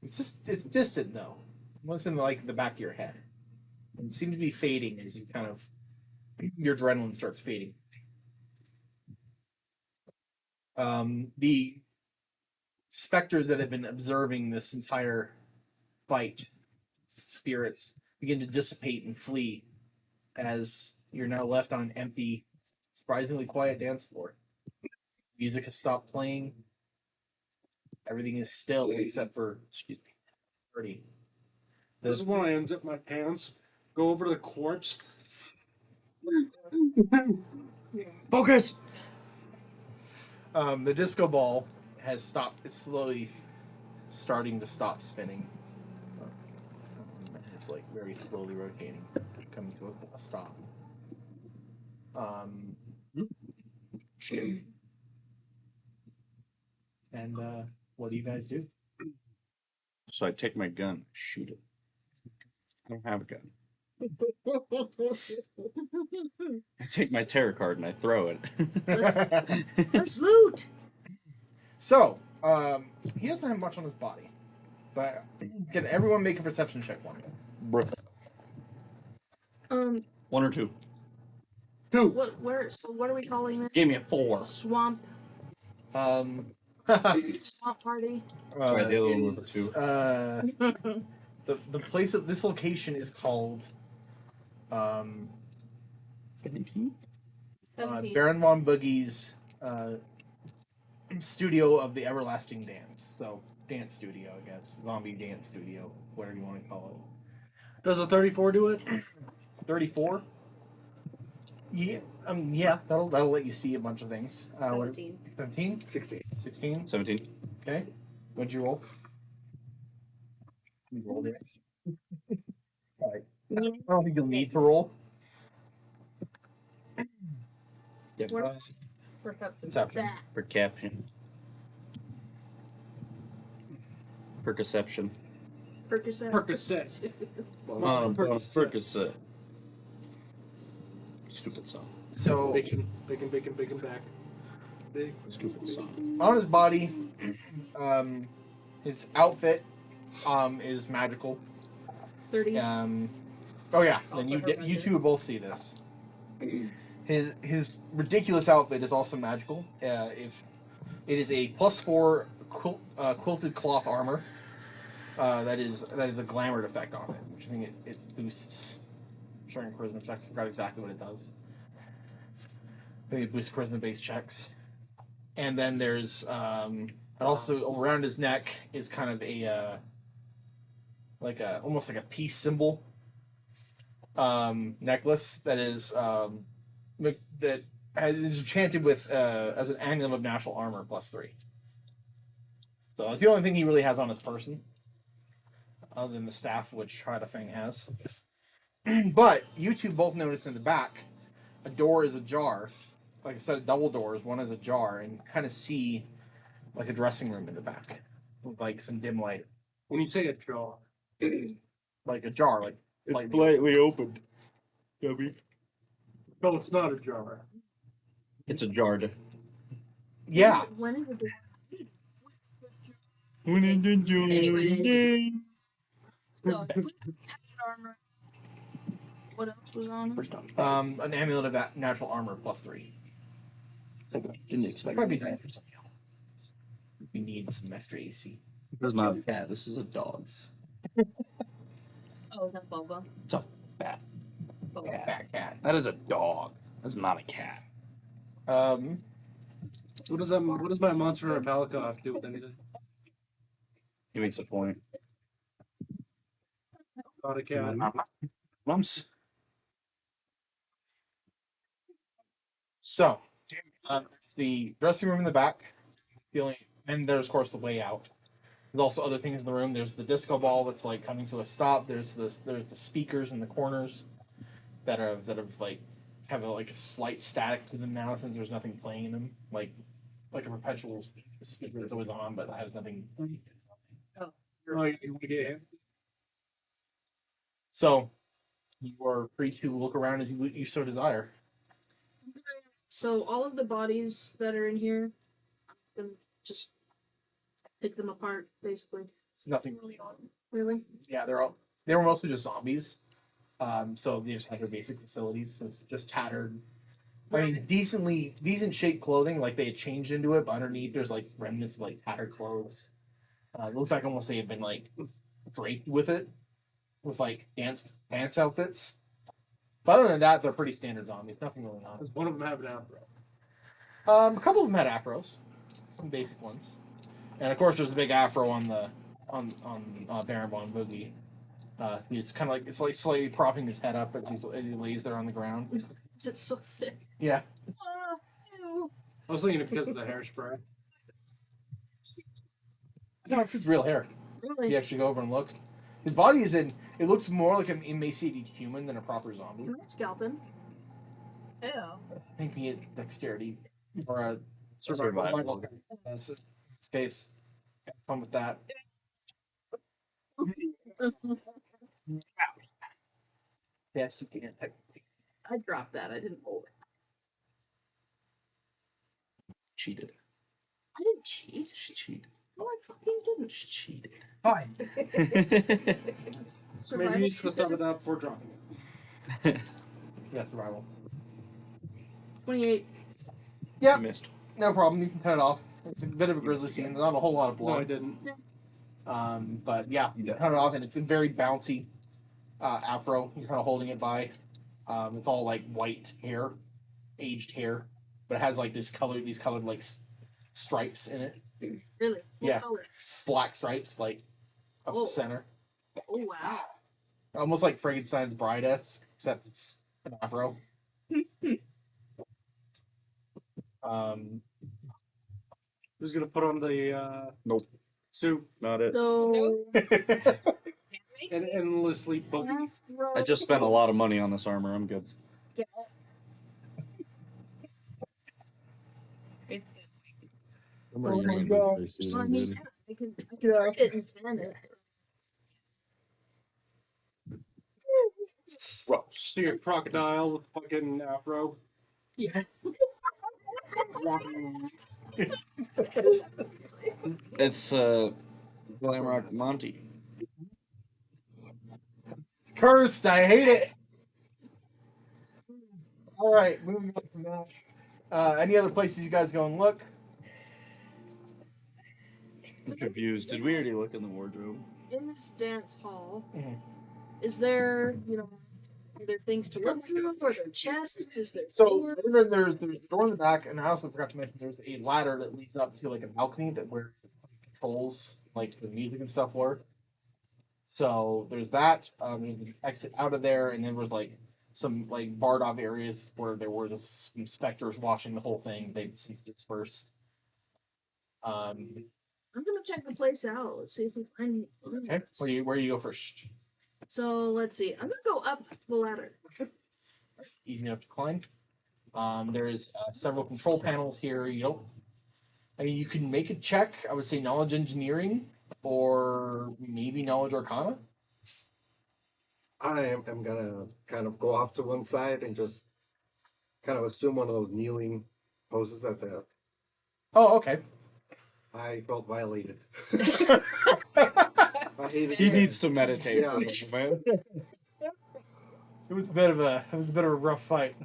It's distant though. What's in like the back of your head? It seems to be fading as you kind of your adrenaline starts fading. The specters that have been observing this entire fight, spirits, begin to dissipate and flee as you're now left on an empty, surprisingly quiet dance floor. Music has stopped playing. Everything is still except for, excuse me, party. This is when I unzip my pants, go over to the corpse. Focus! The disco ball has stopped. It's slowly starting to stop spinning. It's like very slowly rotating, coming to a stop. And what do you guys do? So I take my gun, shoot it. I don't have a gun. I take my tarot card and I throw it. Let's loot. So, he doesn't have much on his body, but can everyone make a perception check for me? One or two. What are we calling this? Give me a 4. Swamp The party. Right, the other one was a 2. The place of this location is called 17? Baron von Boogie's studio of the everlasting dance. So dance studio, I guess, zombie dance studio, whatever you want to call it. Does a 34 do it? 34. Yeah, yeah, that'll let you see a bunch of things. 17. 17? 16. 16? 17. Okay. What'd you roll? You rolled it. Alright. I don't think you'll need to roll. Yeah, Perception. Perception. Perception. Percocet. Percocet. Stupid song. So Bacon back. Big. Stupid song. on his body, his outfit is magical. 30. Oh yeah, then you two both see this. His ridiculous outfit is also magical. If it is a +4 quilted cloth armor, that is a glamour effect on it, which I think it boosts. Showing charisma checks. I forgot exactly what it does. I think it boosts charisma-based checks. And then there's and also around his neck is kind of a almost like a peace symbol necklace that is is enchanted with as an amulet of natural armor +3. So that's the only thing he really has on his person, other than the staff, which Hada Fang has. But you two both notice in the back, a door is ajar. Like I said, double doors. One is ajar, and you kind of see like a dressing room in the back, with like some dim light. When you say a jaw, Like a jar, like It's lightly slightly opened. Gubby. no, it's not a jar. It's a jar. Yeah. When is it? Anyway. So, armor. What else was on it? First time. An amulet of that natural armor +3. Didn't expect That'd be nice for something else. We need some extra AC. This is not a cat. This is a dog. Oh, is that Boba? It's a fat Boba. Fat cat. That is a dog. That's not a cat. What does my monster and a Palico have to do with anything? He makes a point. Not a cat. Mums. So, it's the dressing room in the back. And there's of course the way out. There's also other things in the room. There's the disco ball that's like coming to a stop. There's the speakers in the corners that have a slight static to them now, since there's nothing playing in them. Like a perpetual speaker that's always on, but has nothing. Oh, you want to get him? So you are free to look around as you so desire. So all of the bodies that are in here, I'm gonna just pick them apart, basically. It's nothing really on them. Really? Yeah, they were mostly just zombies. So they just had their basic facilities. So it's just tattered. I mean, decent shaped clothing, like they had changed into it, but underneath there's like remnants of like tattered clothes. It looks like almost they had been like draped with it, with like dance outfits. But other than that, they're pretty standard zombies. Nothing really on. Does one of them have an afro? A couple of them had afros, some basic ones, and of course there's a big afro on the Baron Von Boogie. He's kind of like it's like slightly propping his head up as he lays there on the ground. Is it so thick? Yeah. Ew. I was thinking it because of the hairspray. No, it's his real hair. Really? You actually go over and look. His body is in. It looks more like an emaciated human than a proper zombie. Can I scalp him? Ew. Maybe a dexterity or a Survival. In this case, have fun with that. Yes, you can. I dropped that. I didn't hold it. Cheated. I didn't cheat. She cheated. No, I fucking didn't. She cheated. Fine. Maybe you should have thought of that before dropping it. Yeah, survival. 28. Yeah, Missed. no problem. You can cut it off. It's a bit of a grisly scene. There's not a whole lot of No, I blood. didn't. But yeah, you cut it off, and it's a very bouncy afro. You're kind of holding it by. It's all like white hair, aged hair, but it has like these colored like stripes in it. Really? What Yeah. color? Black stripes, like up Oh. the center, Oh, wow. almost like Frankenstein's bride-esque, except it's an afro. Who's gonna put on the Nope. suit Not it. So, and endlessly believe? I just spent a lot of money on this armor. I'm good. I'm Oh already my in God. my face, Well, I mean, dude. I can trade it in 10 minutes. See a crocodile with fucking afro. Yeah. It's Glamrock Monty. It's cursed. I hate it. All right, moving on from that. Any other places you guys go and look? I'm confused. Did we already look in the wardrobe? In this dance hall, Mhm. is there, are there things to look through? Are there chests? Is there So door? and then there's a door in the back, and I also forgot to mention there's a ladder that leads up to like a balcony that where controls like the music and stuff were. So there's that. There's the exit out of there, and then there's like some like barred off areas where there were just some specters watching the whole thing. They've since dispersed. I'm gonna check the place out. Let's see if we find any. Okay, where do you go first? So let's see. I'm gonna go up the ladder. Easy enough to climb. There's several control panels here. I mean, you can make a check. I would say knowledge engineering or maybe knowledge arcana. I am gonna kind of go off to one side and just kind of assume one of those kneeling poses at the. Oh, okay. I felt violated. I hated He it. needs to meditate Yeah. for a moment. It was a bit of a rough fight.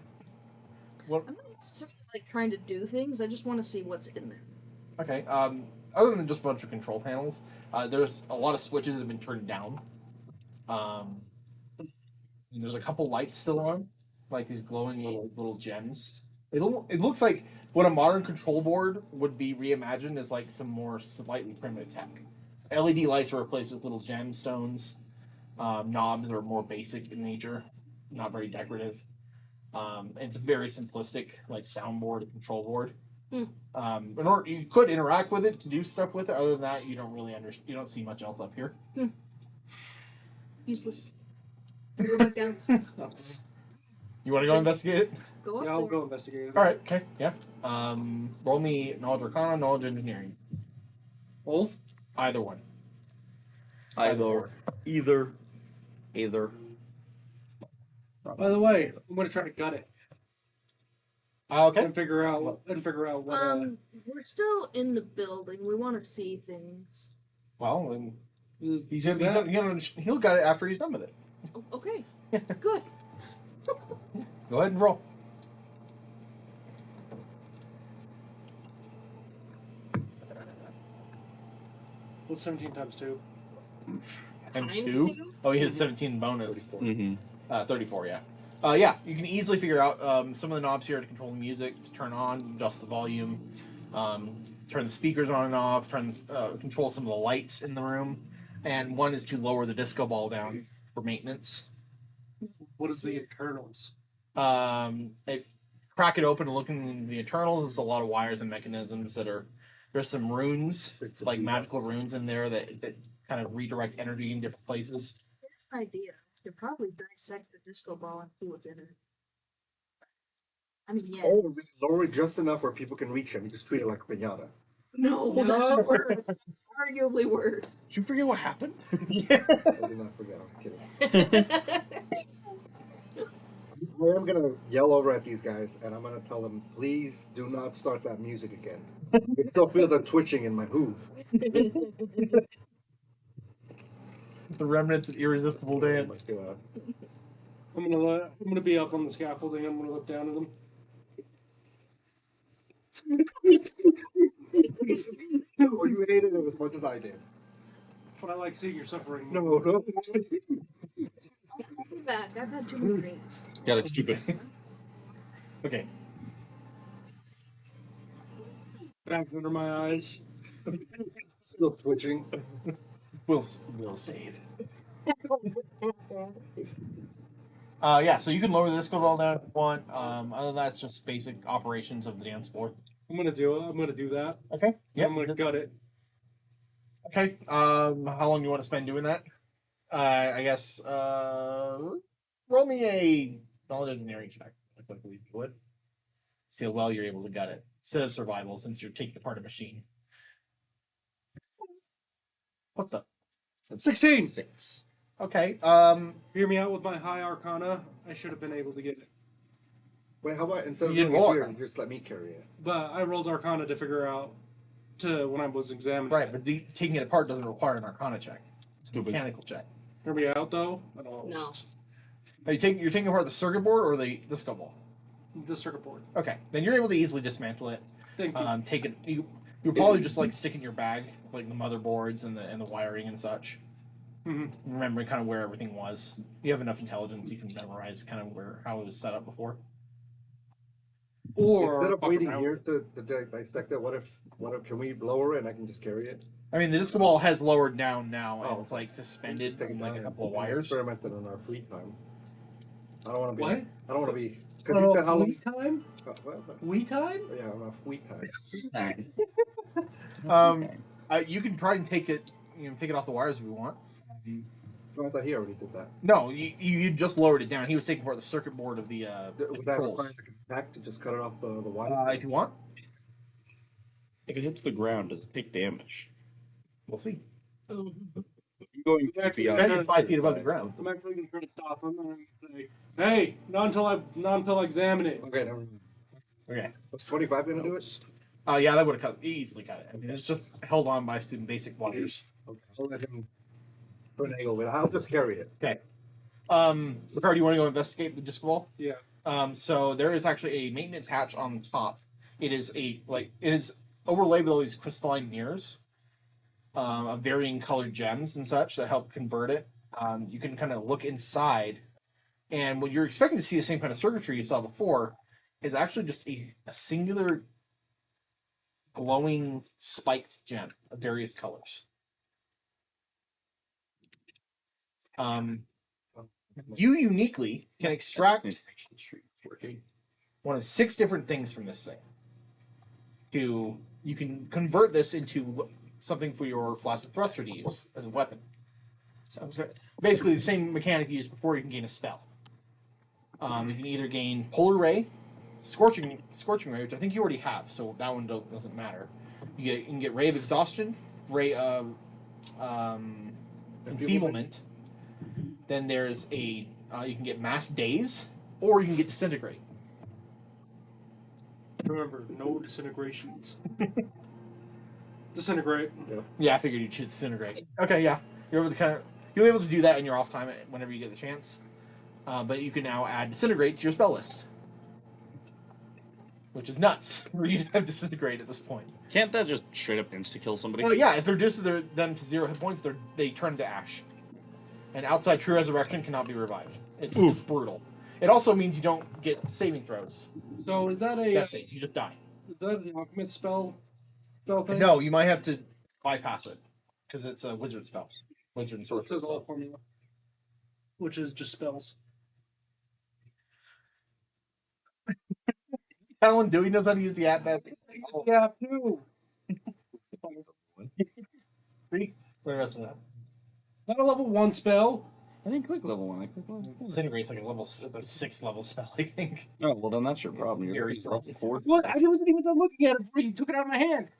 What? I'm not necessarily like trying to do things. I just want to see what's in there. Okay. Other than just a bunch of control panels, there's a lot of switches that have been turned down. And there's a couple lights still on, like these glowing little gems. It looks like what a modern control board would be reimagined as like some more slightly primitive tech. LED lights were replaced with little gemstones. Knobs are more basic in nature, not very decorative. It's very simplistic, like soundboard and control board. You could interact with it to do stuff with it. Other than that, you don't really You don't see much else up here. Useless. Go back down. You want to go investigate it? Go up Yeah, I'll there. go investigate it. All right. Okay. Yeah. Roll me knowledge arcana, knowledge engineering. Both? Either one. Either. By the way, I'm gonna try to gut it Okay. and figure out what. We're still in the building. We want to see things. Well, then He'll got it after he's done with it. Oh, okay. Good. Go ahead and roll. What's 17 times 2? Times Times 2? two? Oh, he has 17 bonus. 34. Mm-hmm. 34, yeah. Yeah, you can easily figure out some of the knobs here to control the music, to turn on, adjust the volume, turn the speakers on and off, control some of the lights in the room, and one is to lower the disco ball down for maintenance. What is the internals? If crack it open and look in the internals, there's a lot of wires and mechanisms there's some runes, like magical runes in there that kind of redirect energy in different places. Idea. You could probably dissect the disco ball and see what's in it. I mean, yeah. Oh, we lower it just enough where people can reach him. You just treat it like a pinata. No, that's worse. Arguably worse. Did you forget what happened? I did not forget. I was kidding. I'm gonna yell over at these guys, and I'm gonna tell them, please do not start that music again. I still feel the twitching in my hoof. The remnants of irresistible dance. Oh I'm gonna be up on the scaffolding. I'm gonna look down at them. No, you hated it as much as I did. But I like seeing your suffering. No. That I've had too many drinks. Got it stupid. Okay. Back under my eyes. Still twitching. We'll save. Yeah, so you can lower the disco ball down if you want. Other than that, it's just basic operations of the dance floor. I'm gonna do it. I'm gonna do that. Okay. Yeah. I'm gonna gut it. Okay. How long do you want to spend doing that? I guess. Roll me a knowledge engineering check. Like I believe you would. See how well you're able to gut it. Instead of survival, since you're taking apart a machine. What the? 16. 6. Okay. Hear me out with my high arcana. I should have been able to get it. Wait, how about instead of You doing didn't it roll here, it. you just let me carry it? But I rolled arcana to figure out when I was examining. Right, but taking it apart doesn't require an Arcana check. It's a Stupid. mechanical check. Hear me out though. I don't know. No. Are you're taking apart the circuit board or the disco ball? The circuit board. Okay, then you're able to easily dismantle it. Thank you. Take it. You probably just like stick it in your bag, like the motherboards and the wiring and such. Mhm. Remembering kind of where everything was. You have enough intelligence, you can memorize kind of how it was set up before. Or Instead of fuck waiting around. here to dissect it, what if can we lower it and I can just carry it? I mean, the disco ball has lowered down now, and Oh. it's like suspended Just take it in like down a couple of and wires. experiment it in our free time. I don't want to be. What? I don't want to be. Because you said how long? we time? What? We time? Yeah, enough we time. You can try and take it. You can pick it off the wires if you want. No, I thought he already did that. No, you just lowered it down. He was taking apart the circuit board of the Would that require controls. the compact to just cut it off the wire? If you want, If it hits the ground, does it take damage? we'll see. I'm going That's creepy on Suspended it. 5 feet above the ground. I'm actually gonna try to stop him and say, "Hey, not until I examine it." Okay, never mind. Okay. Was 25 gonna do it? Yeah, that would have easily cut it. I mean, it's just held on by some basic wires. Okay, I'll let him finagle with it. I'll just carry it. Okay. Ricardo, you want to go investigate the disc ball? Yeah. So there is actually a maintenance hatch on top. It is overlaid with all these crystalline mirrors, of varying colored gems and such that help convert it. You can kind of look inside, and what you're expecting to see the same kind of circuitry you saw before is actually just a singular glowing spiked gem of various colors. You uniquely can extract one of 6 different things from this thing. You can convert this into something for your flaccid thruster to use as a weapon. So basically the same mechanic you used before. You can gain a spell. You can either gain Polar Ray, Scorching Ray, which I think you already have, so that one doesn't matter. You can get Ray of Exhaustion, Ray of Enfeeblement. Then there's you can get Mass Daze, or you can get Disintegrate. Remember, no disintegrations. Disintegrate. Yeah, I figured you'd choose Disintegrate. Okay, yeah. You're able to you'll be able to do that in your off time whenever you get the chance. But you can now add Disintegrate to your spell list, which is nuts. Where you have Disintegrate at this point. Can't that just straight up insta kill somebody? Oh yeah, if they're reduced them to 0 hit points, they turn to ash. And outside True Resurrection cannot be revived. It's brutal. It also means you don't get saving throws. So is that a Death saves. You just die. is that an alchemist spell thing? No, you might have to bypass it because it's a wizard spell. Wizard and So it sorcerer says all spell. formula, which is just spells. Alan Dewey knows how to use the app. Yeah, too. See? We're messing with that. Not a level 1 spell. I didn't click level 1. I clicked level 4. Disintegrate's like a 6th level spell, I think. Oh, well, then that's your problem. You're Very level 4. What? I wasn't even done looking at it before you took it out of my hand.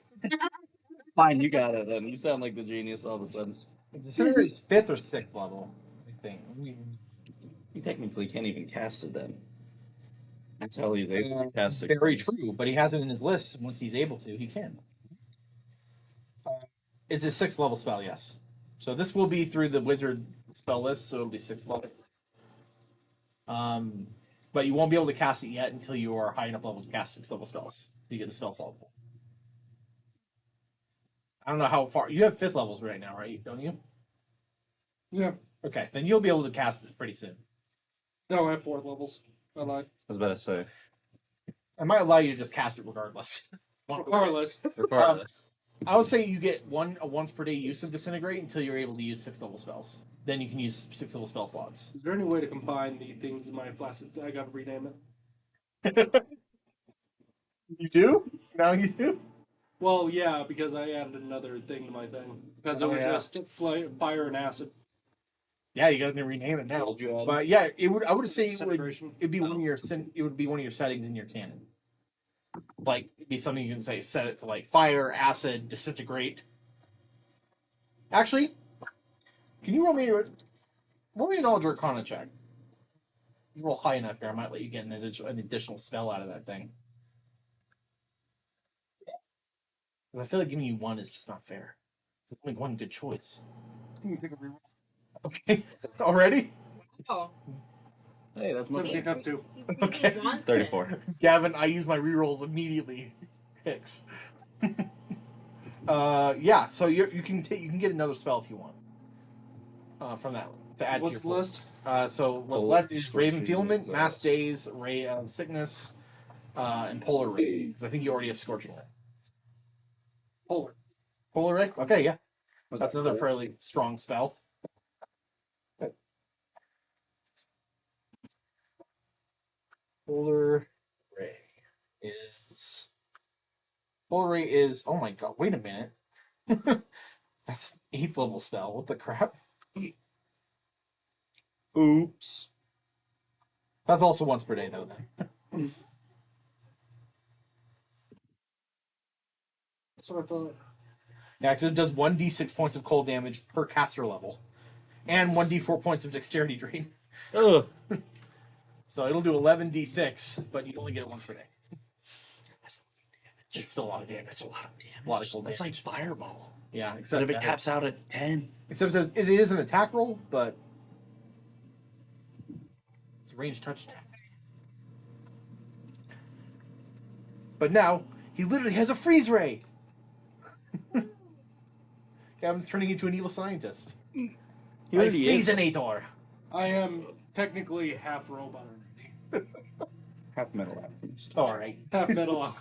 Fine, you got it then. You sound like the genius all of a sudden. Disintegrate's 5th or 6th level, I think. You technically can't even cast it then. Until he's able to cast 6 Very things. true, but he has it in his list. Once he's able to, he can. It's a 6th level spell, yes. So this will be through the wizard spell list, so it'll be 6th level. But you won't be able to cast it yet until you are high enough level to cast 6th level spells. So you get the spell solvable. I don't know how far you have 5th levels right now, right? Don't you? Yeah. Okay, then you'll be able to cast it pretty soon. No, I have 4 levels. I lied. I was about to say. I might allow you to just cast it regardless. Regardless. Regardless. I would say you get a once per day use of Disintegrate until you're able to use 6th level spells. Then you can use 6th level spell slots. Is there any way to combine the things in my flaccid? I gotta rename it. You do? Now you do? Well, yeah, because I added another thing to my thing. Because it Oh, was yeah. just fire and acid. Yeah, you gotta rename it now. Told you, Adam. But yeah, it would. I would say Disintegration. it'd be one of your settings in your canon. Like it'd be something you can say set it to like fire, acid, disintegrate. Actually, can you roll me an Knowledge Arcana check? You roll high enough here, I might let you get an additional spell out of that thing. 'Cause I feel like giving you one is just not fair. There's only one good choice. You can take a reroll. Okay, already? Oh, Hey, that's my 17 up to. you Okay. need one thing. 34. Gavin, I use my rerolls immediately. Hicks. Yeah. So you can get another spell if you want. From that to add What's to the your list? So what Oh, left is short Raven treatment, Feelment, so Mass that's- Days, Ray of Sickness, and Polar Ray. 'Cause I think you already have Scorching Ray. Polar. Polar Ray. Okay, yeah. Was That's that another four? fairly strong spell. Polar Ray is. Polar Ray is. Oh my god! Wait a minute. That's 8th level spell. What the crap? Oops. That's also once per day, though. Then. That's what I thought. Yeah, because it does 1d6 points of cold damage per caster level, and 1d4 points of dexterity drain. Ugh. So it'll do 11d6, but you only get it once per day. That's It's still a lot of damage. That's a lot of damage. A lot of cold That's like damage. fireball. Yeah, But except if it that- caps out at 10. except it is an attack roll, but it's a ranged touch attack. But now he literally has a freeze ray. Gavin's turning into an evil scientist. He I already is. Freezenator. I am technically half robot already. Half metal alchemist. All right. Half metal.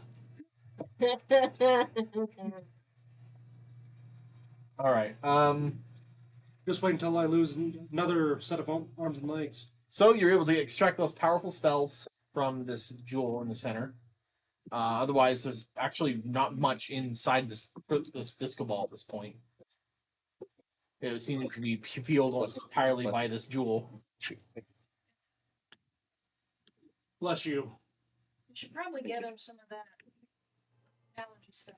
All right. Just wait until I lose another set of arms and legs. So you're able to extract those powerful spells from this jewel in the center. Otherwise, there's actually not much inside this disco ball at this point. It seems to be fueled almost entirely by this jewel. Bless you. You should probably get him some of that allergy stuff.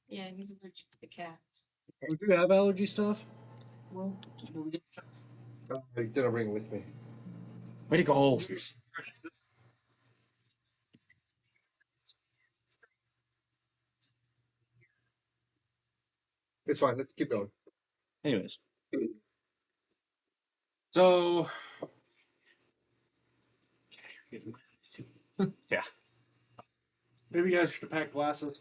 Yeah, he's allergic to the cats. Do you have allergy stuff? Well, I didn't bring it with me. Way to go. It's fine. Let's keep going. Anyways. So, Yeah. maybe you guys should pack glasses.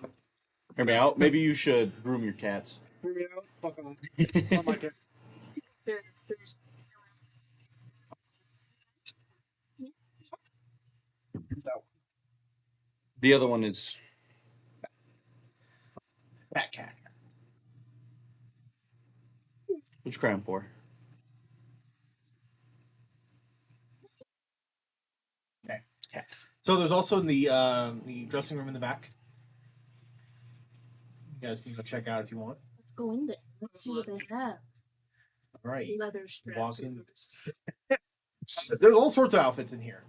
Hear me out. Maybe you should groom your cats. Hear me out. Fuck on. Not my kid. There's So, The other one is fat cat. which crown for? Okay. So there's also the dressing room in the back. You guys can go check out if you want. let's go in there. Let's see what they have. All right. Leather straps. Walk in. There's all sorts of outfits in here,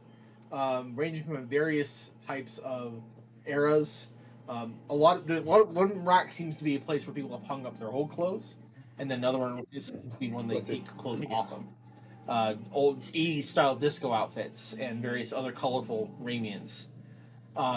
ranging from various types of eras. One rack seems to be a place where people have hung up their old clothes, and then another one is to be one they take clothes off of. Old 80s style disco outfits and various other colorful ramians.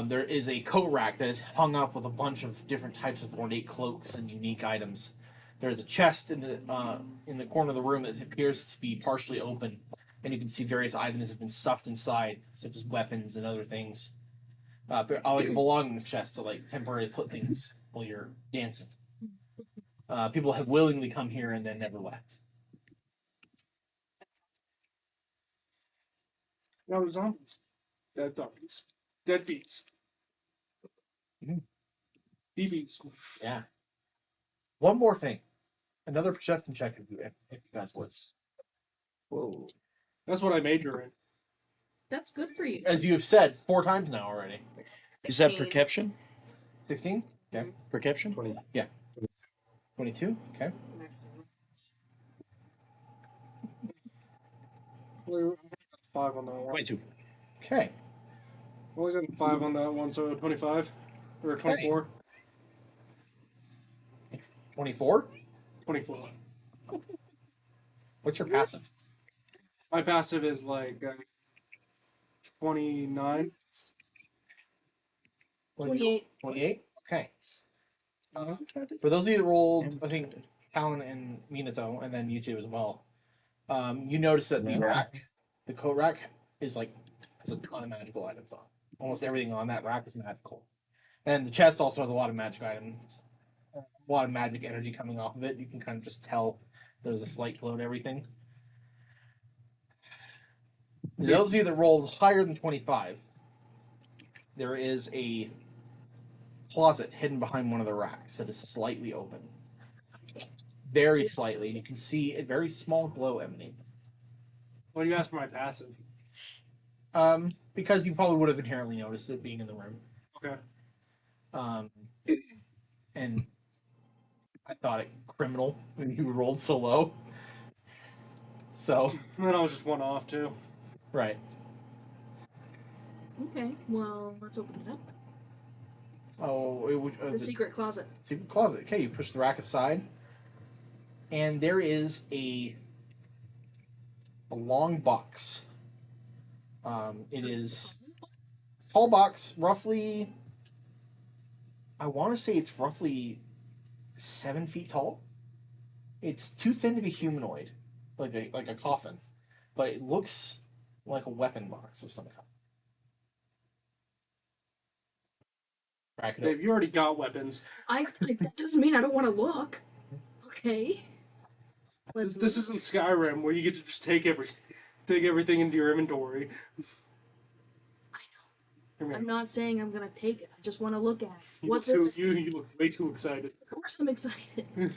There is a coat rack that is hung up with a bunch of different types of ornate cloaks and unique items. There's a chest in the corner of the room that appears to be partially open, and you can see various items have been stuffed inside, such as weapons and other things. Like a belongings chest to like temporarily put things while you're dancing. People have willingly come here and then never left. No, zombies. Dead zombies. Dead beats. Mhm. BBs. Yeah. One more thing. Another perception check if you guys would. Whoa. That's what I major in. That's good for you. As you have said 4 times now already. Is that 16. perception? 16? Okay. Perception? 20. 22? Okay. Only got 5 on that one. 22. Okay. Only got 5 on that one, so 25 or 24. 24? 24. What's your passive? My passive is like 29. 28. 28? Okay. For those of you that rolled, I think Talon and Minato, and then you two as well, you notice that the coat rack, has a ton of magical items on. Almost everything on that rack is magical. And the chest also has a lot of magic items. A lot of magic energy coming off of it. You can kind of just tell there's a slight glow to everything. Those of you that rolled higher than 25, there is a closet hidden behind one of the racks that is slightly open. Very slightly. You can see a very small glow emanating. What do you ask for my passive? Because you probably would have inherently noticed it being in the room. Okay. And I thought it criminal when you rolled so low. So, And then I was just one off too. right. Okay, well, let's open it up. Oh, it would The secret closet. secret closet. Okay, you push the rack aside, and there is a long box. It is a tall box, roughly. I want to say it's roughly 7 feet tall. It's too thin to be humanoid, like a coffin, but it looks like a weapon box of some kind. Crack it Dave, open. you already got weapons. That doesn't mean I don't want to look. Okay. This isn't Skyrim where you get to just take everything into your inventory. I know. I'm not saying I'm gonna take it. I just want to look at it. You What's look it? you look way too excited. Of course, I'm excited.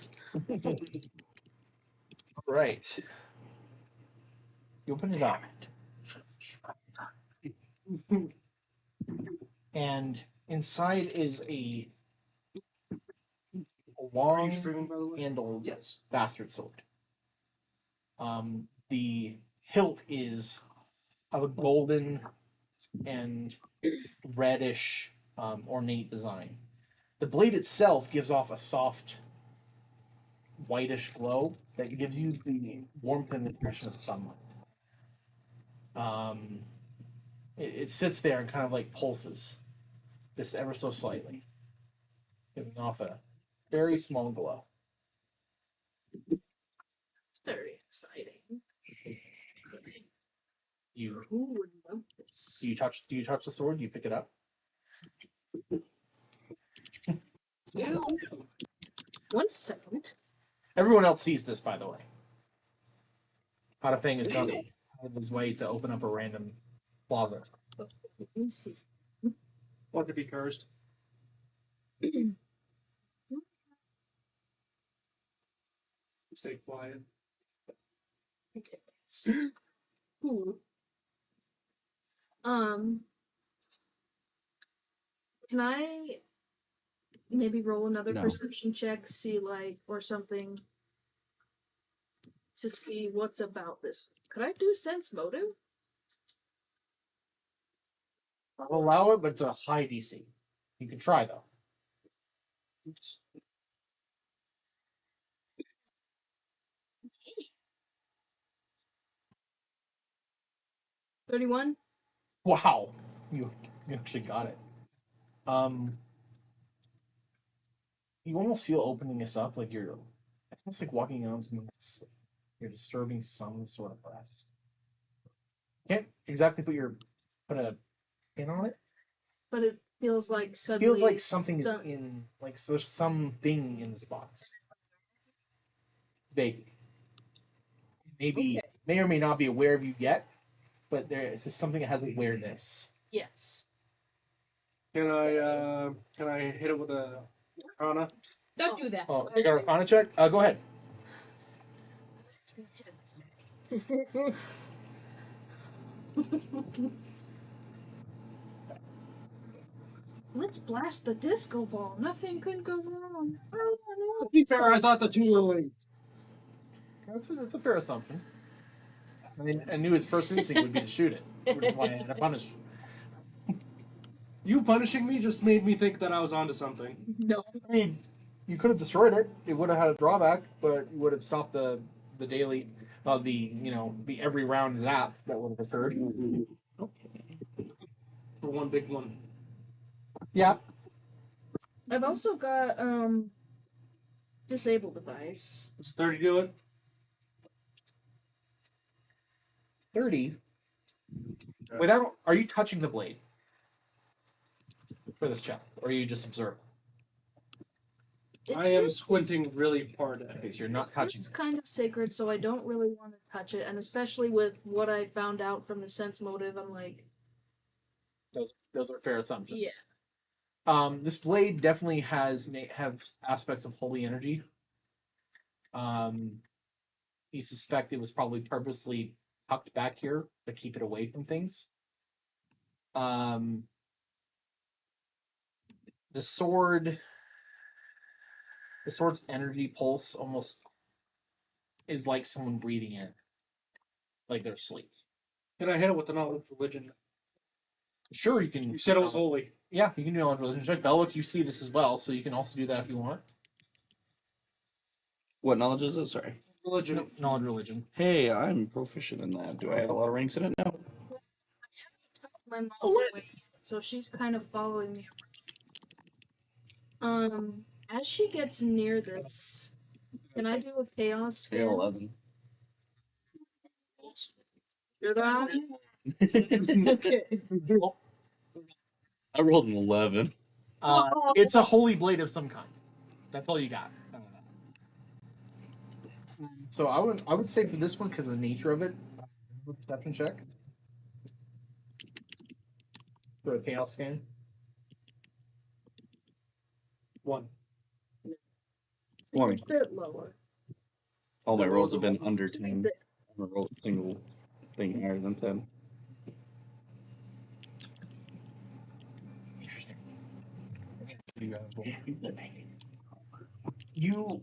Right. You open it up. And inside is a Are long you streaming, by the way? handled bastard sword. The hilt is of a golden and reddish ornate design. The blade itself gives off a soft whitish glow that gives you the warmth and impression of sunlight. It sits there and kind of like pulses, just ever so slightly, giving off a very small glow. It's very exciting. You Who would love this? do you touch the sword? Do you pick it up? 1 second. Everyone else sees this, by the way. Fang is going out of his way to open up a random closet. Let me see. Want to be cursed? Stay quiet. Okay. Ooh. Can I maybe roll another No. perception check, see like or something to see what's about this? Could I do sense motive? I'll allow it, but it's a high DC. You can try though. Oops. $31? Wow, you actually got it. You almost feel opening this up like you're. It's almost like walking on some. You're disturbing some sort of rest. Can't exactly put a pin on it. But it feels like suddenly Feels like something is some- in like so there's something in this box. Vaguely. Maybe Okay. may or may not be aware of you yet, but there is something that has awareness. Yes. Can I hit it with a Arcana? Don't do that. Oh, you got a Arcana check? Go ahead. Let's blast the disco ball. Nothing could go wrong. To be fair, I thought the two were linked. That's a fair assumption. I mean, I knew his first instinct would be to shoot it, which is why I had to punish. You punishing me just made me think that I was onto something. No. I mean, you could have destroyed it. It would have had a drawback, but you would have stopped the daily, the every round zap that would have occurred. For one big one. Yeah. I've also got disable device. Does 30 do it? 30. Without, are you touching the blade for this check, or are you just observing? I am squinting really hard at Okay, it. so you're not touching. It's kind of sacred, so I don't really want to touch it, and especially with what I found out from the sense motive, I'm like, Those are fair assumptions. yeah. This blade definitely have aspects of holy energy. You suspect it was probably purposely tucked back here to keep it away from things. The sword's energy pulse almost is like someone breathing in, like they're asleep. Can I hit it with the knowledge of religion? Sure, you can. You said it was holy. Yeah, you can do knowledge religion check. Belwick, you see this as well, so you can also do that if you want. What knowledge is it? Sorry. Religion. Knowledge religion. Hey, I'm proficient in that. Do I have a lot of ranks in it now? My mom's away, so she's kind of following me around. As she gets near this, can I do a chaos scan? 11. You're that? Okay. I rolled an 11. It's a holy blade of some kind. That's all you got. So I would say for this one, because of the nature of it, perception check for a chaos scan. 1. 20. It's a bit lower. All my The rolls rolls have are been under 10. I haven't rolled a single thing higher than 10. Interesting. You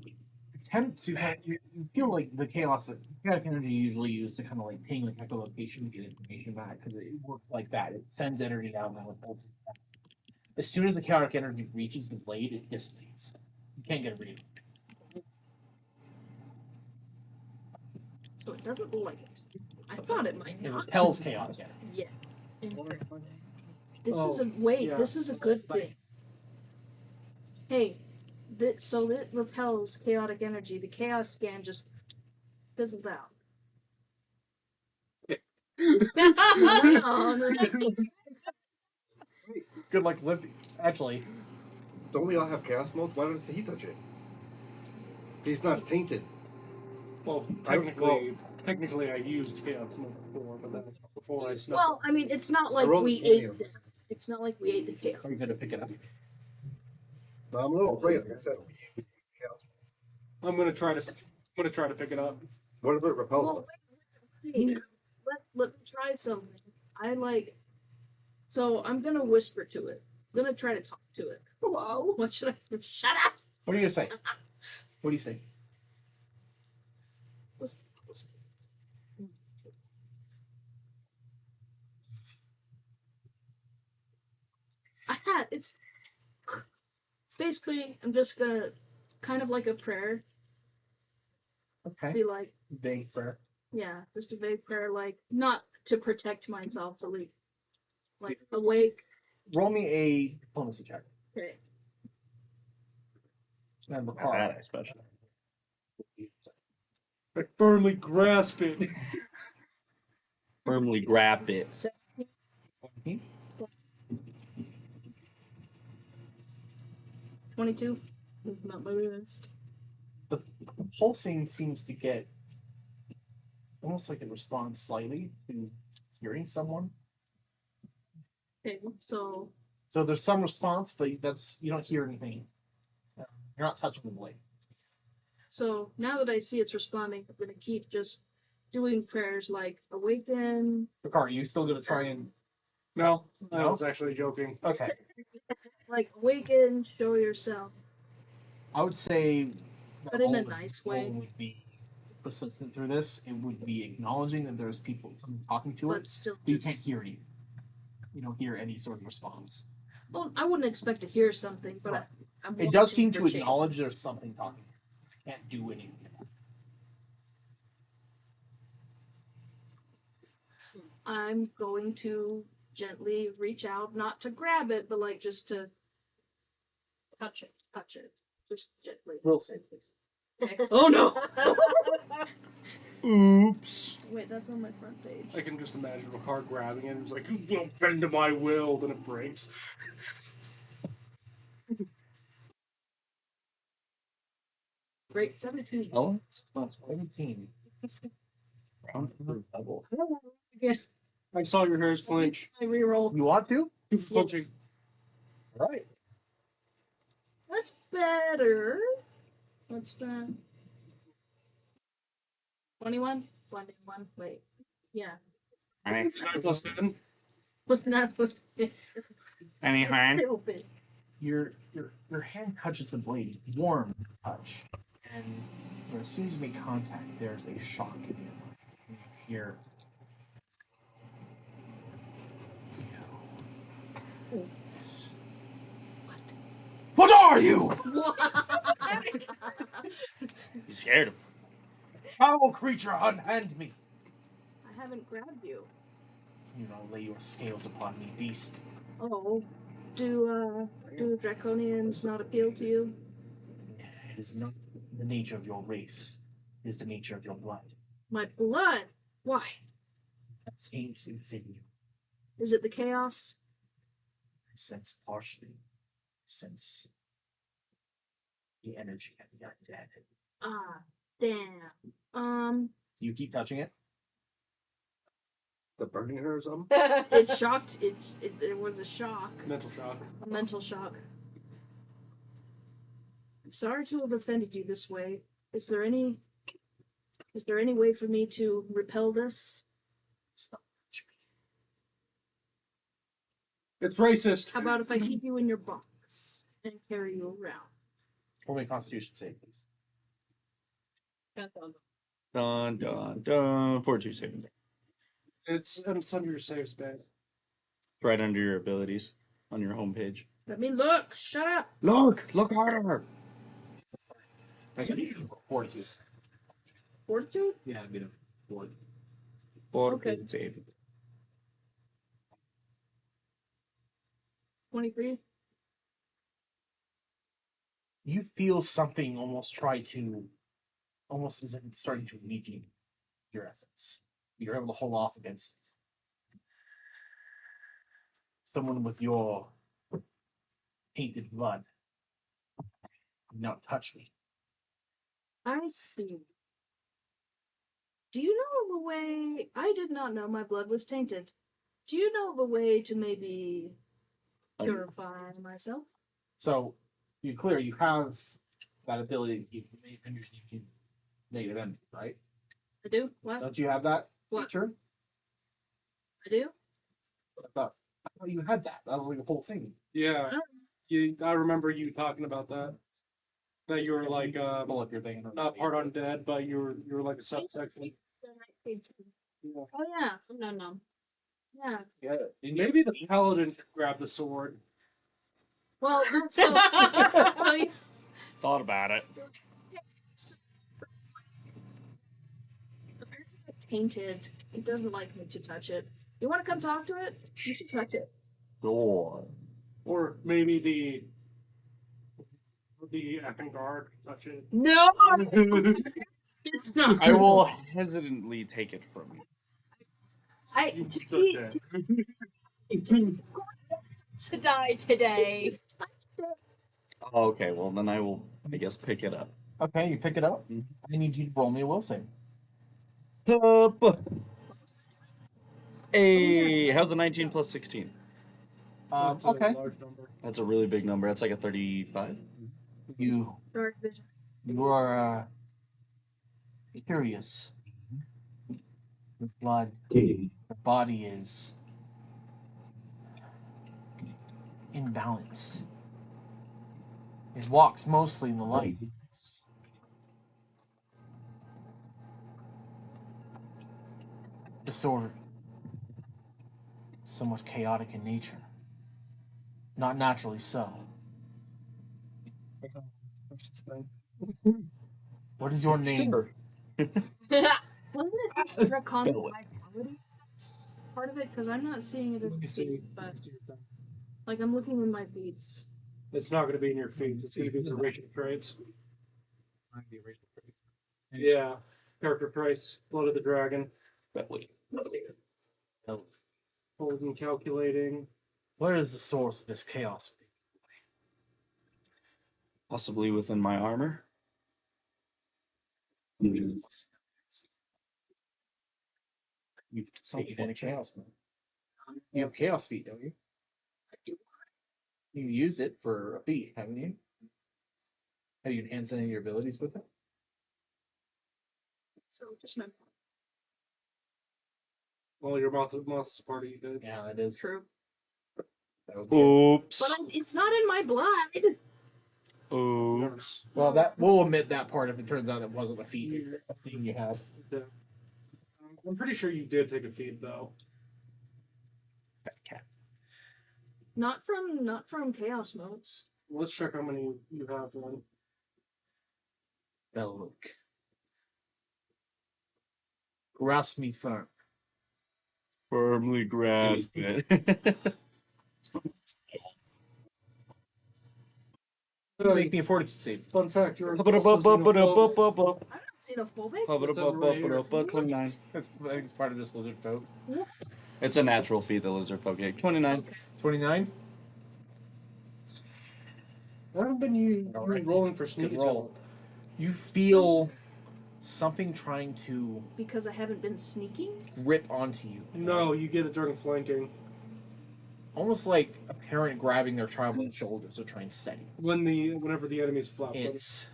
attempt to you feel like the chaotic energy you usually use to kind of like ping like echolocation to get information back because it works like that. It sends energy out and then it holds it back. As soon as the chaotic energy reaches the blade, it dissipates. You can't get a read. So it doesn't like it. I thought it might It not. repels chaotic energy. Yeah. This is a yeah. this is a good thing. Hey, so it repels chaotic energy. The chaos scan just fizzled out. Good luck lifting. Actually, Don't we all have chaos modes? Why doesn't he touch it? He's not tainted. Well, technically, I used chaos mode before, but then before I snuck. Well, I mean, it's not like rolled we a ate. medium. It's not like we ate the chaos. are you gonna pick it up? No, I'm a little afraid. Like I said, chaos. I'm gonna try to pick it up. What if it repels? Well, wait, let me try something. So I'm gonna whisper to it. I'm gonna try to talk to it. Hello? What should I? Shut up! What are you gonna say? What do you say? What's- it's basically I'm just gonna kind of like a prayer. Okay. Be like, Vague prayer. yeah, just a vague prayer, like not to protect myself, but like awake. Roll me a diplomacy check. Okay. And Not that especially. I firmly grasp it. Firmly grab it. 22. That's not my best. The pulsing seems to get almost like it responds slightly to hearing someone. Okay, so So there's some response, but you don't hear anything. You're not touching the blade. So now that I see it's responding, I'm gonna keep just doing prayers like awaken. Ricard, are you still gonna try and No, I No? was actually joking. okay? Like awaken, show yourself. I would say that But in all a the nice goal way. would be persistent through this. It would be acknowledging that there's someone talking to But it, still but you can't hear any. You don't hear any sort of response. well, I wouldn't expect to hear something, but Right. I'm It does watching seem to for change. acknowledge there's something talking. You can't do anything. I'm going to gently reach out, not to grab it, but like just to touch it. Just gently. Will save, please. Okay. Oh no! Oops. Wait, that's on my front page. I can just imagine a car grabbing it. It's like, you won't bend to my will. Then it breaks. Great, 17. Oh, It's not 17. double. Yes, I saw your hairs flinch. I reroll. You want to? You flinching. Yes. All right. That's better. What's that? 21? 21. Wait. Yeah. It's 9 plus 10. What's that? Anything? Open. Your hand touches the blade, warm touch, and as soon as you make contact, there's a shock in your mind. You hear. Yes. What are you? You scared him. Foul creature, unhand me. I haven't grabbed you. You know, lay your scales upon me, beast. Oh. Do draconians not appeal to you? It is not the nature of your race. It is the nature of your blood. My blood? Why? That seems within you. Is it the chaos? I sense partially. I sense the energy of the undead. Ah, damn. You keep touching it? The burning her or something? It shocked. It was a shock. Mental shock. A mental shock. I'm sorry to have offended you this way. Is there any way for me to repel this? Stop. It's racist. How about if I keep you in your box and carry you around? Roll me a Constitution save, please. Dun dun dun. 4-2 savings. It's under your saves, man. Right under your abilities on your homepage. Let me look. Shut up. Look harder. Fortitude. Fortitude? Yeah, I'm gonna board. Okay. Save. 23. You feel something almost as if it's starting to weaken your essence. You're able to hold off against someone with your tainted blood. Do not touch me. I see. Do you know of a way? I did not know my blood was tainted. Do you know of a way to maybe purify myself? So, you clear, you have that ability to keep negative energy, right? I do. What? Don't you have that What? feature? I do. I thought you had that. That was like a whole thing. Yeah. I remember you talking about that. That you were like Pull up your thing. not part undead, but you were like a subsection. Yeah. Oh yeah. No. Yeah. Yeah. Maybe the paladin should grab the sword. Well, so you, Thought about it. tainted. It doesn't like me to touch it. You want to come talk to it? You should touch it. Door. Or maybe the avant-garde touch it. No, it's not. I will hesitantly take it from you. To die today. Oh, okay, well then I will, I guess, pick it up. Okay, you pick it up. I need you to roll me a will save. Hey, how's a 19 plus 16? That's Okay. a large number. That's a really big number. That's like a 35. You Dark vision. are curious with blood. The body is imbalanced. It walks mostly in the light. It's disordered, somewhat chaotic in nature. Not naturally so. What is your name? Wasn't it just draconic Go away. vitality part of it? Because I'm not seeing it as Let me a see. feat, but like I'm looking in my feats. It's not going to be in your feet. It's going to be the racial traits. Yeah. Character traits. Blood of the dragon. Holding, calculating. Where is the source of this chaos? Possibly within my armor. You've taken any chaos, man. You have chaos feet, don't you? You used it for a feat, haven't you? Have you enhanced any of your abilities with it? So just my Well, your moth's party did. Yeah, it is. true. That would be it. Oops. But it's not in my blood. Oops. Well, that we'll omit that part if it turns out it wasn't a feat, a thing you had. Yeah. I'm pretty sure you did take a feed though. Not from chaos modes. Let's check how many you have then. Bellook. Grasp me firm. Firmly grasp it. Make me a fortitude save. Fun fact, you're I'm not xenophobic. 29. I think it's part of this lizard folk. It's a natural feat, the lizard folk gig. 29. Okay. 29? I haven't been you Alright. rolling for Good sneak roll. You feel something trying to Because I haven't been sneaking? grip onto you. No, you get it during flanking. Almost like a parent grabbing their child by the shoulders to try and steady. Whenever the enemy's flat. It's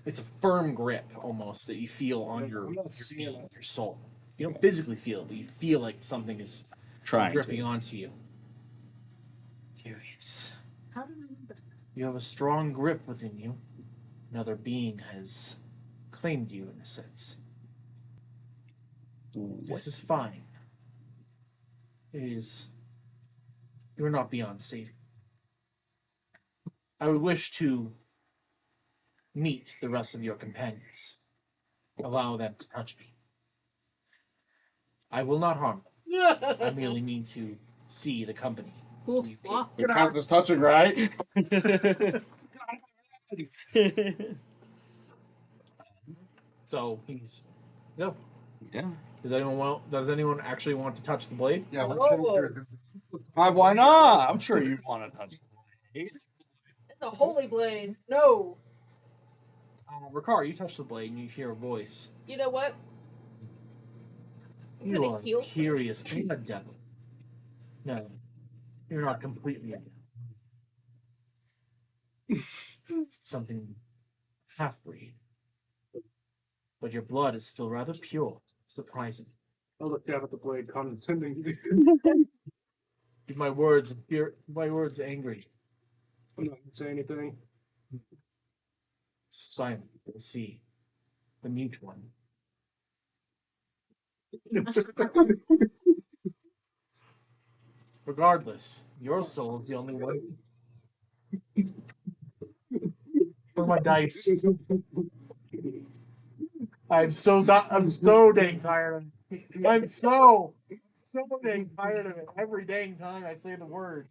a firm grip almost that you feel on I'm your not seeing being, it. your soul. You don't physically feel it, but you feel like something is Trying gripping to. onto you. Curious. How did I know that? You have a strong grip within you. Another being has claimed you in a sense. This is fine. It is. You are not beyond saving. I would wish to meet the rest of your companions. Allow them to touch me. I will not harm them. I merely mean to see the company. Oof, You wow. It counts as touching, right? So he's no. Yeah. Does anyone actually want to touch the blade? Yeah. Why not? I'm sure you want to touch the blade. It's a holy blade. No. Ricard, you touch the blade and you hear a voice. You know what? I'm You gonna are heal curious. You're not devil. No, you're not completely something half-breed. But your blood is still rather pure. Surprising. I look down at the blade condescendingly. My words angry. I'm not gonna say anything. Silent. You'll see. The mute one. Regardless, your soul is the only one. For my dice. I'm so dang tired of it. I'm so dang tired of it. Every dang time I say the word.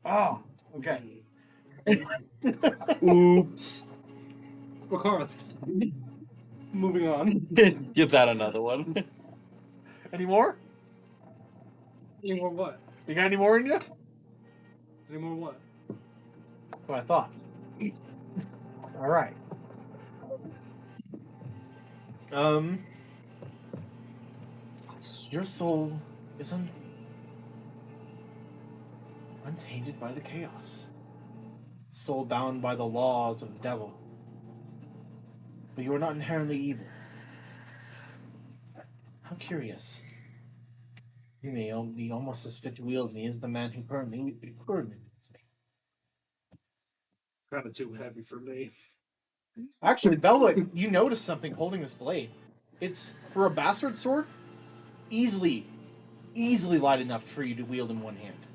Oh, okay. Oops. Regardless. Moving on. Gets out another one. Any more? Any more what? You got any more in you? Any more what? That's what I thought. All right. Your soul is untainted by the chaos. Soul bound by the laws of the devil. But you are not inherently evil. How curious. You may be almost as fit to wield as he is the man who currently wields me. Kind of too heavy for me. Actually, Belwick, you notice something holding this blade. It's, for a bastard sword, easily light enough for you to wield in one hand.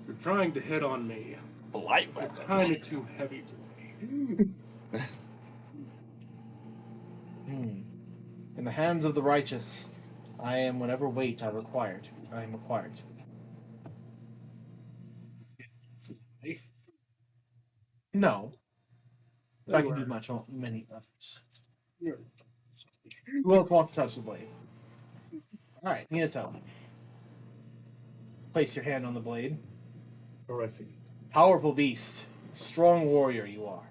You're trying to hit on me. A light weapon. Kind of too heavy for me. In the hands of the righteous, I am whatever weight I am required. No. I can do many others. Who else wants to touch the blade? Alright, Minato. Place your hand on the blade. Arresi. Powerful beast. Strong warrior you are.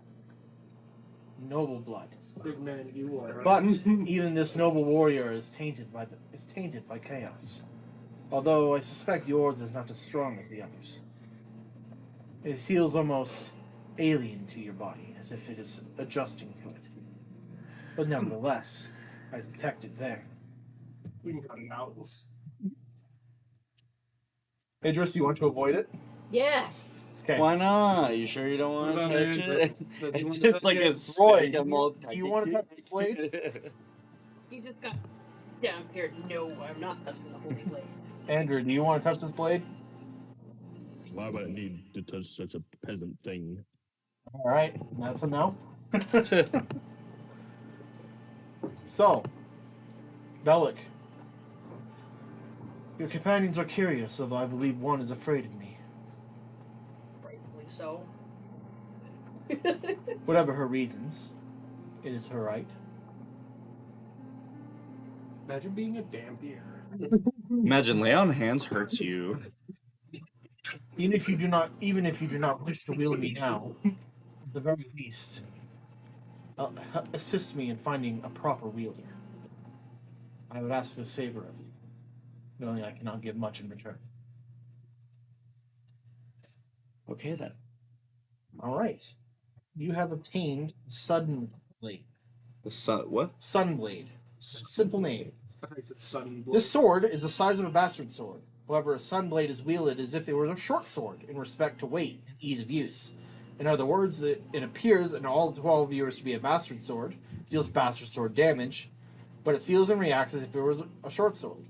Noble blood. Big man, you are. But even this noble warrior is tainted by chaos. Although I suspect yours is not as strong as the others. It feels almost alien to your body, as if it is adjusting to it. But nevertheless, I detect it there. We can cut it out. Idris, you want to avoid it? Yes. Okay. Why not? You sure you don't want What to about touch Andrew? it? Do you want It's, to it's like a touch Roy, stick. I'm all you want to touch this blade? You just got down here. No, I'm not touching the holy blade. Andrew, do you want to touch this blade? Why would I need to touch such a peasant thing? Alright, that's a no. So, Bellic. Your companions are curious, although I believe one is afraid of me. Rightfully so. Whatever her reasons, it is her right. Imagine being a dampier. Imagine lay on hands hurts you. Even if you do not wish to wield me now, at the very least, assist me in finding a proper wielder. I would ask this favor of you, knowing I cannot give much in return. Okay then. All right, you have obtained Sudden Blade. The sun. What? Sunblade. Simple name. I think it's sudden blow. This sword is the size of a bastard sword. However, a Sunblade is wielded as if it were a short sword in respect to weight and ease of use. In other words, it appears in all 12 viewers to be a bastard sword, deals bastard sword damage, but it feels and reacts as if it was a short sword.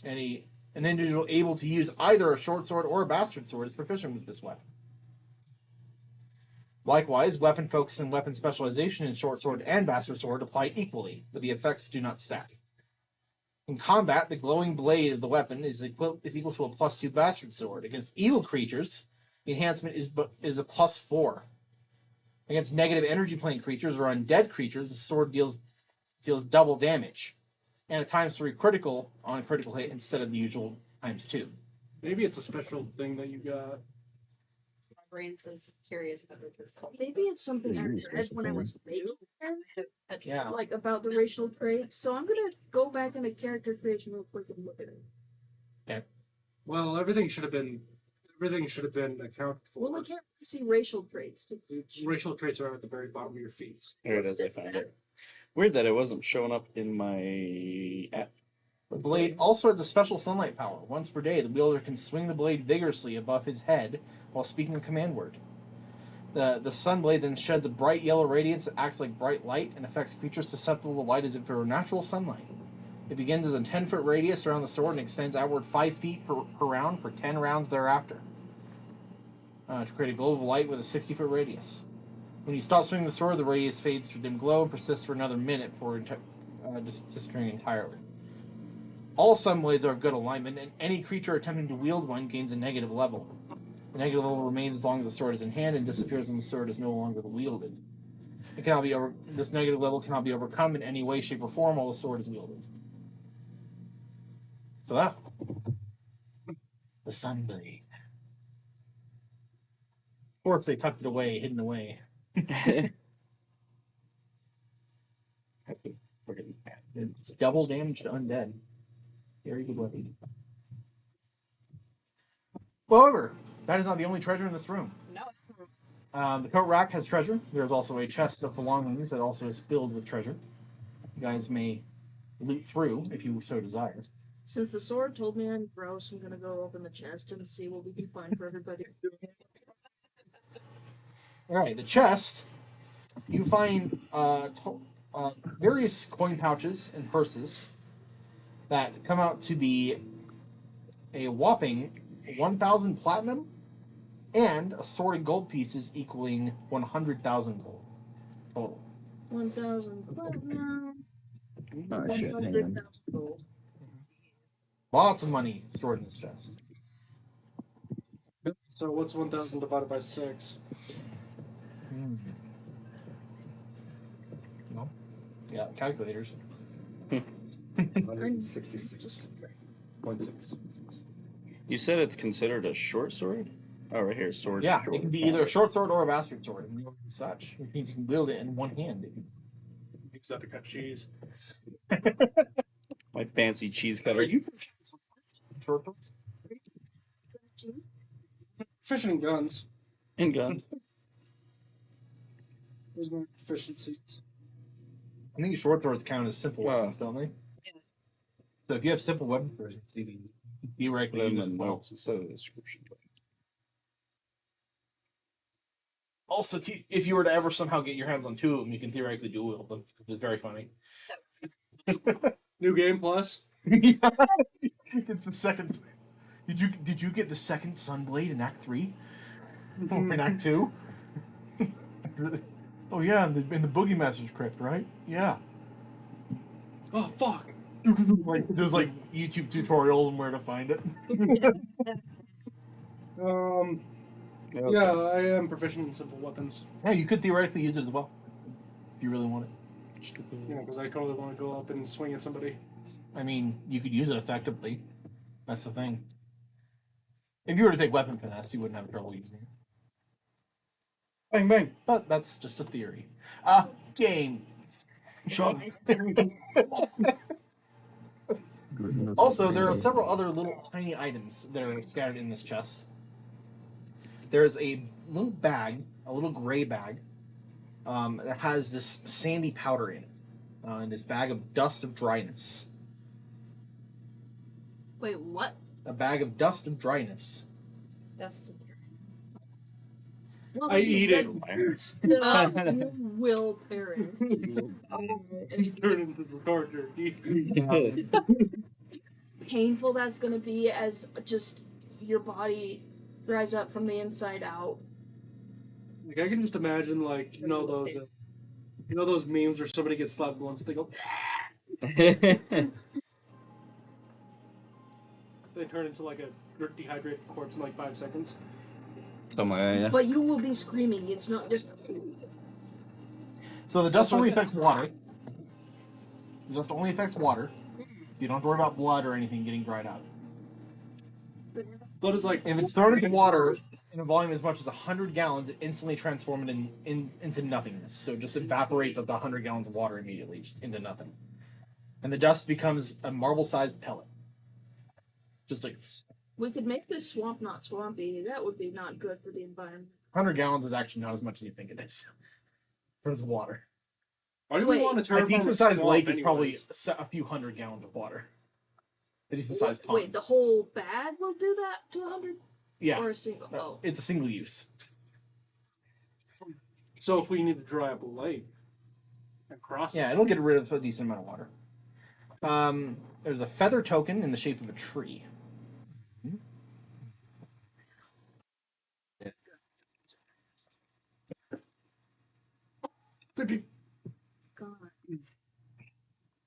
An individual able to use either a short sword or a bastard sword is proficient with this weapon. Likewise, weapon focus and weapon specialization in short sword and bastard sword apply equally, but the effects do not stack. In combat, the glowing blade of the weapon is equal to a +2 bastard sword. Against evil creatures, the enhancement is a +4. Against negative energy plane creatures or undead creatures, the sword deals deals double damage, and a ×3 critical on a critical hit instead of the usual ×2. Maybe it's a special thing that you got. My brain's is curious about it. Maybe it's something I Maybe read when I was making it, Yeah. like about the racial traits. So I'm gonna go back into character creation real quick and look at it. Well, everything should have been accounted for. Well, I can't really see racial traits. Racial traits are at the very bottom of your feet. Here it is. I found it. Weird that it wasn't showing up in my app. The blade also has a special sunlight power. Once per day, the wielder can swing the blade vigorously above his head while speaking a command word. The sun blade then sheds a bright yellow radiance that acts like bright light and affects creatures susceptible to light as if it were natural sunlight. It begins as a 10-foot radius around the sword and extends outward 5 feet per round for 10 rounds thereafter. To create a globe of light with a 60-foot radius. When you stop swinging the sword, the radius fades to dim glow and persists for another minute before disappearing entirely. All sun blades are of good alignment, and any creature attempting to wield one gains a negative level. The negative level remains as long as the sword is in hand and disappears when the sword is no longer wielded. This negative level cannot be overcome in any way, shape, or form while the sword is wielded. So that. The sun blade. Of course, they tucked it away, hidden away. It's double damage to undead. Very good weapon. However, that is not the only treasure in this room. No. The coat rack has treasure. There's also a chest of belongings that also is filled with treasure. You guys may loot through if you so desire. Since the sword told me I'm gross, I'm gonna go open the chest and see what we can find for everybody. Alright, the chest. You find various coin pouches and purses that come out to be a whopping 1,000 platinum and assorted gold pieces equaling 100,000 gold total. 1,000 platinum. Oh, shit, hang 100,000 on. gold. Lots of money stored in this chest. So what's 1,000 divided by 6? No? Yeah, calculators. 166.6. You said it's considered a short sword? Oh, right here, sword. Yeah, short. it can be either a short sword or a bastard sword, and such. Which means you can wield it in one hand. Use that to cut cheese. My fancy cheese cutter. Are you short swords? Fishing and guns. And guns. Where's my proficiencies? I think short swords count as simple weapons, don't they? Yes. So if you have simple weapon proficiency, then you theoretically Then use the it as well. notes instead of the description. Also, if you were to ever somehow get your hands on two of them, you can theoretically dual wield them, which is very funny. New game plus. Yeah. It's the second. Did you get the second Sunblade in Act 3? Or in Act 2? Oh yeah, in the Boogie Master's crypt, right? Yeah. Oh fuck. Like there's like YouTube tutorials on where to find it. Okay. Yeah, I am proficient in simple weapons. Yeah, you could theoretically use it as well, if you really want it. Stupid. Yeah, because I totally want to go up and swing at somebody. I mean, you could use it effectively. That's the thing. If you were to take weapon finesse, you wouldn't have trouble using it. Bang bang. But that's just a theory. Game. Shot. Also, there are several other little tiny items that are scattered in this chest. There's a little bag, a little gray bag, that has this sandy powder in it. And this bag of dust of dryness. Wait, what? A bag of dust of dryness. That's Well, I eat it. You will perish. Turn into the torture. Painful that's gonna be as just your body dries up from the inside out. Like I can just imagine, like those memes where somebody gets slapped once, they go, they turn into like a dehydrated corpse in like 5 seconds. Something like that, yeah. But you will be screaming. It's not just. So the dust only affects water. It just only affects water, so you don't have to worry about blood or anything getting dried out. Blood is like If it's thrown into water in a volume as much as 100 gallons, it instantly transforms it into nothingness. So it just evaporates up to 100 gallons of water immediately, just into nothing. And the dust becomes a marble-sized pellet. Just like We could make this swamp not swampy. That would be not good for the environment. 100 gallons is actually not as much as you think it is. For its water. Why do we Wait. want to A terraform decent-sized swamp lake is probably anyways? a few hundred gallons of water. A decent-sized pond. Wait, the whole bag will do that to 100? Yeah. Or a single? Oh. It's a single use. So if we need to dry up a lake and cross Yeah, it, it'll get rid of a decent amount of water. There's a feather token in the shape of a tree. God.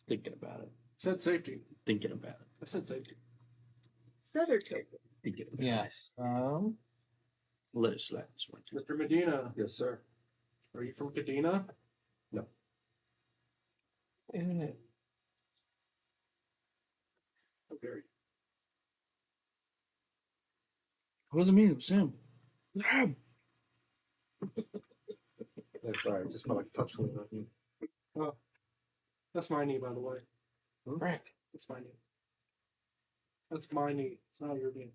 Thinking about it. said safety. Thinking about it. I said safety. Feather token. Thinking about Yes. it. Let it slap this one. Mr. Medina, Yes, sir. are you from Kadena? Isn't it? How dare you? It wasn't me, it was him. Yeah, sorry, I just felt like touching on you. That's my knee, by the way. Right. That's my knee. That's my knee. It's not your knee.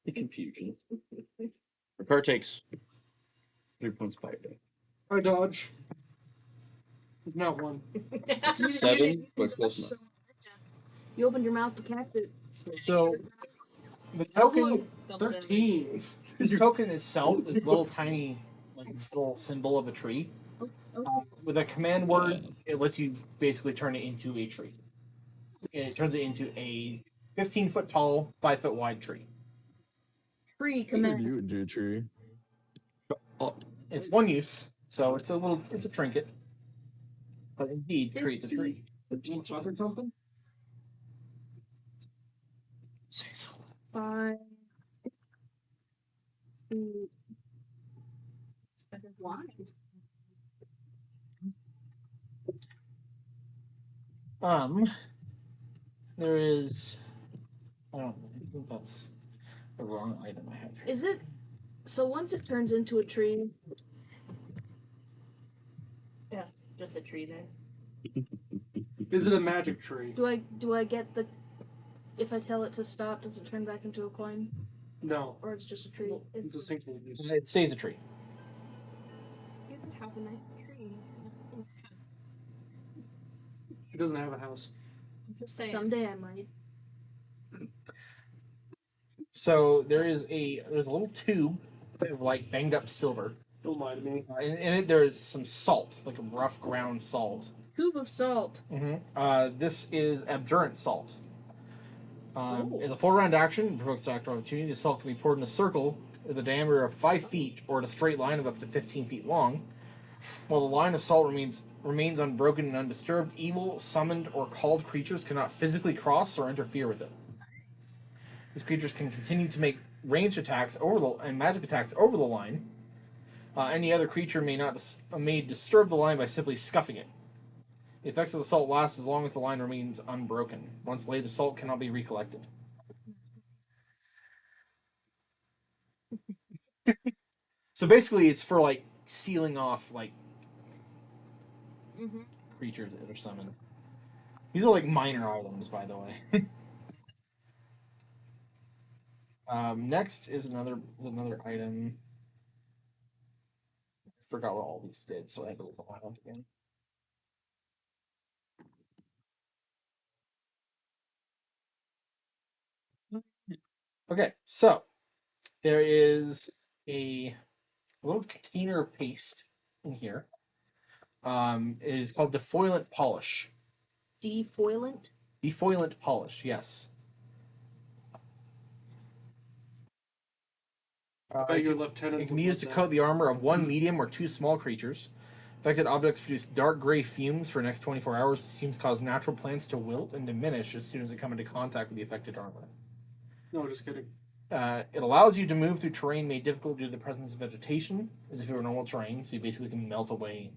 The confusion. Repair takes 3 points by day. I dodge. It's not one. It's a 7, but close enough. You opened your mouth to catch it. So, the token, 13. this token itself is a little tiny, like little symbol of a tree. With a command word, it lets you basically turn it into a tree. And it turns it into a 15-foot tall, 5-foot wide tree. Free What command. do you do, tree? It's one use, so it's a trinket. But indeed, creates a tree. 15 shots or something? Say so. 5. Why? There is. I think that's the wrong item I have here. Is it? So once it turns into a tree, Yes, just a tree then. Is it a magic tree? do I get the? If I tell it to stop, does it turn back into a coin, No. or it's just a tree? It's a single use. It stays a tree. You could have a nice tree. It doesn't have a house. I'm just saying. Someday I might. So there's a little tube of like banged up silver. Don't lie to me. In it there's some salt, like a rough ground salt. Tube of salt. This is abjurant salt. Oh. As a full round action, provokes act opportunity. The salt can be poured in a circle with a diameter of 5 feet or in a straight line of up to 15 feet long. While the line of salt remains unbroken and undisturbed, evil, summoned, or called creatures cannot physically cross or interfere with it. These creatures can continue to make ranged attacks and magic attacks over the line. Any other creature may disturb the line by simply scuffing it. The effects of the salt last as long as the line remains unbroken. Once laid, the salt cannot be recollected. So basically, it's for like sealing off like creatures that are summoned. These are like minor items, by the way. Next is another item. I forgot what all these did, so I have to look at them again. Okay, so there is a little container of paste in here. It is called defoilant polish. Defoilant? Defoilant polish, yes. Your lieutenant. It can be used to coat the armor of one medium or 2 small creatures. Affected objects produce dark gray fumes for the next 24 hours. The fumes cause natural plants to wilt and diminish as soon as they come into contact with the affected armor. No, just kidding. It allows you to move through terrain made difficult due to the presence of vegetation, as if it were normal terrain, so you basically can melt away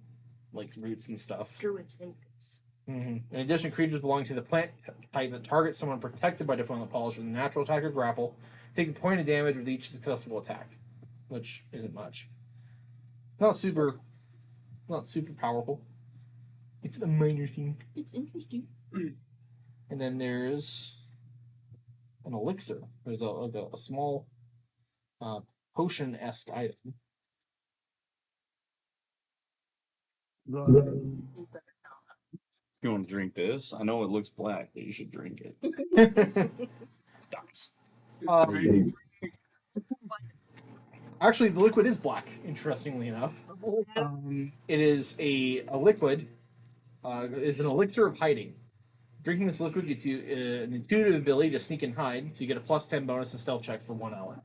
like roots and stuff. Druids hate this. In addition, creatures belonging to the plant type that target someone protected by Defilement Polish with a natural attack or grapple take a point of damage with each successful attack, which isn't much. Not super powerful. It's a minor thing. It's interesting. And then there's an elixir. There's a small potion-esque item. You want to drink this? I know it looks black, but you should drink it. Dots. Actually, the liquid is black, interestingly enough. It is a liquid. Is an elixir of hiding. Drinking this liquid gives you an intuitive ability to sneak and hide, so you get a plus 10 bonus to stealth checks for 1 hour.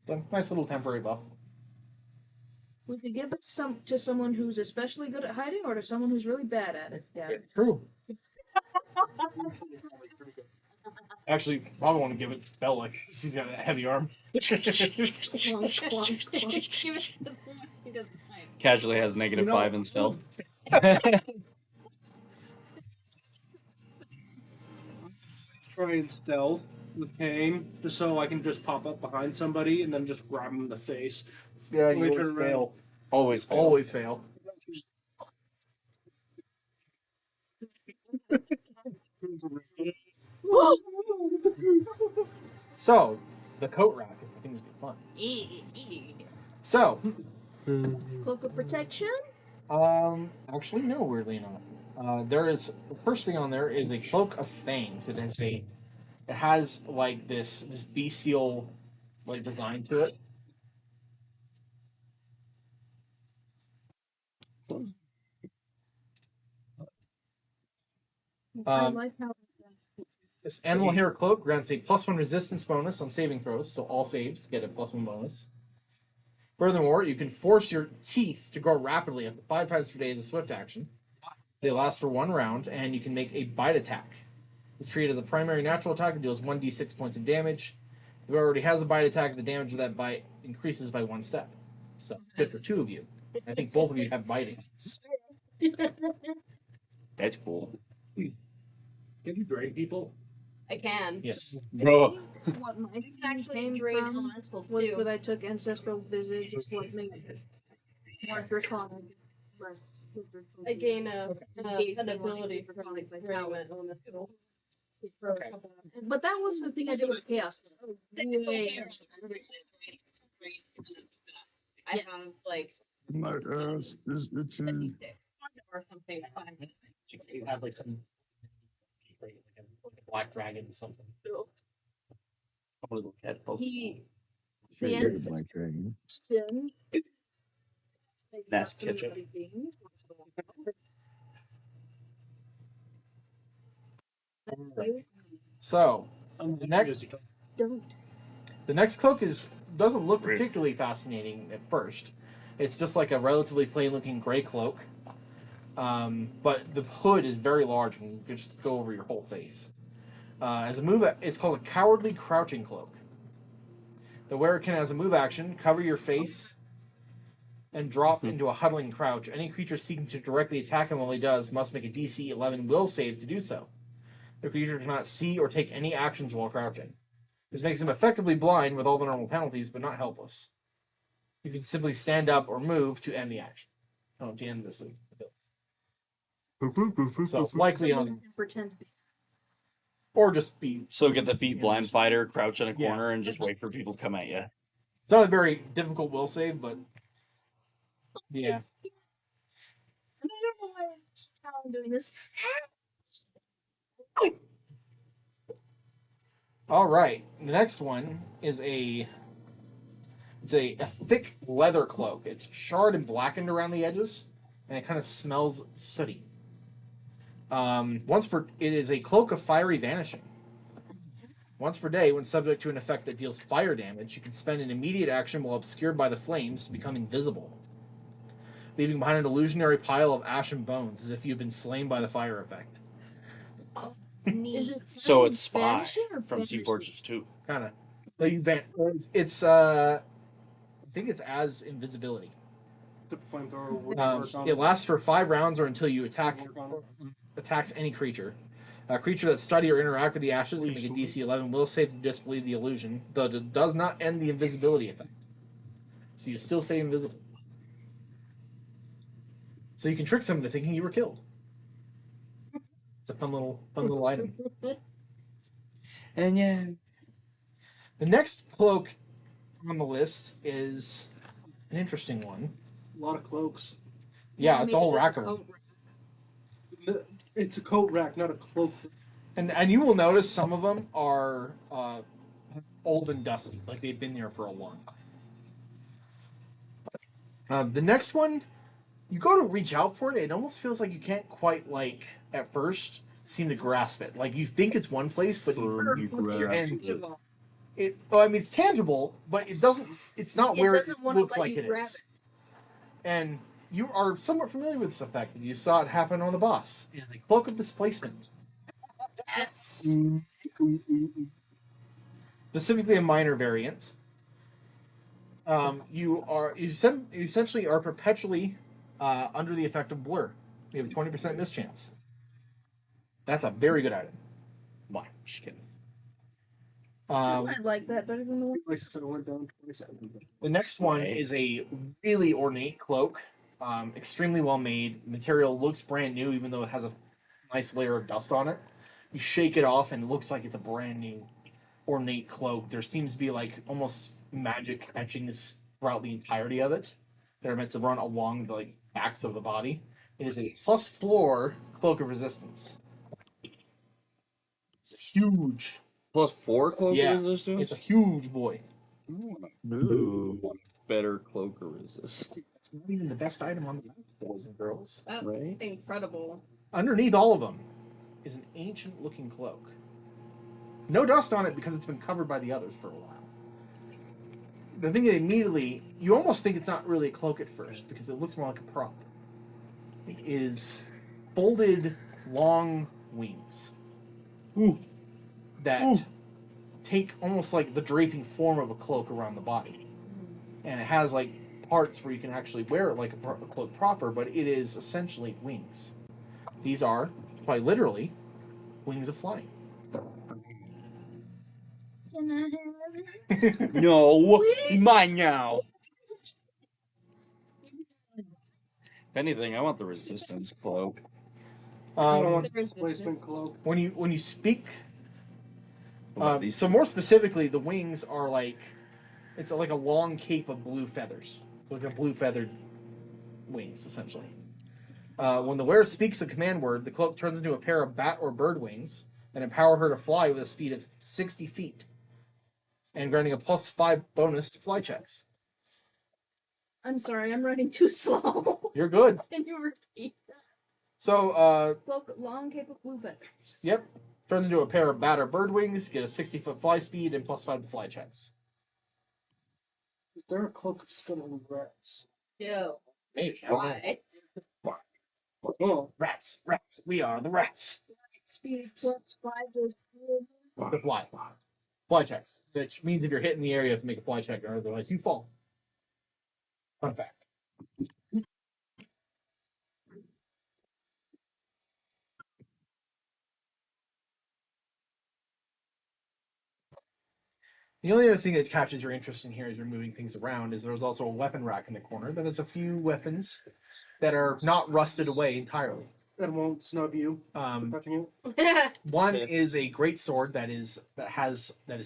So, nice little temporary buff. We could give it to someone who's especially good at hiding, or to someone who's really bad at it. Yeah. True. Actually, probably want to give it to Bellic. He's got a heavy arm. Clunk, clunk, clunk. Give it to the boy who doesn't fight. Casually has -5 in stealth. Try and stealth with Kane, just so I can just pop up behind somebody and then just grab him in the face. Yeah, Let me you turn always around. fail. Always fail. Always fail. So, the coat rack. I think it's good fun. So, Cloak of protection. actually, no, weirdly enough. There is the first thing on there is a cloak of fangs. It has like this bestial like design to it. I like how This animal hair cloak grants a +1 resistance bonus on saving throws, so all saves get a +1 bonus. Furthermore, you can force your teeth to grow rapidly up to 5 times per day as a swift action. They last for 1 round, and you can make a bite attack. It's treated as a primary natural attack and deals 1d6 points of damage. If it already has a bite attack, the damage of that bite increases by 1 step. So it's good for 2 of you. I think both of you have bite attacks. That's cool. Can you drain people? I can. Yes. Bro. what my I can actually came drain from elementals was too. that I took ancestral visage, is what makes it more draconic. Less I gain Okay. an ability for Draconic draining vitality. elemental. Okay. But that wasn't the thing I did with chaos. Way. I have like My ass is itching. 56 or something. You have like some like a black dragon or something. A little cat poke. He Straight end. into my drain. That's ketchup. So, the next Don't. the next cloak doesn't look Rude. particularly fascinating at first. It's just like a relatively plain-looking gray cloak, but the hood is very large and can just go over your whole face. As a move, it's called a cowardly crouching cloak. The wearer can, as a move action, cover your face and drop into a huddling crouch. Any creature seeking to directly attack him while he does must make a DC 11 will save to do so. The creature cannot see or take any actions while crouching. This makes him effectively blind with all the normal penalties, but not helpless. You can simply stand up or move to end the action. Oh, to end this ability. So likely on, Pretend to be. or just be. So get the feet blind fighter, crouch in a Yeah. corner, and just wait for people to come at you. It's not a very difficult will save, but yeah. And I don't know how I'm doing this. All right. The next one is a thick leather cloak. It's charred and blackened around the edges, and it kind of smells sooty. It is a cloak of fiery vanishing. Once per day, when subject to an effect that deals fire damage, you can spend an immediate action while obscured by the flames to become invisible, leaving behind an illusionary pile of ash and bones, as if you've been slain by the fire effect. Is it So it's Spy vanishing or from Team vanishing? Fortress 2. Kind of. Like I think it's as invisibility. Put the flamethrower would Um, work on it lasts for 5 rounds or until you attacks any creature. A creature that study or interact with the ashes can make a DC 11 will save to disbelieve the illusion, though it does not end the invisibility effect. So you still stay invisible. So you can trick someone into thinking you were killed. It's a fun little item. And yeah, The next cloak on the list is an interesting one. A lot of cloaks. Yeah, it's a whole Maybe rack that's of a them. coat rack. It's a coat rack, not a cloak. And you will notice some of them are old and dusty, like they've been there for a long time. The next one, you go to reach out for it, it almost feels like you can't quite, like, at first, seem to grasp it. Like, you think it's one place, but firmly your grasp hand, it. I mean, it's tangible, but it's not where it doesn't wanna looks let like you it grab is. And you are somewhat familiar with this effect, as you saw it happen on the boss. It is a cloak of displacement. Yes. Specifically a minor variant. You essentially are perpetually under the effect of blur. You have a 20% mischance. That's a very good item. Why? Just kidding. I like that better than the one. Likes to went down 27. The next one is a really ornate cloak, extremely well made. Material looks brand new, even though it has a nice layer of dust on it. You shake it off, and it looks like it's a brand new, ornate cloak. There seems to be like almost magic etchings throughout the entirety of it. They're meant to run along the backs of the body. It is a +4 cloak of resistance. It's huge. +4 cloak Yeah, resistance? it's a huge boy. Ooh. Better cloak resistance. It's not even the best item on the map, boys and girls. That's Right? incredible. Underneath all of them is an ancient-looking cloak. No dust on it because it's been covered by the others for a while. The thing that immediately, you almost think it's not really a cloak at first because it looks more like a prop. It is folded, long wings. Ooh. That take almost like the draping form of a cloak around the body. And it has like parts where you can actually wear it like a cloak proper, but it is essentially wings. These are, quite literally, wings of flying. Can I have it? No, Please? mine now. If anything, I want the resistance cloak. I don't want Um, the displacement cloak. when you speak, What about these so two? more specifically, the wings are like it's like a long cape of blue feathers, so like a blue feathered wings essentially. When the wearer speaks a command word, the cloak turns into a pair of bat or bird wings and empower her to fly with a speed of 60 feet, and granting a +5 bonus to fly checks. I'm sorry, I'm running too slow. You're good. Can you repeat that? So, Cloak, long cape of blue feathers. yep, turns into a pair of bat or bird wings, get a 60-foot fly speed, and +5 to fly checks. Is there a cloak of scuttling rats? Ew. Maybe. Why? Oh, Rats. We are the rats. Speed +5 to To fly. Fly checks, which means if you're hit in the area, you have to make a fly check, or otherwise you fall. Fun fact. The only other thing that catches your interest in here as you're moving things around is there's also a weapon rack in the corner that has a few weapons that are not rusted away entirely. that won't snub you. Touching you. One is a great sword that is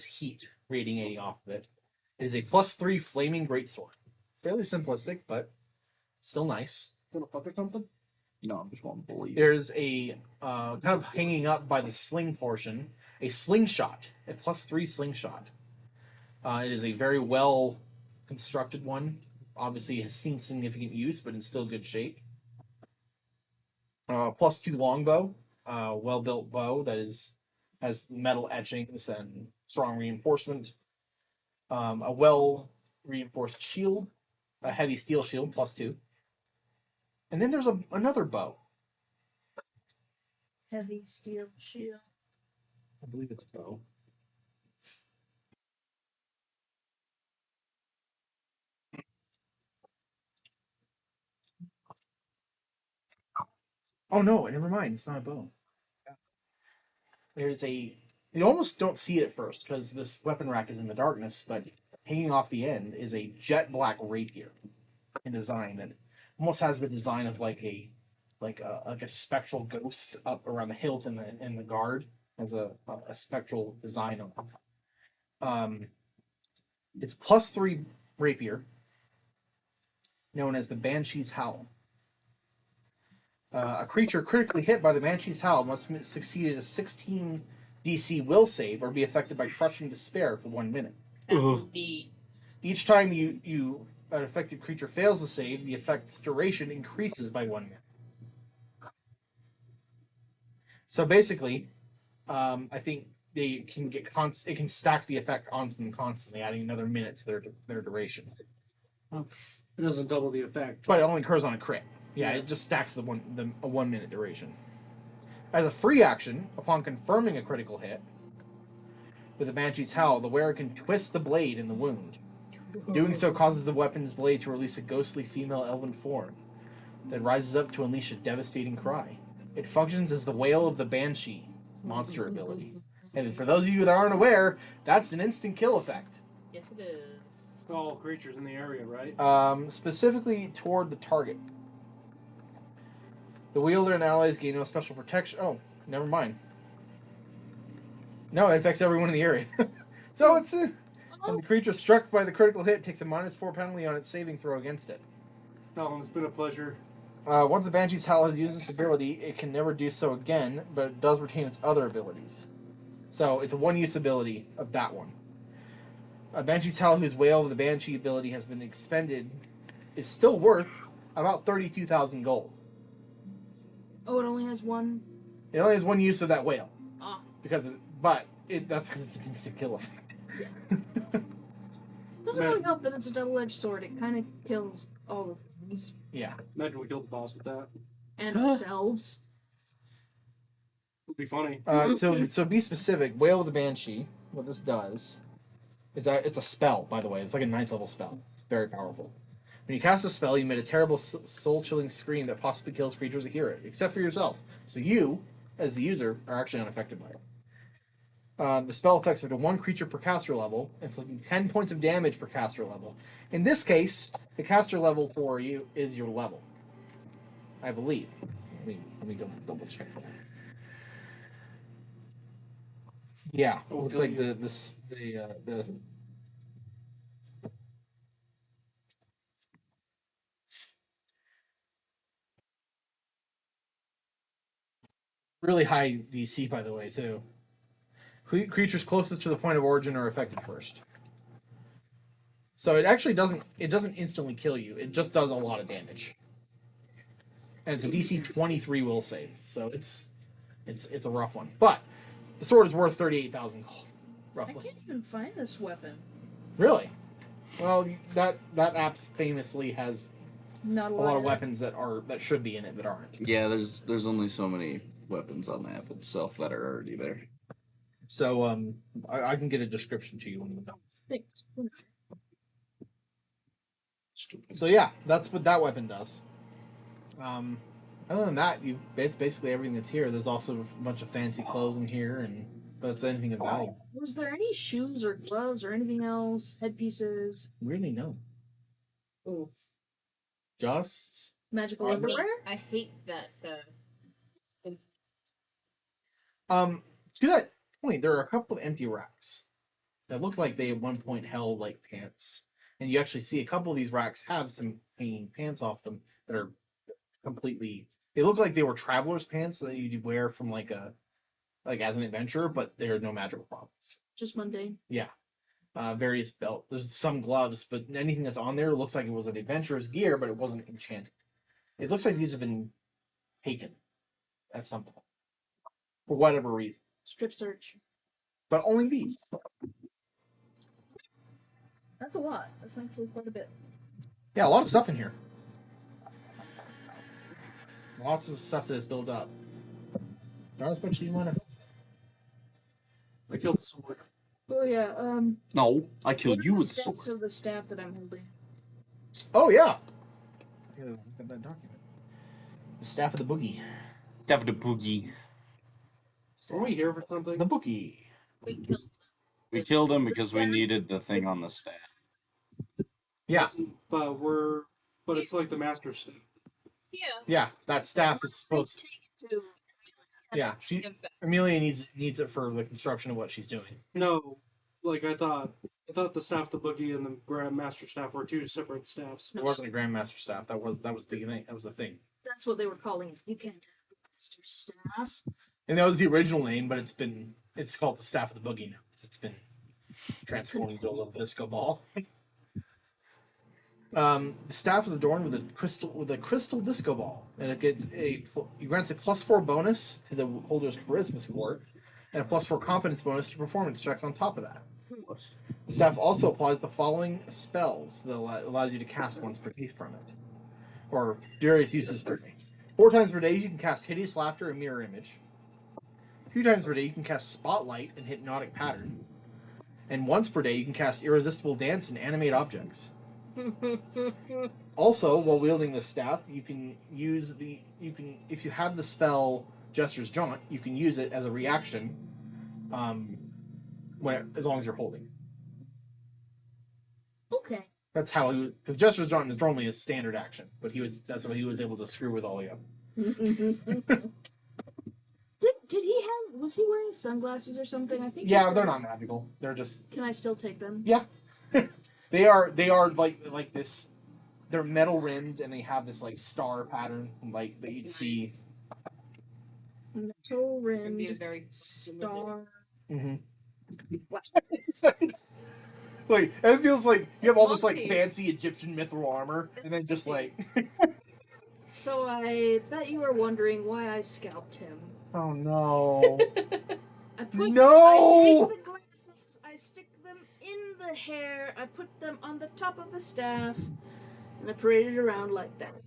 heat radiating off of it. It is a +3 flaming greatsword. Fairly simplistic, but still nice. Gonna fuck or something? No, I'm just one bully. There's a kind of hanging up by the sling portion, a slingshot, a +3 slingshot. It is a very well constructed one. Obviously, has seen significant use, but in still good shape. +2 longbow, well built bow that has metal etchings and strong reinforcement. A well reinforced shield, a heavy steel shield, +2. And then there's another bow. heavy steel shield. I believe it's a bow. Oh no, never mind. It's not a bow. There's a. You almost don't see it at first because this weapon rack is in the darkness, but hanging off the end is a jet black rapier in design that almost has the design of like a spectral ghost up around the hilt and the guard has a spectral design on it. It's +3 rapier, known as the Banshee's Howl. A creature critically hit by the Banshee's Howl must succeed at a 16 DC will save or be affected by crushing despair for 1 minute. Indeed. Each time an affected creature fails to save, the effect's duration increases by 1 minute. So basically, I think they can get it can stack the effect onto them constantly, adding another minute to their duration. It doesn't double the effect. But it only occurs on a crit. Yeah, it just stacks a 1 minute duration. As a free action, upon confirming a critical hit with the Banshee's Howl, the wearer can twist the blade in the wound. Doing so causes the weapon's blade to release a ghostly female elven form that rises up to unleash a devastating cry. It functions as the wail of the Banshee monster ability. And for those of you that aren't aware, that's an instant kill effect. Yes, it is. All creatures in the area, right? Specifically toward the target. The wielder and allies gain no special protection. Oh, never mind. No, it affects everyone in the area. So it's when the creature struck by the critical hit takes a -4 penalty on its saving throw against it. No, it's been a pleasure. Once the Banshee's Howl has used this ability, it can never do so again, but it does retain its other abilities. So it's a one-use ability of that one. A Banshee's Howl whose Wail of the Banshee ability has been expended is still worth about 32,000 gold. Oh, it only has one. It only has one use of that wail. Ah. That's because it's an instant kill effect. Doesn't really help that it's a double-edged sword. It kind of kills all the things. Yeah. Imagine we killed the boss with that. And ourselves. Would be funny. So be specific. Wail of the Banshee. What this does, it's a spell. By the way, it's like a 9th level spell. It's very powerful. When you cast a spell, you emit a terrible, soul-chilling scream that possibly kills creatures that hear it, except for yourself. So you, as the user, are actually unaffected by it. The spell affects up to 1 creature per caster level, inflicting 10 points of damage per caster level. In this case, the caster level for you is your level, I believe. Let me double check that. Yeah, Oh, looks good. like the really high DC, by the way, too. Creatures closest to the point of origin are affected first. So it actually doesn't instantly kill you. It just does a lot of damage. And it's a DC 23 will save. So it's a rough one. But the sword is worth 38,000 gold, I roughly. can't even find this weapon. Really? Well, that app famously has Not a lot of weapons that should be in it that aren't. Yeah, there's only so many weapons on the app itself that are already there. So I can get a description to you when we're done. Thanks. Stupid. So yeah, that's what that weapon does. Other than that, it's basically everything that's here. There's also a bunch of fancy clothes in here, but it's anything of value. Was there any shoes or gloves or anything else? Headpieces? Really, no. Oh. Just Magical I underwear? hate that. To that point, there are a couple of empty racks that look like they at one point held like pants, and you actually see a couple of these racks have some hanging pants off them that are completely. They look like they were traveler's pants that you'd wear from like as an adventurer, but they're no magical properties. Just mundane. Yeah. Various belt. There's some gloves, but anything that's on there looks like it was an adventurer's gear, but it wasn't enchanted. It looks like these have been taken at some point for whatever reason, Strip search. but only these. That's a lot. That's actually quite a bit. Yeah, a lot of stuff in here. Lots of stuff that is built up. Not as much as you want to. I killed the sword. Oh yeah. No, I killed what you are with the stats sword. of the staff that I'm holding. Oh yeah. Look at that document. The staff of the boogie. Staff of the boogie. Are we here for something? The bookie. We killed We killed him The because we staff? needed the thing on the staff. Yeah, But it's like the master staff. yeah. That staff is They supposed. take it to. Yeah, Amelia needs it for the construction of what she's doing. No, like I thought the staff, the boogie, and the grand master staff were two separate staffs. It wasn't a grandmaster staff. That was the thing. That was the thing. That's what they were calling it. You can't have the master staff. And that was the original name, but it's called the staff of the boogie now. It's been transformed into a little disco ball. The staff is adorned with a crystal disco ball, and it grants a +4 bonus to the holder's charisma score, and a +4 competence bonus to performance checks on top of that. The staff also applies the following spells that allows you to cast once per day from it, or various uses per day. 4 times per day you can cast Hideous Laughter and Mirror Image. 2 times per day you can cast Spotlight and Hypnotic Pattern, and once per day you can cast Irresistible Dance and Animate Objects. Also, while wielding the staff, if you have the spell Jester's Jaunt, you can use it as a reaction, as long as you're holding. Okay. That's how because Jester's Jaunt is normally a standard action, but that's what he was able to screw with all of you. Did he have? Was he wearing sunglasses or something? I think. Yeah, they're not magical. They're just Can I still take them? yeah. They are like this. They're metal rimmed and they have this like star pattern like that you'd see. Metal It'd be a rimmed very star. Mm-hmm. What? Like it feels like you have all this like Monkey. fancy Egyptian mithril armor, and then just like So I bet you are wondering why I scalped him. oh no. I take No! the glasses, I stick them in the hair, I put them on the top of the staff, and I parade it around like that.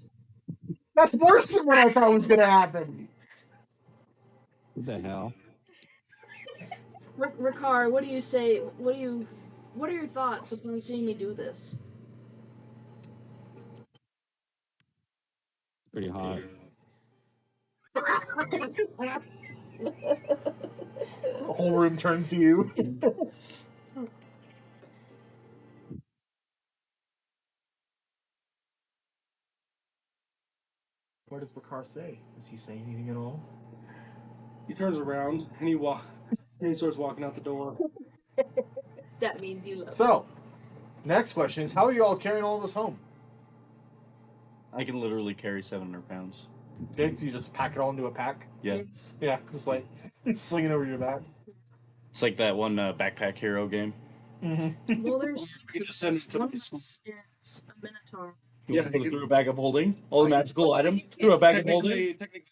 That's worse than what I thought was gonna happen. What the hell? Ricard, what do you say? What are your thoughts upon seeing me do this? Pretty hot. The whole room turns to you. What does Bakar say? Does he say anything at all? He turns around and he starts walking out the door. That means you love So, next question is, how are you all carrying all this home? I can literally carry 700 pounds. Okay, so you just pack it all into a pack? Yeah. Yeah, just like sling it over your back. It's like that one Backpack Hero game. Mm-hmm. Well, there's You just send it to one the school. it's a minotaur. Yeah, put it through a bag of holding. All the magical items through a bag of holding. Technically,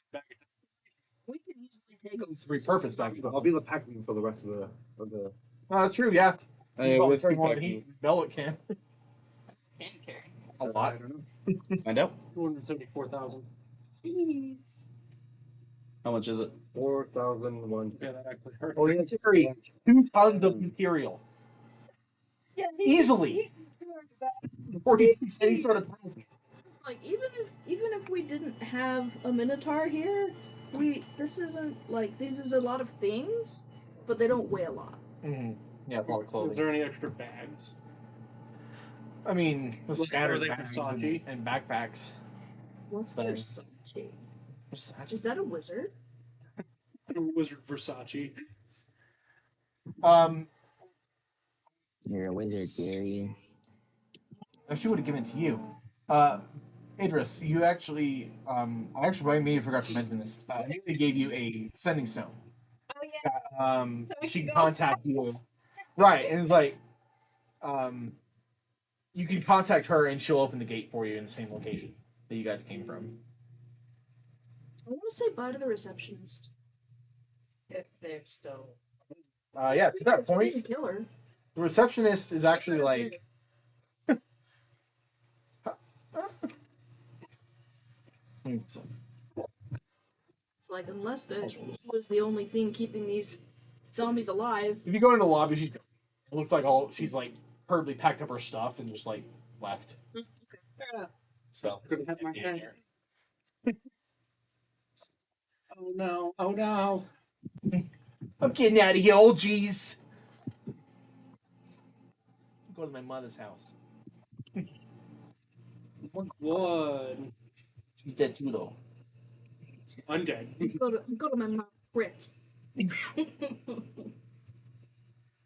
We can easily take It's repurposed back. I'll be the packman for the rest of the. Oh, that's true, yeah. You with carry more than Backpack. Bellet can. can carry. A lot. I don't know. Find out. 274,000. How much is it? 4,001. Yeah, that actually hurt. Oh, you carry 2 tons of material. Yeah, Easily. Before he takes any sort of penalties. Like even if we didn't have a minotaur here, this isn't like these is a lot of things, but they don't weigh a lot. Mm-hmm. Yeah, probably Is clothing. there any extra bags? I mean, the Like, scattered are they bags Versace? and backpacks. What's But- Versace? Is that a wizard? Wizard Versace. You're a wizard, Gary. I should would have given it to you. Idris, you actually, I maybe forgot to mention this. Haley gave you a sending stone. Oh yeah. So we She can can go. contact you. Right, and it's like, you can contact her and she'll open the gate for you in the same location that you guys came from. I want to say bye to the receptionist. If they're still. Yeah, to that We point, can kill her. the receptionist is actually like, It's like unless he was the only thing keeping these zombies alive. if you go into the lobby, it looks like she's like hurriedly packed up her stuff and just like left. Fair enough. So Couldn't have my empty in pen. here. Oh no! Oh no! I'm getting out of here. Oh, jeez. Go to my mother's house. What? She's dead too, though. I'm dead. Go to my mom's crypt.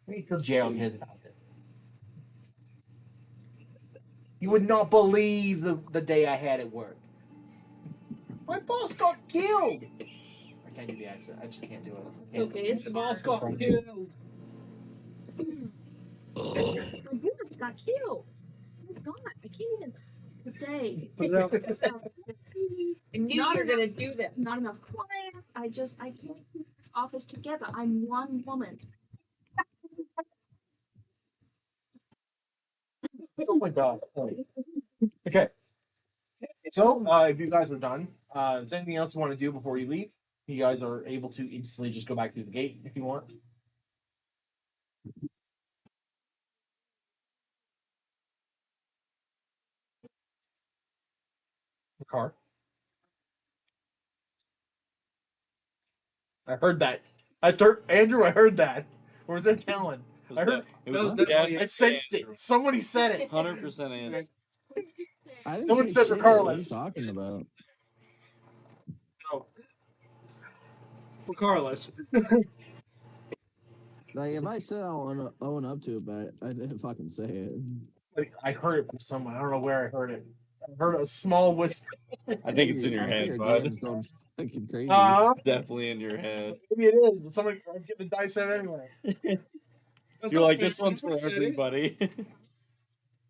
Wait till Gerald hears about it. You would not believe the day I had at work. My boss got killed. I can't do the accent. I just can't do it. It's okay. It's Boss fine. got killed. My goodness, got killed. Oh my god, I can't even. Today. I knew Not you were gonna enough- do that. Not enough clients. I can't keep this office together. I'm one woman. Oh my god. Okay. So, if you guys are done, is there anything else you want to do before you leave? You guys are able to instantly just go back through the gate if you want. The car. I heard that. Andrew, I heard that. Or was that Talon? I heard. It That was was definitely I sensed it. Somebody said it. 100% Andrew. I didn't Someone say said shit. regardless. What are you talking about? No. Regardless. Like, if I said I want to own up to it, but I didn't fucking say it. I heard it from someone. I don't know where I heard it. I heard a small whisper. I think it's in your I head, figured bud. DM's going fucking crazy. Definitely in your head. Maybe it is, but somebody I'm getting the dice out anyway. You're like, this one's for everybody.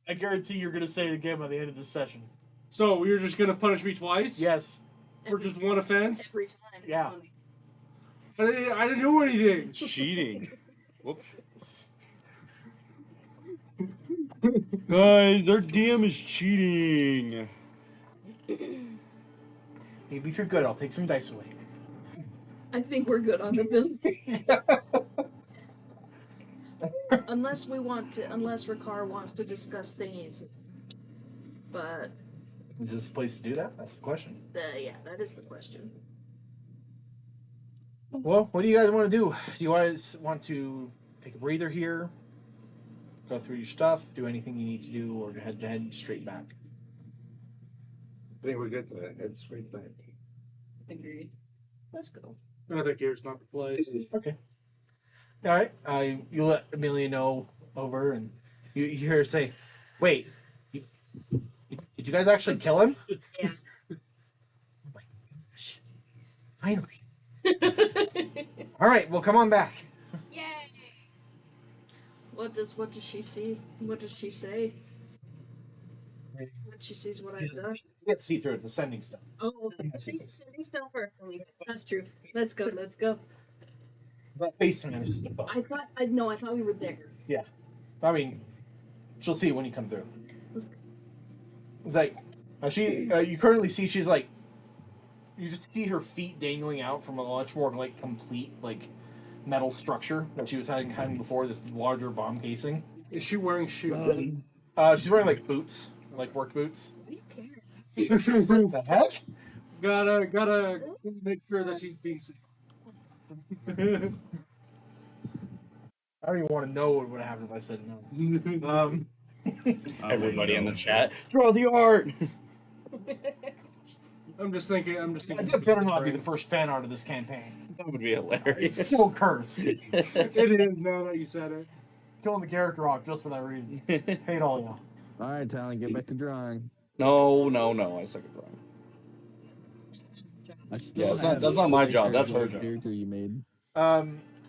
I guarantee you're gonna say it again by the end of this session. So you're just gonna punish me twice? Yes. For just one offense? Every time. It's Yeah. funny. I didn't do anything. It's cheating. Whoops. Guys, our DM is cheating. Maybe if you're good, I'll take some dice away. I think we're good on the bill. Unless Ricard wants to discuss things. But Is this the place to do that? That's the question. yeah, that is the question. Well, what do you guys want to do? Do you guys want to take a breather here? Go through your stuff, do anything you need to do, or head straight back? I think we're good to head straight back. Agreed. Let's go. I think here's not the place. Okay. All right. You let Amelia know over, and you hear her say, "Wait, did you guys actually kill him?" Yeah. Oh my gosh. Finally. All right. Well, come on back. Yay! What does she see? What does she say? When she sees what I've done. You can't see through it. The sending stuff. Oh, okay. See, Sitting still for a week. That's true. Let's go. Let's go. that FaceTime is. I thought we were there. I mean, she'll see it when you come through. Let's go. It's like you currently see she's like, you just see her feet dangling out from a much more like complete like metal structure that she was having before, this larger bomb casing. Is she wearing shoes? She's wearing like boots, like work boots. What do you care? What the heck? Gotta make sure that she's being safe. I don't even want to know what would happen if I said no. Everybody in the chat, draw the art. I'm just thinking. That better not be the first fan art of this campaign. That would be hilarious. It's so cursed. It is now that you said it. Killing the character off just for that reason. Hate all y'all. All right, Talon, get back to drawing. No, I suck at drawing. I still Yeah, have that's not my job, that's her the job. character you made. It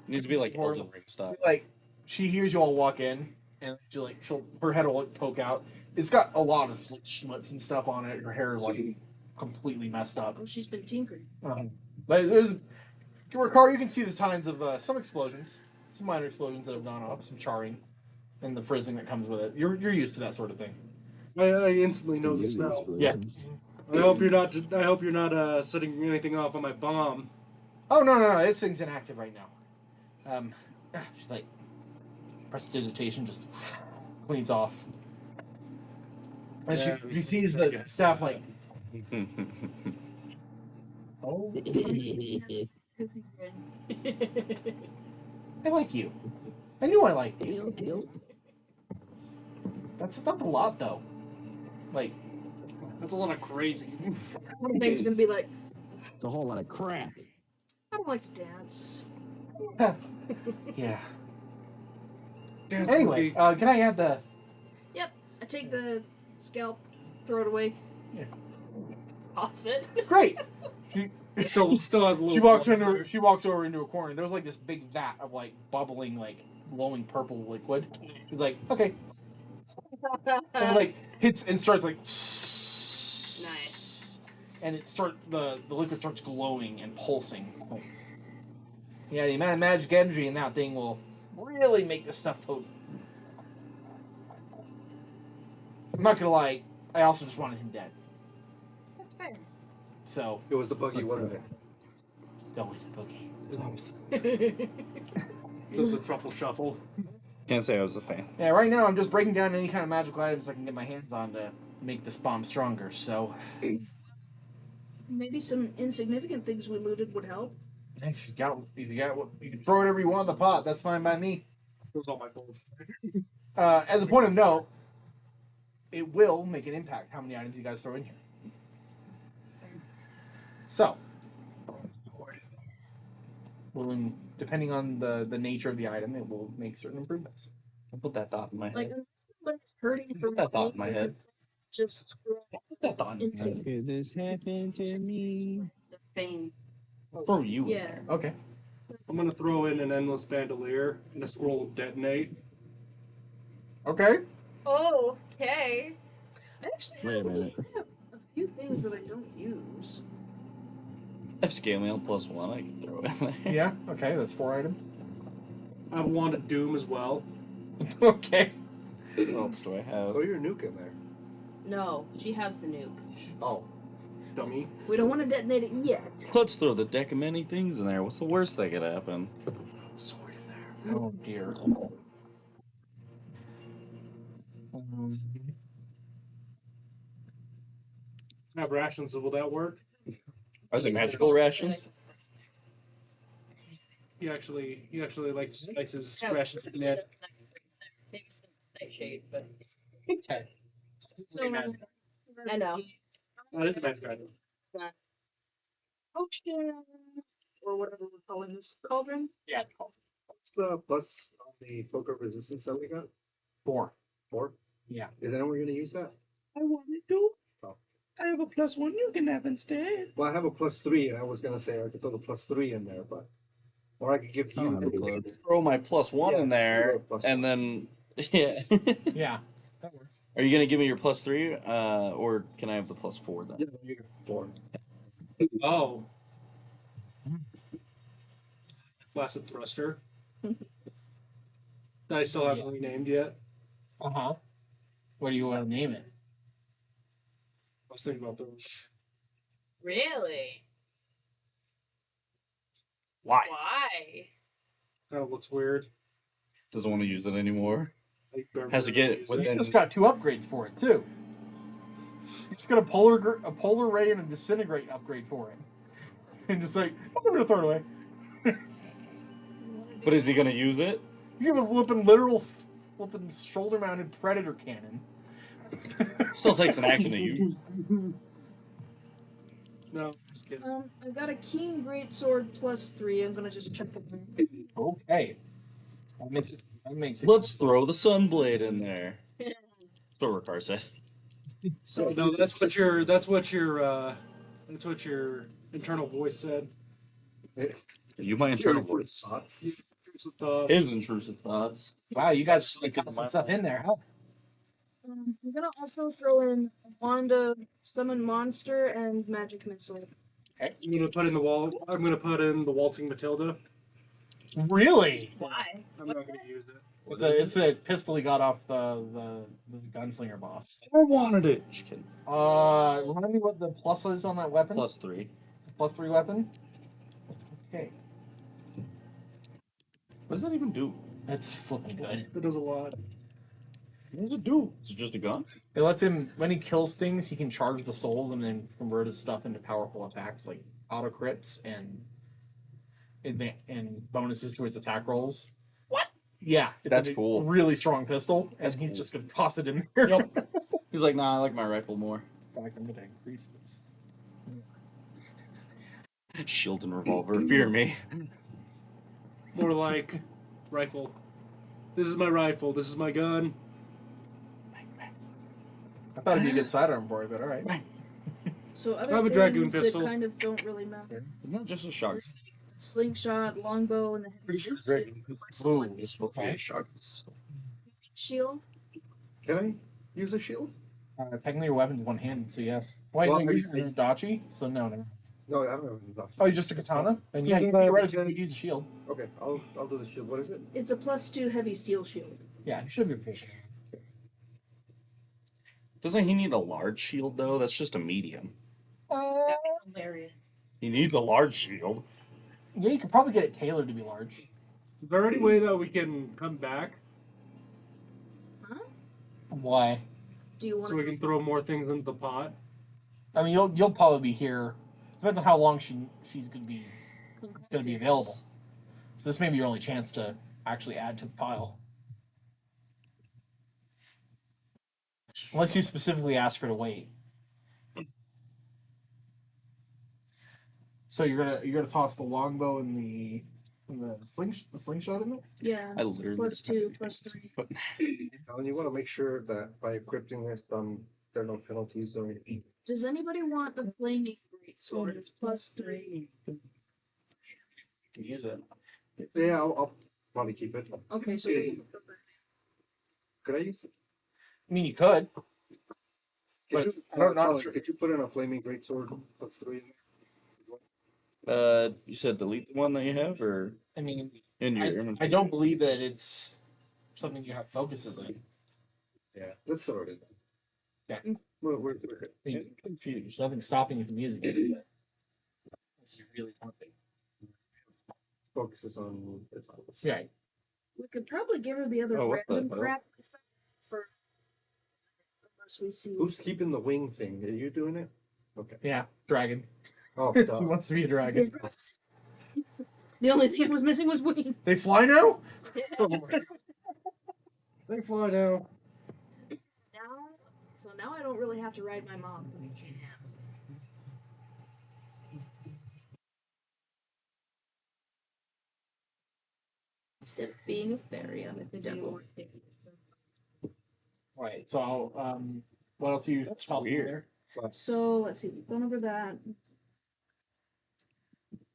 needs to be like Or- Elden Ring style. Like she hears you all walk in, and her head will like, poke out. It's got a lot of like, schmutz and stuff on it. Her hair is like completely messed up. Oh, she's been tinkering. But there's Ricard, you can see the signs of some explosions, some minor explosions that have gone off, some charring, and the frizzing that comes with it. You're used to that sort of thing. I instantly know the smell. Yeah. I hope you're not setting anything off on my bomb. Oh no! This thing's inactive right now. She's like prestidigitation just cleans off, and she sees the staff like Oh, Goofy grin. I like you. I knew I liked you. Kill, kill. That's not a lot, though. Like, That's a lot of crazy. One thing's gonna be like, It's a whole lot of crap. I don't like to dance. yeah. Dance Anyway, monkey. can I have the? I take the scalp, throw it away. Toss it. Great. It still has a little. She walks over into a corner. There's like this big vat of like bubbling, like glowing purple liquid. She's like, okay. And like hits and starts like. Nice. And the liquid starts glowing and pulsing. Like, yeah, the amount of magic energy in that thing will really make this stuff potent. I'm not gonna lie. I also just wanted him dead. That's fair. So It was the buggy, wasn't it? always the boogie. This is a truffle shuffle. Can't say I was a fan. Yeah, right now I'm just breaking down any kind of magical items I can get my hands on to make this bomb stronger. So Maybe some insignificant things we looted would help. if you got what you can throw whatever you want in the pot. That's fine by me. It was all my fault. As a point of note, it will make an impact how many items you guys throw in here. So, well, depending on the nature of the item, it will make certain improvements. I'll put that thought in my Like, head. when it's hurting for Put that thought in my me, head. just Put that thought in my head. insignificant. Could this happen to me? The fame. I'll throw you in Yeah. there. Okay. I'm gonna throw in an endless bandolier and a scroll of detonate. Okay. Oh, okay. I actually Wait a minute. have a few things that I don't use. I have scale mail +1. I can throw in there. Yeah. Okay. That's 4 items. I have a wand of doom as well. Okay. What else do I have? Throw your nuke in there. No, she has the nuke. Oh, Dummy. We don't want to detonate it yet. Let's throw the deck of many things in there. What's the worst that could happen? Sword in there. Oh dear. I have rations, so will that work? Are they magical rations? He actually likes his Yeah, rations. maybe Yeah. maybe some nightshade, but Okay. So, I know. That is a magic item. It's not. potion, or whatever we're calling this, cauldron. Yeah, it's called what's the plus on the poker resistance that we got? 4. 4? Yeah. Is anyone going to use that? I wanted to. Oh. I have a +1 you can have instead. Well, I have a +3, and I was going to say I could throw the +3 in there, but. Or I could give I don't have a you. clue. Throw my +1 Yeah, in there, you wrote +1. and then yeah. Yeah. That works. Are you gonna give me your +3, or can I have the +4 then? Yeah, you get 4. Oh. Flaccid thruster. That I still haven't renamed yet. Uh-huh. What do you want to name it? I was thinking about those. Really? Why? Why? Kind of looks weird. Doesn't want to use it anymore. Like, Bear Has to Bear get uses You it. within. just got 2 upgrades for it, too. It's got a polar ray and a disintegrate upgrade for it. And just like, I'm going to throw it away. But is he gonna use it? You have a flipping shoulder-mounted predator cannon. Still takes an action to use. No, just kidding. I've got a keen greatsword +3. I'm gonna just check it. Okay. That makes it. Let's throw the sunblade in there. That's what Ricard said. So No, that's what your internal voice said. Are you my internal voice? Thoughts? His intrusive thoughts. Wow, you guys really got some stuff in there, huh? I'm gonna also throw in Wanda, summon monster, and magic missile. I'm gonna put in the waltzing Matilda. Really? Why? I'm not gonna use it. It's a pistol he got off the gunslinger boss. I wanted it. Just kidding. Remind me what the plus is on that weapon? +3. It's a +3 weapon? Okay. What does that even do? That's flipping good. It does a lot. What does it do? Is it just a gun? It lets him, when he kills things, he can charge the souls and then convert his stuff into powerful attacks like auto crits and bonuses towards attack rolls. What? Yeah, it's That's a cool. Really strong pistol, and That's he's cool. just gonna toss it in there. Yep. He's like, nah, I like my rifle more. I'm gonna increase this. Shield and revolver, fear me. More like rifle. This is my rifle. This is my gun. I thought it'd be a good sidearm for it, but all right. So I other have a dragoon things that pistol. kind of don't really matter. Isn't that just a shotgun? Slingshot, longbow, and the heavy Ooh, It's supposed to be a shotgun. shield. Can I use a shield? Technically, your weapon's one-handed, so yes. Why Well, are you using your dachi? So no. No, I don't have enough. Oh, you're just a katana? Then yeah, you theoretically use a shield. Okay, I'll do the shield. What is it? It's a +2 heavy steel shield. Yeah, you should be patient. Doesn't he need a large shield though? That's just a medium. Hilarious. He needs a large shield. Yeah, you could probably get it tailored to be large. Is there any way that we can come back Why? Do you want so we can throw more things into the pot? I mean, you'll probably be here. Depends on how long she's gonna be. It's gonna be available. So this may be your only chance to actually add to the pile, unless you specifically ask her to wait. So you're gonna toss the longbow and the slingshot in there. Yeah. I literally +2, +3. And you want to make sure that by equipping this, there are no penalties or anything. Does anybody want the flaming greatsword? It's +3. You can use it. Yeah, I'll probably keep it. Okay, so Could I use it? I mean, you could. Could But you, I don't know. could you put in a flaming greatsword +3? You said delete the one that you have, or I mean, in your I inventory? don't believe that it's something you have focuses in. Yeah, let's throw it in. Yeah. We're good. I'm confused. Nothing stopping you from using it. Unless you really want to. Focuses on its Right. we could probably give her the other Oh, what the random hell? crap for unless we see. Who's keeping the wing thing? Are you doing it? Okay. Yeah. Dragon. Oh, He duh. wants to be a dragon. The only thing I was missing was wings. They fly now? They fly now. Now I don't really have to ride my mom. Instead of being a fairy, I'm a devil. Right. So, what else are you tossing in there? So let's see. We've gone over that. A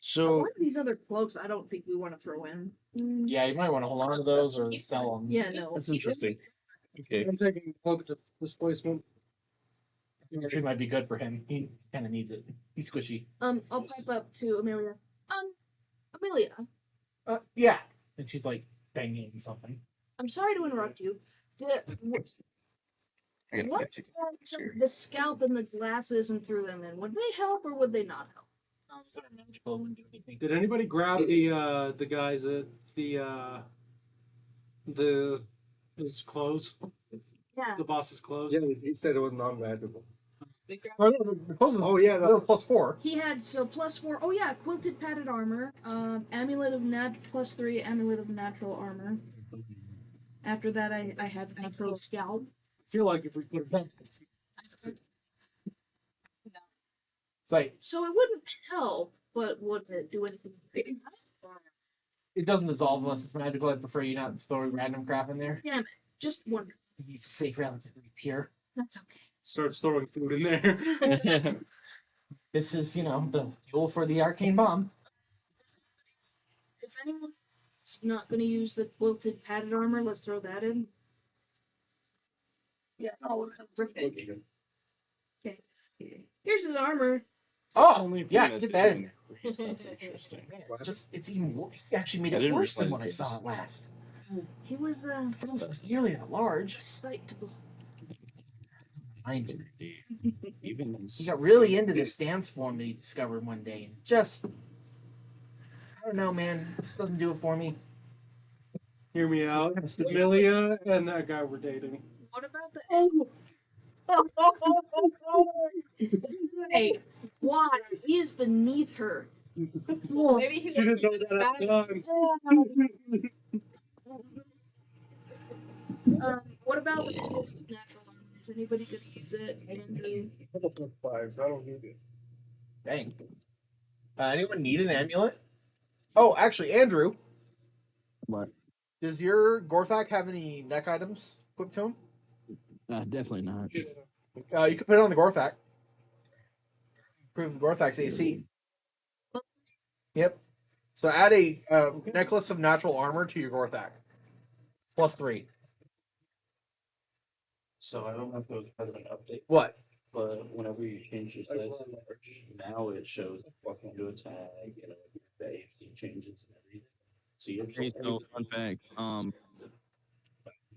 So lot of these other cloaks, I don't think we want to throw in. Yeah, you might want to hold on to those or sell them. Yeah, no. that's interesting. Okay. I'm taking cloak displacement. Actually, might be good for him. He kind of needs it. He's squishy. I'll pipe up to Amelia. Amelia, Yeah. And she's like banging something. I'm sorry to interrupt you. I gotta What get to here. the scalp and the glasses and threw them in? Would they help or would they not help? Those are magical. Wouldn't do anything. Did anybody grab the guys at his clothes? Yeah. The boss's clothes? Yeah, he said it was non-magical. Oh, no, the clothes Oh, yeah, they're +4. He had +4. Oh yeah, quilted padded armor. Amulet of +3. Amulet of natural armor. After that, I have natural scalp. I feel like if we put it It's like So it wouldn't help, but would it do anything? it doesn't dissolve unless it's magical. I prefer you not throw random crap in there. Damn it! Just wonder. It needs to stay relatively pure. That's okay. starts throwing food in there. This is, the fuel for the arcane bomb. If anyone's not going to use the quilted padded armor, let's throw that in. Yeah. Okay. Here's his armor. Oh, Only thing yeah, that get that in didn't increase, That's interesting. It's even worse. He actually made I it didn't worse than when realize I this. saw it last. He was It was nearly that large. excitable. Mind you. Even He got really into this dance form that he discovered one day, and just, I don't know, man. This doesn't do it for me. Hear me out. Amelia and that guy were dating. What about the? Hey, Why? He is beneath her. Maybe he She didn't know that at the time. What about the natural armor? Is anybody gonna use it? Andrew? Five. I don't need it. Dang. Anyone need an amulet? Oh, actually, Andrew, What? does your Gorthak have any neck items equipped to him? Definitely not. You can put it on the Gorthak. Improve the Gorthak's AC. Yep. So add a necklace of natural armor to your Gorthak. +3. So I don't know if it was part of an update, What? but whenever you change your stats, now it shows walking into a tag, you know, the AC changes and everything. So you have Hey, so fun fact.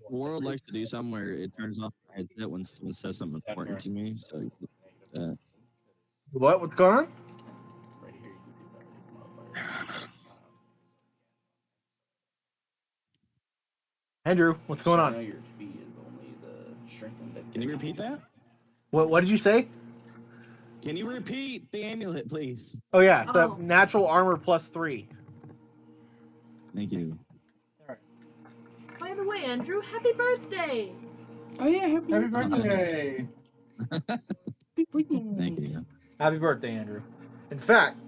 World likes to do something where it turns off my headset when someone says something important to me. So What? What's going on? right here, you can do that. Andrew, what's going Now on? your speed is only the shrinking. can you repeat that? What did you say? Can you repeat the amulet, please? Oh yeah, the Oh. natural armor +3. Thank you. By the way, Andrew, happy birthday! Oh yeah, happy birthday. birthday! Thank you. Happy birthday, Andrew. In fact,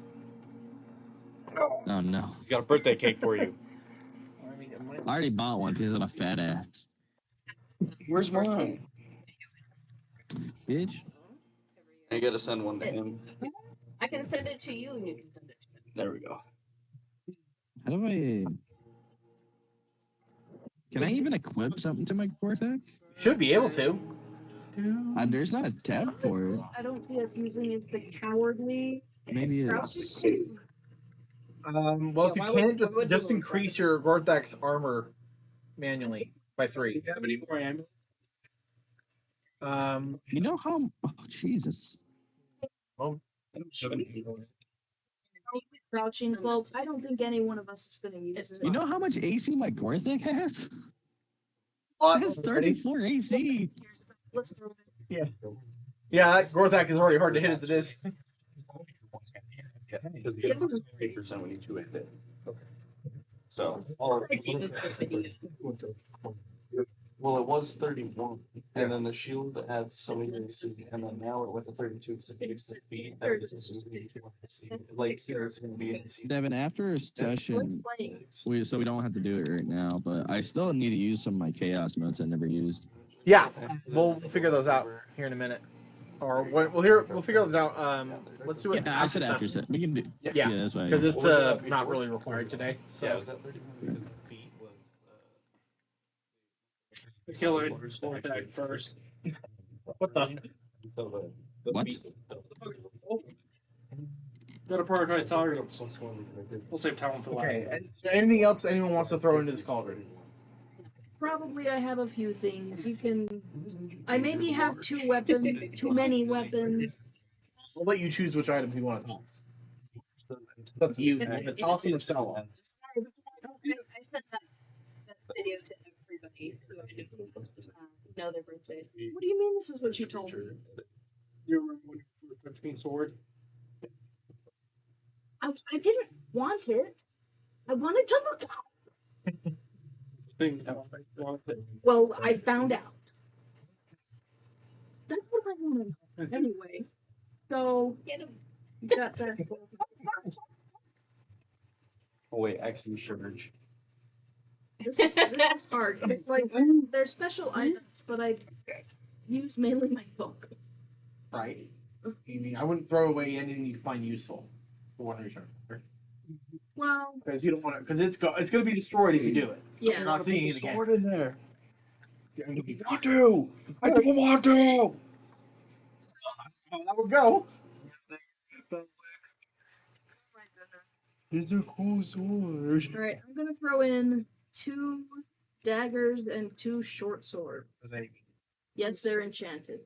Oh no, He's got a birthday cake for you. I already bought one because I'm a fat ass. Where's mine? Bitch. I gotta send one to him. I can send it to you and you can send it to me. There we go. How do I? Can I even equip something to my Cortex? should be able to. There's not a tab for it. I don't see us using is the cowardly. Maybe it's. Well, if you why can, would just you increase your Gorthak's armor manually by 3. How many more amulets? You know how? Oh Jesus! Crouching cloaks. I don't think any one of us is gonna use it. You know how much AC my Gorthak has? Uh, It has 34 AC. Let's throw it. Yeah, that Gorthak is already hard to hit as it is. Because the other 3% when you two hit it. So, well, it was 31, and then the shield adds so many AC, and then now it went to 32 because it makes the speed. Like here, it's gonna be AC. Devin, after a session, so we don't have to do it right now, but I still need to use some of my chaos modes I never used. Yeah, we'll figure those out here in a minute. Or we'll figure those out. Let's do it. Yeah, I said after set. We can do. Yeah, that's why. because it's not really required today. So. Yeah, was that 31? The beat was. Kill it Gorthak first. What the? What? Gotta prioritize targets. We'll save talent for Okay. last. Anything else anyone wants to throw into this cauldron? Probably I have a few things. You can. I maybe have 2 weapons, too many weapons. I'll let you choose which items you want to toss. It's up to you. Man. Toss them or sell them. I sent that video to everybody who I know their birthday. What do you mean this is what you told me? You remember when you were between sword? I didn't want it. I wanted to look at Thing that I wanted. Well, I found out. That's what I wanted. Anyway. So, you got that. Oh wait, actually, Surge. This is hard. It's like, they're special items, but I use mainly my book. Right. I mean, I wouldn't throw away anything you find useful for one reason. Well, Because you don't want to. Because it's going to be destroyed if you do it. yeah. You're not seeing it again. Sword in there. I don't want to. I don't want to. How that would go. It's a cool sword. Alright, I'm gonna throw in 2 daggers and 2 short swords. Yes, they're enchanted.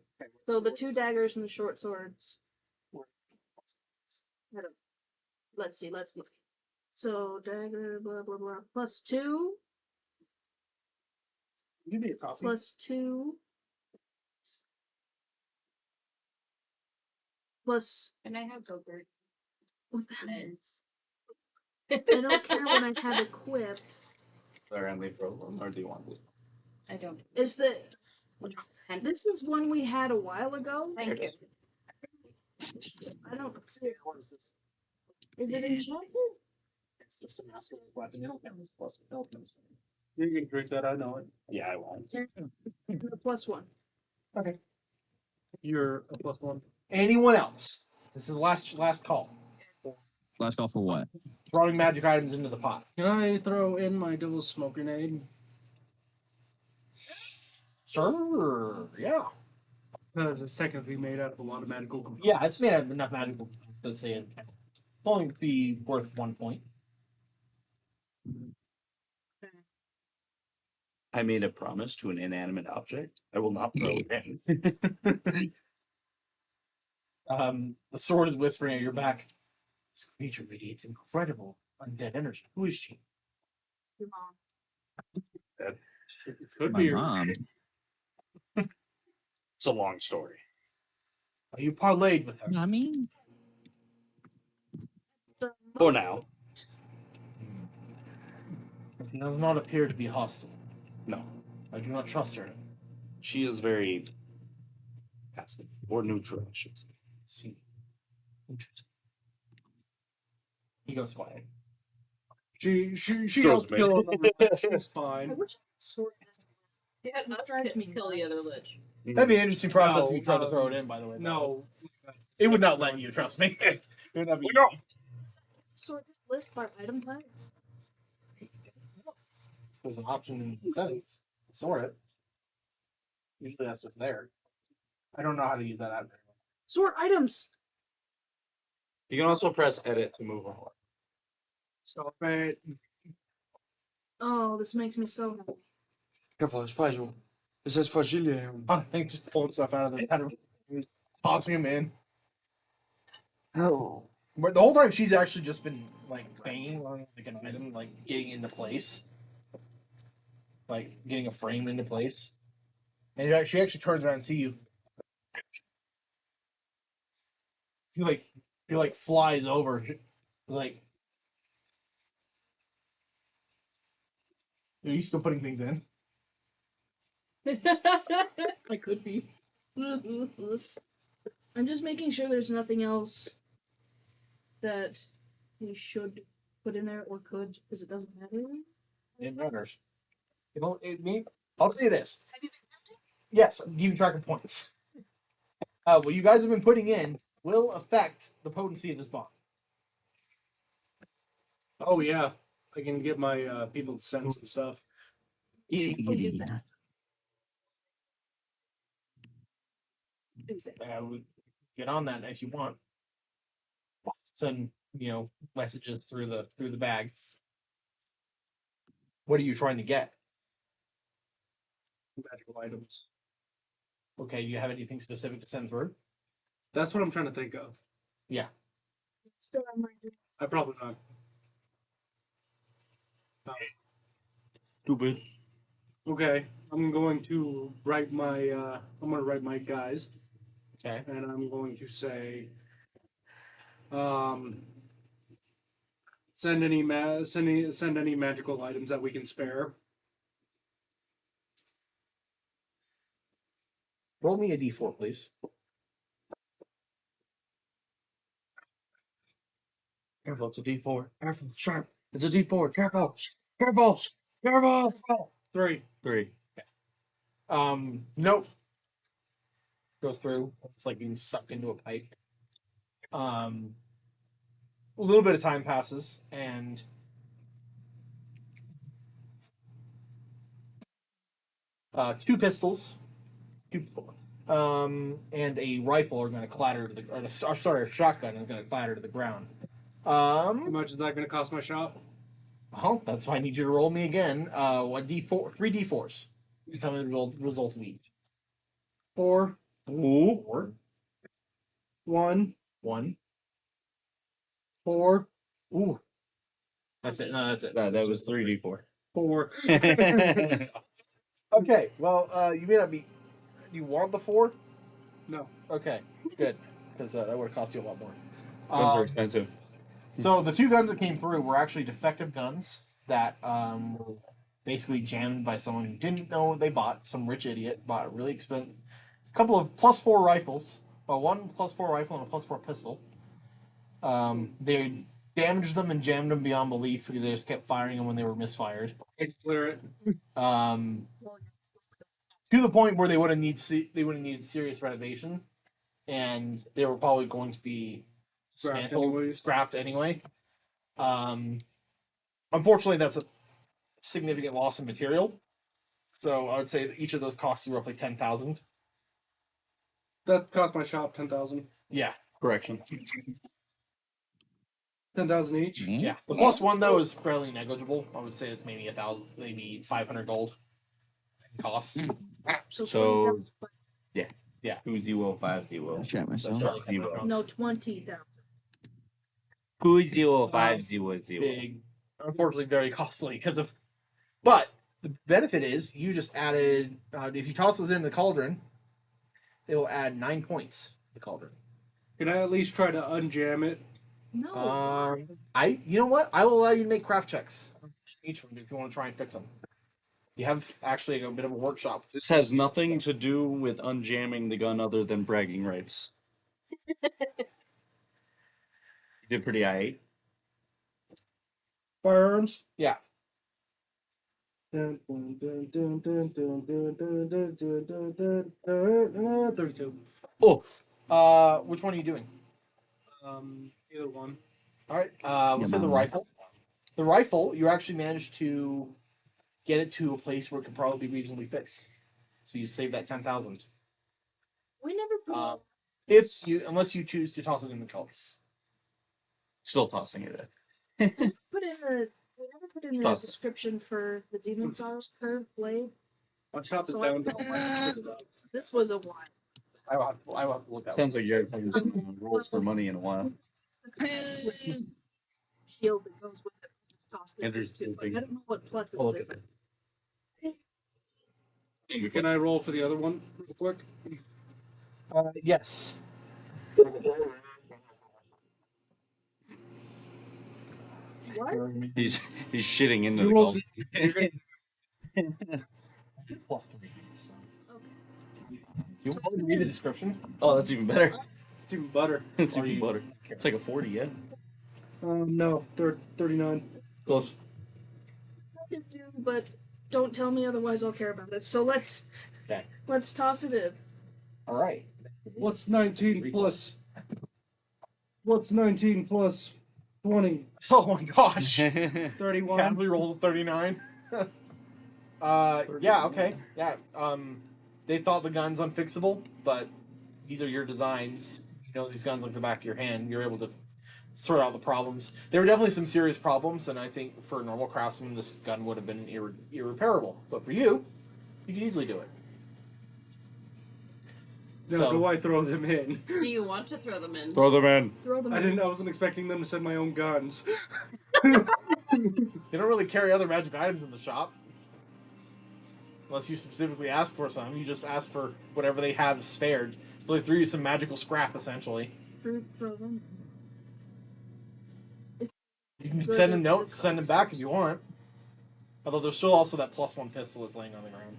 So the 2 daggers and the short swords. Let's see, let's look. So dagger, blah blah blah. +2. Give me a coffee. +2. plus. And I have Gogurt. What the hell? Meds. I don't care when I have equipped. Sorry, I'm late for them, or do you want this? I don't. Is that this is one we had a while ago? Thank you. I don't see. What is this? Is it enchanted? It's just a massive weapon. Plus weapons. You can drink that. I know it. Yeah, I won't. The +1. You're a +1. Anyone else? This is last call. Last call for what? Throwing magic items into the pot. Can I throw in my devil's smoke grenade? Sure. Yeah. Because it's technically made out of a lot of magical components. Yeah, it's made of enough magical to say it. It's only be worth 1 point. I made a promise to an inanimate object. I will not throw it in. The sword is whispering at your back. This creature radiates incredible undead energy. Who is she? Your mom. It could My be your mom. It's a long story. Are you parlayed with her? I mean, For now, She does not appear to be hostile. no. I do not trust her. She is very passive or neutral, I should say. See. Interesting. He goes quiet. She Goes goes mid. kill another lich. She's I fine. wish sword has. Yeah, This let's drives me kill the other nuts. lich. That'd be an interesting process No, if you tried to throw it in, by the way. No. It would not let you, trust me. It would not be. Sword just list by item type. So there's an option in the settings. Sort it. Usually that's what's there. I don't know how to use that out there. Sword items. You can also press edit to move on. Stop it. Oh, this makes me so happy. Careful, it's fragile. It says fragile. I think just pulling stuff out of the tossing him in. Oh. But the whole time she's actually just been like banging on like an item, like getting into place, like getting a frame into place, and she actually turns around and see you. She like flies over, like. Are you still putting things in? I could be. I'm just making sure there's nothing else that we should put in there or could, because it doesn't matter. It matters. You know, I'll say this. Have you been counting? Yes, I'm keeping track of points. What you guys have been putting in will affect the potency of this bomb. Oh yeah. I can get my people to send some stuff. you did that. We get on that if you want. Send messages through the bag. What are you trying to get? Magical items. Okay, do you have anything specific to send through? That's what I'm trying to think of. Yeah. Still on my I probably not. Too bad. Okay, I'm going to write my guys, Okay. and I'm going to say, send any magical items that we can spare. Roll me a d4, please. Careful, it's a D4. Careful, sharp. It's a D4. Careful. Careful. Careful. 3. 3. Nope. Goes through. It's like being sucked into a pipe. A little bit of time passes, and two pistols, and a rifle are going to clatter to the. A shotgun is going to clatter to the ground. How much is that going to cost my shop? Oh, that's why I need you to roll me again. What D4? 3 D4s. You tell me the results of each. 4, Ooh. 4, 1, 1, 4, ooh. That's it. No, that's it. That was 3D4. 4. Okay. Well, you may not be. Do you want the 4? No. Okay. Good. because that would have cost you a lot more. Guns are expensive. So the 2 guns that came through were actually defective guns that were basically jammed by someone who didn't know what they bought. Some rich idiot bought a really expensive couple of +4 rifles, one +4 rifle and a +4 pistol. They damaged them and jammed them beyond belief because they just kept firing them when they were misfired. Clear it. To the point where they would have needed serious renovation, and they were probably going to be scrapped anyway. Unfortunately, that's a significant loss in material. So I would say that each of those costs you roughly 10,000. That cost my shop 10,000. Yeah, Correction. 10,000 each. yeah. The +1 though is fairly negligible. I would say it's maybe 1,000, maybe 500 gold cost. So So- 20,000. 2050. Shot myself. That's zero. No, 20,000. 20500. Big, unfortunately, very costly because of. But the benefit is you just added. If you toss those in the cauldron, it will add 9 points to the cauldron. Can I at least try to unjam it? No. You know what? I will allow you to make craft checks each of them if you want to try and fix them. You have actually a bit of a workshop. This has nothing to do with unjamming the gun other than bragging rights. You did pretty high. Firearms? Yeah. Dun, dun, dun, dun, dun, dun, dun, dun, dun, dun, dun, dun, 32. Oh, which one are you doing? Either one. All right. We'll say the rifle. The rifle, you actually managed to get it to a place where it could probably be reasonably fixed. So you save that 10,000. We never put, Unless you choose to toss it in the cults. Still tossing it we never put in the Plus. description for the demon sorrow's curved blade. I'll chop it So I down. don't know what this was a while. I will have to look that Sounds like you're having rolls for money in a while. Shield that goes with it. Toss And this there's too. Like, I don't know what plus Oh, is look at different. Can I roll for the other one real quick? Yes. What? He's shitting into You the roll- cauldron. +3. So. Okay. You want to read the description? Oh, that's even better. It's even better. It's Or even you- better. It's like a 40, yeah. No, 39. Close. I do, but don't tell me otherwise. I'll care about it. So let's toss it in. All right. What's 19 plus? What's 19 plus 20? Oh my gosh. 31. Casually rolls a 39. Yeah, okay. Yeah. They thought the gun's unfixable, but these are your designs. You know these guns like the back of your hand. You're able to sort out the problems. There were definitely some serious problems, and I think for a normal craftsman, this gun would have been irreparable. But for you, you can easily do it. Now, do I throw them in? Do you want to throw them in? Throw them in. Throw them I in. wasn't expecting them to send my own guns. They don't really carry other magic items in the shop. Unless you specifically ask for some. You just ask for whatever they have spared. So they threw you some magical scrap, essentially. Throw them. You can send them notes, send them back if you want. Although there's still also that +1 pistol that's laying on the ground.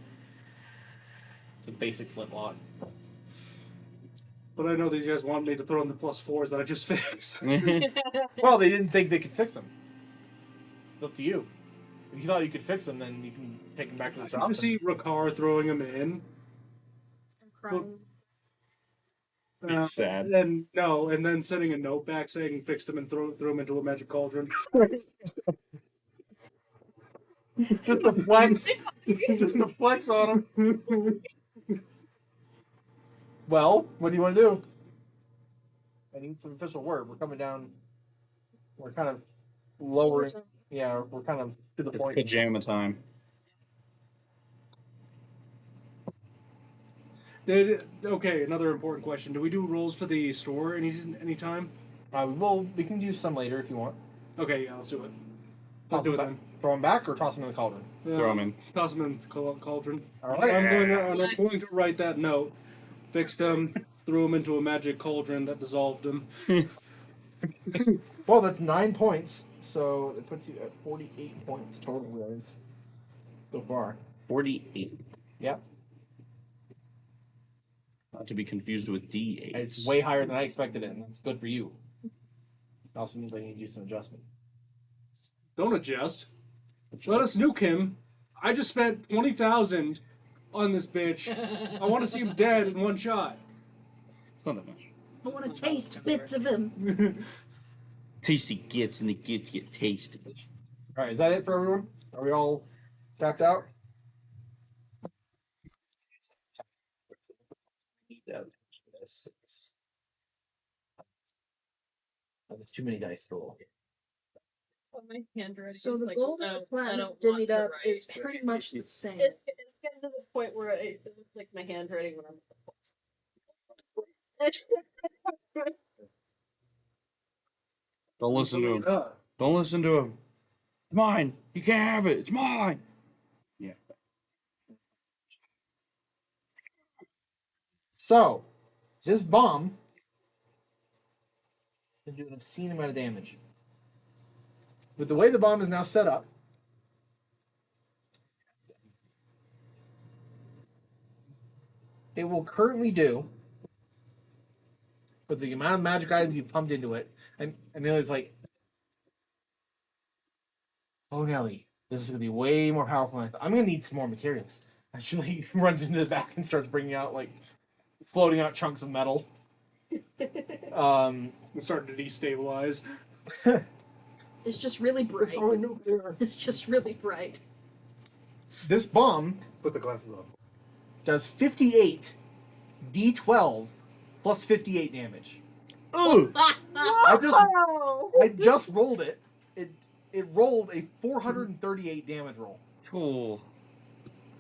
It's a basic flintlock. But I know these guys want me to throw in the +4s that I just fixed. Well, they didn't think they could fix them. It's up to you. If you thought you could fix them, then you can take them back to the I shop. can see Rakar throwing them in. And crying. It's sad. And then sending a note back saying fix them and throw them into a magic cauldron. Just a flex. Just a flex on them. Well, what do you want to do? I need some official word. We're coming down. We're kind of lowering. Yeah, we're kind of to the point. Pajama time. Okay, another important question. Do we do rolls for the store anytime? We can use some later if you want. Okay, yeah, let's do it. Toss Let's do them it back, then. throw them back or toss them in the cauldron. Throw them in. Toss them in the cauldron. All right. I'm going to write that note. Fixed them, threw him into a magic cauldron that dissolved him. Well, that's 9 points, so it puts you at 48 points total, guys. So far. 48. Yep. Not to be confused with D8. It's way higher than I expected it, and it's good for you. It also means I need to do some adjustment. Don't adjust. Let us nuke him. I just spent 20,000 on this bitch. I want to see him dead in one shot. It's not that much. I want to taste bits of him. Tasty gets and the gets get tasted. All right, is that it for everyone? Are we all tapped out? Oh, there's too many dice to roll. Well, my handwriting So is the like, gold no, and the I platinum don't want divvied to up write. is pretty much the same. It's getting to the point where it looks like my handwriting when I'm Don't listen to him. Don't listen to him. It's mine. You can't have it. It's mine. Yeah. So, this bomb can do an obscene amount of damage. With the way the bomb is now set up, it will currently do, with the amount of magic items you pumped into it, and Amelia's like, oh, Nelly, this is going to be way more powerful than I thought. I'm going to need some more materials. Actually, runs into the back and starts bringing out, like, floating out chunks of metal. I'm starting to destabilize. It's just really bright. It's just really bright. This bomb Put the glasses on. does 58 D12 plus 58 damage. Oh! I just rolled it. It rolled a 438 damage roll. Cool.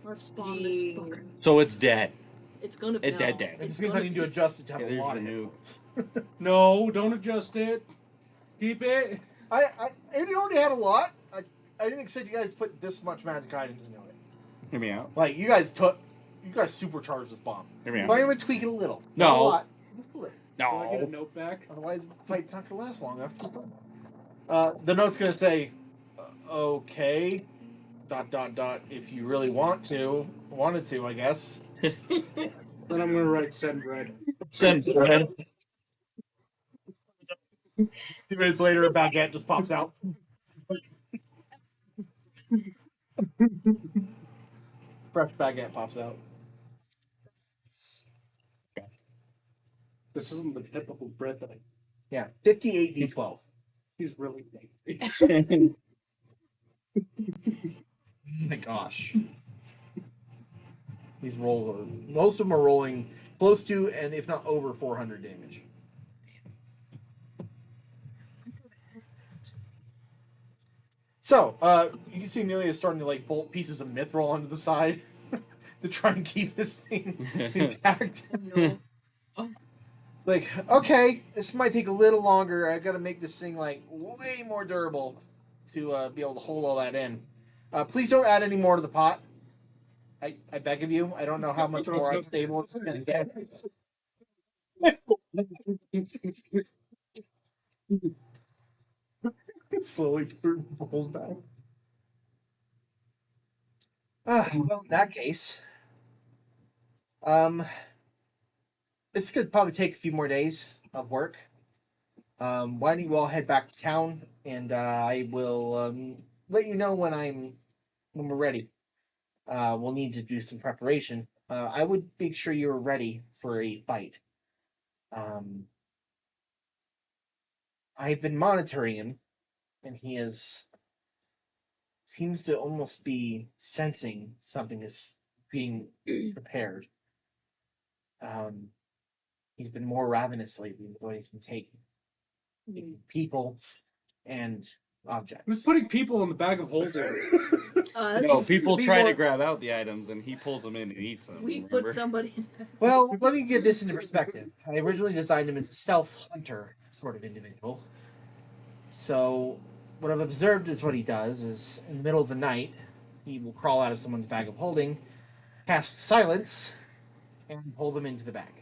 Let's bomb this fucker. So it's dead. It's gonna be It dead. It just means I need to adjust it to have Yeah, a there's lot the of hit new- points. No, don't adjust it. Keep it. It already had a lot. I didn't expect you guys to put this much magic items into it. Hear me out. Like, you guys supercharged this bomb. Hear me So I'm out. going to tweak it a little. No. Not a lot. Just a little. Can I get a No. note back? Otherwise, the fight's not going to last long after you're done. The note's going to say, okay, ... if you really wanted to, I guess. Then I'm gonna write send bread. Send bread. 2 minutes later, a baguette just pops out. Fresh baguette pops out. This isn't the typical bread that I. Yeah, 58 D12. He's really angry. Oh my gosh. These rolls are, most of them are rolling close to, and if not over, 400 damage. So, you can see Amelia is starting to like bolt pieces of mithril onto the side to try and keep this thing intact. No. Like, okay, this might take a little longer. I've got to make this thing like way more durable to be able to hold all that in. Please don't add any more to the pot. I beg of you. I don't know how much more unstable it's going to get. Slowly pulls back. Well, in that case, this could probably take a few more days of work. Why don't you all head back to town, and I will let you know when we're ready. We'll need to do some preparation. I would make sure you're ready for a fight. I've been monitoring him, and he seems to almost be sensing something is being prepared. He's been more ravenous lately with what he's been taking people and objects. Who's putting people in the bag of holding? No, people be try more- to grab out the items and he pulls them in and eats them. We remember? put somebody in. Well, let me get this into perspective. I originally designed him as a stealth hunter sort of individual. So, what I've observed is what he does is, in the middle of the night, he will crawl out of someone's bag of holding, cast silence, and pull them into the bag.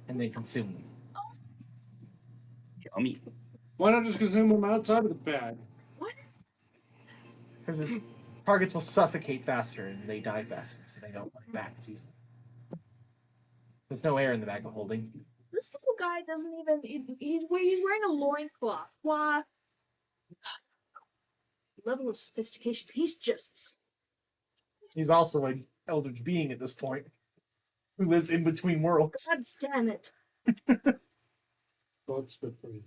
and then consume them. Yummy. Why not just consume them outside of the bag? Because targets will suffocate faster and they die faster, so they don't like bags easily. There's no air in the bag of holding. This little guy doesn't even. He's wearing a loincloth. Why? Level of sophistication. He's just. He's also an eldritch being at this point, who lives in between worlds. God damn it. God's free.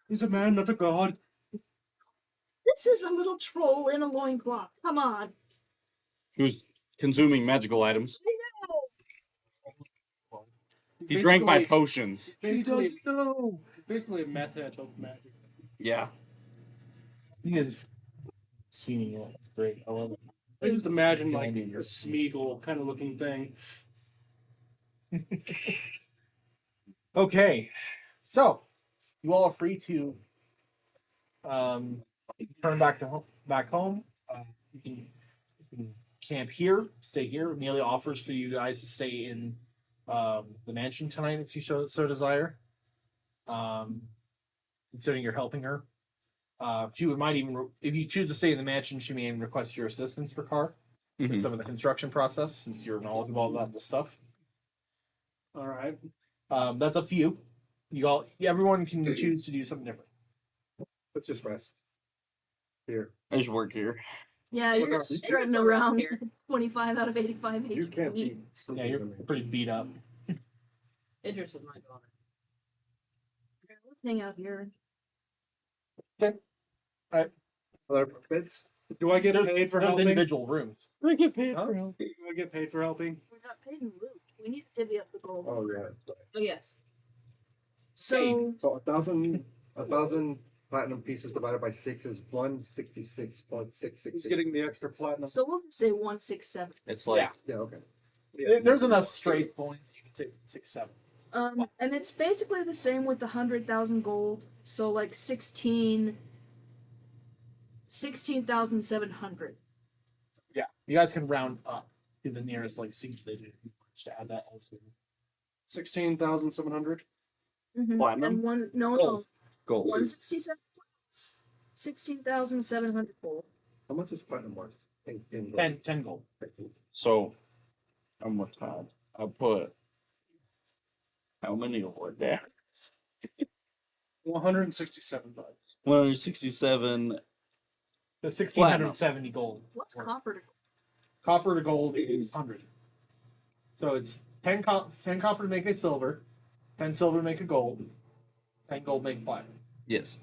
He's a man, not a god. This is a little troll in a loincloth. Come on. Who's consuming magical items? I know. He drank my Basically- potions. Basically, basically a meth head of magic. Yeah. You guys have seen it. It's great. I love it. I just imagine like Blinding a your- Smeagol kind of looking thing. Okay, so you all are free to return back home. You can camp here, stay here. Amelia offers for you guys to stay in the mansion tonight if you so desire. Considering you're helping her, she might even if you choose to stay in the mansion, she may even request your assistance for Car in some of the construction process since you're knowledgeable about this stuff. All right. That's up to you. Everyone can choose to do something different. Let's just rest. Here. I just work here. Yeah, Look you're out. strutting around here. 25 out of 85 HP. You can't be. Yeah, you're pretty beat up. Idris is not going. Let's hang out here. Other beds? Do I get paid for There's helping? individual rooms. I get paid Huh? for helping. Do I get paid for helping? We're not paid in loot. We need to divvy up the gold. Oh yeah. Oh yes. So, So 1,000 platinum pieces divided by 6 is 166.666. Who's getting the extra platinum? so we'll just say 167. It's like Yeah. Okay. There's enough straight points. You can say 6, 7. And it's basically the same with the 100,000 gold. So like 16,700. Yeah, you guys can round up to the nearest like single digit just to add that all together. 16,700. Platinum? And one no Gold. gold. 167. 16,700 gold. How much is platinum worth? In 10 gold. So, I'm with Todd. I put how many over there? 167 bucks. 167. The 1,670 gold. What's worth. copper to gold? Copper to gold is 100. So it's 10 copper to make a silver, 10 silver to make a gold, 10 gold make platinum. Yes.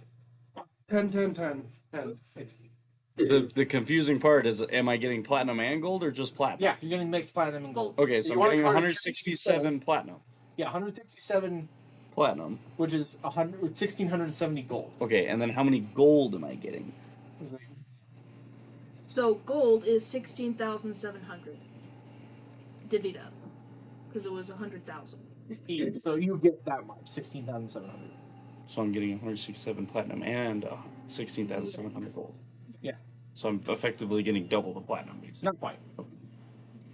10, 10, 10, 10. It's The confusing part is, am I getting platinum and gold or just platinum? yeah, you're getting mixed platinum and gold. Okay, so You I'm want a getting card of 167 platinum. Yeah, 167, Platinum. which is 1,670 gold. Okay, and then how many gold am I getting? So gold is 16,700. Divvied up. Because it was 100,000. So you get that much, 16,700. So I'm getting 167 platinum and 16,700 gold. Yeah. So I'm effectively getting double the platinum. Not quite.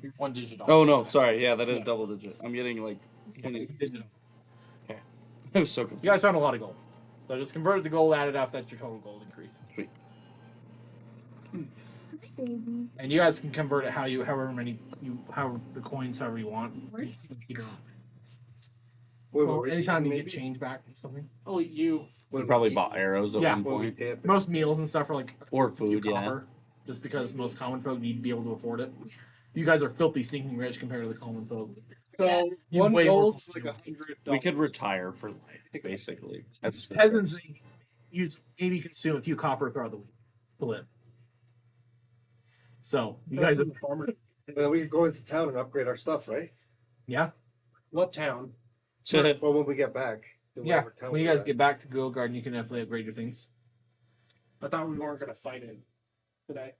You're 1 digit off. Oh no, sorry. Yeah, that is Yeah. double digit. I'm getting like 20. Digit off. I was so You confused. guys found a lot of gold. So just convert the gold, add it up, that's your total gold increase. Sweet. And you guys can convert it however the coins however you want. Well, anytime you get change back or something. Oh, you. We probably bought arrows at Yeah. one point. Most meals and stuff are like Or a few food, yeah. copper, just because most common folk need to be able to afford it. You guys are filthy stinking rich compared to the common folk. So You one way more gold's like comfortable. $100. We could retire for life, basically. That's Peasants use maybe consume a few copper throughout the week to live. So you guys are farmers. Well, we could go into town and upgrade our stuff, right? Yeah. What town? Well, when we get back. to Yeah. whatever town When you we're guys at. get back to Gold Garden, you can definitely upgrade your things. I thought we weren't gonna fight it today.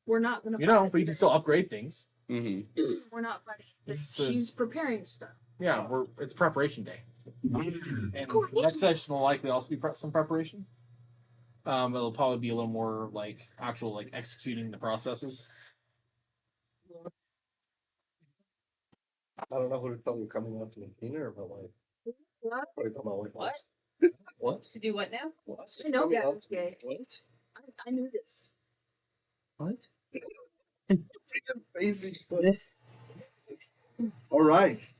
We're not going to You know, but you can still upgrade things. Mm-hmm. We're not fighting. This is a- She's preparing stuff. Yeah, it's preparation day. And the next session will likely also be some preparation. It'll probably be a little more like actual like executing the processes. I don't know who to tell you coming out to me, Tina or my wife. What? Probably tell my wife. What? What? To do what now? What? I know Coming out Gavin's to me. gay. What? I knew this. What? Basic. All right.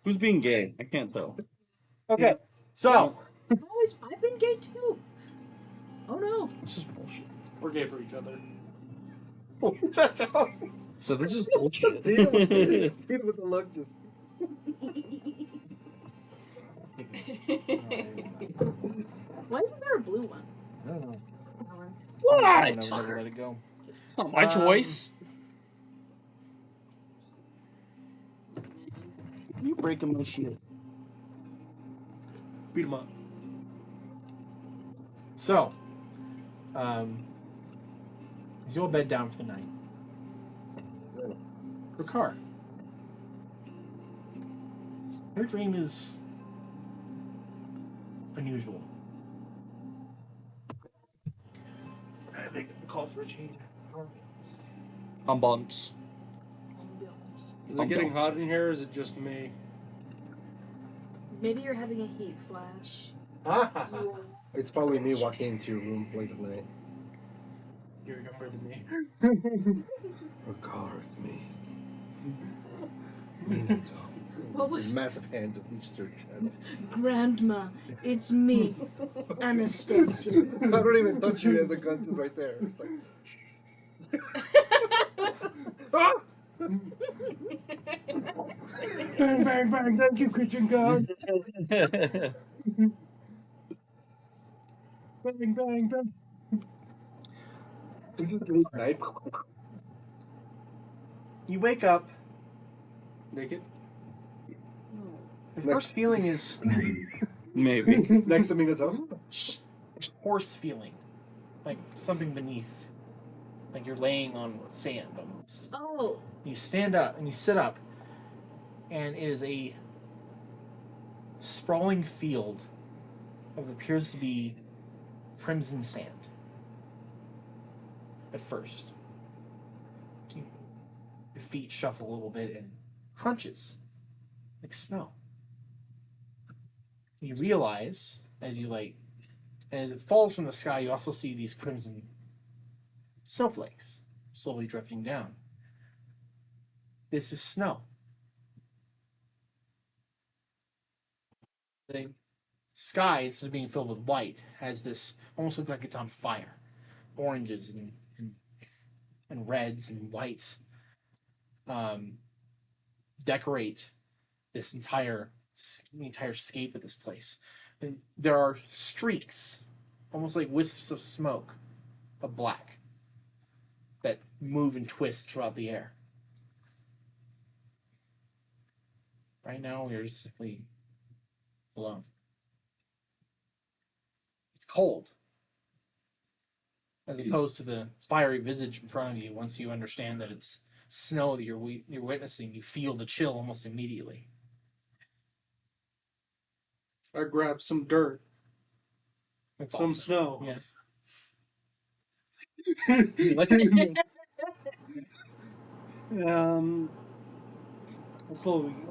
Who's being gay? I can't tell. Okay, so I've been gay too. Oh no. This is bullshit. We're gay for each other. So this is bullshit. Tina with the look just. Why isn't there a blue one? I don't know. What? I never let it go. Not my choice. You breaking my shit. Beat him up. So, as you all bed down for the night, Ricard, your dream is unusual. I think it calls for a change. Ambiance. Is it getting hot in here or is it just me? Maybe you're having a heat flash. It's probably me walking into your room late at night. You're younger than me. Regard me. What was Massive hand of Mr. Chad. Grandma? It's me, Anastasia. I don't even touch you, and the gun is right there. It's like, Bang, bang, bang, thank you, kitchen gun. Bang, bang, bang. this is late night. You wake up. Naked? The first feeling is Maybe. Next to me, that's all. horse feeling, like something beneath, like you're laying on sand almost. Oh, You stand up and you sit up, and it is a sprawling field of what appears to be crimson sand. At first, your feet shuffle a little bit and crunches like snow. You realize as it falls from the sky, you also see these crimson snowflakes slowly drifting down. This is snow. The sky, instead of being filled with white, has this almost looks like it's on fire. Oranges and reds and whites decorate this entire scape of this place. And there are streaks, almost like wisps of smoke, of black, that move and twist throughout the air. Right now, we're just simply alone. It's cold, as opposed to the fiery visage in front of you. Once you understand that it's snow that you're witnessing, you feel the chill almost immediately. I grabbed some dirt, That's some awesome. snow. Yeah.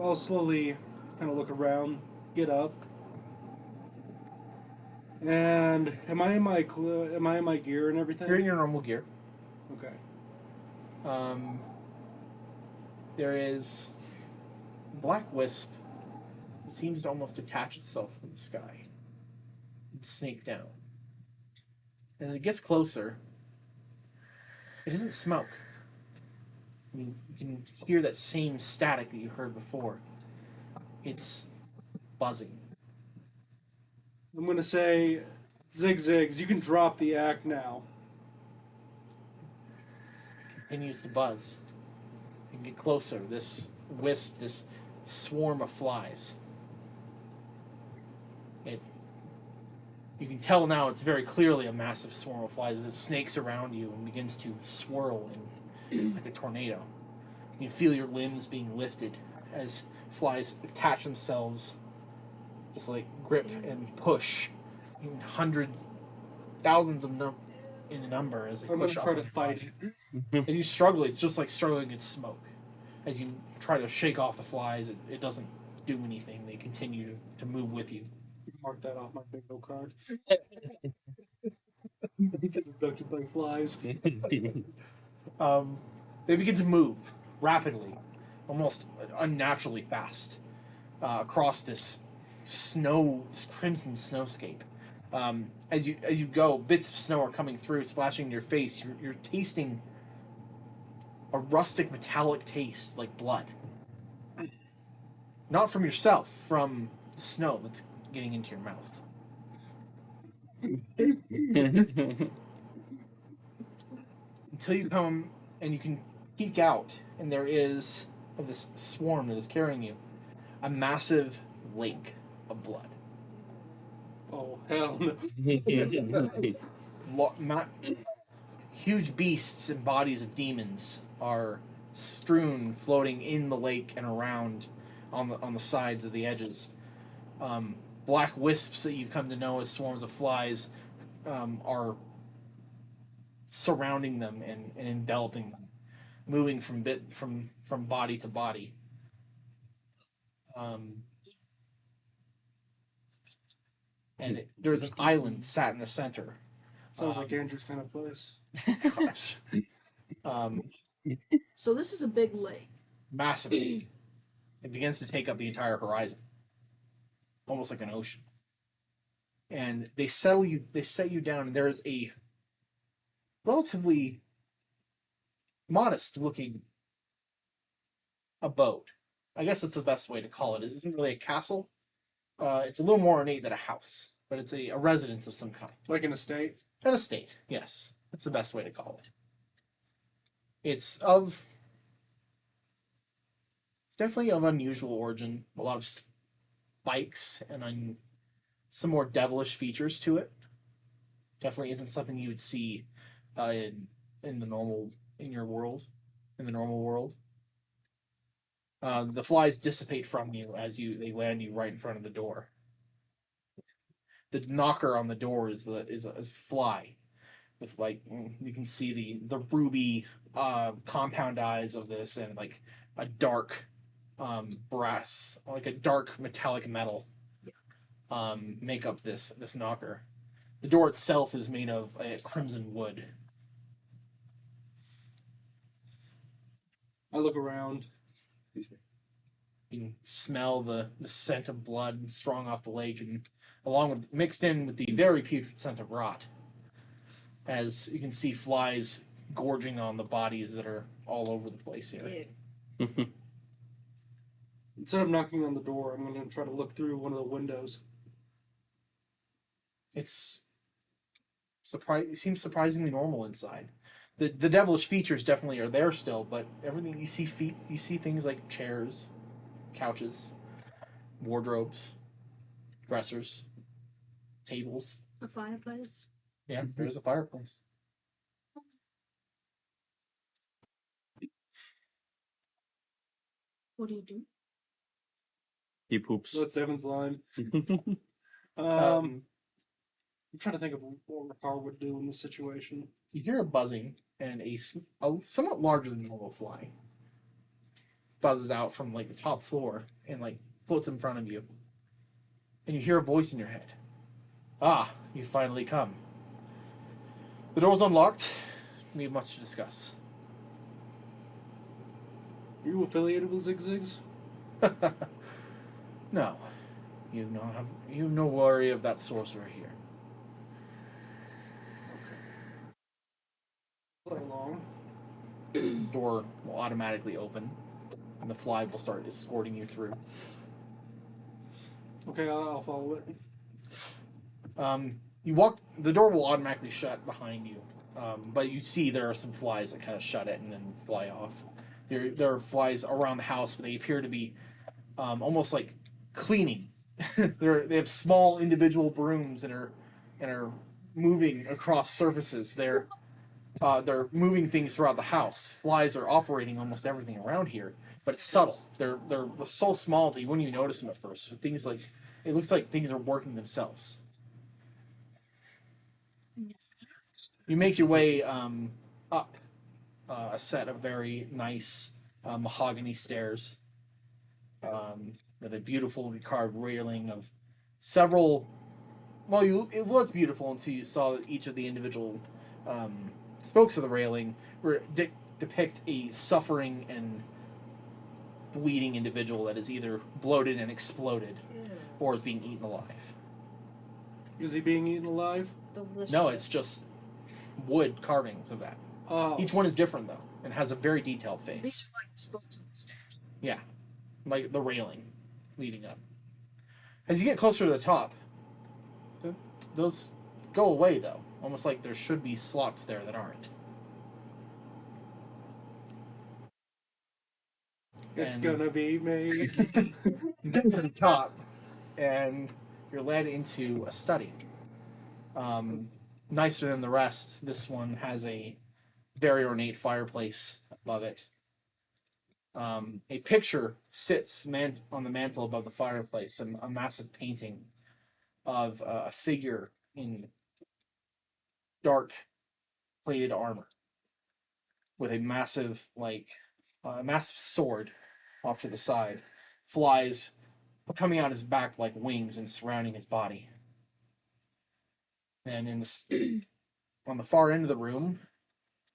I'll slowly kind of look around, get up, and am I in my gear and everything? You're in your normal gear. Okay. There is a black wisp that seems to almost detach itself from the sky and snake down. And as it gets closer, it isn't smoke. I mean, you can hear that same static that you heard before. It's buzzing. I'm gonna say, Zigzags, you can drop the act now. Continues to buzz. You can get closer. This wisp, this swarm of flies. You can tell now it's very clearly a massive swarm of flies as it snakes around you and begins to swirl like a tornado. You can feel your limbs being lifted as flies attach themselves, just like grip and push, in hundreds, thousands of in number as they I'm push gonna up try on to your fight body. it. As you struggle, it's just like struggling against smoke. as you try to shake off the flies, it doesn't do anything. They continue to move with you. Mark that off my bingo card. Get abducted by flies. They begin to move rapidly, almost unnaturally fast, across this crimson snowscape. As you go, bits of snow are coming through, splashing in your face. You're tasting a rustic, metallic taste like blood. Not from yourself, from the snow that's getting into your mouth. Until you come and you can peek out, and there is, of this swarm that is carrying you, a massive lake of blood. Oh, hell no. Not huge beasts and bodies of demons are strewn, floating in the lake and around on the sides of the edges. Black wisps that you've come to know as swarms of flies are surrounding them and enveloping them, moving from body to body. And there's an island sat in the center. Sounds like Andrew's kind of place. Gosh. So this is a big lake. Massive. It begins to take up the entire horizon, almost like an ocean. And they set you down, and there is a relatively modest-looking abode. I guess that's the best way to call it. It isn't really a castle. It's a little more ornate than a house, but it's a residence of some kind. Like an estate? An estate, yes. That's the best way to call it. It's of definitely of unusual origin. A lot of spikes and some more devilish features to it. Definitely isn't something you would see in the normal world. The flies dissipate from you as they land you right in front of the door. The knocker on the door is a fly, with you can see the ruby compound eyes of this, and like a dark brass, like a dark metallic metal make up this knocker. The door itself is made of crimson wood. I look around. You can smell the scent of blood strong off the lake, and mixed in with the very putrid scent of rot. As you can see flies gorging on the bodies that are all over the place here. Instead of knocking on the door, I'm going to try to look through one of the windows. It seems surprisingly normal inside. The devilish features definitely are there still, but everything you see things like chairs, couches, wardrobes, dressers, tables. A fireplace. Yeah, there's a fireplace. What do you do? He poops. That's Devin's line. I'm trying to think of what Ricard would do in this situation. You hear a buzzing, and a somewhat larger than normal fly buzzes out from the top floor and floats in front of you. And you hear a voice in your head. Ah, you've finally come. The door's unlocked. We have much to discuss. Are you affiliated with Zig Zigs? No. You have no worry of that sorcerer here. Play along. The door will automatically open, and the fly will start escorting you through. Okay, I'll follow it. You walk. The door will automatically shut behind you, but you see there are some flies that kind of shut it and then fly off. There are flies around the house, but they appear to be almost like cleaning. They have small individual brooms and are moving across surfaces. They're moving things throughout the house. Flies are operating almost everything around here, but it's subtle. They're so small that you wouldn't even notice them at first. So things it looks like things are working themselves. You make your way up a set of very nice mahogany stairs, with a beautiful carved railing of several. Well, it was beautiful until you saw that each of the individual spokes of the railing depict a suffering and bleeding individual that is either bloated and exploded or is being eaten alive. Is he being eaten alive? Delicious. No, it's just wood carvings of that. Oh. Each one is different, though, and has a very detailed These face. are like spokes and stuff. Yeah, like the railing leading up. As you get closer to the top, those go away, though. Almost like there should be slots there that aren't. It's And gonna be me. you get to the top, and you're led into a study. Nicer than the rest, this one has a very ornate fireplace above it. A picture sits on the mantle above the fireplace, and a massive painting of a figure in dark plated armor with a massive sword off to the side, flies coming out his back like wings and surrounding his body. And on the far end of the room,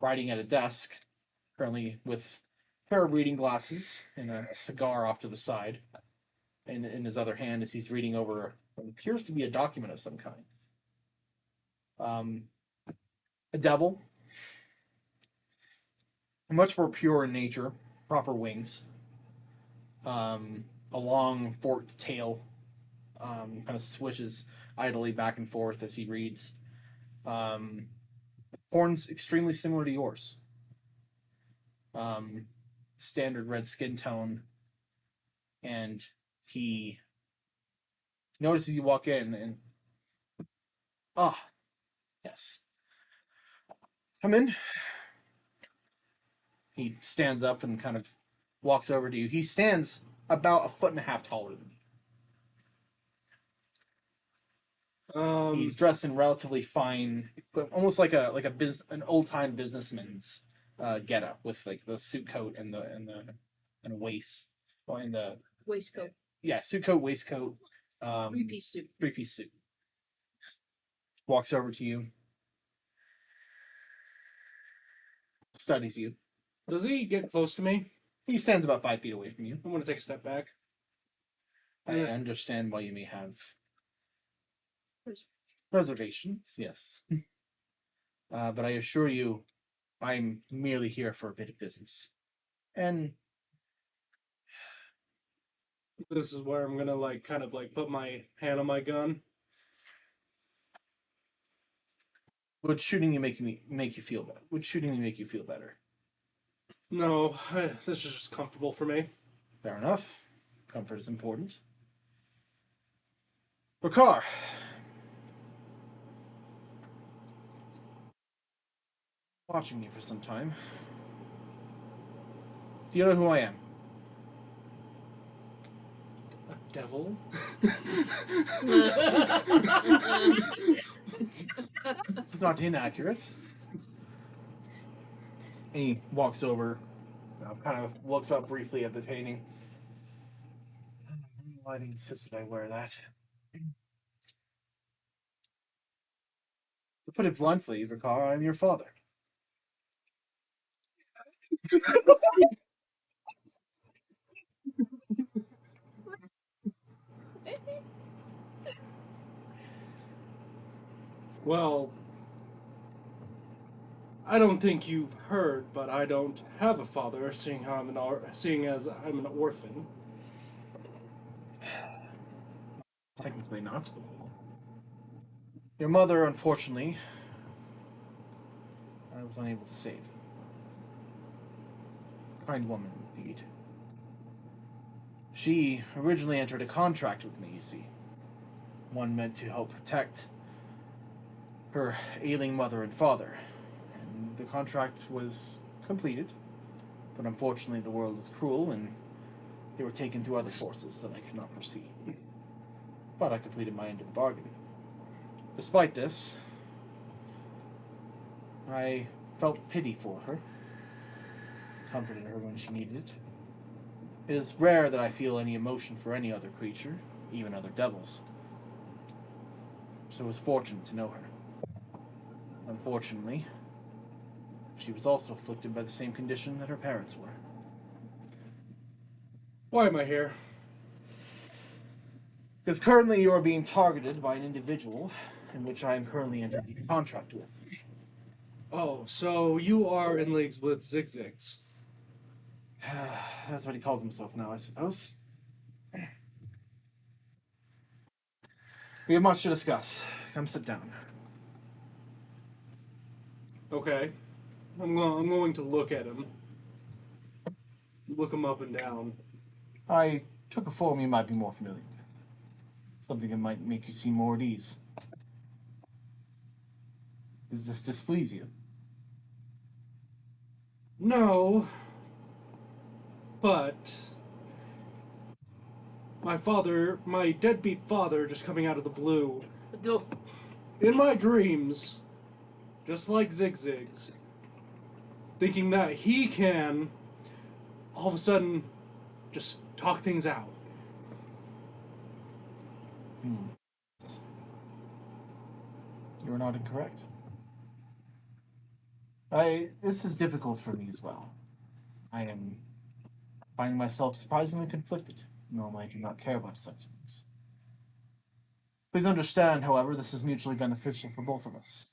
writing at a desk, currently with a pair of reading glasses and a cigar off to the side, and in his other hand as he's reading over what appears to be a document of some kind. A devil, much more pure in nature, proper wings, a long forked tail, kind of swishes idly back and forth as he reads. Horns extremely similar to yours. Standard red skin tone, and he notices you walk in and yes, come in. He stands up and kind of walks over to you. He stands about 1.5 feet taller than you. He's dressed in relatively fine, almost like an old time businessman's getup, with like the suit coat and a waist, and the Waistcoat. Yeah, suit coat, waistcoat, 3-piece suit. 3-piece suit. Walks over to you, studies you. Does he get close to me? He stands about 5 feet away from you. I'm gonna take a step back. I understand why you may have reservations, yes. But I assure you, I'm merely here for a bit of business. And this is where I'm gonna kind of put my hand on my gun. would shooting you make you feel better? Would shooting you make you feel better? No, this is just comfortable for me. Fair enough. Comfort is important. Ricard. Watching you for some time. Do you know who I am? A devil? It's not inaccurate. And he walks over, kind of looks up briefly at the painting. Why did insist that I wear that? To put it bluntly, Ricard, I'm your father. Well, I don't think you've heard, but I don't have a father, seeing as I'm an orphan. Technically not. Your mother, unfortunately, I was unable to save. Kind woman, indeed. She originally entered a contract with me, you see. One meant to help protect her ailing mother and father. And the contract was completed. But unfortunately, the world is cruel, and they were taken through other forces that I could not foresee. But I completed my end of the bargain. Despite this, I felt pity for her. comforted her when she needed it. It is rare that I feel any emotion for any other creature, even other devils. So I was fortunate to know her. Unfortunately, she was also afflicted by the same condition that her parents were. Why am I here? Because currently you are being targeted by an individual in which I am currently entering a contract with. Oh, so you are in leagues with Zigzags. That's what he calls himself now, I suppose. We have much to discuss. Come sit down. Okay. I'm going to look at him. Look him up and down. I took a form you might be more familiar with. Something that might make you seem more at ease. Does this displease you? No. But my deadbeat father, just coming out of the blue, in my dreams, just like Zigzags, thinking that he can, all of a sudden, just talk things out. You're not incorrect. This is difficult for me as well. I am finding myself surprisingly conflicted. Normally I do not care about such things. Please understand, however, this is mutually beneficial for both of us.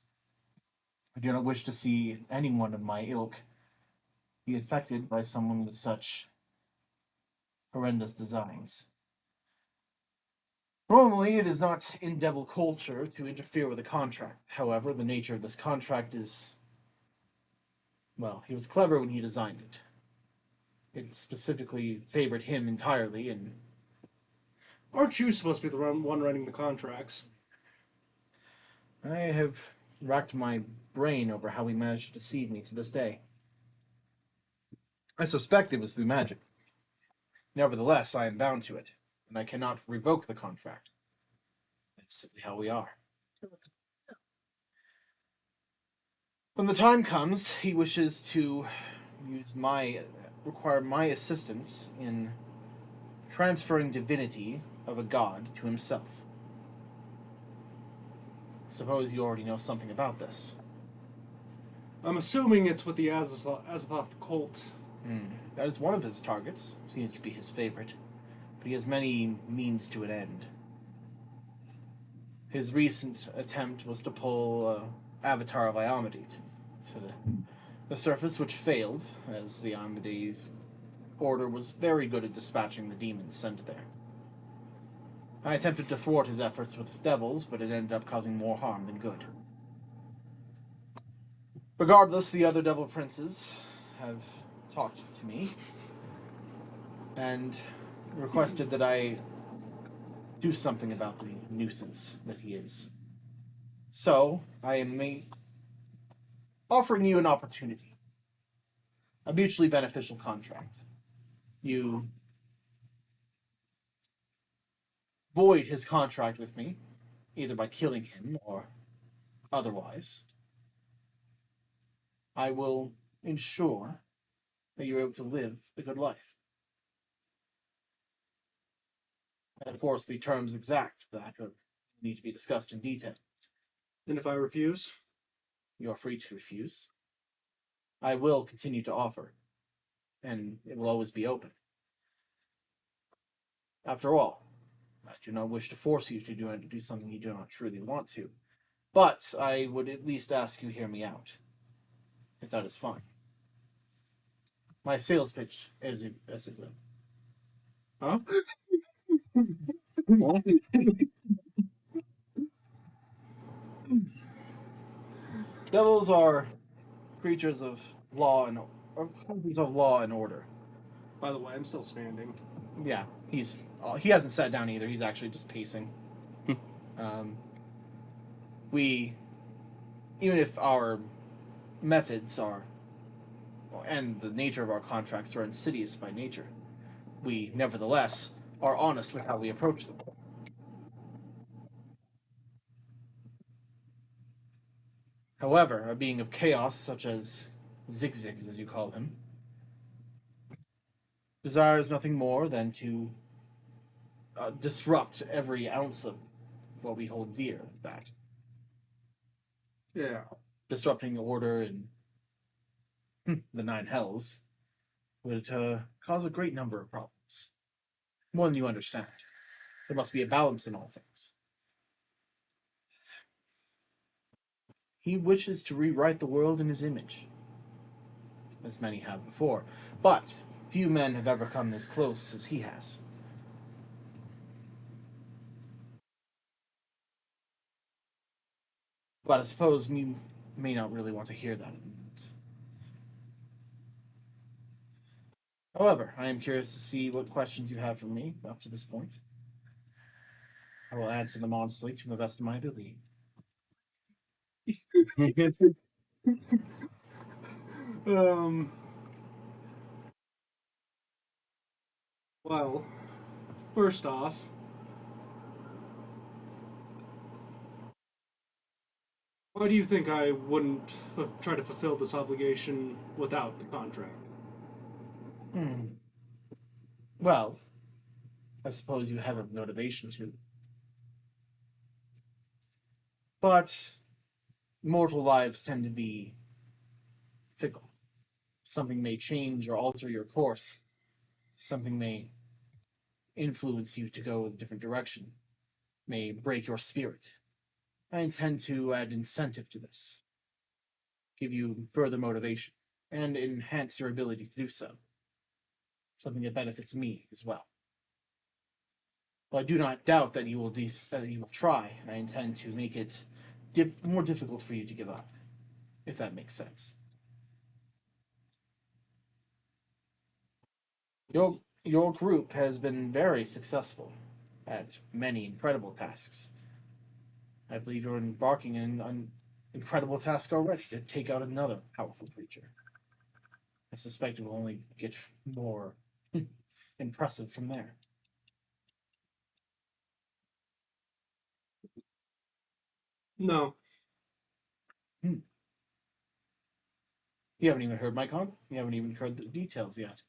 I do not wish to see anyone of my ilk be affected by someone with such horrendous designs. Normally, it is not in devil culture to interfere with a contract. However, the nature of this contract is... Well, he was clever when he designed it. It specifically favored him entirely, and... Aren't you supposed to be the one running the contracts? I have racked my brain over how he managed to deceive me to this day. I suspect it was through magic. Nevertheless, I am bound to it, and I cannot revoke the contract. That's simply how we are. When the time comes, he wishes to require my assistance in transferring divinity of a god to himself. Suppose you already know something about this. I'm assuming it's with the Azathoth cult. That is one of his targets. Seems to be his favorite. But he has many means to an end. His recent attempt was to pull Avatar of Iomade to the surface, which failed, as the Iomade's order was very good at dispatching the demons sent there. I attempted to thwart his efforts with devils, but it ended up causing more harm than good. Regardless, the other devil princes have talked to me and requested that I do something about the nuisance that he is. So, I am offering you an opportunity. A mutually beneficial contract. You void his contract with me, either by killing him or otherwise. I will ensure that you're able to live a good life. And of course, the terms exact for that need to be discussed in detail. And if I refuse? You are free to refuse. I will continue to offer, and it will always be open. After all, I do not wish to force you to do something you do not truly want to, but I would at least ask you hear me out, if that is fine. My sales pitch is as it will. Huh? Devils are creatures of law and order. By the way, I'm still standing. Yeah, he hasn't sat down either. He's actually just pacing. We, even if our methods are, and the nature of our contracts are insidious by nature, we nevertheless are honest with how we approach them. However, a being of chaos such as Zigzags, as you call him, desires nothing more than to disrupt every ounce of what we hold dear. That Yeah. disrupting order and the nine hells would cause a great number of problems, more than you understand. There must be a balance in all things. He wishes to rewrite the world in his image, as many have before, but few men have ever come as close as he has. But I suppose you may not really want to hear that at the moment. However, I am curious to see what questions you have for me up to this point. I will answer them honestly to the best of my ability. Um. Well, first off, why do you think I wouldn't try to fulfill this obligation without the contract? Well, I suppose you have a motivation to. But mortal lives tend to be fickle. Something may change or alter your course. Something may influence you to go a different direction, may break your spirit. I intend to add incentive to this, give you further motivation, and enhance your ability to do so. Something that benefits me as well. Well, I do not doubt that you will try. I intend to make it more difficult for you to give up, if that makes sense. Your group has been very successful at many incredible tasks. I believe you're embarking on an incredible task already to take out another powerful creature. I suspect it will only get more impressive from there. No. You haven't even heard my con. You haven't even heard the details yet.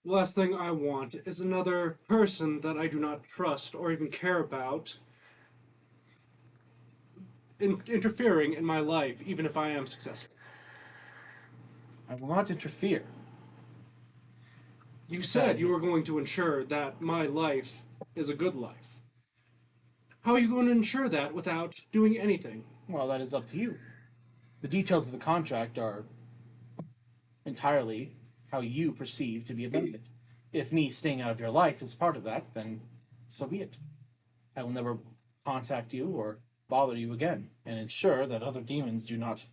The last thing I want is another person that I do not trust or even care about interfering in my life, even if I am successful. I will not interfere. You said you were going to ensure that my life is a good life. How are you going to ensure that without doing anything? Well, that is up to you. The details of the contract are entirely how you perceive to be a benefit. If me staying out of your life is part of that, then so be it. I will never contact you or bother you again, and ensure that other demons do not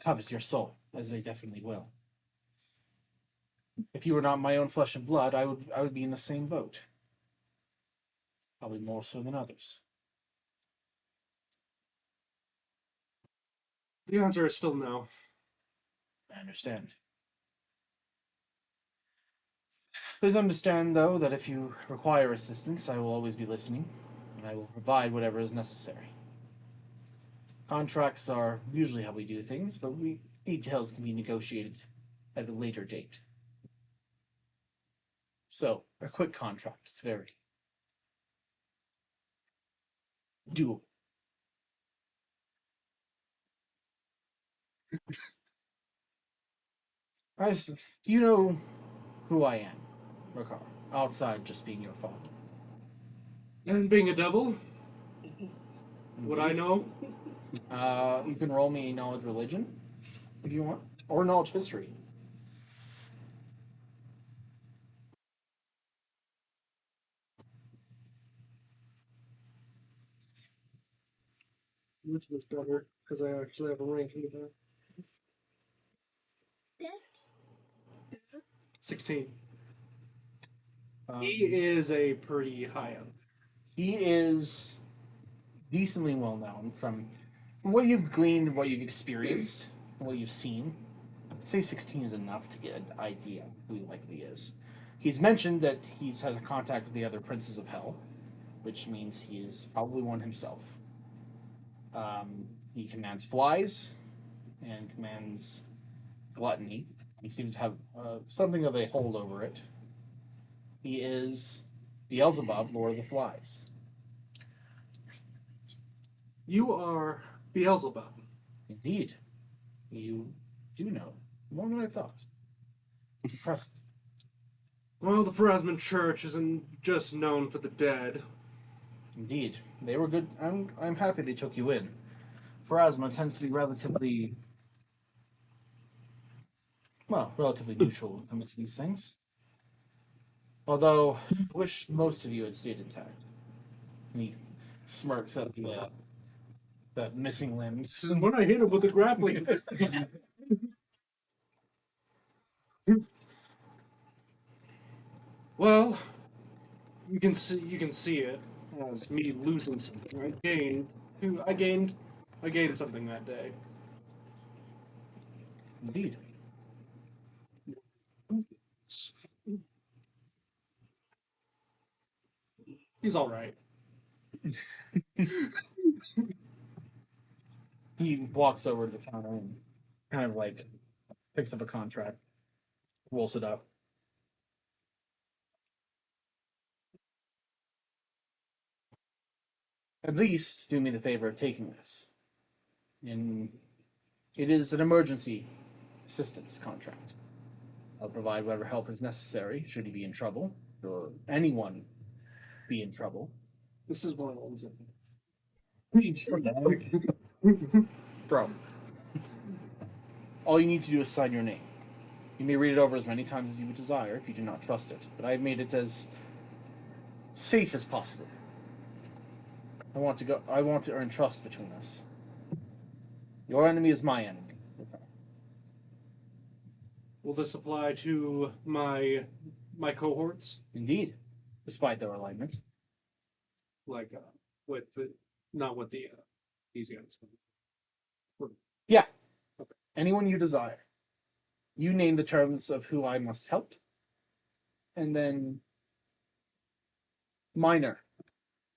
covet your soul, as they definitely will. If you were not my own flesh and blood, I would be in the same boat. Probably more so than others. The answer is still no. I understand. Please understand, though, that if you require assistance, I will always be listening, and I will provide whatever is necessary. Contracts are usually how we do things, but details can be negotiated at a later date. So, a quick contract is very doable. Do you know who I am, Rakar, outside just being your father? And being a devil? Would I know? You can roll me knowledge religion, if you want, or knowledge history. Religion is better, because I actually have a ranking of that. 16. He is a pretty high up. He is decently well known from what you've gleaned, what you've experienced, what you've seen. I'd say 16 is enough to get an idea who he likely is. He's mentioned that he's had a contact with the other princes of hell, which means he is probably one himself. He commands flies and commands gluttony. He seems to have something of a hold over it. He is Beelzebub, Lord of the Flies. You are Beelzebub. Indeed. You do know more than I thought. Impressed. Well, the Pharasman Church isn't just known for the dead. Indeed. They were good. I'm happy they took you in. Pharasma tends to be relatively neutral when it comes to these things. Although, I wish most of you had stayed intact. And he smirks at the missing limbs. When I hit him with a grappling. Well, you can see it as me losing something. I gained something that day. Indeed. He's all right. He walks over to the counter and kind of like picks up a contract, rolls it up. At least do me the favor of taking this. And it is an emergency assistance contract. I'll provide whatever help is necessary should he be in trouble, or anyone be in trouble. This is one of those. Bro. All you need to do is sign your name. You may read it over as many times as you would desire if you do not trust it, but I've made it as safe as possible. I want to earn trust between us. Your enemy is my enemy. Will this apply to my cohorts? Indeed, despite their alignment. Like with the not with the these guys. Yeah. Okay. Anyone you desire. You name the terms of who I must help, and then minor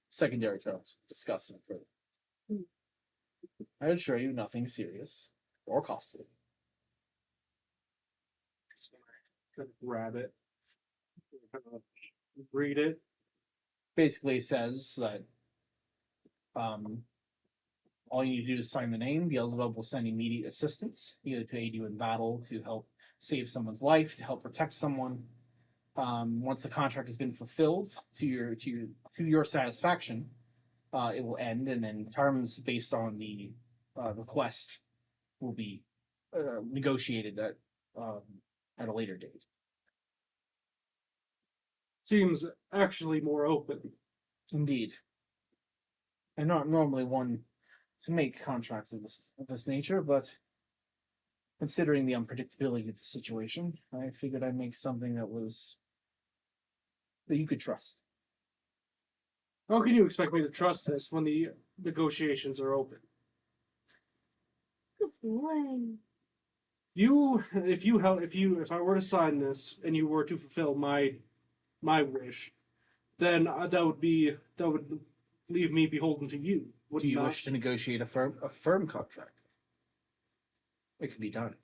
secondary terms discussing further. I assure you nothing serious or costly. Kind of grab it. Kind of read it. Basically says that all you need to do is sign the name. Beelzebub will send immediate assistance, either to aid you in battle, to help save someone's life, to help protect someone. Once the contract has been fulfilled to your satisfaction, it will end, and then terms based on the request will be negotiated at a later date. Seems actually more open. Indeed. I'm not normally one to make contracts of this nature, but considering the unpredictability of the situation, I figured I'd make something that you could trust. How can you expect me to trust this when the negotiations are open? Good boy. If I were to sign this and you were to fulfill my wish, then that would leave me beholden to you. Do you wish to negotiate a firm contract? It can be done.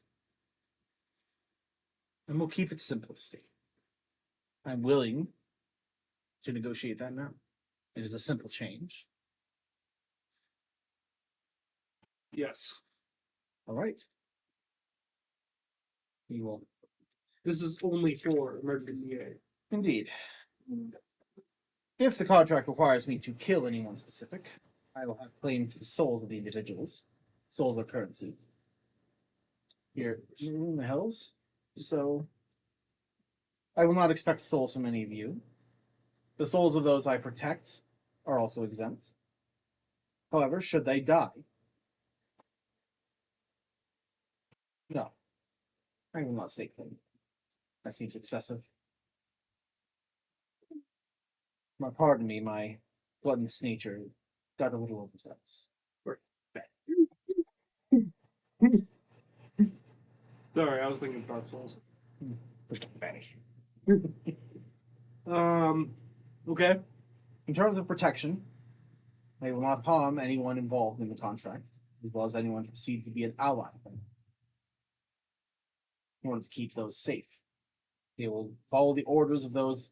And we'll keep it simplistic. I'm willing to negotiate that now. It is a simple change. Yes. All right. We will. This is only for emergency aid. Indeed. If the contract requires me to kill anyone specific, I will have claim to the souls of the individuals. Souls are currency. Here in the hells. So I will not expect souls from any of you. The souls of those I protect are also exempt. However, should they die, no, I will not stake them. That seems excessive. Pardon me, my gluttonous nature got a little overzealous. Sorry, I was thinking Dark Souls. Push to vanish. Okay. In terms of protection, they will not harm anyone involved in the contract, as well as anyone perceived to be an ally. in order to keep those safe. They will follow the orders of those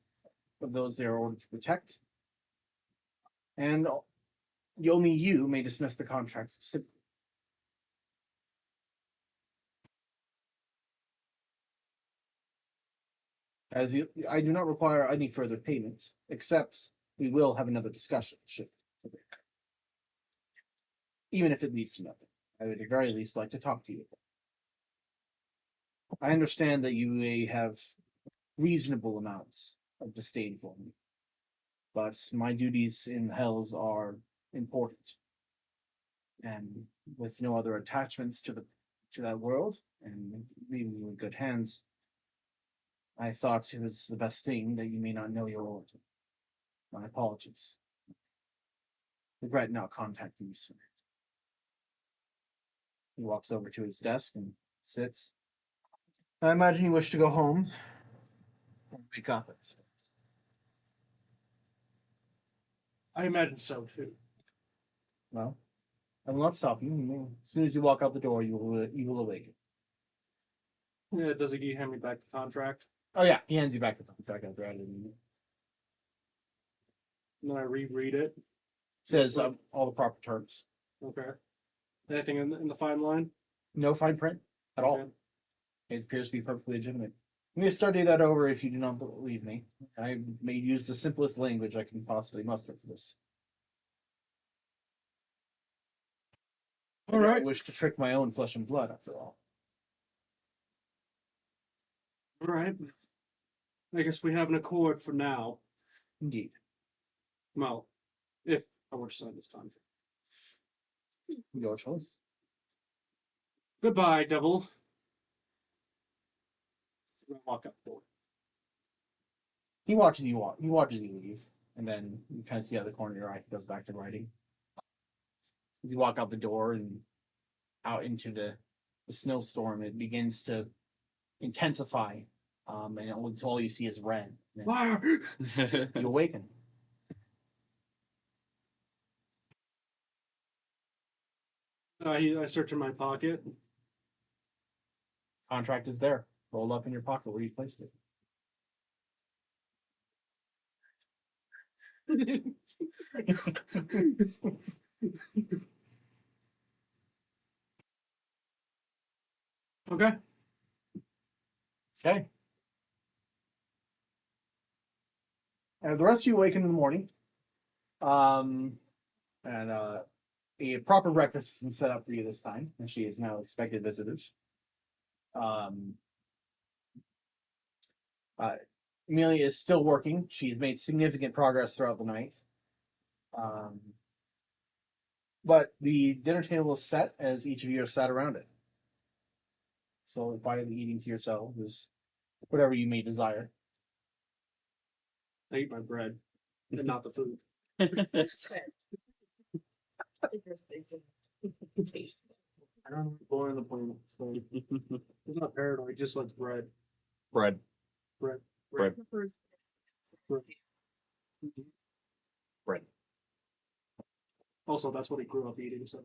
they are ordered to protect, and only you may dismiss the contract specifically. I do not require any further payment, except we will have another discussion. Even if it leads to nothing, I would at the very least like to talk to you. I understand that you may have reasonable amounts of disdain for me, but my duties in the Hells are important, and with no other attachments to that world, and leaving you in good hands, I thought it was the best thing that you may not know your origin. My apologies. Regret not contacting you sooner. He walks over to his desk and sits. I imagine you wish to go home and wake up, I suppose. I imagine so too. Well, I will not stop you. As soon as you walk out the door, you will awaken. Yeah, does he hand me back the contract? Oh yeah, he hands you back the contract after I did. And then I reread it. Says all the proper terms. Okay. Anything in the fine line? No fine print at all. It appears to be perfectly legitimate. I'm going to study that over if you do not believe me. I may use the simplest language I can possibly muster for this. All right. I wish to trick my own flesh and blood, after all. All right. I guess we have an accord for now. Indeed. Well, if I were to sign this contract. Your choice. Goodbye, devil. Walk up the door. He watches you walk. He watches you leave, and then you kind of see out of the corner of your eye. He goes back to writing. You walk out the door and out into the snowstorm. It begins to intensify, and all you see is red. Fire! You awaken. I search in my pocket. Contract is there, rolled up in your pocket where you placed it. Okay. Okay. The rest of you awaken in the morning. And a proper breakfast has been set up for you this time, and she is now expected visitors. Amelia is still working. She's made significant progress throughout the night. But the dinner table is set as each of you are sat around it. So quietly eating to yourself is whatever you may desire. I eat my bread, and not the food. That's fair. Interesting. I don't know boring the point. So he's not paranoid, just likes bread. Bread. Bread. Bread. Bread. Bread. Also, that's what he grew up eating, so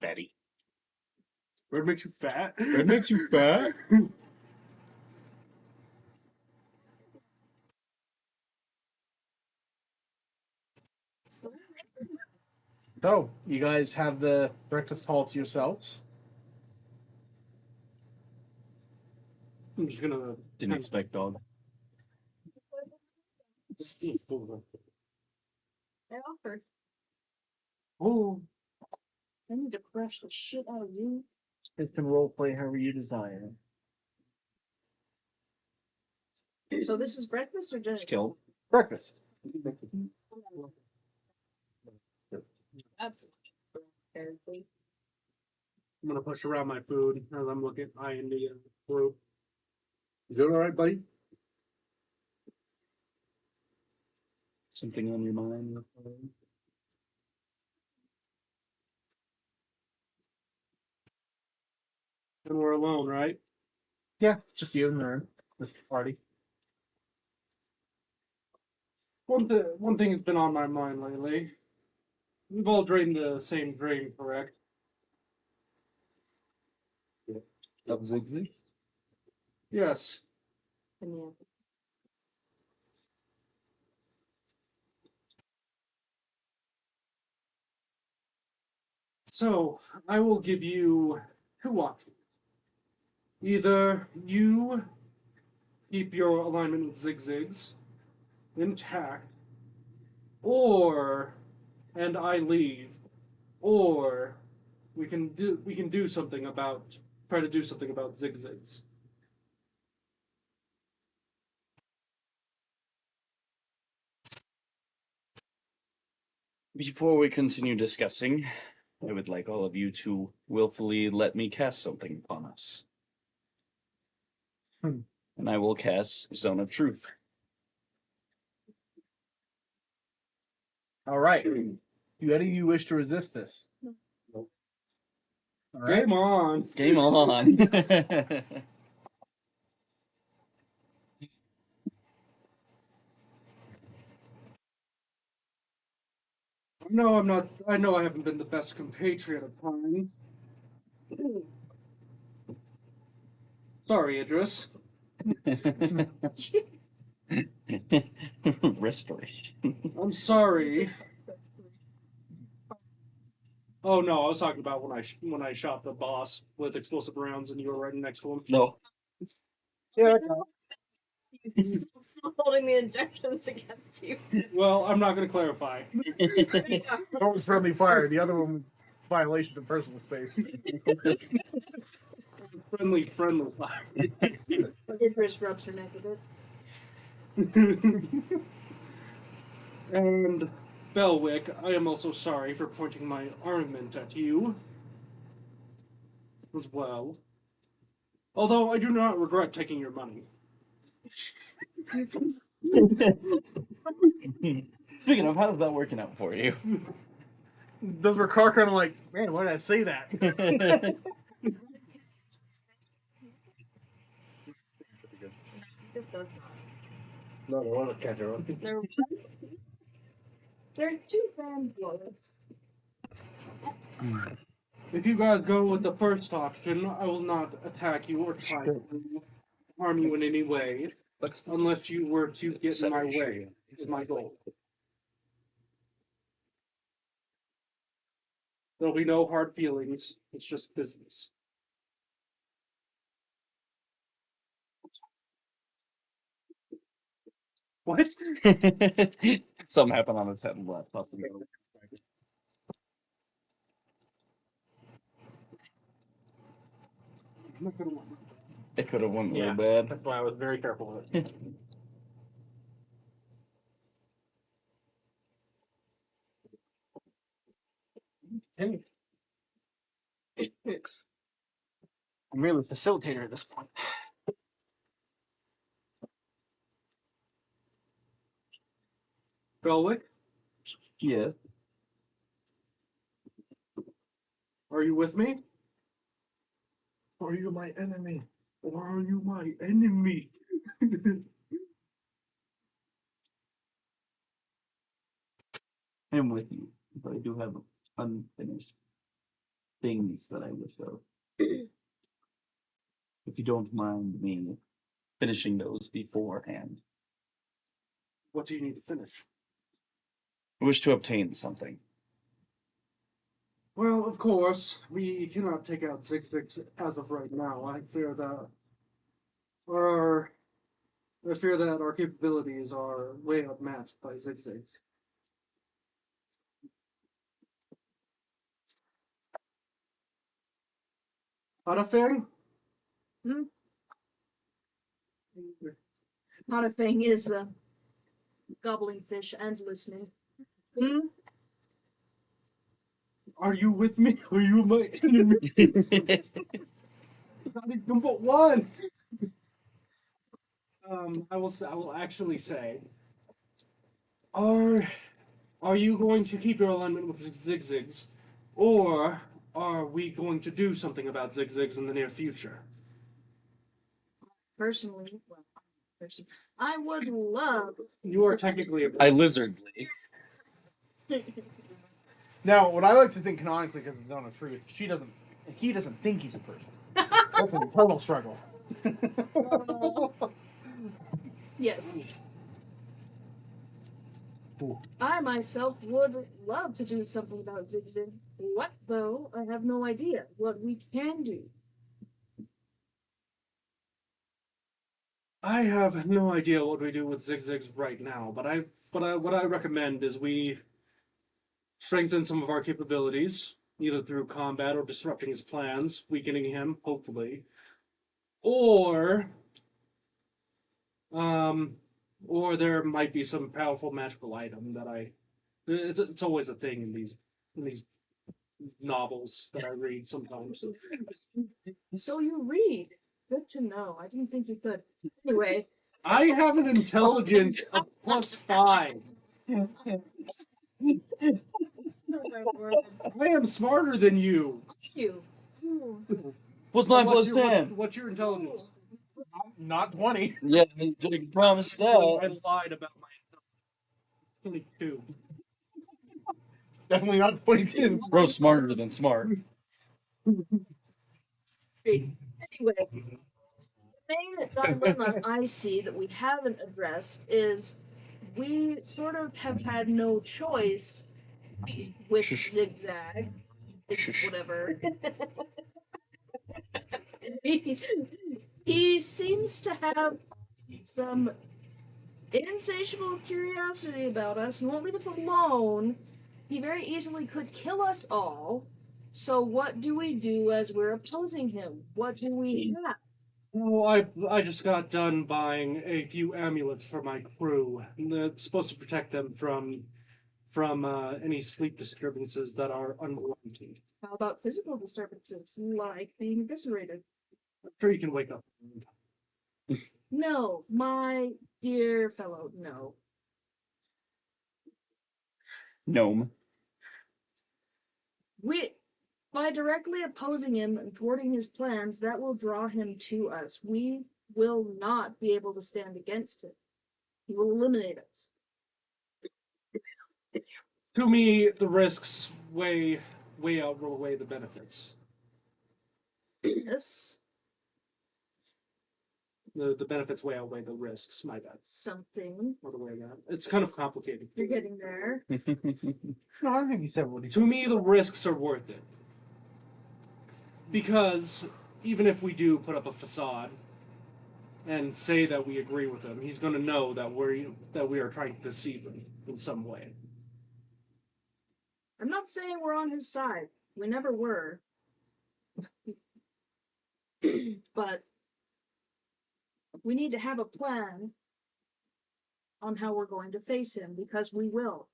Fatty. bread makes you fat. Bread makes you fat? So, you guys have the breakfast hall to yourselves. I'm just gonna Didn't expect dog. I offered. Oh, I need to crush the shit out of you. you can role play however you desire. So this is breakfast or dinner? Skill. Breakfast. That's terribly. I'm gonna push around my food as I'm looking eyeing the group. You doing all right, buddy? Something on your mind? And we're alone, right? Yeah, it's just you and the room. This party. One thing has been on my mind lately. We've all drained the same drain, correct? Of Zigzag? Yes. Yeah. So, I will give you two options. Either you keep your alignment with Zigzags intact, or and I leave, or we can do something about try to do something about Zigzags. Before we continue discussing, I would like all of you to willfully let me cast something upon us. And I will cast Zone of Truth. All right. Do any of you wish to resist this? Nope. All right. Game on. Game on. No, I'm not. I know I haven't been the best compatriot of mine. Sorry, Idris. Restoration. I'm sorry. Oh no, I was talking about when I shot the boss with explosive rounds and you were right next to him. No. Yeah. Still holding the injections against you. Well, I'm not going to clarify. One was friendly fire. The other one was violation of personal space. friendly fire. Idris rubs her neck a bit. And Belwick, I am also sorry for pointing my armament at you as well. Although I do not regret taking your money. Speaking of, how's that working out for you? Does Ricard kind of like, man, why did I say that? This does No, they want to catch her up. not. They're two fanboys. If you guys go with the first option, I will not attack you or try to harm you in any way, unless you were to get in my way. It's my goal. There'll be no hard feelings. It's just business. What? Something happened on his head and left. It could have went really bad. That's why I was very careful with it. I'm really a facilitator at this point. Belwick, Yes. are you with me? Are you my enemy? Or are you my enemy? I'm with you, but I do have unfinished things that I wish of. If you don't mind me finishing those beforehand. What do you need to finish? I wish to obtain something. Well, of course, we cannot take out Zigzag as of right now. I fear that our capabilities are way outmatched by Zigzags. Pathfinder? Pathfinder is gobbling fish and listening. Are you with me? Are you my enemy? Not even but one. I will actually say, are you going to keep your alignment with Zigzags, or are we going to do something about Zigzags in the near future? Personally, I would love. You are technically a I lizardly. Now, what I like to think canonically, because of Zone of Truth, he doesn't think he's a person. That's an eternal struggle. Yes. Ooh. I myself would love to do something about Zigzag. What, though? I have no idea what we can do. I have no idea what we do with Zigzags right now, but what I recommend is we strengthen some of our capabilities, either through combat or disrupting his plans, weakening him, hopefully, or or there might be some powerful magical item that it's always a thing in these novels that I read sometimes. So you read. Good to know. I didn't think you could. Anyways. I have an intelligence of +5. Oh my word. I am smarter than you. You. What's 9 plus What's your- 10? What's your intelligence? Not 20. Yeah, I can promise I that. lied about my intelligence. 22. Definitely not 22. Bro's smarter than smart. Anyway, the main dilemma I see that we haven't addressed is we sort of have had no choice with Shush. Zigzag. Shush. Whatever. he seems to have some insatiable curiosity about us and won't leave us alone. He very easily could kill us all. So what do we do as we're opposing him? What do we have? Well, I just got done buying a few amulets for my crew. That's supposed to protect them from any sleep disturbances that are unwarranted. How about physical disturbances, like being eviscerated? I'm sure you can wake up. No, my dear fellow, no. Gnome. By directly opposing him and thwarting his plans, that will draw him to us. We will not be able to stand against him. He will eliminate us. To me, the risks way outweigh the benefits. Yes, The benefits way outweigh the risks. My bad. something. Or the way that it's kind of complicated. You're getting there. No, I don't think he said what he said. To me, the risks are worth it. Because even if we do put up a facade and say that we agree with him, he's going to know that we are trying to deceive him in some way. I'm not saying we're on his side. We never were. But we need to have a plan on how we're going to face him, because we will.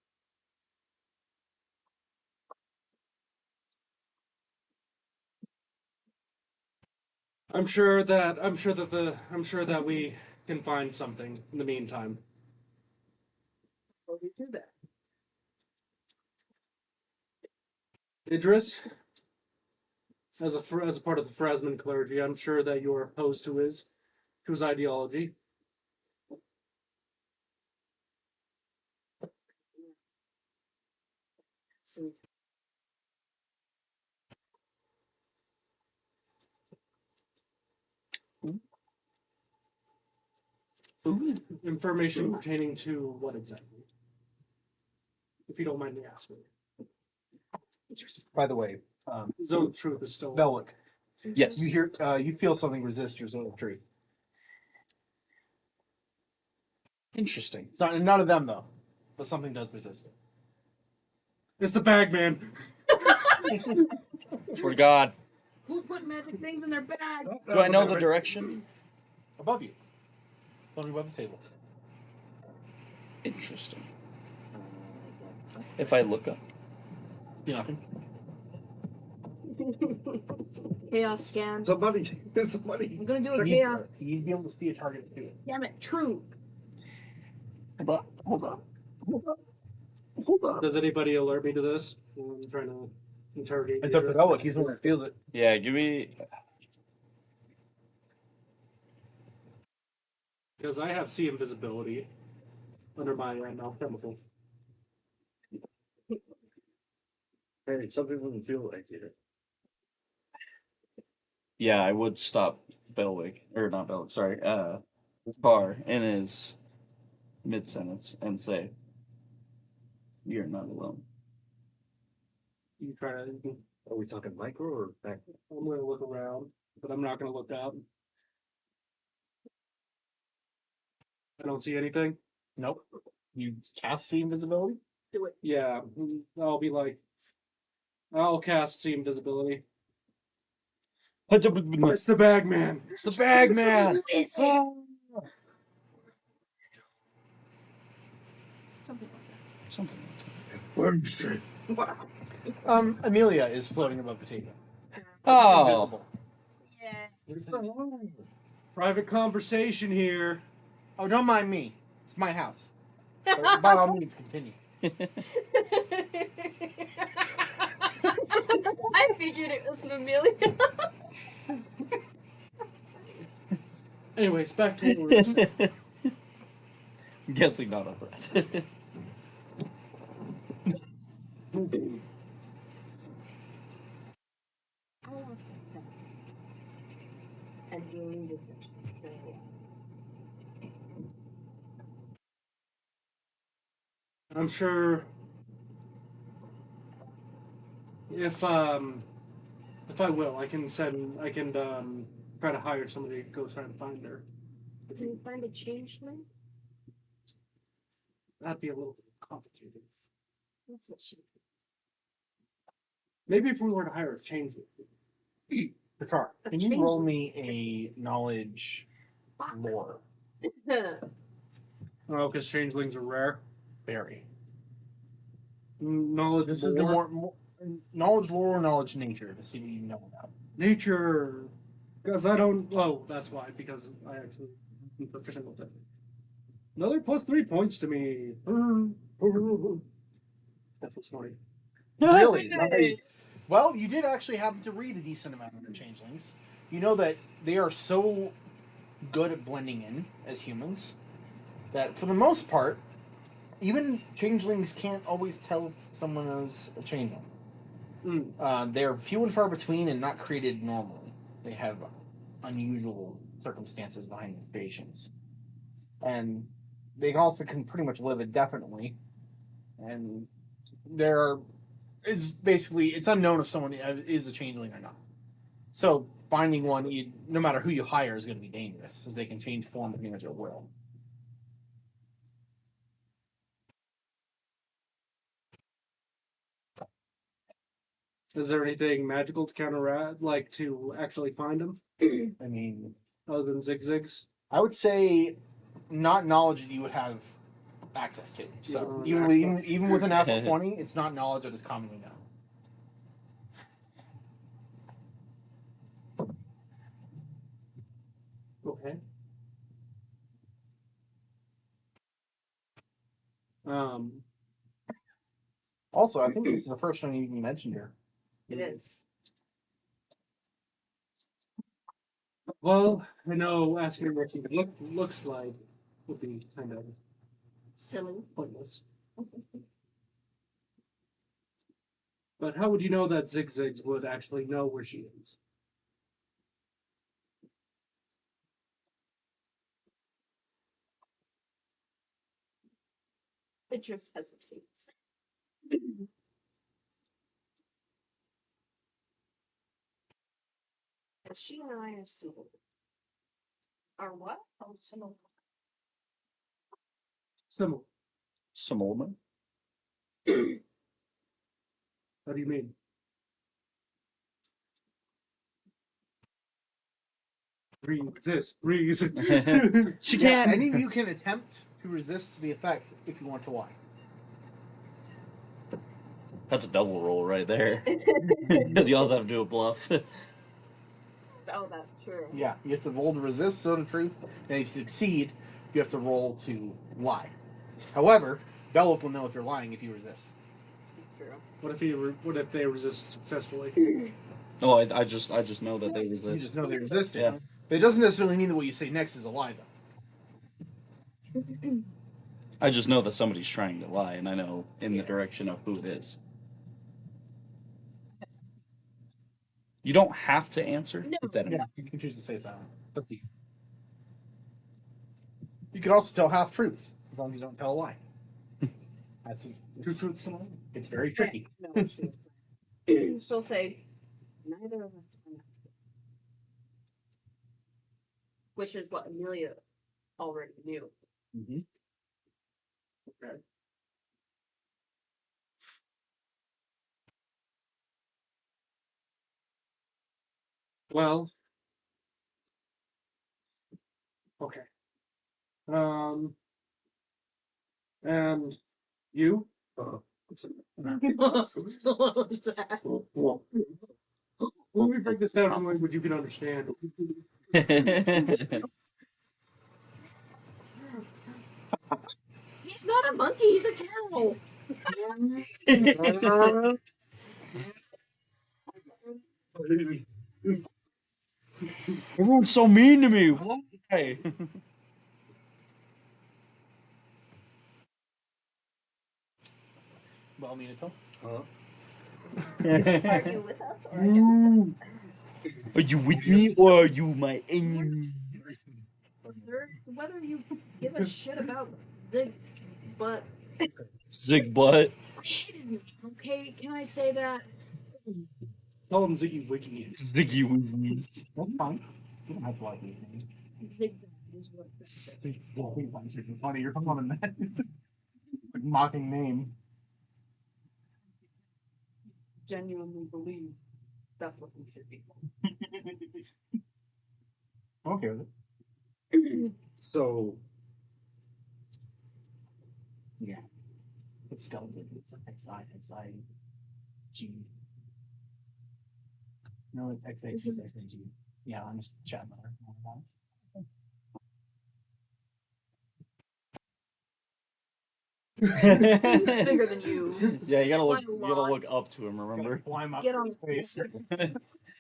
I'm sure that we can find something in the meantime. How do we do that? Idris, as a part of the Phrasman clergy, I'm sure that you're opposed to his ideology. See. Information pertaining to what exactly? If you don't mind me asking. By the way, Zone of Truth is still. Belwick, Yes. you feel something resist your zone of truth. Interesting. It's not none of them though, but something does resist it. It's the bag man. Swear to God. Who put magic things in their bag? Do I know the direction? Above you. Only above the table. Interesting. If I look up. Yeah. Chaos scan. Somebody. I'm gonna do a chaos. You'd be able to see a target too. Damn it, true. Hold on. Does anybody alert me to this? I'm trying to interrogate. It's up to Belwick. He's the one that feels it. Yeah, give me. Because I have see invisibility under my mouth chemical. Hey, some people can feel like it. Yeah, I would stop Belwick, or not Belwick, sorry, Carr in his mid sentence and say, "You're not alone." You try to. Are we talking micro or back? I'm gonna look around, but I'm not gonna look up. I don't see anything. Nope. You cast see invisibility. Do it. Yeah, I'll be like, I'll cast see invisibility. It's the bag man. It's the bag man. Something like that. Something. Amelia is floating above the table. Oh, Invisible. Yeah. Private conversation here. Oh, don't mind me. It's my house. But by all means, continue. I figured it was an Amelia. Anyways, back to what we were saying. guessing not a threat. I lost a pet. And you needed to stay. I'm sure if I will, I can try to hire somebody to go try and find her. Can you find a changeling? That'd be a little complicated. That's what she Maybe if we were to hire a changeling. Picard, can you roll me a knowledge lore? Oh, because changelings are rare. Very. Knowledge. This is the more knowledge lore or knowledge nature to see what you know about. Nature. Because I don't. Oh, that's why. Because I actually am proficient with it. Another +3 points to me. That's what's funny. Really? Nice. Well, you did actually happen to read a decent amount of the changelings. You know that they are so good at blending in as humans that, for the most part, even changelings can't always tell if someone is a changeling. They're few and far between and not created normally. They have unusual circumstances behind their creations. And they also can pretty much live indefinitely. And it's unknown if someone is a changeling or not. So finding one, no matter who you hire, is going to be dangerous, as they can change form pretty much at will. Is there anything magical to counteract, like to actually find them? I mean, Other than zigzags? I would say not knowledge that you would have access to. So even with an natural 20, it's not knowledge that is commonly known. Okay. Also, I think this is the first time you even mentioned her. It is. Well, I know asking what she looks like would be kind of Silly. pointless. But how would you know that zigzags would actually know where she is? It just hesitates. She and I are similar. Are what? Oh, similar. Similar. Simulman? How do you mean? Resist. She Yeah, can't. any of you can attempt to resist the effect if you want to lie. That's a double roll right there. Because you also have to do a bluff. Oh, that's true. Yeah, you have to roll to resist, so to truth, and if you succeed, you have to roll to lie. However, Belloc will know if you're lying if you resist. That's true. What if they resist successfully? Oh, I just know that they resist. You just know they resist it. Yeah. But it doesn't necessarily mean that what you say next is a lie, though. I just know that somebody's trying to lie, and I know in the direction of who it is. You don't have to answer. No. If that Yeah, you can choose to say silent. It's up to you. You can also tell half truths as long as you don't tell a lie. That's two truths and a lie. It's very tricky. No, she'll say, neither of us are not together. Which is what Amelia already knew. Mm-hmm. Okay. Well. Okay. And you? Let me break this down in a language you can understand. He's not a monkey, he's a cow. Everyone's so mean to me. Why? Well, Minato. Huh? Are you with us or against us? Are you with me or are you my enemy? Whether you give a shit about the but Zig butt. okay, can I say that? Call him Ziggy Wiggy. Ziggy Wiggies. That's fine. You don't have to like these names. Zigzag is what It's funny. You're calling him that. It's a mocking name. Genuinely believe that's what we should be. Okay with it. So, Yeah. It's skeleton. It's XI, G. No, XX is XG. Yeah, I'm just chatting with her more about it. He's bigger than you. Yeah, you gotta look. By a You gotta lot. look up to him. Remember? Climb up Get on his face.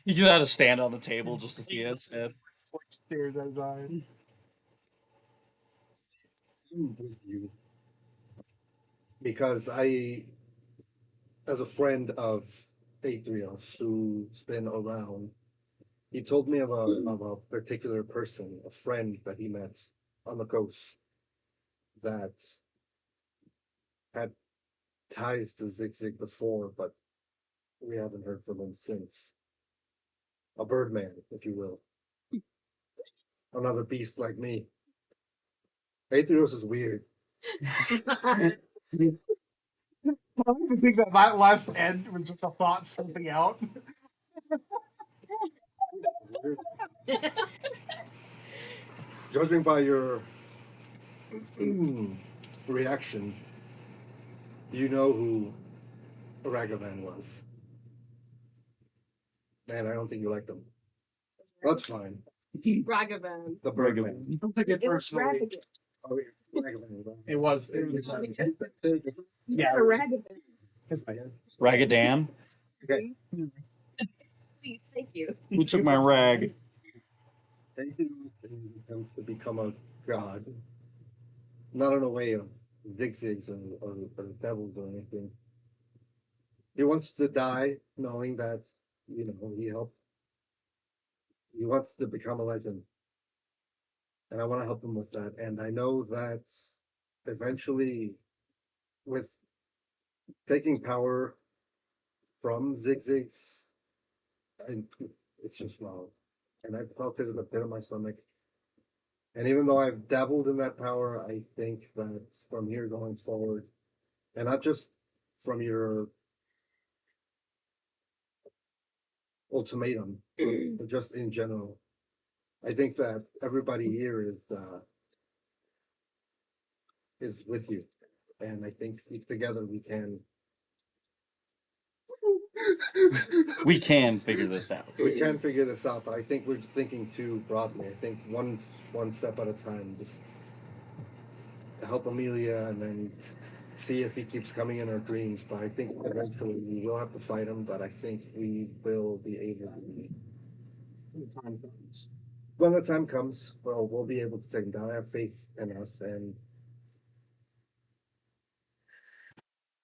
You just had to stand on the table just to see his head. Stares at his eyes. with you. Because I, as a friend of Athreos who's been around, he told me of a particular person, a friend that he met on the coast that had ties to Zig Zig before, but we haven't heard from him since. A birdman, if you will. Another beast like me. Athreos is weird. I don't even think that last end was just a thought slipping out. Judging by your reaction, you know who Ragavan was. Man, I don't think you liked him. That's fine. Ragavan. The Birdman. Don't take it It was personally. Ragavan. Oh, yeah. Ragavan. It was. Yeah, Ragavan. It's my Ragadan. Okay. Please, thank you. Who took my rag? Anything attempts to become a god, not in a way of zigzags or devils or anything. He wants to die knowing that, he helped. He wants to become a legend. And I want to help him with that. And I know that eventually, with taking power from zigzags, it's just wrong. And I felt it in the pit of my stomach. And even though I've dabbled in that power, I think that from here going forward, and not just from your ultimatum, but just in general, I think that everybody here is with you, and I think together we can. We can figure this out. We can figure this out, but I think we're thinking too broadly. I think one step at a time. Just help Amelia, and then see if he keeps coming in our dreams. But I think eventually we will have to fight him. But I think we will be able to. When the time comes, well, we'll be able to take him down. I have faith in us, and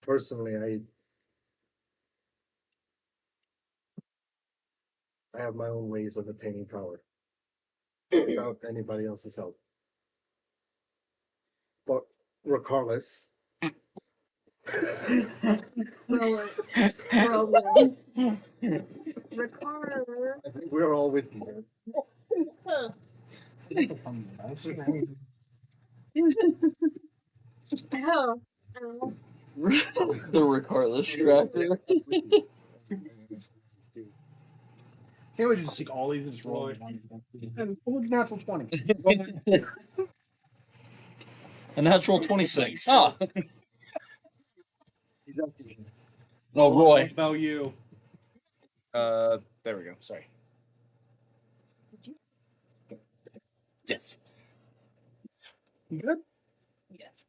personally, I have my own ways of attaining power without anybody else's help. But regardless, Problem. Ricardo. I think we're all with you. Oh. The regardless tracker. Can't we just take all these and just roll them? And look, natural 20. A natural 26. Huh. He's asking. Oh, What Roy. about you? There we go. Sorry. Yes. Good? Yes.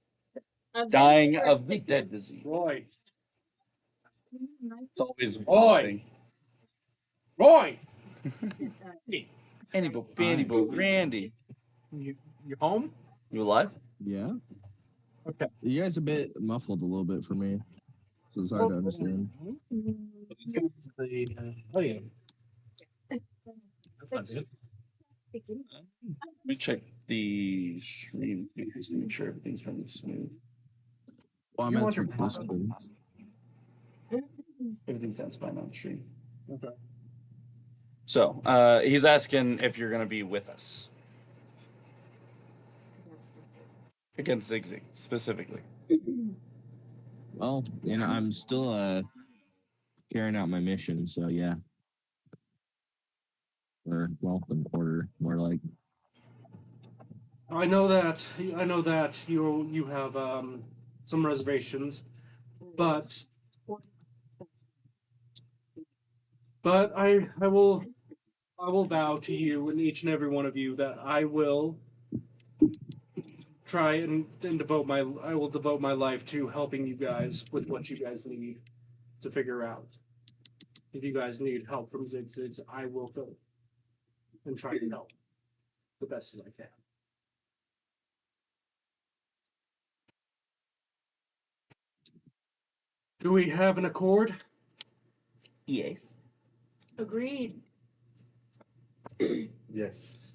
Dying of the dead disease. Roy. It's always Roy. Roy. Andy Bo, Bandy Bo, Randy. You home? You alive? Yeah. Okay. You guys a bit muffled a little bit for me, so it's hard to understand. Oh yeah. That's not good. Let me check the stream just to make sure everything's running smooth. Well, I You meant want for your Discord. Everything sounds fine on the stream. Okay. So, he's asking if you're going to be with us. Against Zig Zig, specifically. Well, you know, I'm still carrying out my mission, so yeah. Or well, in order, more like. I know that you have some reservations, but I will vow to you and each and every one of you that I will try and devote my life to helping you guys with what you guys need to figure out. If you guys need help from Zig Zigs, I will go and try to help the best as I can. Do we have an accord? Yes. Agreed. Yes.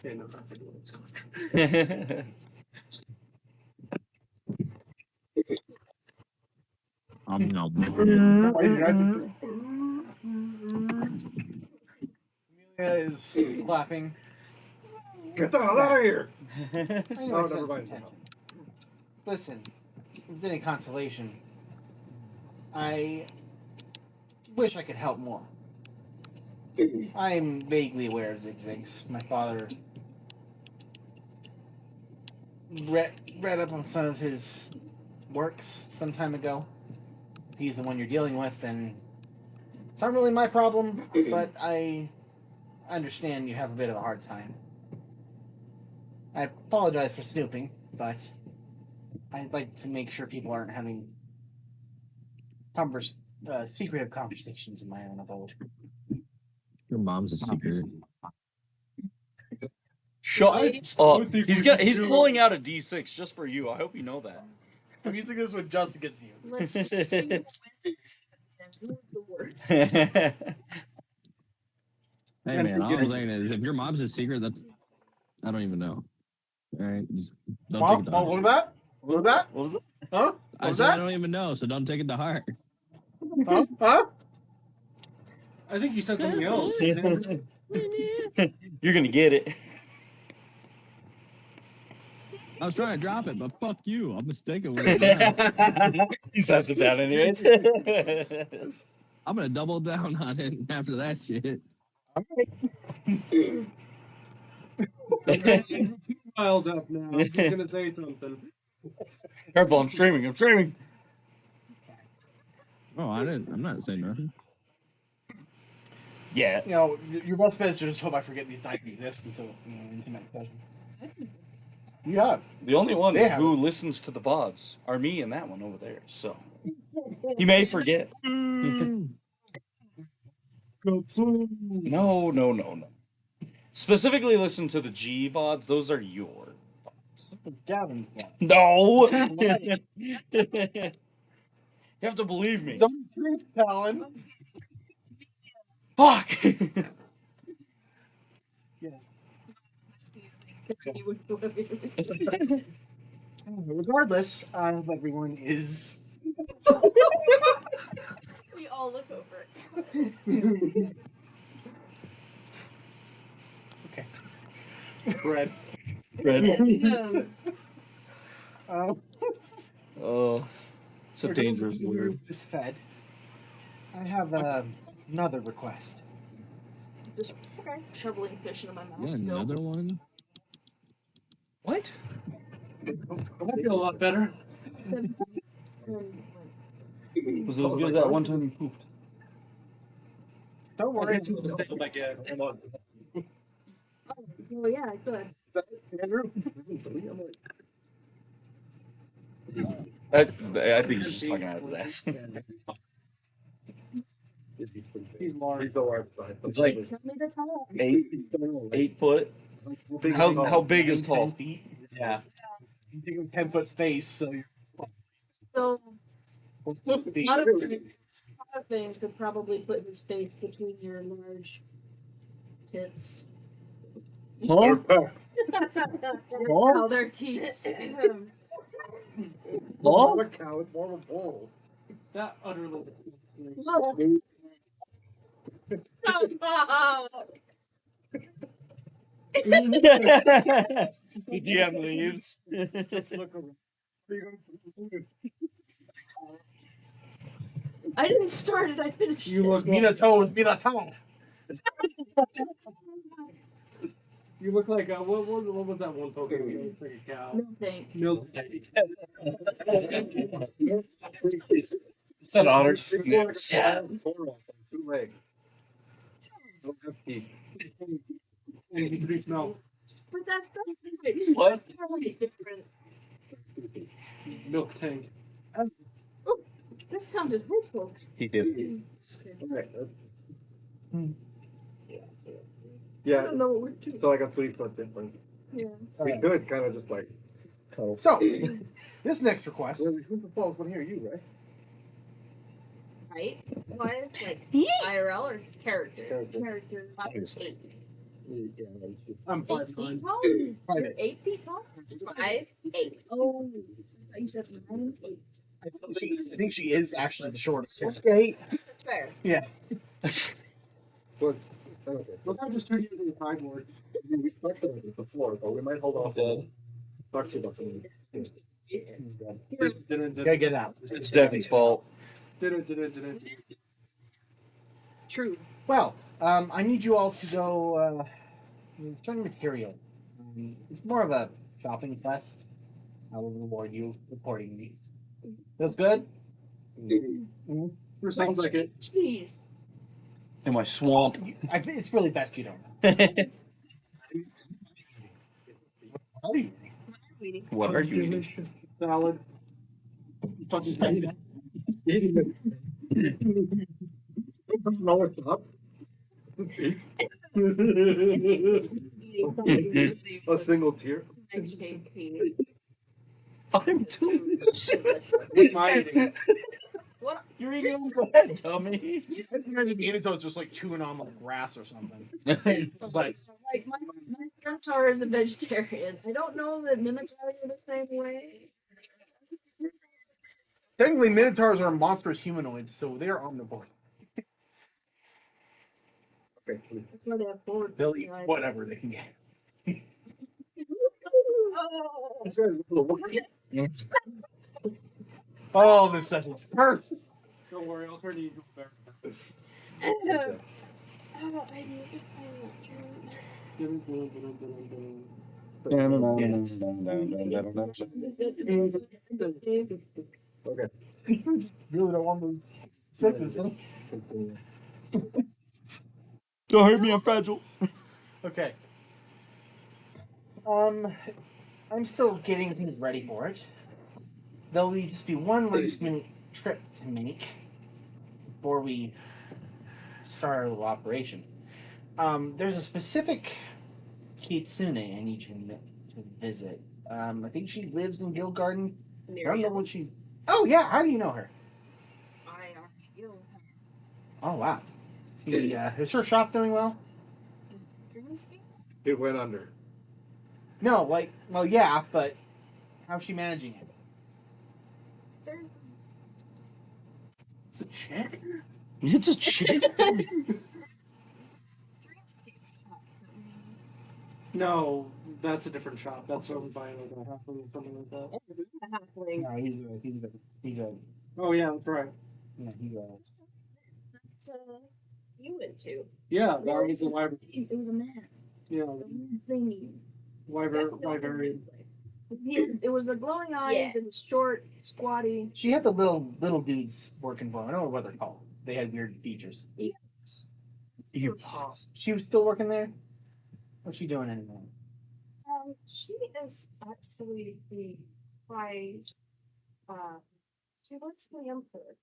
Yeah, no, I think it's going. No. Amelia is clapping. Get the hell out of here! I know Oh, it never sounds mind. intentional. Listen, if it's any consolation, I wish I could help more. I'm vaguely aware of Zig Zigs. My father read up on some of his works some time ago. If he's the one you're dealing with, then it's not really my problem, but I understand you have a bit of a hard time. I apologize for snooping, but I'd like to make sure people aren't having secretive conversations in my own abode. Your mom's a secret. Shut up. He's pulling out a D6 just for you. I hope you know that. I'm using this one just against you. Let's see who wins the worst. Hey man, all I'm saying is if your mom's a secret, that's I don't even know. All right, just don't take it to heart. What was that? What was that? What was it? Huh? What I was said I that? don't even know, so don't take it to heart. Huh? I think you said something else. You're gonna get it. I was trying to drop it, but fuck you. I'm mistaken with it. He sets it down anyways. I'm gonna double down on it after that shit. Riled up now. He's gonna say something. Careful, I'm streaming. Oh, I'm not saying nothing. Yeah. You know, your best bet is to just hope I forget these dice exist until into next session. You have. The only one They have who it. listens to the pods are me and that one over there, so he may forget. No. Specifically listen to the G VODs, those are your Gavin's one. No. You have to believe me. Some truth, Talon. Fuck. Yes. Continue with the Regardless, everyone is. We all look over. Okay. Red. Oh, it's a dangerous word. Is fed. I have another request. Just shoveling fish into my mouth. Yeah, still. another one. What? I feel a lot better. Was it as good as that one time you pooped? Don't worry. Oh yeah, I could. I think he's just talking out of his ass. He's large. It's like Tell me the tall. 8 foot. How big is 10 tall? feet. Yeah. You take a 10-foot space, so you're. So a feet. lot of things could probably put his face between your large tits. Huh? Oh, their teeth. Not a cow, it's more of a bull. That utterly. The DM leaves. Just look around. I didn't start it, I finished You it. look Minato is Minato. You look like what was that one Pokemon? It looks like a cow. Milk tank. Milk tank. Is that otter snips? Yeah. 2 legs. Don't have teeth. And he produced milk. But that's What? That's totally different. Milk tank. Oh, this sounded hurtful. He did. Okay. I Yeah, don't know what we're doing. so like a 3-foot difference. Yeah. We could kind of just like. cuddle. So, this next request. Who's the false one here? You, right? Right? Why? Like IRL or character? Character. 8. Yeah, that's just. I'm 8 5'9". feet tall? 5'8". You're 8 feet tall? 5'8". Oh, I thought you said 9 8. I think she is actually the shortest. That's fair. Well, okay. Look, I just turned you into a sideboard. We talked about this before, but we might hold off on talk to you about something. Gotta get out. It's Devin's fault. True. Well, I need you all to go certain material. It's more of a shopping quest. I will reward you accordingly. Feels good? Sounds like it. Jeez. In my swamp. It's really best you don't. What are you eating? Salad. No, it's not. A single tear. I'm delicious. What am I eating? What? You're eating bread, dummy. Minato's just like chewing on like grass or something. Like my Minotaur is a vegetarian. I don't know that Minotaurs are the same way. Technically, Minotaurs are monstrous humanoids, so they're omnivore. Okay, please. That's why they have forward. They'll eat whatever they can get. Oh, this session's cursed. Don't worry, I'll turn you into a bear. Okay. You just really don't want those sixes. Huh? Don't hurt me, I'm fragile. Okay. I'm still getting things ready for it. There'll just be one last minute trip to make before we start our little operation. There's a specific Kitsune I need you to visit. I think she lives in Guild Garden. I don't know what she's. Oh yeah, how do you know her? Oh wow. Is her shop doing well? Dreamscape? It went under. No, like, well, yeah, but how's she managing it? There's It's a chick? It's a chick. Dreamscape shop. No, that's a different shop. That's owned by like a halfling or something like that. A halfling. No, he's a Oh yeah, that's right. yeah, he's a That's you went to. Yeah, that Or was a wyvern. It was a man. Yeah, A weird thingy. wyvern. It was the glowing eyes Yeah. and short, squatty. She had the little dudes working for him. I don't know what they're called. They had weird features. Earpods. She was still working there? What's she doing anymore? She is actually the prize. She works for the Emperor.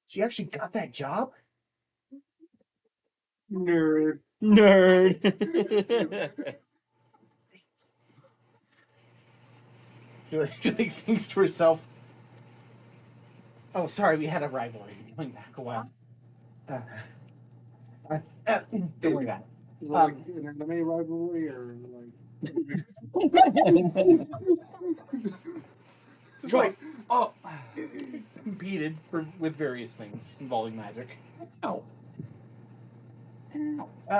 She actually got that job? Nerd. She like thinks to herself, oh, sorry, we had a rivalry going back a while. Don't worry about it. Is it like an anime rivalry or like? Like, oh, competed with various things involving magic. Oh.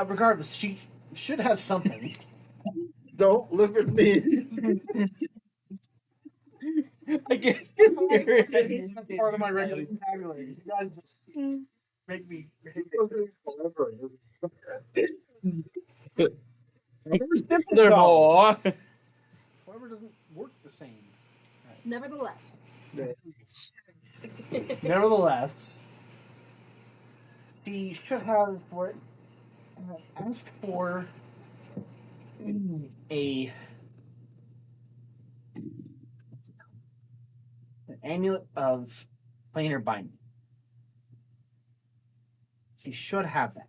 Regardless, she should have something. Don't look at me. I can't hear it. That's part of my regular vocabulary. You guys just make me. They're more. However, doesn't work the same. Nevertheless, Nevertheless, she should have what ask for an amulet of planar binding. She should have that.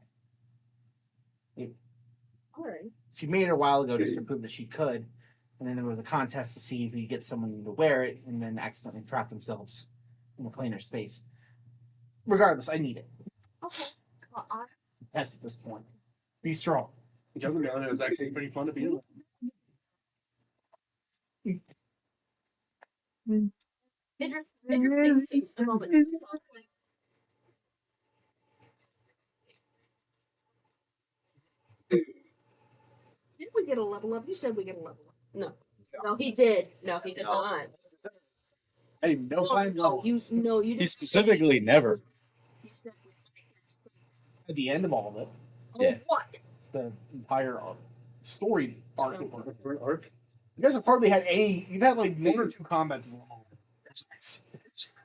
alright. She made it a while ago just to prove that she could, and then there was a contest to see if you get someone to wear it and then accidentally trap themselves in a planar space. Regardless, I need it. Okay. Well, I Test at this point. Be strong. It was actually pretty fun to be in. Interesting suit for a moment. did we get a level up? You said we get a level up. No. No, he did. No, he did not. Hey, no fine No, you He didn't. specifically never. You said At the end of all of it, Yeah. what? the entire story arc. Arc? You guys have hardly had any. You've had like one or two combats.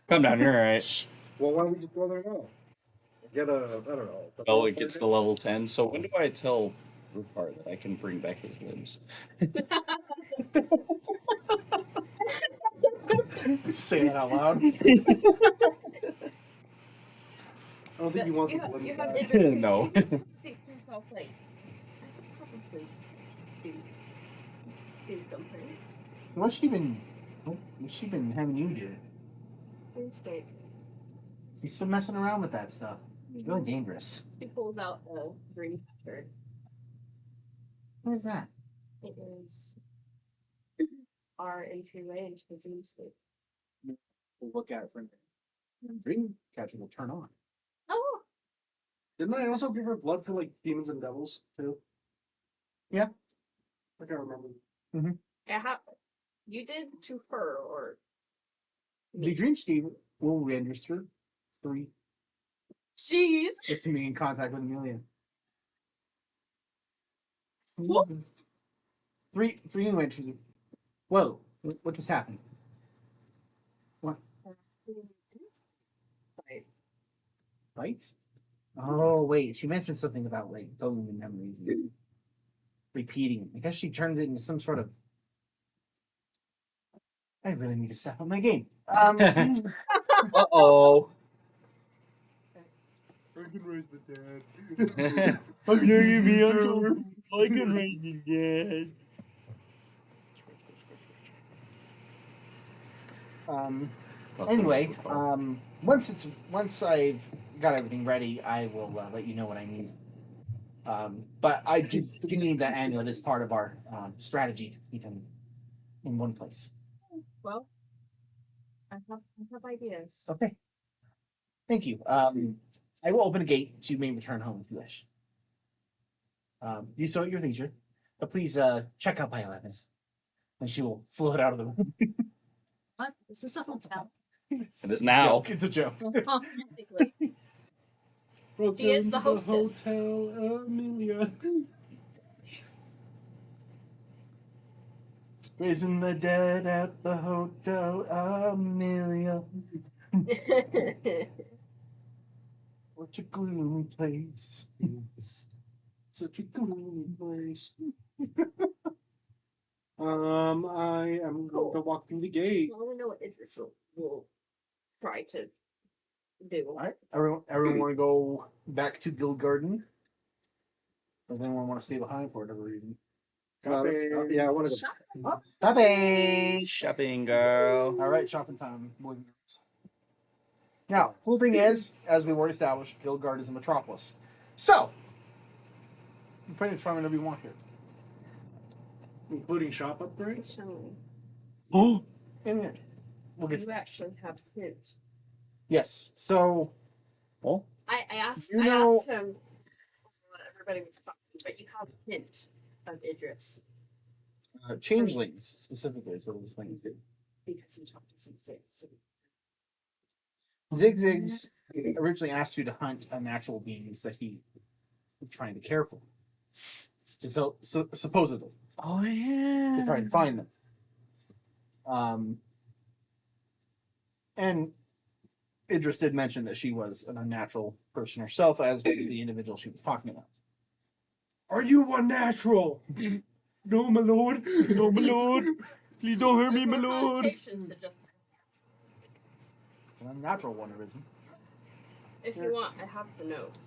Calm down, you're alright. Well, why don't we just go there now? Get I don't know. Well, it gets to level 10, so when do I tell Rupar that I can bring back his limbs? Say that out loud. I don't think he wants to You limit have that. No. Like, I could probably do something. What's she been having you do? Dreamscape. She's still messing around with that stuff. It's really dangerous. He pulls out a dream catcher. What is that? It is our entryway into the dreamscape. We'll look at it for a minute. Dream catcher will turn on. Oh, Didn't I also give her blood for like demons and devils too? Yeah. I can't remember. yeah, you did to her or The dreamscape will register 3 jeez. just being in contact with Amelia. What? 3 new entries. Whoa! What just happened? What? Bites? Oh wait, she mentioned something about like going in memories and repeating it. I guess she turns it into some sort of. I really need to step up my game. Uh-oh. I can raise the dead. Look at me, Uncle. I can raise the dead. Anyway, once I've got everything ready, I will let you know what I need. But I do need that amulet as part of our strategy to keep him in one place. Well, I have ideas. Okay. Thank you. I will open a gate so you may return home if you wish. You so at your leisure, but please check out by 11. And she will float out of the room. What? Is this a hotel? It is now. It's a joke. Technically. She is the hostess. Hotel Amelia. Raising the dead at the Hotel Amelia. What a gloomy place. Such a gloomy place. I am going to walk through the gate. I want to know what Idris will try to do. All right, everyone want to go back to Guild Garden? Does anyone want to stay behind for whatever reason? Yeah, I want to go. Shopping! Shopping, girl. All right, shopping time, boys and girls. Now, cool thing is, as we've already established, Guild Garden is a metropolis. So, you pretty much find whatever you want here. Including shop upgrades? Oh, And we'll get You to that. actually have hints. Yes, so, I asked You know- asked him what everybody was talking, but you have a hint of Idris changelings specifically is what those things do. because he talked to Zigzags. Zigzags originally asked you to hunt unnatural beings that he was trying to care for. So supposedly, oh yeah. to try and find them. And Idris did mention that she was an unnatural person herself, as was the individual she was talking about. Are you unnatural? No, my lord. No, my lord. Please don't hurt me, my There's more lord. connotations to just It's an unnatural one, arisen. if you want, I have the notes.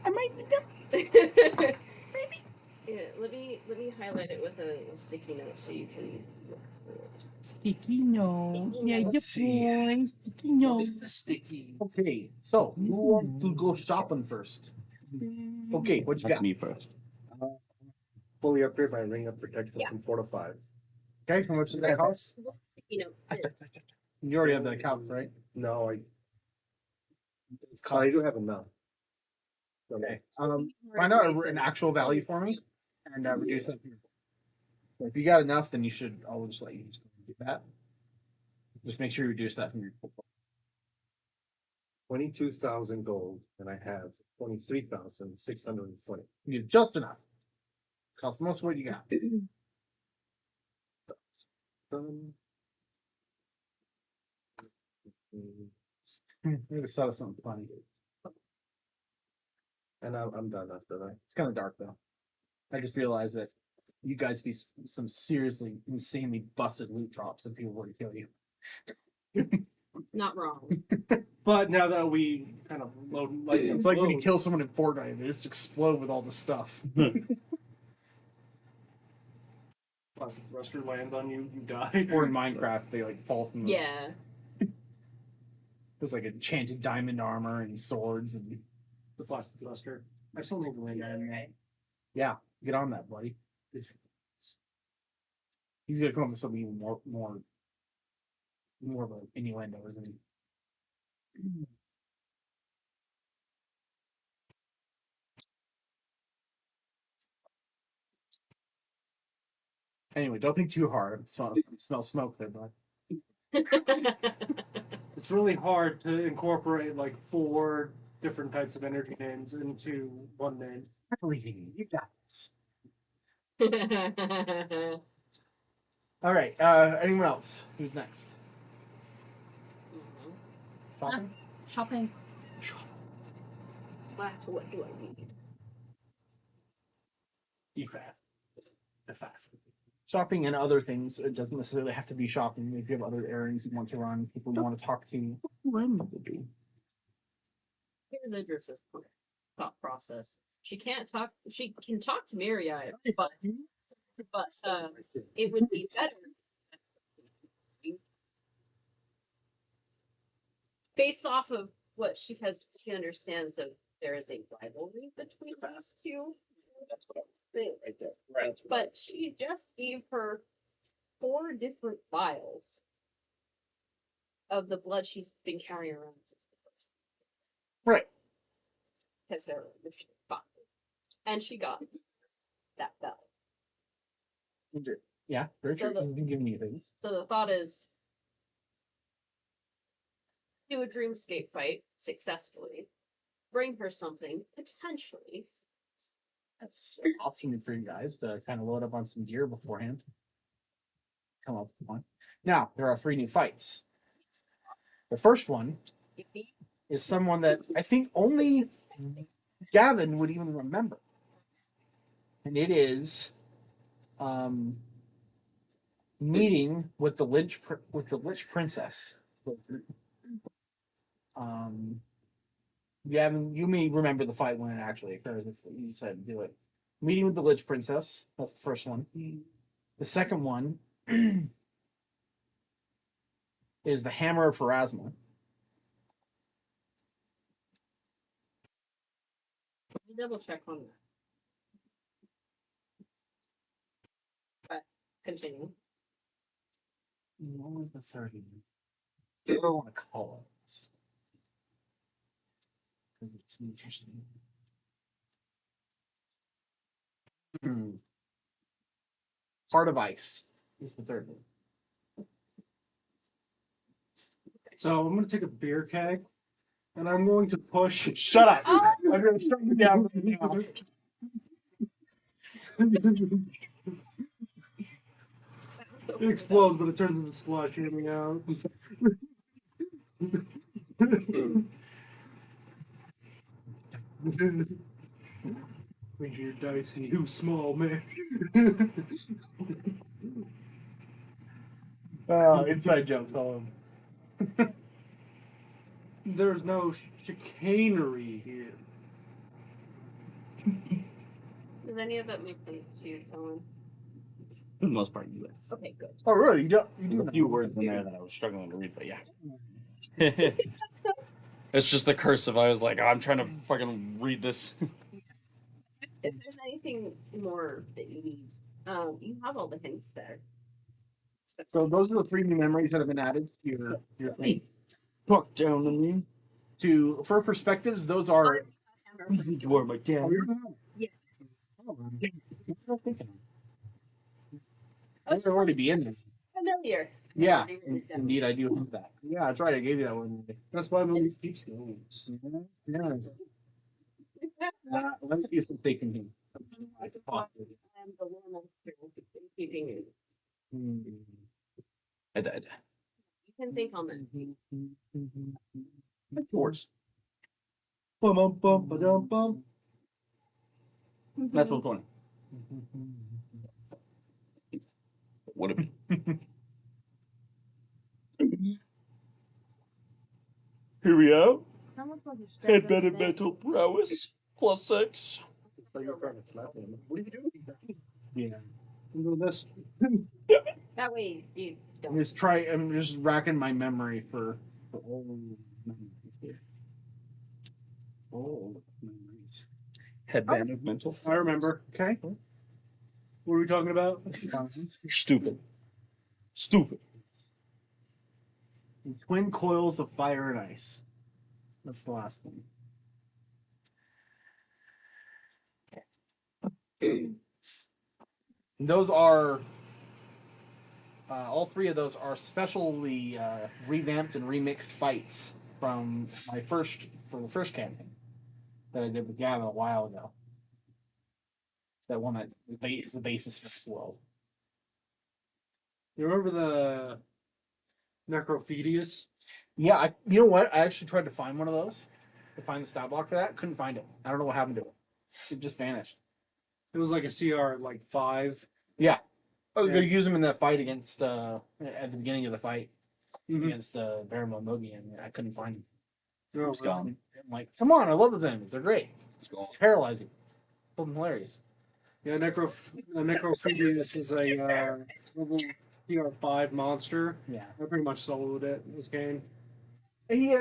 I might need them. Maybe. Yeah, let me highlight it with a sticky note so you can look through it. Sticky no. Yeah, Let's you see. boy. Sticky no. the sticky? Okay, so who wants to go shopping first? Okay, what you got? Me first. Fully upgrade my ring of protection Yeah. from 4 to 5. Okay, how much does that cost? What sticky note is? You already have the accounts, right? No, It's I do cost. have enough. Okay. Find out an actual value for me and reduce that. So if you got enough, then you should. I'll just let you just do that. Just make sure you reduce that from your. 22,000 gold, and I have 23,620. You have just enough. Cost most of what you got. Maybe set up something funny. And I'm done after that. It's kind of dark though. I just realized that you guys be some seriously insanely busted loot drops if people were to kill you. Not wrong. But now that we kind of load, like It's like when you kill someone in Fortnite, and they just explode with all the stuff. plus thruster lands on you, you die. Or in Minecraft, they like fall from the. Yeah. There's like enchanted diamond armor and swords and. The thruster. I still need to land on that. Yeah, get on that, buddy. He's gonna come up with something even more of an innuendo, isn't he? Anyway, don't think too hard. Smell smoke there, bud. It's really hard to incorporate like 4 different types of energy names into one name. I believe in you. You got this. All right. Anyone else? Who's next? Shopping. Shopping. What do I need? EFAF. Shopping and other things. It doesn't necessarily have to be shopping. If you have other errands you want to run, people you want to talk to. Here's Idris's thought process. She can talk to Myriad, but it would be better based off of what she understands of there is a rivalry between these two. That's what But, there. Right. but she just gave her 4 different vials of the blood she's been carrying around since the first. Right. Because they're boxes. And she got that bell. Yeah, very So true. He's been giving you things. So the thought is do a dreamscape fight successfully. Bring her something, potentially. That's an option for you guys to kind of load up on some gear beforehand. Come up with one. Now, there are 3 new fights. The first one is someone that I think only Gavin would even remember. And it is meeting with the Lich Princess. Gavin, you may remember the fight when it actually occurs if you decide to do it. Meeting with the Lich Princess. That's the first one. The second one is the Hammer of Pharasma. Let me double check on that. But continue. What was the third one? I don't want to call it. Because it's interesting. Heart of Ice is the third one. So I'm gonna take a beer keg, and I'm going to push. Shut up! Oh! I'm gonna shut you down right now. It explodes, but it turns into slush. Hear me out. Make your dicey, you small man. Inside jokes all over. There's no chicanery here. Does any of it make sense to you, Colin? For the most part, yes. Okay, good. Oh, really? You do There's a know. few words in there that I was struggling to read, but yeah. It's just the cursive. I was like, I'm trying to fucking read this. If there's anything more that you need, you have all the hints there. So those are the 3 new memories that have been added to your thing. Talk down to me. For perspectives, those are. You are my dad. Yes. Those would already be in there. Familiar. Yeah, indeed, I do have that. Yeah, that's right. I gave you that one. That's why movies keep going. Yeah. Let me do some thinking here. I am the one that's keeping you. I died. You can think on that. Yours. Bum bum bum ba-dum bum. That's 120. Would have been. Here we are. Headbed mental prowess. +6. So you're trying to slap him. What are you doing? Yeah. Do this. That way you don't. I'm just racking my memory for old memories here. Old memories. Headband of mental. I remember. Okay. What are we talking about? Stupid. Stupid. Twin coils of fire and ice. That's the last one. Those are all 3 of those are specially revamped and remixed fights from the first campaign that I did with Gavin a while ago. That one that is the basis for this world. You remember the Necrophedius? Yeah, you know what? I actually tried to find one of those. To find the stat block for that. Couldn't find it. I don't know what happened to it. It just vanished. It was like a CR like 5. Yeah. I was Yeah. going to use him in that fight against, at the beginning of the fight, Mhm. against Baron Mogi, and I couldn't find him. Oh, He's gone. I'm like, come on, I love those enemies. They're great. It's gone. Paralyzing. Fucking hilarious. Yeah, Necrophedius is a level CR5 monster. Yeah. I pretty much soloed it in this game. He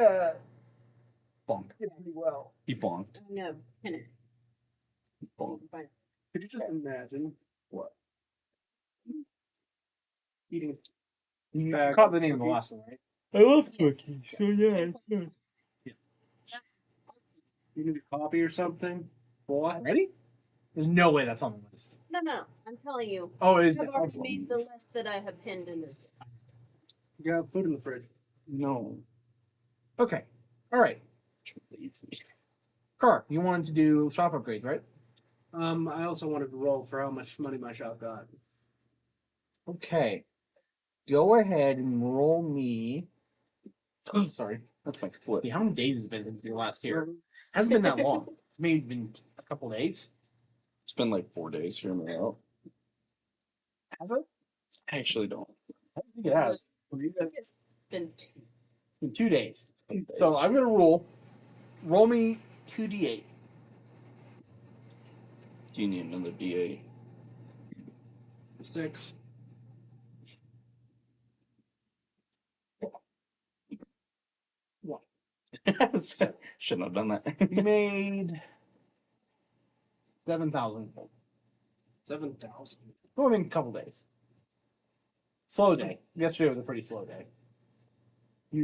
Bonk. did pretty well. He bonked. No, Henry. Bonk. Could you just imagine What? eating? You Bag caught of the name of the cookies. last one, right? I love cookies, so yeah. You need a coffee or something? Boy. Ready? There's no way that's on the list. No. I'm telling you. Oh, it is. I've already made the list that I have pinned in this. You got food in the fridge. No. Okay. All right. Car, you wanted to do shop upgrades, right? I also wanted to roll for how much money my shop got. Okay. Go ahead and roll me. Oh, sorry. That's my foot. See, how many days has it been since your last year? Hasn't been that long. It's maybe been a couple days. It's been like 4 days. Hear me out. Has it? I actually don't. I don't think it has. It's been two. It's been 2 days. So I'm gonna roll me 2d8. Do you need another DA? 6. What? Shouldn't have done that. You made 7,000. 7,000. Well, I mean, a couple days. Slow day. Yesterday was a pretty slow day.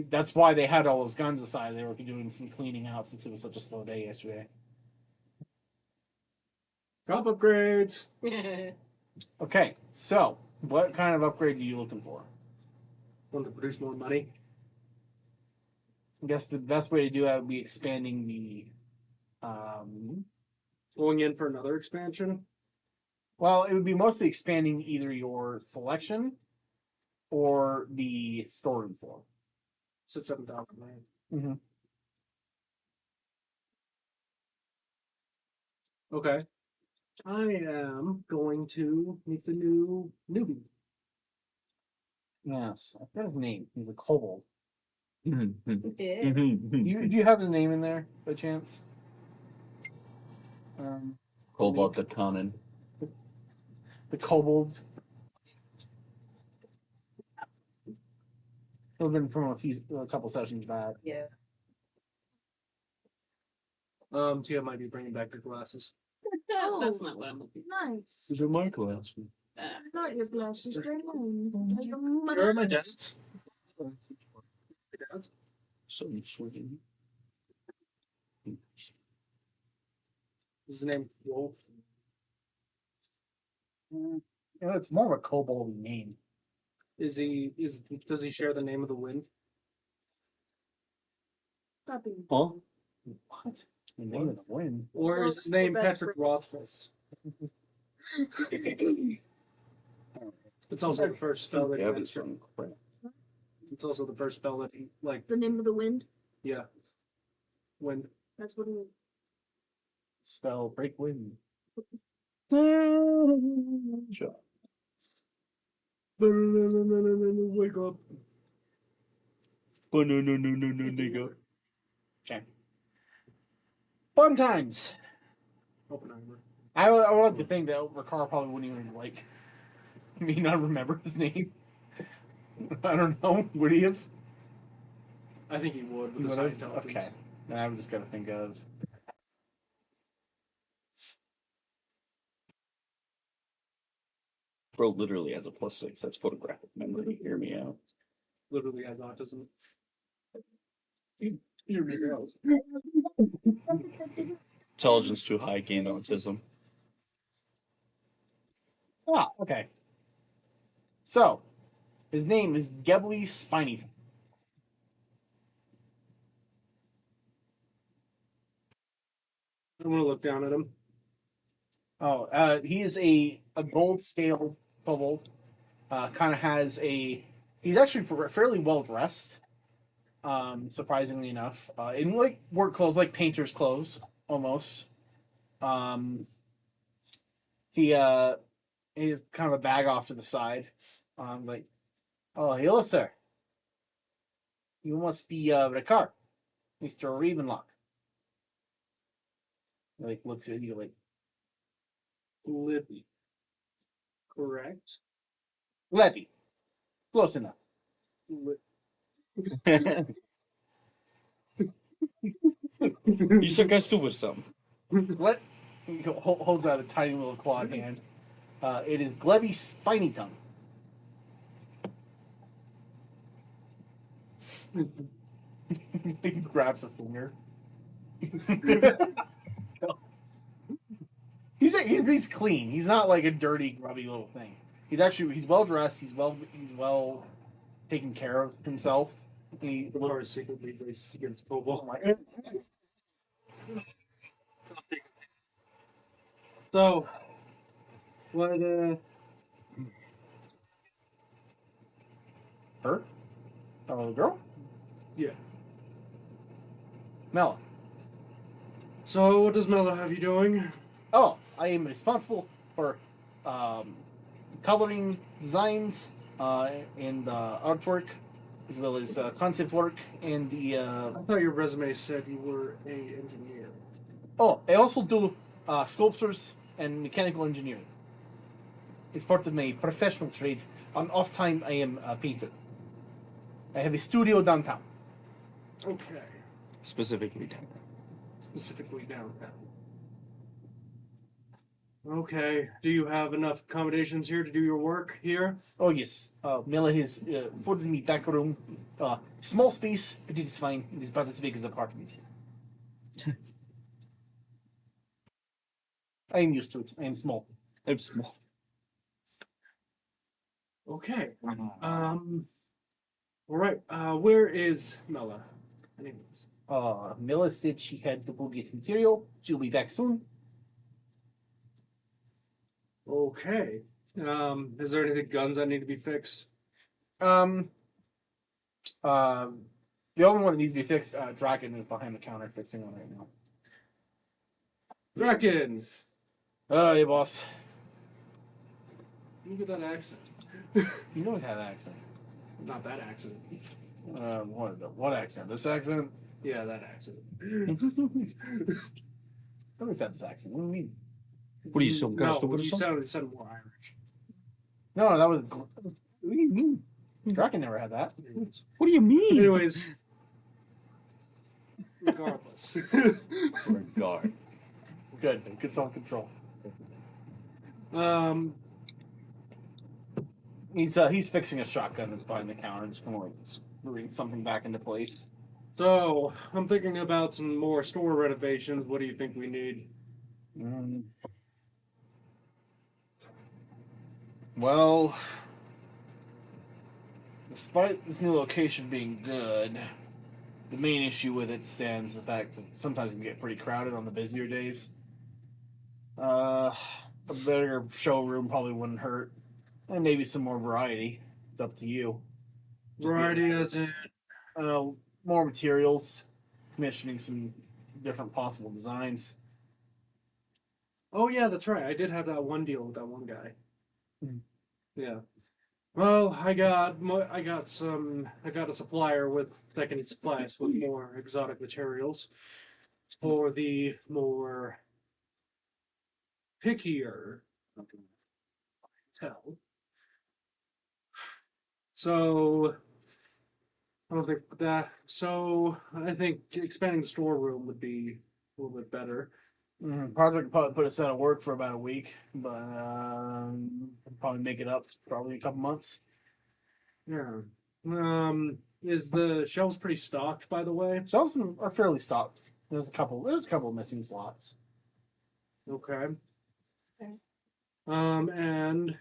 That's why they had all those guns aside. They were doing some cleaning out since it was such a slow day yesterday. Shop upgrades. Okay, so what kind of upgrade are you looking for? Want to produce more money? I guess the best way to do that would be expanding the. Going in for another expansion? Well, it would be mostly expanding either your selection or the storeroom floor. It's at 7,000, right? Mm-hmm. Okay. I am going to meet the new newbie. Yes, I forgot his name. He's a kobold. Yeah. Do you have his name in there by chance? Cobalt the Conan. The kobolds. It would have been from a couple sessions back. Yeah. Tia might be bringing back your glasses. That's not what I'm looking Nice. These are my glasses. for. Not your glasses, Draymond. Where are my dad's? My dad's? So sweet. Is his name Wolf? It's more of a kobold name. Does he share the name of the wind? Puppy. Huh? What? The name of the wind. Or Well, is his that's name what that's Patrick for. Rothfuss? It's also the first spell that he Yeah, but it's mastered. from crap. It's also the first spell that he The name of the wind. yeah. Wind. That's what it Spell break wind. Sure. Wake up. Oh, no, nigga. Okay. Fun times. Oppenheimer. I would like to think that Ricard probably wouldn't even me not remember his name. I don't know. Would he have? I think he would with his Would high have? intelligence. Okay. Then I'm just gotta think of. Bro literally has a +6. That's photographic memory. Hear me out. Literally has autism. Hear me out. Intelligence too high, gain autism. Ah, okay. So, his name is Gebly Spinything. I'm gonna look down at him. Oh, he is a gold scaled kobold. Kind of has a. He's actually fairly well dressed. Surprisingly enough, in like work clothes, like painter's clothes, almost. He has kind of a bag off to the side. Like, oh, hello, sir. You must be Ricard, Mr. Ravenlock. He, like, looks at you like Libby. Correct. Levy. Close enough. You some guys do with something. He holds out a tiny little clawed hand. It is Glebby Spiny Tongue. He grabs a finger. He's clean. He's not like a dirty, grubby little thing. He's well dressed. He's well taken care of himself. He Or secretly races against oh Kobo. my. So, what, Her? Oh, the girl? yeah. Mela. So, what does Mela have you doing? Oh, I am responsible for coloring designs and artwork, as well as concept work and the. I thought your resume said you were a engineer. Oh, I also do sculptures and mechanical engineering. It's part of my professional trade. On off time, I am a painter. I have a studio downtown. Okay. Specifically down. Specifically downtown. Okay. Do you have enough accommodations here to do your work here? Oh yes, Mela has afforded me back room. Small space, but it is fine. It is about as big as an apartment. I am used to it. I am small. I'm small. Okay. All right. Where is Mela? Anyways. Mela said she had to go get material. She'll be back soon. Okay. Is there any guns that need to be fixed? The only one that needs to be fixed, Draken is behind the counter fixing one right now. Draken! Hey, boss. Look at that accent. You always had an accent. Not that accent. What accent? This accent? Yeah, that accent. I always had this accent. What do you mean? What are you, some kind of stupid or you something? sounded more Irish. No, that was. What do you mean? Draken never had that. What do you mean? Anyways. Regardless. Regard. Good self-control. He's fixing a shotgun that's behind the counter, just kind of like screwing something back into place. So, I'm thinking about some more store renovations. What do you think we need? Well, despite this new location being good, the main issue with it stands the fact that sometimes it can get pretty crowded on the busier days. A better showroom probably wouldn't hurt. And maybe some more variety. It's up to you. Variety as in... more materials, commissioning some different possible designs. Oh yeah, that's right. I did have that one deal with that one guy. Mhm. Yeah. Well, I got a supplier that can supply us with more exotic materials for the more pickier tell. So I don't think that. So I think expanding the storeroom would be a little bit better. Project probably put us out of work for about a week, but probably make it up probably a couple months. Yeah. Is the shelves pretty stocked, by the way? Shelves are fairly stocked. There's a couple missing slots. Okay. And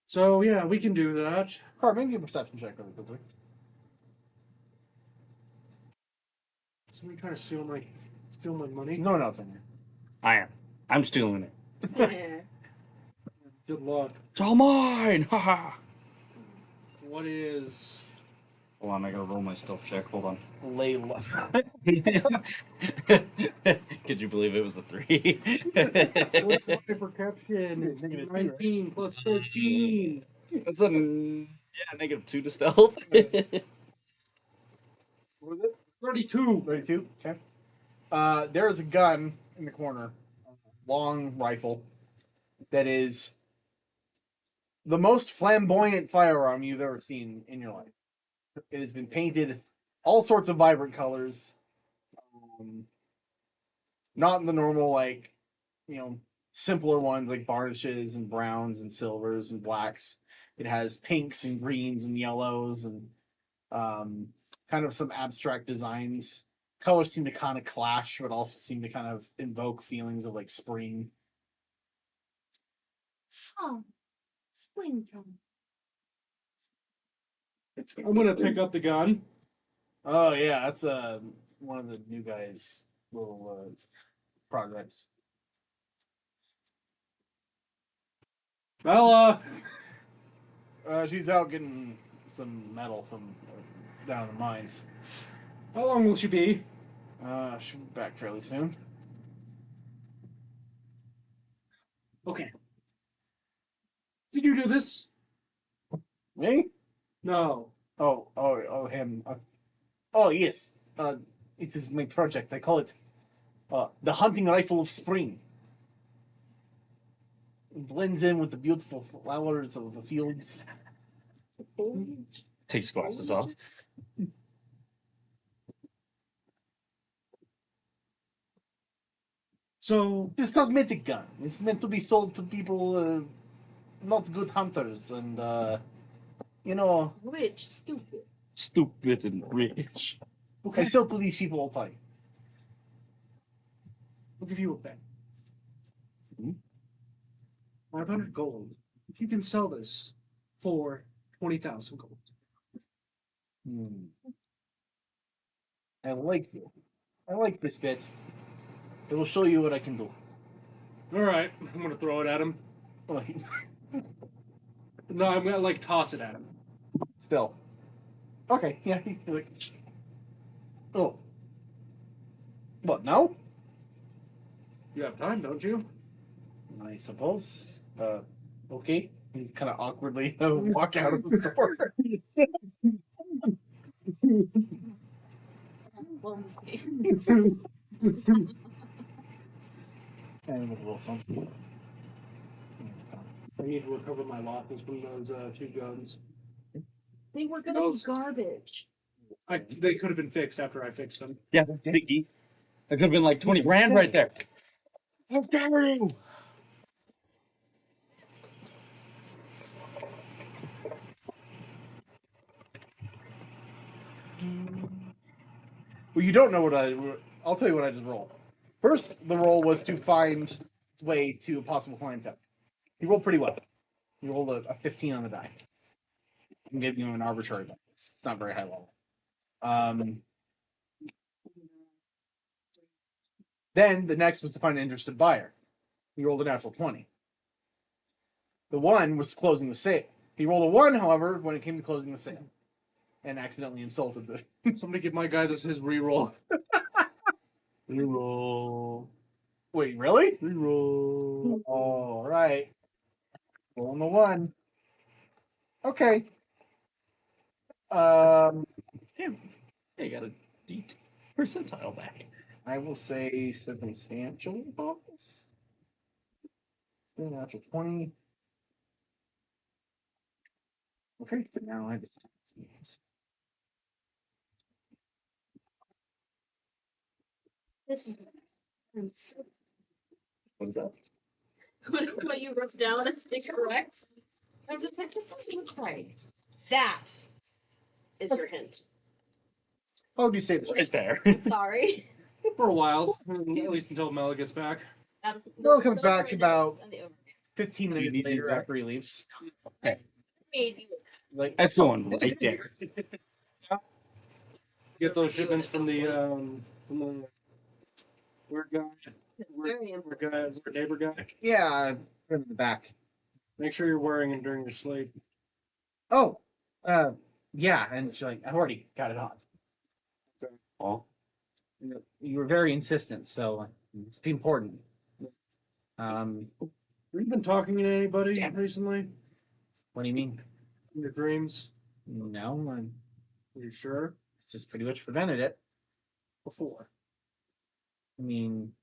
so yeah, we can do that. Carbon, give a perception check really quickly. Somebody trying to steal my money? No one else in here. I am. I'm stealing it. Yeah. Good luck. It's all mine! Haha! What is... Hold on, I gotta roll my stealth check. Hold on. Layla. Could you believe it was the 3? What's my perception? It's 19 plus 13. That's -2 to stealth. What was it? 32. 32. Okay. There is a gun in the corner, a long rifle, that is the most flamboyant firearm you've ever seen in your life. It has been painted all sorts of vibrant colors. Not in the normal, like, simpler ones like varnishes and browns and silvers and blacks. It has pinks and greens and yellows and kind of some abstract designs. Colors seem to kind of clash, but also seem to kind of invoke feelings of like spring. Oh, springtime. I'm gonna pick up the gun. Oh yeah, that's one of the new guys' little projects. Bella! She's out getting some metal from down in the mines. How long will she be? She'll be back fairly soon. Okay. Did you do this? Me? No. Oh, him. Oh, yes. It is my project. I call it the hunting rifle of spring. It blends in with the beautiful flowers of the fields. Takes glasses off. So, This cosmetic gun. It's meant to be sold to people not good hunters and Rich, stupid. Stupid and rich. I sell to these people all the time. I'll give you a bet. 500 gold. If you can sell this for 20,000 gold. I like this bit. It will show you what I can do. Alright, I'm gonna throw it at him. No, I'm gonna like toss it at him. Still. Okay, yeah. Like, oh. What, now? You have time, don't you? I suppose. Okay. You kind of awkwardly walk out of the door. And we'll roll something. I need to recover my losses from those two guns. They were gonna be garbage. They could have been fixed after I fixed them. Yeah, biggie. That could have been like 20 grand right there. How dare you? Well, you don't know what I'll tell you what I just rolled. First, the roll was to find its way to a possible clientele. He rolled pretty well. He rolled a 15 on the die. I'm giving you an arbitrary bonus. It's not very high level. Then the next was to find an interested buyer. He rolled a natural 20. The one was closing the sale. He rolled a 1, however, when it came to closing the sale. And accidentally insulted the... Somebody give my guy his reroll. Reroll. Wait, really? Reroll. All right. Rolling the 1. Okay. Damn. They got a D percentile back. I will say circumstantial bonus. Natural 20. Okay, but now I just This is. what is that? What you wrote down is incorrect. I was just like, this isn't right. That is your hint. How would you say this? Right there. Sorry. For a while, at least until Mel gets back. Noah comes back about And the overview. 15 minutes need to later do that? after he leaves. Maybe. Like, That's going right there. Get those shipments from the weird guy. It's very important. Weird neighbor guy. yeah, put him in the back. Make sure you're wearing them during your sleep. Oh, yeah, and she's like, I already got it on. Oh. You were very insistent, so it's important. Have you been talking to anybody Damn. recently? What do you mean? In your dreams? No, Are you sure? it's just pretty much prevented it before. I mean,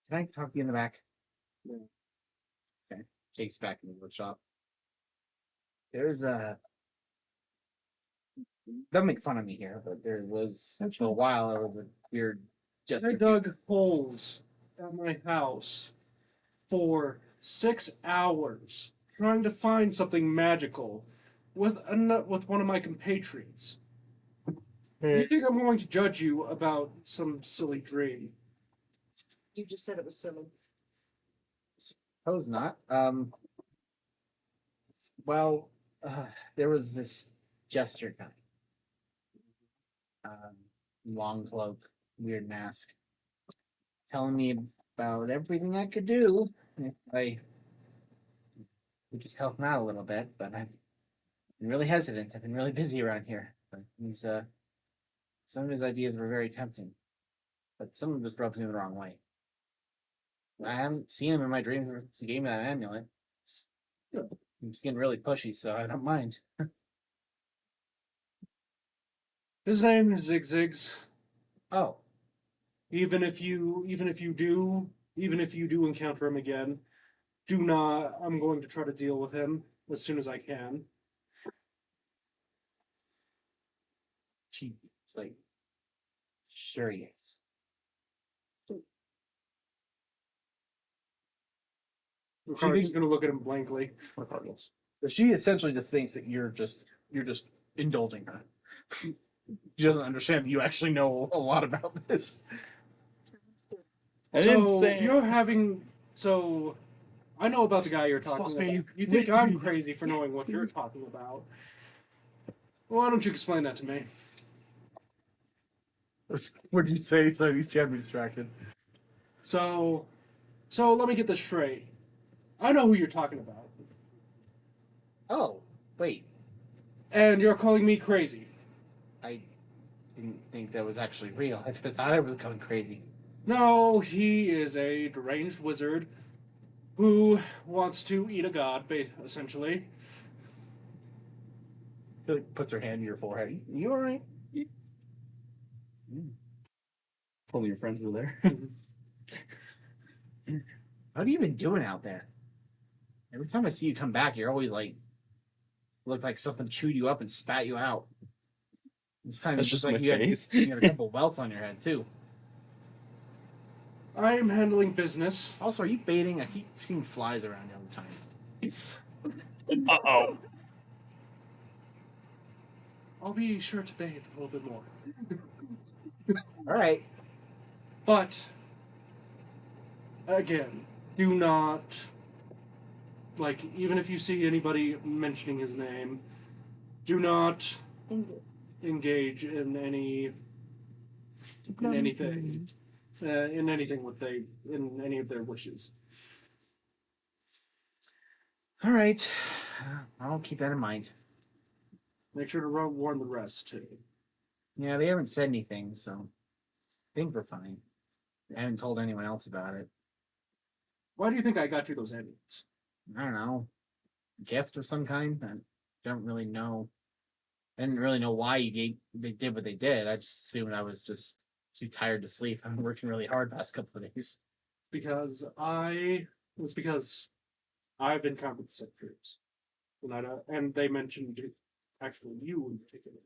can I talk to you in the back? Yeah. Okay. Jake's back in the workshop. There's a Don't make fun of me here, but there was for a while there was a weird I jester. dug holes at my house for 6 hours trying to find something magical with one of my compatriots. You think I'm going to judge you about some silly dream? You just said it was silly. Suppose not. Well, there was this jester guy. Long cloak, weird mask, telling me about everything I could do if I could just help him out a little bit. But I've been really hesitant. I've been really busy around here. But he's some of his ideas were very tempting, but some of them just rubs me the wrong way. I haven't seen him in my dreams since he gave me that amulet. He's getting really pushy, so I don't mind. His name is Zig Zigs. Oh, Even if you do encounter him again, do not. I'm going to try to deal with him as soon as I can. she's like, sure he is. Ricardo's going to look at him blankly. Regardless. So she essentially just thinks that you're just indulging her. She doesn't understand that you actually know a lot about this. I didn't So say you're having. So I know about the guy you're talking about. You think I'm crazy for knowing what you're talking about? Why don't you explain that to me? What did you say? So these two have me distracted. So let me get this straight. I know who you're talking about. Oh, wait. And you're calling me crazy. I didn't think that was actually real. I thought I was going crazy. No, he is a deranged wizard who wants to eat a god, essentially. She like puts her hand to your forehead. You all right? All your friends were there. What have you been doing out there? Every time I see you come back, you're always like, look like something chewed you up and spat you out. This time That's it's just just like my you face. had a couple welts on your head too. I am handling business. Also, are you baiting? I keep seeing flies around you all the time. Uh-oh. I'll be sure to bathe a little bit more. All right. But, again, do not, even if you see anybody mentioning his name, do not engage in anything in any of their wishes. All right. I'll keep that in mind. Make sure to warn the rest too. Yeah, they haven't said anything, so I think we're fine. They haven't told anyone else about it. Why do you think I got you those amulets? I don't know. Gift of some kind? I don't really know. I didn't really know why they did what they did. I just assumed I was just too tired to sleep. I've been working really hard the past couple of days. Because I've encountered sick troops, and they mentioned actually you in particular.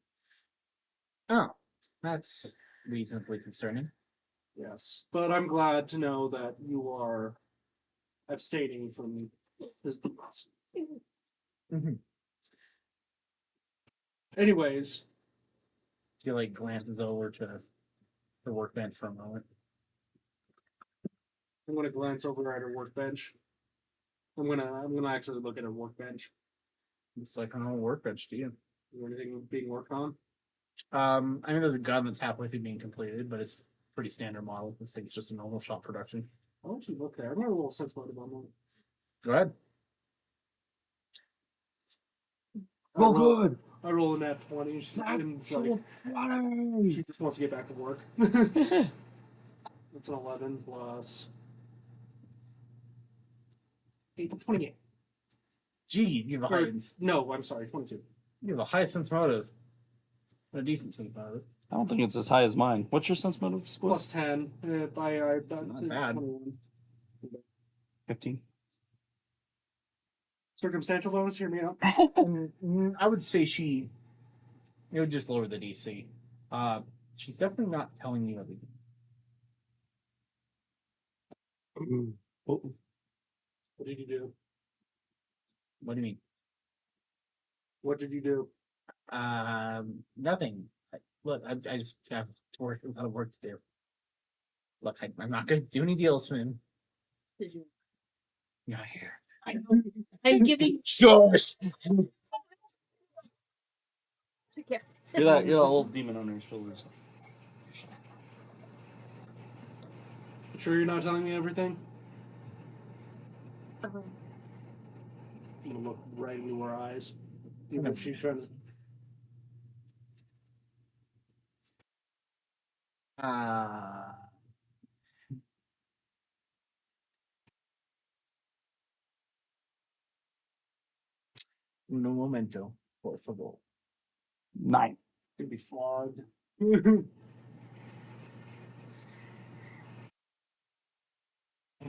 Oh, that's reasonably concerning. Yes, but I'm glad to know that you are abstaining from his deeds. Mm-hmm. Anyways, She like glances over to the workbench for a moment. I'm gonna glance over at her workbench. I'm gonna actually look at her workbench. Looks like an old workbench to you. Is there anything being worked on? I mean, there's a gun that's halfway through being completed, but it's pretty standard model. Looks like it's just a normal shop production. Why don't you look there? I'm not a little sense motive on that. Go ahead. Well, good. I roll a nat 20. She just wants to get back to work. It's an 11 plus 8, 28. Geez, you have a high. No, I'm sorry, 22. You have a high sense motive. A decent sense motive. I don't think it's as high as mine. What's your sense motive score? Plus 10. Not bad. 21. 15. Circumstantial bonus, hear me out. I would say she It would just lower the DC. She's definitely not telling you everything. What did you do? What do you mean? What did you do? Nothing. Look, I just have to work. A lot of work to do. Look, I'm not going to do any deals, man. Did you? Not here. I'm giving. Shush. You're that old demon on your shoulders. Sure you're not telling me everything? Uh-huh. I'm gonna look right into her eyes. Even if she tries. Uno momento, por favor. 9. Gonna be flogged.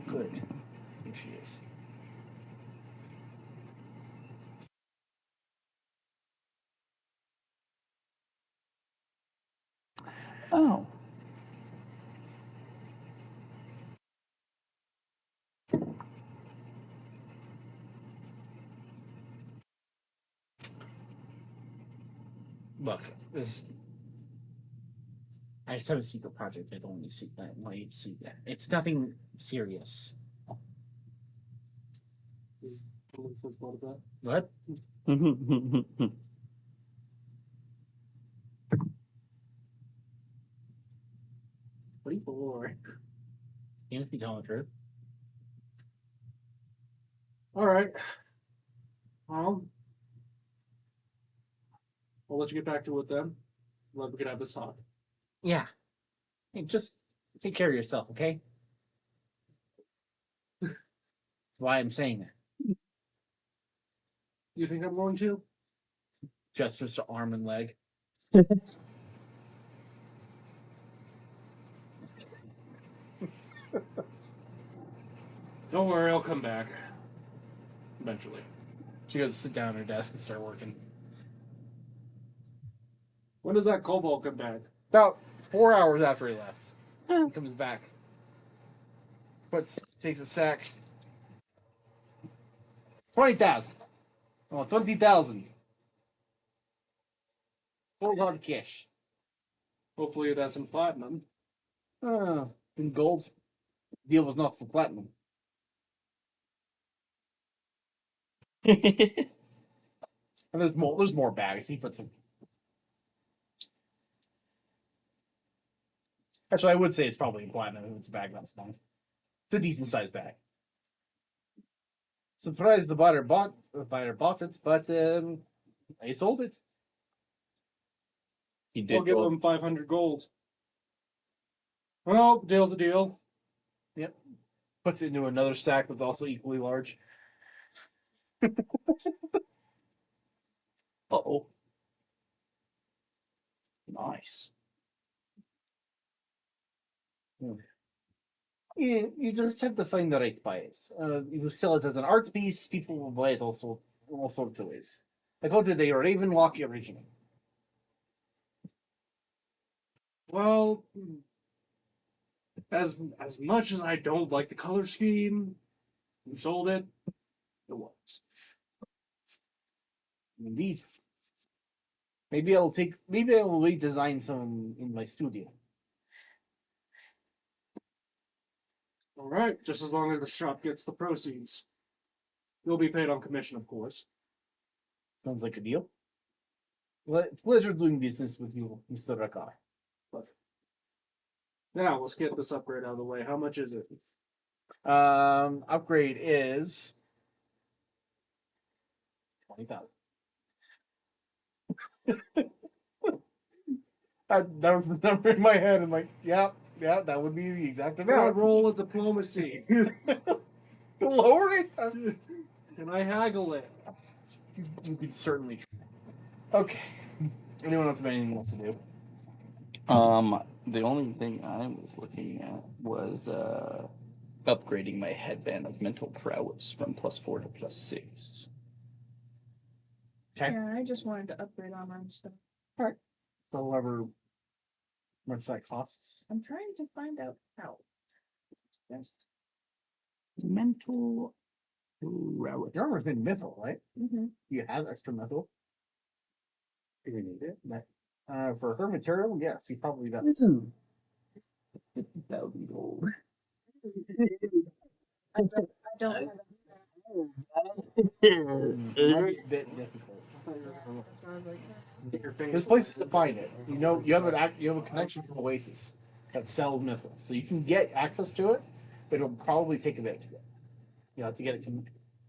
Good. Here she is. Oh. Look, this. I just have a secret project. I don't want you to see that. I want you to see that. It's nothing serious. What? What are you for? Even if you tell the truth. All right. Well, I'll let you get back to it then. We can have this talk. Yeah. Hey, just take care of yourself, okay? That's why I'm saying that. You think I'm going to? Gestures to arm and leg. Don't worry, I'll come back. Eventually. She goes to sit down at her desk and start working. When does that kobold come back? About 4 hours after he left. He comes back. Takes a sack. 20,000. Oh, 20,000. Cold hard cash. Hopefully that's in platinum. In gold. Deal was not for platinum. And there's more bags. He put some. Actually, I would say it's probably in platinum if it's a bag that's small. It's a decent sized bag. Surprised the buyer bought it, but he sold it. He did. I'll give him 500 gold. Well, deal's a deal. Yep. Puts it into another sack that's also equally large. Uh-oh. Nice. You just have to find the right buyers. You sell it as an art piece, people will buy it also in all sorts of ways. I called it a Ravenlock original. Well, as much as I don't like the color scheme, you sold it. It works. Indeed. Maybe I will redesign some in my studio. All right, just as long as the shop gets the proceeds. You'll be paid on commission, of course. Sounds like a deal. Well, pleasure doing business with you, Mr. Rakar. Pleasure. Now, let's get this upgrade out of the way. How much is it? Upgrade is 20,000. That was the number in my head, and yeah, that would be the exact amount. Roll of diplomacy. Lower it. Can I haggle it? You could certainly try. Okay. Anyone else have anything else to do? The only thing I was looking at was upgrading my headband of mental prowess from +4 to +6. Okay. Yeah, I just wanted to upgrade armor and stuff. Alright. So however much that costs. I'm trying to find out how. Yes. Mental relic. Your armor's been mithril, right? Mm-hmm. You have extra mithril. If you need it. But, for her material, yes, you probably got 50,000 gold. I don't have it might be a bit difficult. There's places to find it. You know, you have a connection to Oasis that sells mithril, so you can get access to it, but it'll probably take a bit to get. You know, to get it,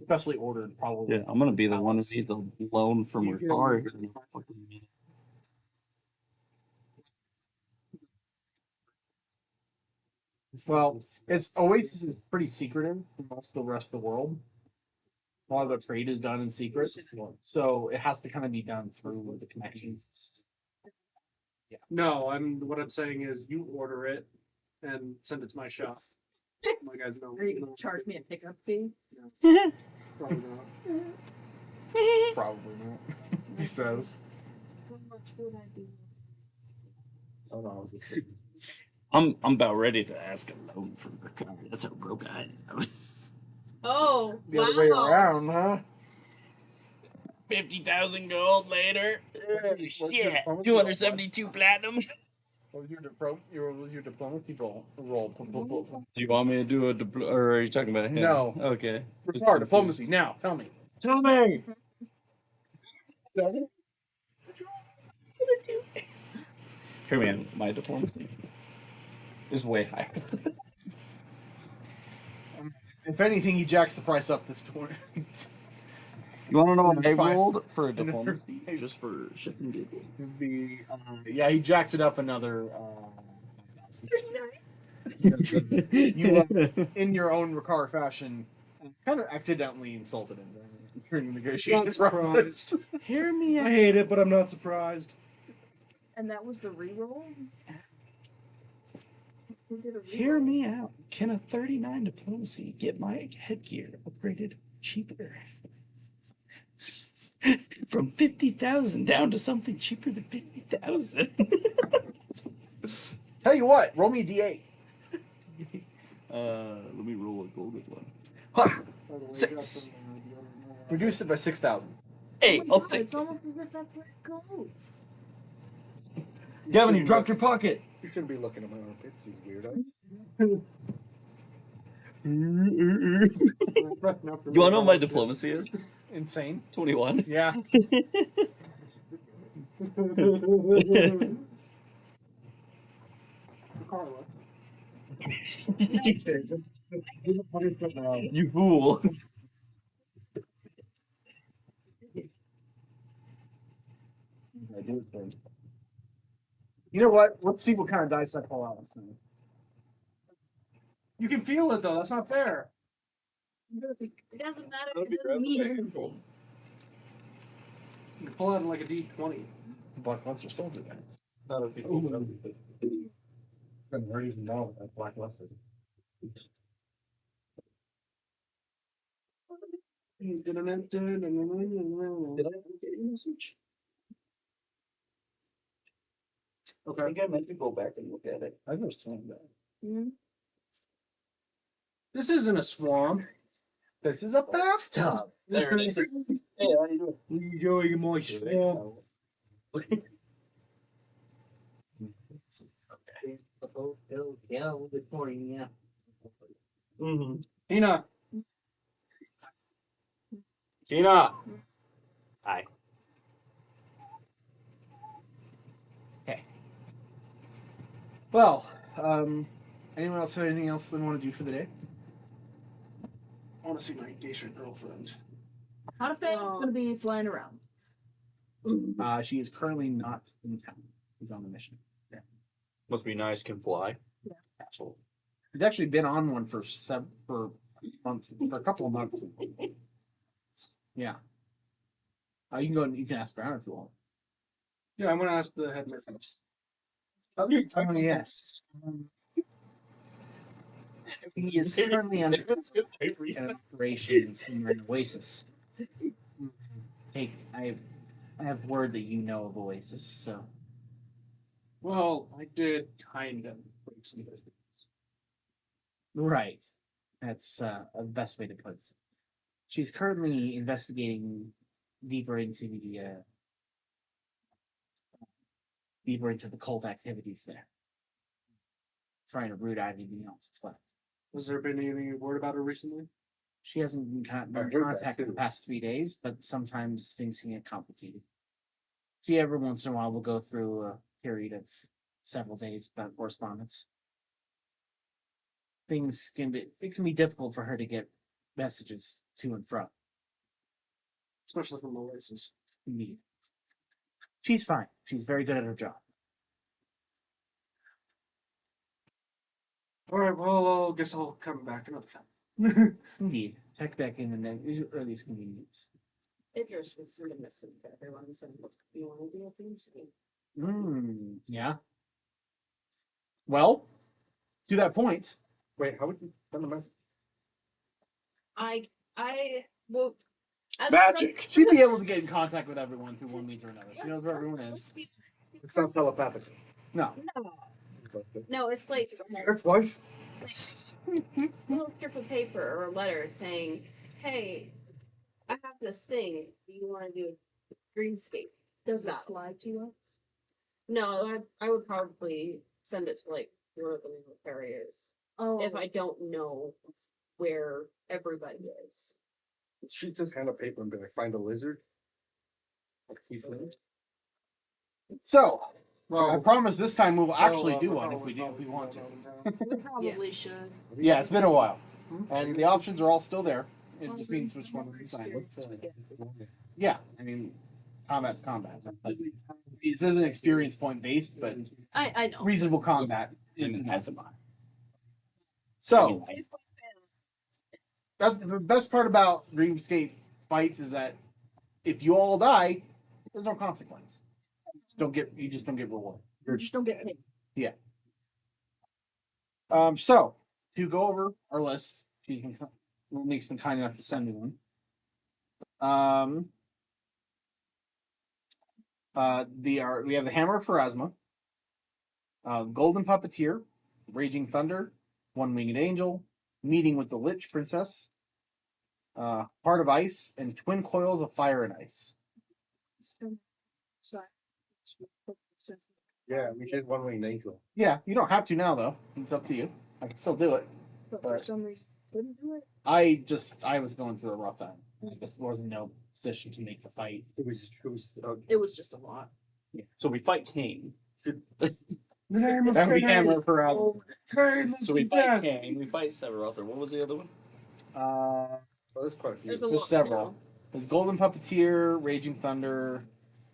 especially ordered, probably. Yeah, I'm gonna be the one who needs a loan from You her can- car. If it's not fucking me. Well, it's Oasis is pretty secretive from most of the rest of the world. A lot of the trade is done in secret, so it has to kind of be done through the connections. No, what I'm saying is you order it and send it to my shop. My guys know. Are you gonna charge me a pickup fee? Probably not. Probably not. He says. How much would I be? Oh no, I'm about ready to ask a loan from her car. That's how broke I am. Oh, the other way around, huh? 50,000 gold later. Shit. 272 platinum. What was your diplomacy roll? Do you want me to do a or are you talking about him? No. Okay. Require diplomacy now. Tell me. Tell me. Here, man. My diplomacy is way higher. If anything, he jacks the price up to 20. You want to know what I Fine. rolled for a diplomacy? Just for shit and giggle. Yeah, he jacks it up another. You, in your own Ricard fashion, kind of accidentally insulted him during the negotiations process. Hear me out. I hate it, but I'm not surprised. And that was the reroll? Who did a reroll? Hear me out. Can a 39 diplomacy get my headgear upgraded cheaper? From 50,000 down to something cheaper than 50,000. Tell you what, roll me a d8. Let me roll a golden one. Huh. 6. Reduce it by 6,000. Hey, Oh my I'll God, take it's it. almost as if that's where it goes. Gavin, you dropped your pocket. You shouldn't be looking at my armpits, you weirdo. You want to know what my diplomacy is? Insane. 21. Yeah. You fool. You know what? Let's see what kind of dice I pull out this time. You can feel it though. That's not fair. It doesn't matter. It doesn't mean anything. You can pull out like a D20. Blockbuster soldier dice. Not if you been worried now that blackluster. Did I get your message? Okay. I think I meant to go back and look at it. I've never seen that. Mm-hmm. This isn't a swamp. This is a bathtub. There it is. Hey, how you doing? Enjoying my swamp. Mm-hmm. Tina. Gina. Hi. Well, anyone else have anything else they want to do for the day? I want to see my Geisha girlfriend. Hotafang is going to be flying around. She is currently not in town. She's on the mission. Yeah. Must be nice, can fly. Yeah. Asshole. She's actually been on one for months, for a couple of months. Yeah. You can go and you can ask around if you want. Yeah, I'm gonna ask the headmistress. Oh, yes. He is currently under operations in an oasis. Hey, I have word that you know of Oasis, so Well, I did kind of break some business. right. That's the best way to put it. She's currently investigating deeper into the cult activities there, trying to root out anything else that's left. Has there been any word about her recently? She hasn't been in I heard that contact in the too. past 3 days, but sometimes things can get complicated. She every once in a while will go through a period of several days without correspondence. It can be difficult for her to get messages to and from. Especially from Oasis. Indeed. She's fine. She's very good at her job. Alright, well, I guess I'll come back another time. Indeed. Check back in the earliest convenience. Idris would send a message to everyone saying, "What do you want to do at the museum?" Yeah. Well, to that point, Wait, how would you send a message? I well. as Magic. she'd be able to get in contact with everyone through one means or another. She knows where everyone is. It's not telepathic. No. No, it's like Ex-wife? a little strip of paper or a letter saying, "Hey, I have this thing. Do you want to do a greenscape?" Does it Not- fly to us? No, I would probably send it to like where the military is Oh, if I don't know where everybody is. Shoots his hand of paper and be like, find a lizard? Like tiefling? So, I Well, promise this time we'll actually do one if we want to. we probably should. Yeah, it's been a while, and the options are all still there. It just means which one we decide. Yeah, I mean, combat's combat. But this isn't experience point based, but I know. reasonable combat is And enough. So, that's the best part about Dreamscape fights is that if you all die, there's no consequence. You just don't get rewarded. You just don't get paid. So to go over our list, Monique's been kind enough to send me one. We have the Hammer of Pharasma, Golden Puppeteer, Raging Thunder, One Winged Angel, Meeting with the Lich Princess, Heart of Ice, and Twin Coils of Fire and Ice. Sorry. Yeah, we did one winged angel. Yeah, you don't have to now though. It's up to you. I can still do it. But for some reason, couldn't do it. I was going through a rough time. I just wasn't in no position to make the fight. It was It was just a lot. So we fight Cain. the name of That would be Cain. Hammer of Pharasma. Cain lives So we in fight death. Cain. We fight Sephiroth. Or what was the other one? oh, there's quite a few. There's a There's lot. several. There's Golden Puppeteer, Raging Thunder,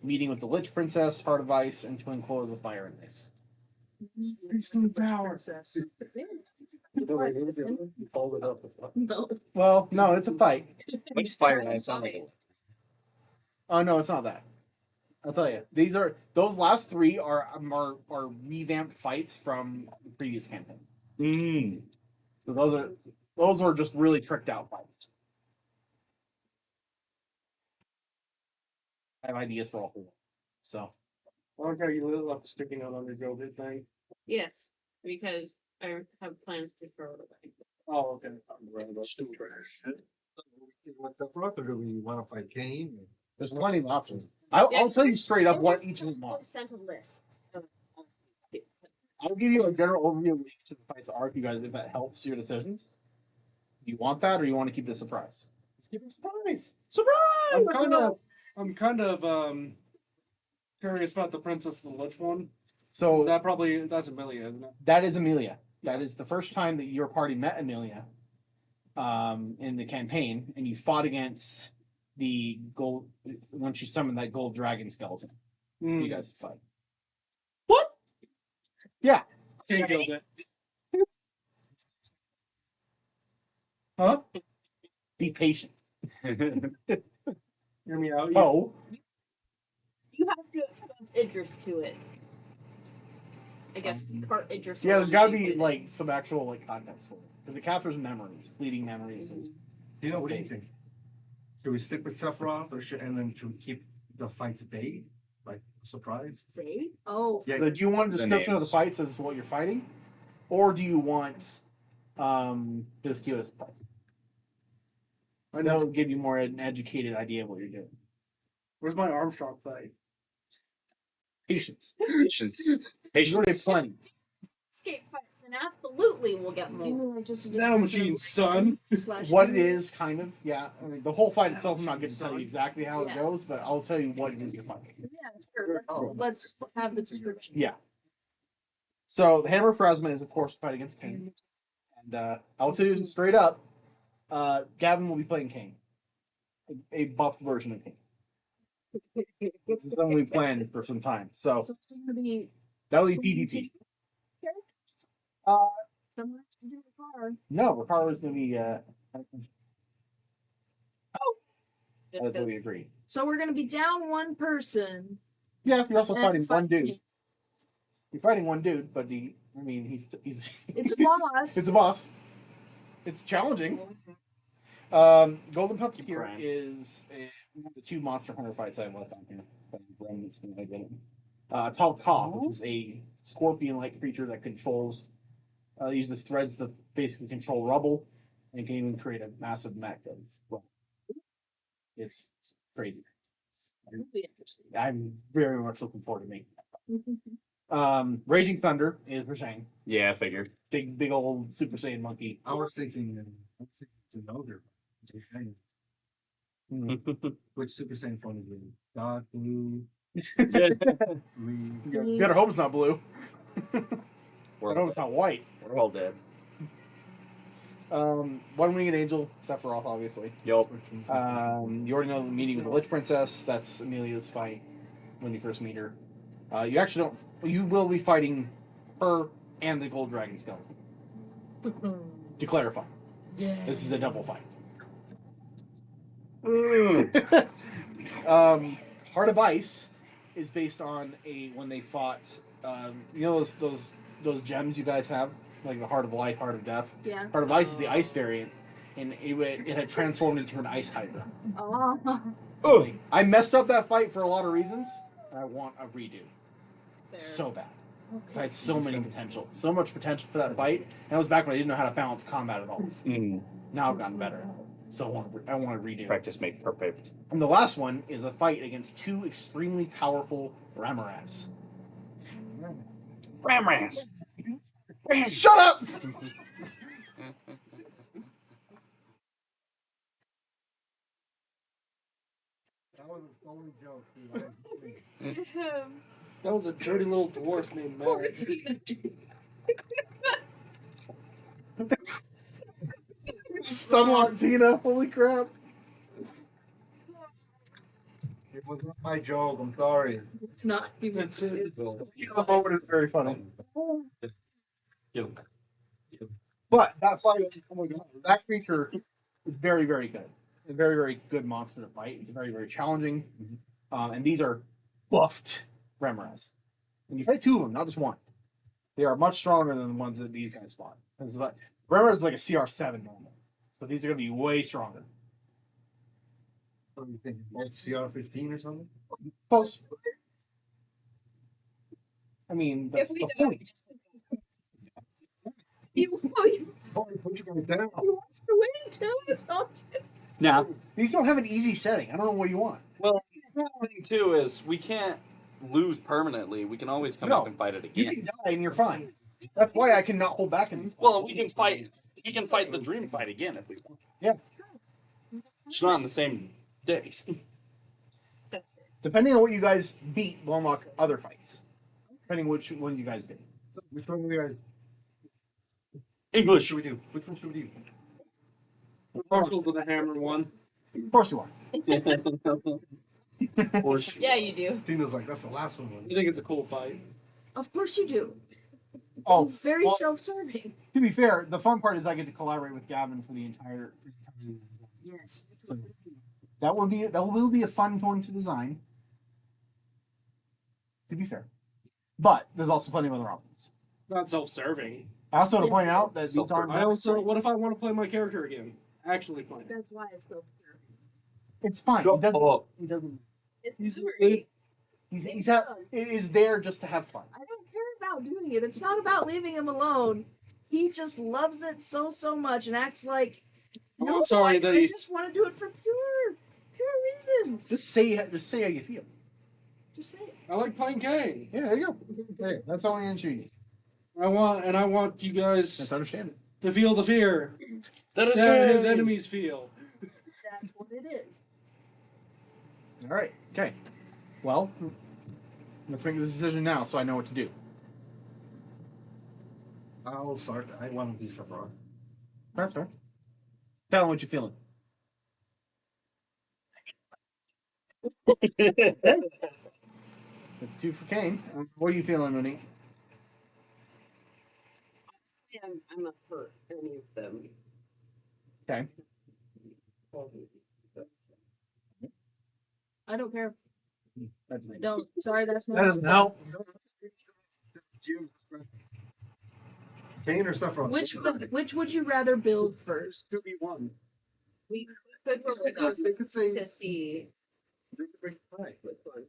Meeting with the Lich Princess, Heart of Ice, and Twin Coils of Fire and Ice. Peace to the power. Princess. No, wait, what was the other one? You followed it up with that. No. Well, no, it's a fight. What's Fire and Ice sound like? Oh no, it's not that. I'll tell you. Those last three are revamped fights from the previous campaign. Mm. So those are just really tricked out fights. I have ideas for all three. So I like how you left the sticky note on your Gobit thing. Yes, because I have plans to throw it away. Oh, okay. What's up, or do we want to fight Cain? there's plenty of options. I'll tell you straight up what each of them are. I sent a list. I'll give you a general overview of what each of the fights are if that helps your decisions. Do you want that or you want to keep it a surprise? Let's give him a surprise. Surprise! I'm kind of curious about the Princess of the Lich one. So That's Amelia, isn't it? that is Amelia. That is the first time that your party met Amelia in the campaign, and you fought against the gold when she summoned that gold dragon skeleton. You guys fight. What? Yeah. King killed it. Huh? Be patient. Hear me out. Oh. You have to expose Idris to it. I guess part Idris. Yeah, there's got to be like some actual like context for it because it captures memories, fleeting memories. And You know, what do you think? Should we stick with Sephiroth, or should we keep the fight today? Like surprise? Fate? Oh, Yeah. So do you want a The description of the names. fights as what you're fighting? Or do you want just give us a fight? That'll give you more an educated idea of what you're doing. Where's my Armstrong fight? Patience. Patience. Patience already have plenty. Escape fights, then absolutely we'll get do you more. mean like just a Nano machine, son. slash What it is, kind of, yeah. I mean, the whole fight itself, I'm not going to tell you Son. exactly how it Yeah. goes, but I'll tell you what it is you're fighting. Yeah, sure. Let's have the description. Yeah. So the Hammer of Phrasma is, of course, fight against Kane, and I'll tell you straight up, Gavin will be playing Kane, a buffed version of Kane. This is something we planned for some time, so So it's gonna be that'll be PvP. someone to do the car. No, Ricardo is going to be. Just That's what 'cause- we agreed. So we're gonna be down one person. Yeah, you're also and fighting one dude. Kane. You're fighting one dude, but he's It's a boss. it's a boss. It's challenging. Golden Puppeteer crying. is one of the 2 Monster Hunter fights I have left on here. Tall Cobb, which is a scorpion-like creature that controls, uses threads to basically control rubble, and can even create a massive mech of rubble. It's crazy. That'll be interesting. I'm very much looking forward to making that. Raging Thunder is Rajang. Yeah, I figured. Big old Super Saiyan monkey. I was thinking it's an ogre. Which Super Saiyan form is it? Dark blue. Green. You better hope it's not blue. I We're hope it's not white. all dead. One Winged Angel, Sephiroth, obviously. Yup. You already know the meeting with the Lich Princess. That's Amelia's fight when you first meet her. You actually don't. You will be fighting her and the Gold Dragon skeleton. To clarify, Yeah. this is a double fight. Mm. Heart of Ice is based on when they fought. You know those gems you guys have, like the Heart of Life, Heart of Death. Yeah. Heart of Ice is the ice variant, and it had transformed into an ice hydra. Oh. Oh. I messed up that fight for a lot of reasons, and I want a redo Fair. so bad because I had so much potential for that fight. And that was back when I didn't know how to balance combat at all. Mm. Now I've gotten better, so I want to redo. Practice make perfect. And the last one is a fight against 2 extremely powerful Ramoras. Ramrans. Shut up! That was a stolen joke, dude. That was a dirty little dwarf named Matt. Stunlock Tina, holy crap. It was not my joke. I'm sorry. It's not even. It's The moment is very funny. But that fight, oh my god, that creature is very, very good. A very, very good monster to fight. It's very, very challenging. And these are buffed Remoras. And you fight 2 of them, not just 1. They are much stronger than the ones that these guys fought. Remora is like a CR7 normal. So these are going to be way stronger. What do you think? Like CR15 or something? Close. I mean, that's If we the don't, point. You Put you guys down. want to win too, don't you? Now, These don't have an easy setting. I don't know what you want. Well, the thing too is we can't lose permanently. We can always come No. up and fight it You again. can die and you're fine. That's why I cannot hold back in these. Well, we can fight. He can fight the dream fight again if we want. Yeah. It's not on the same days. Depending on what you guys beat, will unlock other fights. Depending which one you guys did. Which one do you guys English. should we do? Which one should we do? Partial to the hammer one. Of course you are. Or she- Yeah, you do. Tina's like, that's the last one. You think it's a cool fight? Of course you do. Oh, It's very well, self-serving. to be fair, the fun part is I get to collaborate with Gavin for the entire. Yes. So that will be a fun one to design. To be fair, but there's also plenty of other options. Not self-serving. I also want to Yes. point out that these aren't. I also, what if I want to play my character again? Actually play. That's why it's self-serving. It's fine. Go It doesn't. up. It doesn't. It's He's- memory. It is there just to have fun. I don't care about doing it. It's not about leaving him alone. He just loves it so much and acts like, I'm sorry that I he. just want to do it for pure reasons. Just say how you feel. Just say it. I like playing Kane. Yeah, there you go. There, that's all the answer you need. I want you guys That's understandable. to feel the fear That is that his good. enemies feel. That's what it is. All right. Okay. Well, let's make this decision now, so I know what to do. I'll start. I want to be for fraud. That's fair. Tell him what you're feeling. That's 2 for Kane. What are you feeling, Monique? I'm not hurt any of them. Okay. I don't care. That's, I don't. Sorry, that's that not. doesn't help. Kane or Sephiroth? Which would you rather build first? 2v1. We could roll it up They could say. to see They could bring pie. what's going.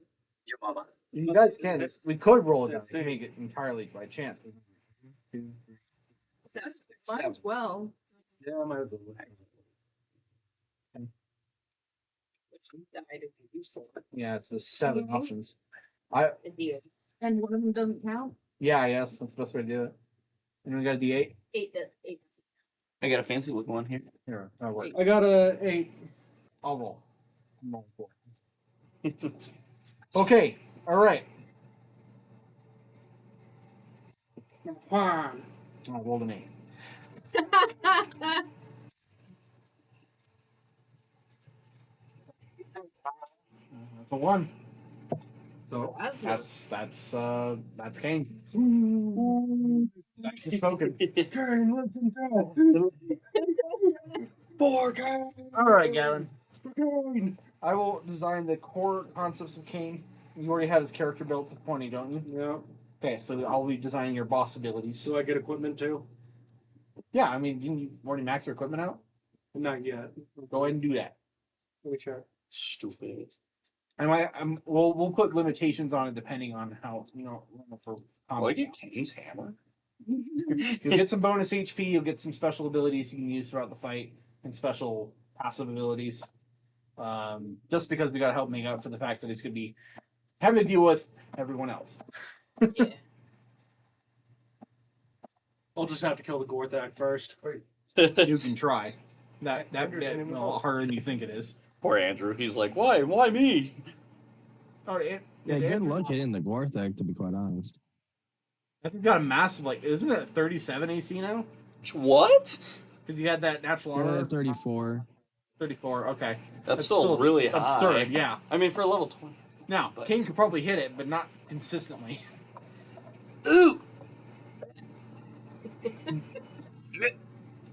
Your mama. You guys can. We could roll it down to make it entirely by chance. Might as well. Yeah, I might as well. Which died would be useful. Yeah, it's the 7 Mhm. options. Indeed. And one of them doesn't count. Yeah, I guess that's the best way to do it. And we got a D8. 8. I got a fancy looking one here. Here, that'll work. I got a 8. I'll roll. I'm rolling 4. Okay. All right. Juan. I rolled an 8. That's a 1. So That's Kane. Nice spoken. Poor Kane. All right, Gavin. I will design the core concepts of Kane. You already have his character built to 20, don't you? Yeah. Okay, so I'll be designing your boss abilities. Do I get equipment too? Yeah, I mean, didn't you already max your equipment out? Not yet. Go ahead and do that. Let me check. Stupid. And we'll put limitations on it depending on how for combat. Like a Kane's hammer. You'll get some bonus HP. You'll get some special abilities you can use throughout the fight and special passive abilities. Just because we got to help make up for the fact that he's going to be having to deal with everyone else. Yeah. I'll just have to kill the Gorthak first. You can try. That bit a lot harder than you think it is. Poor Andrew. He's like, why? Why me? Oh, Yeah, good luck hitting the Gorthak, to be quite honest. I think he got a massive, isn't it 37 AC now? What? Because he had that natural armor. 34. 34, okay. That's still really high. Absurd, yeah. I mean, for level 20. Now, But- King could probably hit it, but not consistently. Ooh! I'm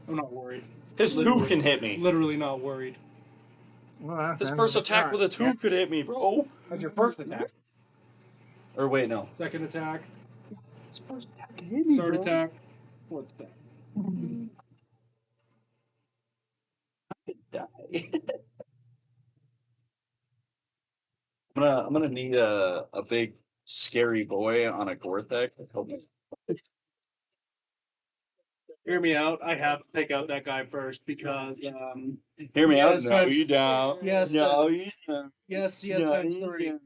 not worried. His 2 can hit me. Literally not worried. His first attack with a 2 could hit me, bro. That's your first attack. Or wait, no. Second attack. His first attack can hit me, Third bro. attack. Fourth attack. I could die. I'm gonna need a big scary boy on a Gorthak to help me. Hear me out. I have to take out that guy first because Hear me out. Yes, No, times- you don't. yes, No, you don't. yes, No, times you 3. don't.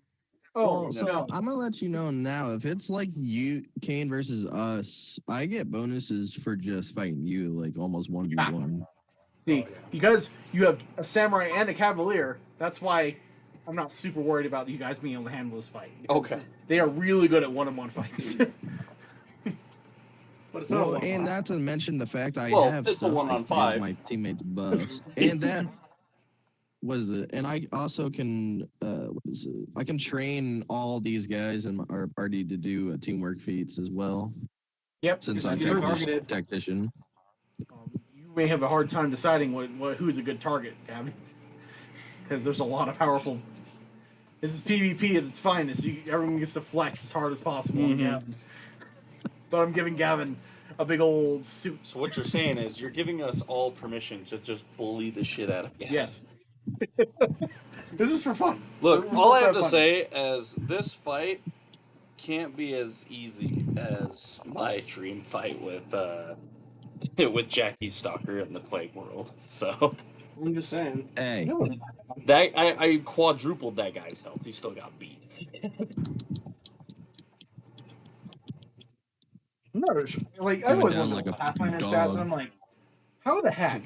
Oh, so no. I'm gonna let you know now. If it's like you, Kane versus us, I get bonuses for just fighting you, like almost 1v1. See, because you have a samurai and a cavalier, that's why I'm not super worried about you guys being able to handle this fight. Because Okay. They are really good at one-on-one fights. But it's not Well, one and fight. not to mention the fact I Well, have it's a stuff that 1-on-5. gives my teammates buffs, and that was it. And I also can, I can train all these guys in our party to do teamwork feats as well. Yep. Since because I'm you're targeted. tactician. You may have a hard time deciding who's a good target, Gavin. Because there's a lot of powerful. This is PvP at its finest. Everyone gets to flex as hard as possible on Gavin. But I'm giving Gavin a big old suit. So what you're saying is you're giving us all permission to just bully the shit out of you. Yes. This is for fun. Look, We're all I supposed have to fun. say is this fight can't be as easy as my dream fight with with Jackie Stalker in the Plague World. So I'm just saying. Hey, that I quadrupled that guy's health. He still got beat. I'm not sure. Like I you went always down look like at a Pathfinder dog. stats, and I'm like, how the heck?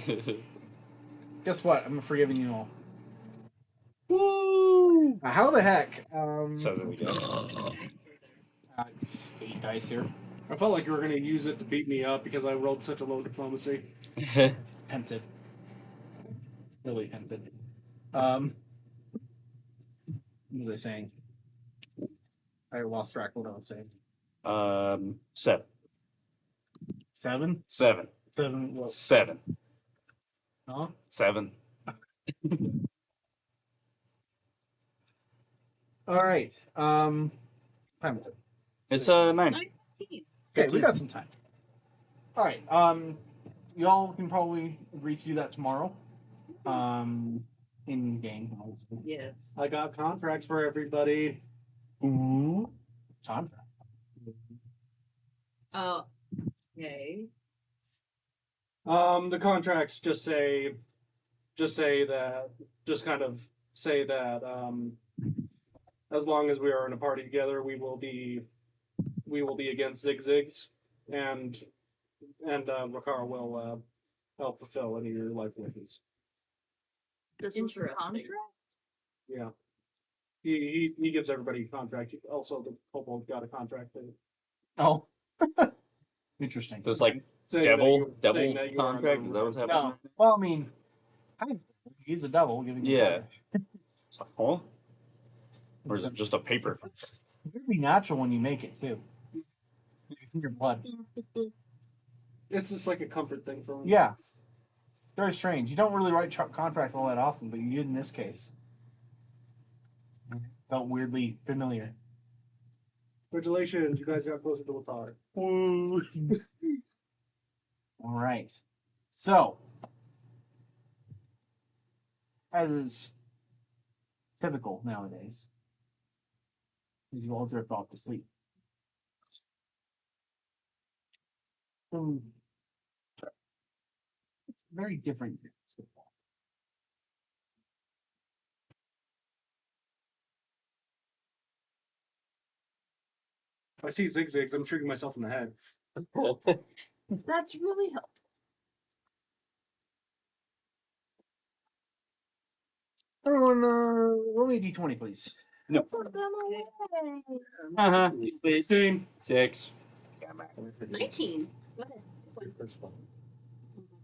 Guess what? I'm forgiving you all. Woo! How the heck? Says it again. It's 8 dice here. I felt like you were going to use it to beat me up because I rolled such a low diplomacy. It's tempted. Really tempted. What was I saying? I lost track of what I was saying. 7. 7? 7. 7 what? 7. Huh? 7. Alright. Time. It's 9. 19. Okay, we got some time. Alright, y'all can probably agree to do that tomorrow. In game, obviously. Yeah. I got contracts for everybody. Ooh. Contract. Oh. Okay. The contracts just kind of say that as long as we are in a party together, we will be against Zigzigs, and Rakara will help fulfill any of your life wishes. This was the Interesting. contract? Yeah. He gives everybody a contract. Also, the kobold got a contract too. Oh. Interesting. It's like Saying devil that you are contract. Is under- that what's happening? No. Well, I mean, he's a devil giving you Yeah. contract. It's like, huh? Or is it just a paper? It's really natural when you make it too. It's in your blood. It's just like a comfort thing for me. Yeah. Very strange. You don't really write contracts all that often, but you did in this case. Felt weirdly familiar. Congratulations, you guys got closer to the car. All right. So, as is typical nowadays, you all drift off to sleep. Very different things with that. If I see Zigzags, I'm shooting myself in the head. That's really helpful. Everyone, roll me a d20, please. No. Put them away. Uh-huh. 16. 6. 19. Go ahead.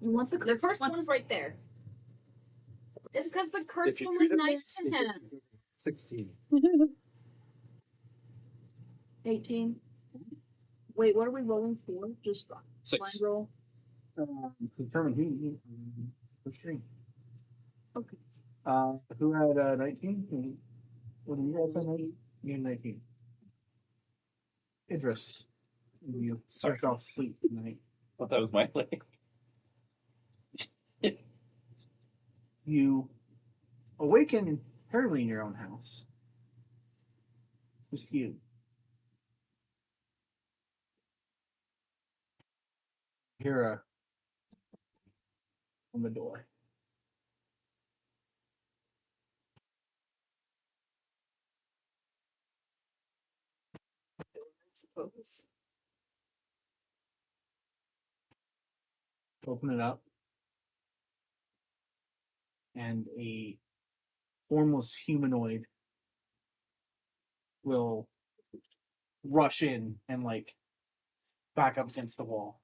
You want the The first one's right there. It's because the cursed one was nice to him. 16. 18? Wait, what are we rolling for? Just blind 6. roll? Determine who. Which string? Okay. Who had 19? What did you guys say? 19? You had 19. Idris. You sucked off sleep tonight. I thought that was my leg. You awaken early in your own house. Just you. Hear a on the door. I suppose. Open it up. And a formless humanoid will rush in and like back up against the wall.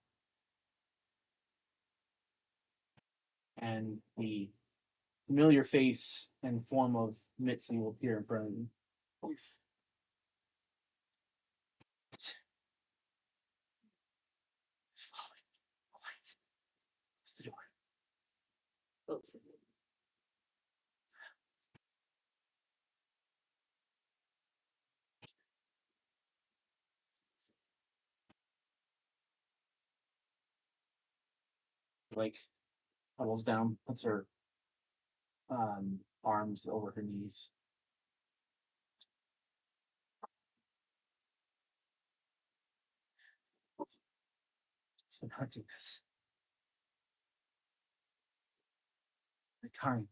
And the familiar face and form of Mitzi will appear in front of you. Close the door. Close. Like huddles down, puts her arms over her knees. She's been hunting us. The kind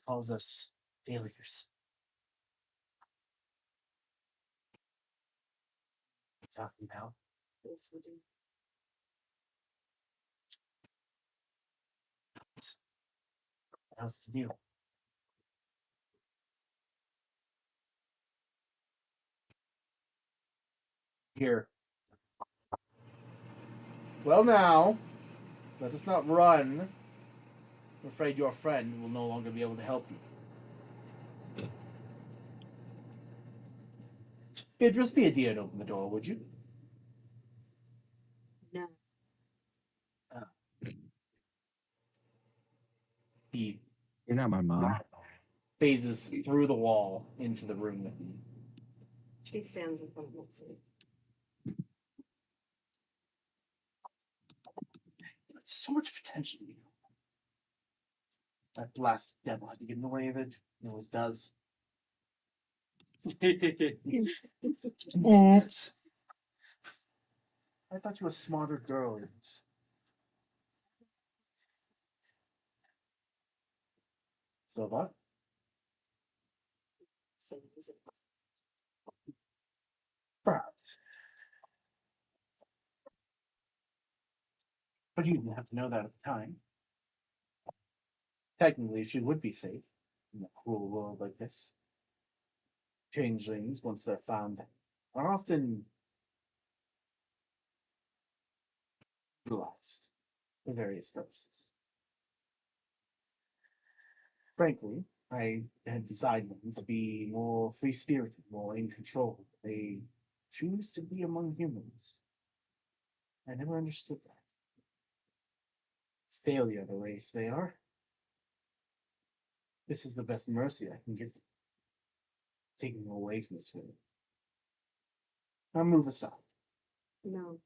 calls us failures. What are you talking about? Yes, we do. What else to do? Here. Well, now, let us not run. I'm afraid your friend will no longer be able to help you. Idris, be a dear and open the door, would you? No. He You're not my mom. phases through the wall into the room with you. She stands in front of Mitzi. So much potential, you know. That last devil had to get in the way of it. It always does. Oops. I thought you were a smarter girl. Oops. So what? So is it? Perhaps. But you didn't have to know that at the time. Technically, she would be safe in a cruel world like this. Changelings, once they're found, are often utilized for various purposes. Frankly, I had designed them to be more free-spirited, more in control. They choose to be among humans. I never understood that. Failure the race they are. This is the best mercy I can give them. Taking them away from this world. Now move aside. No.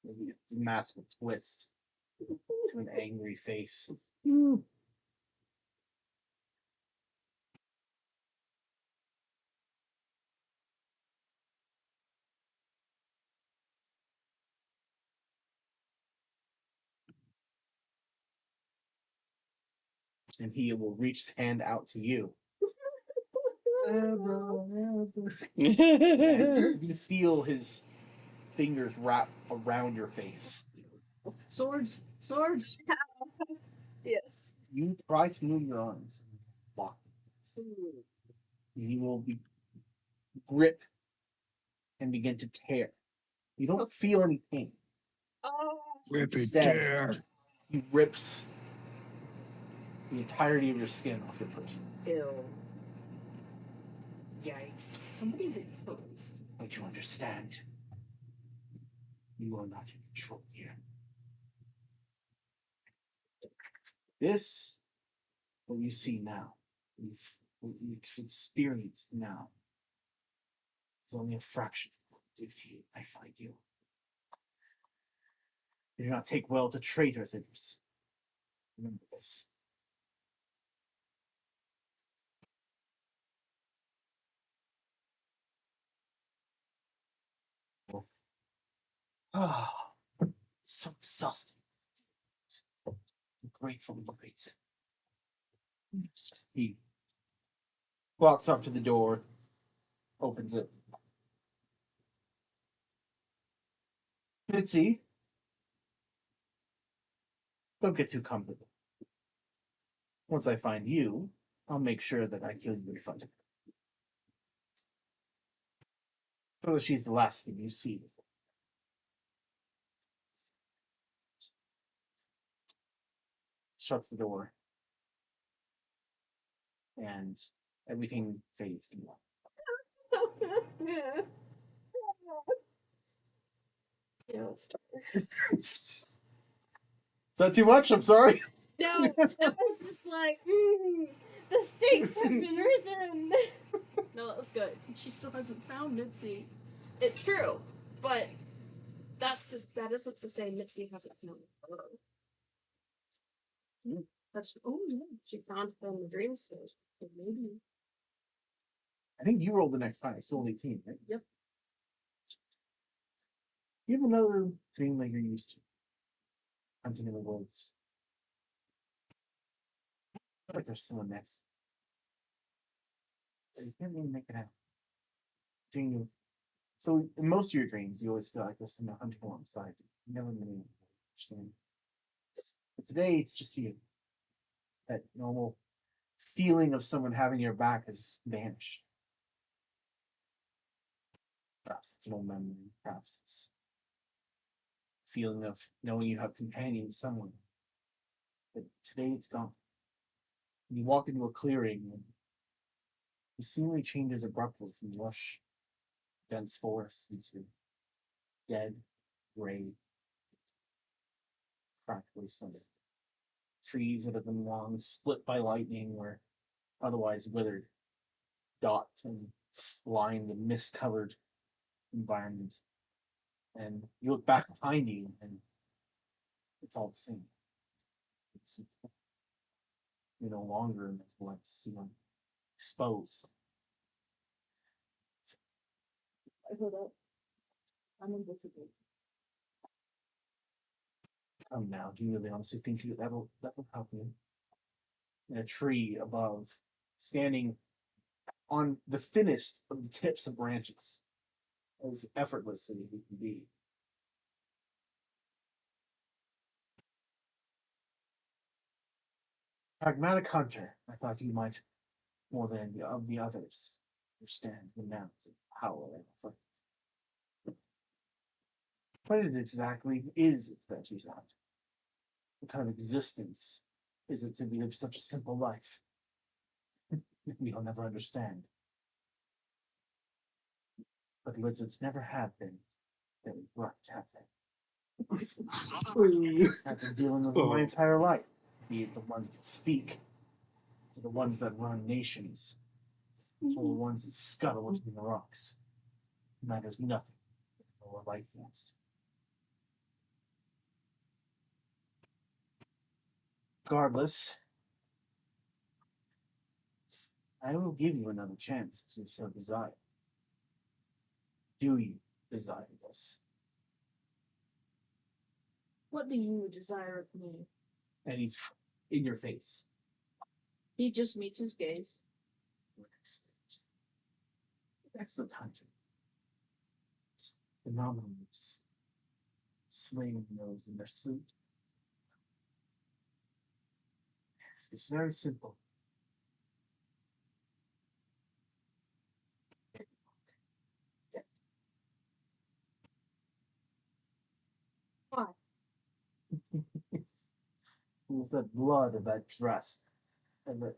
Maybe the mask will twist to an angry face. And he will reach his hand out to you. And you feel his fingers wrap around your face. Swords, swords. Yes. You try to move your arms. Lock. He will grip and begin to tear. You don't feel any pain. Oh. Rip it Instead, tear. he rips the entirety of your skin off your person. Ew. Yikes. Somebody's exposed. Don't you understand? You are not in control here. This, what you see now, what you've experienced now, is only a fraction of what I do to you. I find you. You do not take well to traitors, Idris. Remember this. Ah, so exhausting. I'm grateful and great. He walks up to the door, opens it. Mitzi, don't get too comfortable. Once I find you, I'll make sure that I kill you in front of her. So that she's the last thing you see. Shuts the door. And everything fades to black. Yeah, it's Is that too much? I'm sorry. No, that was just like, the stakes have been risen. No, that was good. She still hasn't found Mitzi. It's true, but that isn't to say Mitzi hasn't found her. That's yeah. She found it in the dream state. So maybe. I think you rolled the next time. You rolled 18, right? Yep. You have another thing that you're used to. Hunting in the woods. Like there's someone next. But you can't really make it out. Dream of. So in most of your dreams, you always feel like there's someone hunting alongside you. You never really understand. But today, it's just you. That normal feeling of someone having your back has vanished. Perhaps it's an old memory. Perhaps it's a feeling of knowing you have companions somewhere. But today it's gone. And you walk into a clearing and the scenery changes abruptly from lush, dense forest into dead, gray, practically sunlit. Trees that have been long split by lightning or otherwise withered, dot and line the mist-covered environment. And you look back behind you and it's all the same. You're no longer in this place, exposed. I hold up. I'm invisible. Come now, do you really honestly think that'll help you? In a tree above, standing on the thinnest of the tips of branches, as effortless as you can be. Pragmatic hunter, I thought you might, more than of the others, understand the mountains of power and effort. What it exactly is it that you want? What kind of existence is it to live such a simple life? We'll never understand. But lizards never have been very bright, have they? I've been dealing with them my entire life, be it the ones that speak, or the ones that run nations, or the ones that scuttle between the rocks. It matters nothing or life forms. Regardless, I will give you another chance if you so desire. Do you desire this? What do you desire of me? And he's in your face. He just meets his gaze. Excellent. Excellent hunter. Phenomenal. Slaying those in their sleep. It's very simple. Why? With the blood of that dress and the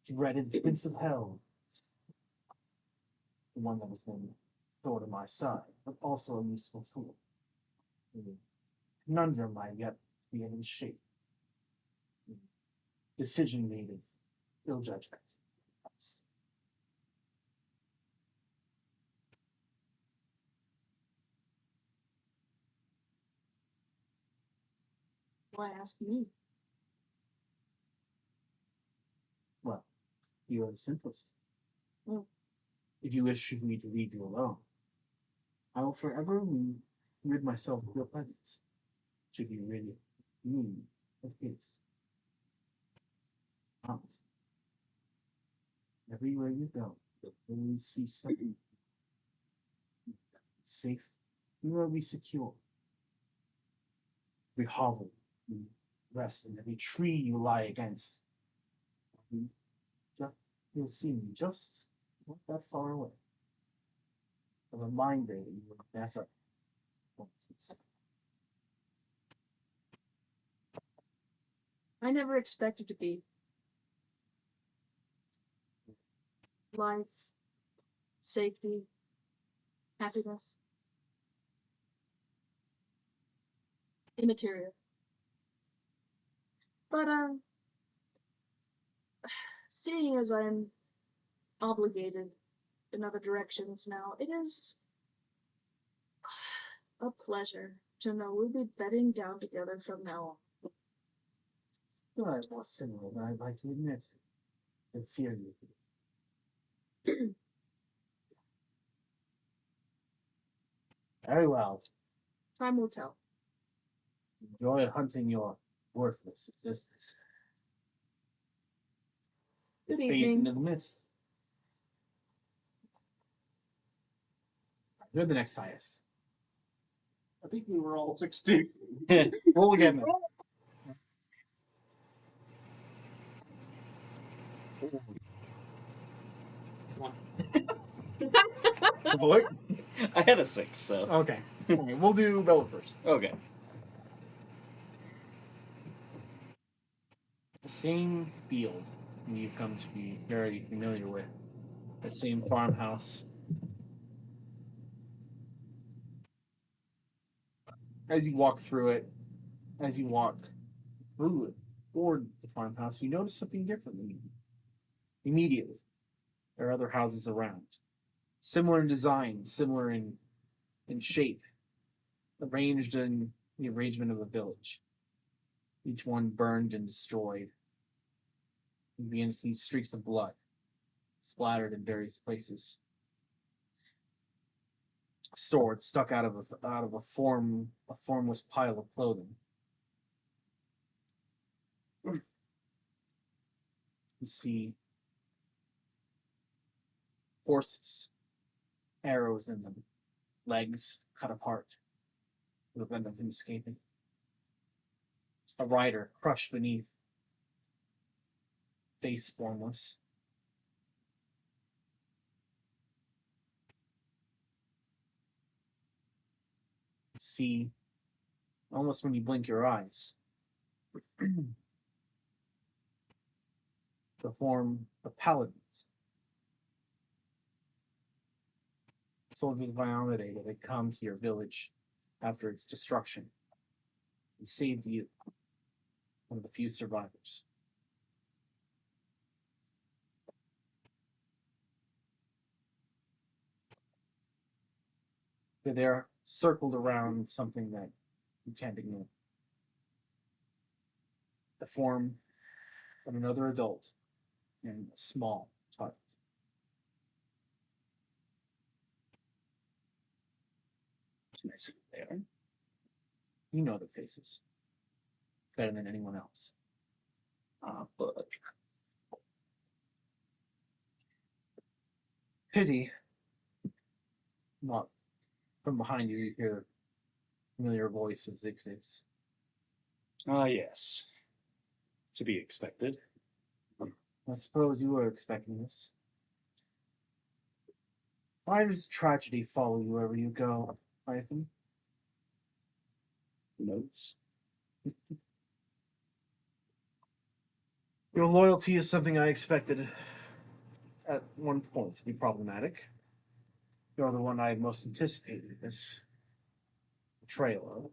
dreaded Prince of Hell. The one that was been thrown to my side, but also a useful tool. The conundrum I yet to be in shape. Decision made of ill judgment. Why ask me? Well, you are the simplest. Mm. If you wish me to leave you alone, I will forever rid myself of your presence. Should you really need of his. Not. Everywhere you go, you'll always see something. Safe. You will be secure. Every hovel you rest in, every tree you lie against. You'll see me just not that far away. A reminder that you will never want to see. I never expected to be. Life, safety, happiness. Immaterial. But, seeing as I'm obligated in other directions now, it is a pleasure to know we'll be bedding down together from now on. You are more similar than I'd like to admit. Than fear you. Very well. Time will tell. Enjoy hunting your worthless existence. Good Fades evening. into the mist. You're the next highest. I think we were all 16. Roll again. The boy? I had a 6, so. Okay. Okay, we'll do Bella first. Okay. The same field you've come to be very familiar with. The same farmhouse. As you walk through it, as you walk through it toward the farmhouse, you notice something different immediately. There are other houses around. Similar in design, similar in shape, arranged in the arrangement of a village. Each one burned and destroyed. You begin to see streaks of blood splattered in various places. Sword stuck out of a formless pile of clothing. You see horses, arrows in them, legs cut apart to prevent them from escaping. A rider crushed beneath, face formless. You see, almost when you blink your eyes, the form of paladins. Soldiers of Ionidae that had come to your village after its destruction and saved you, one of the few survivors. They're circled around something that you can't ignore. The form of another adult and a small child. Nice they are. You know their faces better than anyone else. But pity. Not from behind you. You hear the familiar voice of Zigzig's. Ah, yes. To be expected. I suppose you were expecting this. Why does tragedy follow you wherever you go, Hyphen? Who knows? Your loyalty is something I expected at one point to be problematic. You're the one I most anticipated this betrayal of.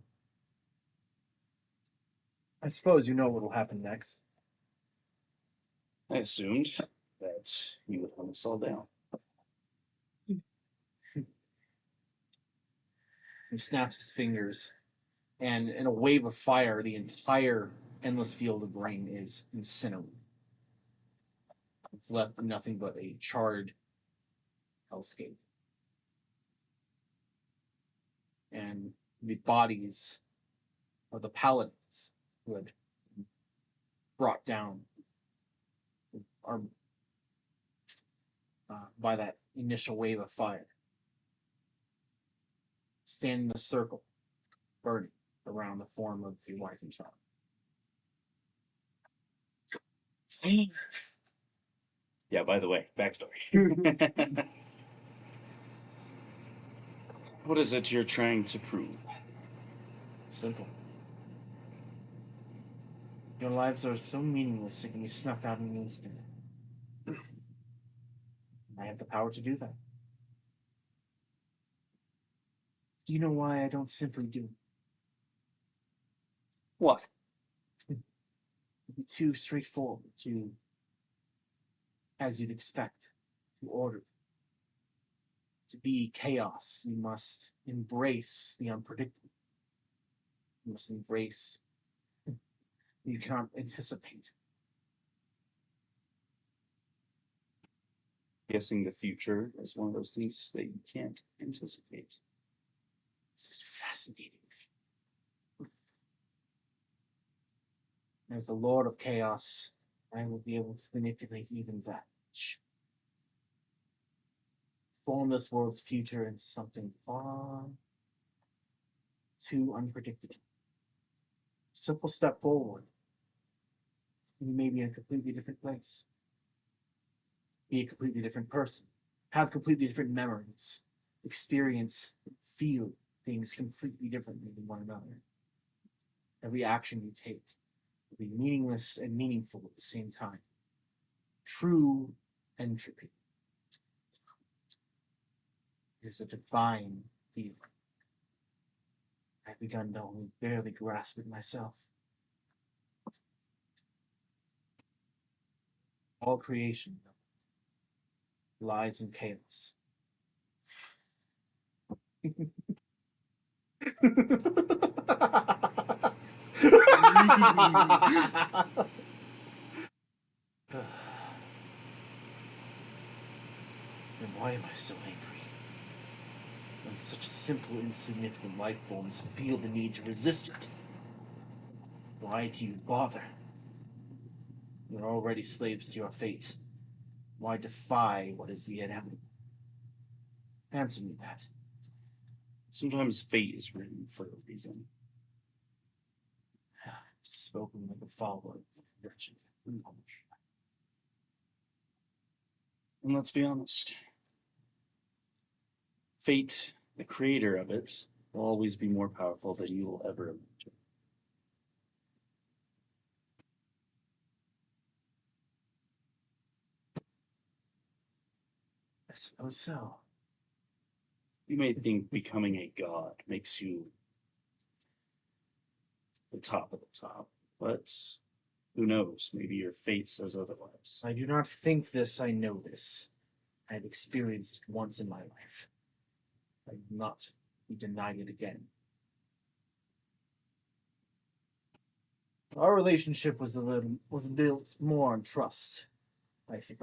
I suppose you know what will happen next. I assumed that you would hunt us all down. He snaps his fingers, and in a wave of fire, the entire endless field of rain is incinerated. It's left nothing but a charred hellscape. And the bodies of the paladins who had brought down are by that initial wave of fire stand in a circle, burning around the form of your wife and child. Yeah, by the way, backstory. What is it you're trying to prove? Simple. Your lives are so meaningless it can be snuffed out in an instant. I have the power to do that. Do you know why I don't simply do? What? It'd be too straightforward to, as you'd expect, to order. To be chaos, you must embrace the unpredictable. You must embrace you can't anticipate. Guessing the future is one of those things that you can't anticipate. This is fascinating. As the Lord of Chaos, I will be able to manipulate even that much. Form this world's future into something far too unpredictable. Simple step forward. You may be in a completely different place. Be a completely different person. Have completely different memories. Experience, feel things completely differently than one another. Every action you take will be meaningless and meaningful at the same time. True entropy is a divine feeling. I've begun to only barely grasp it myself. All creation lies in chaos. Then why am I so angry? When such simple, insignificant life forms feel the need to resist it. Why do you bother? You're already slaves to your fate. Why defy what is the inevitable? Answer me that. Sometimes fate is written for a reason. Spoken like a follower of the wretched. And let's be honest. Fate, the creator of it, will always be more powerful than you will ever imagine. I suppose so. You may think becoming a god makes you the top of the top, but who knows? Maybe your fate says otherwise. I do not think this, I know this. I have experienced it once in my life. I will not be denied it again. Our relationship was built more on trust, I think.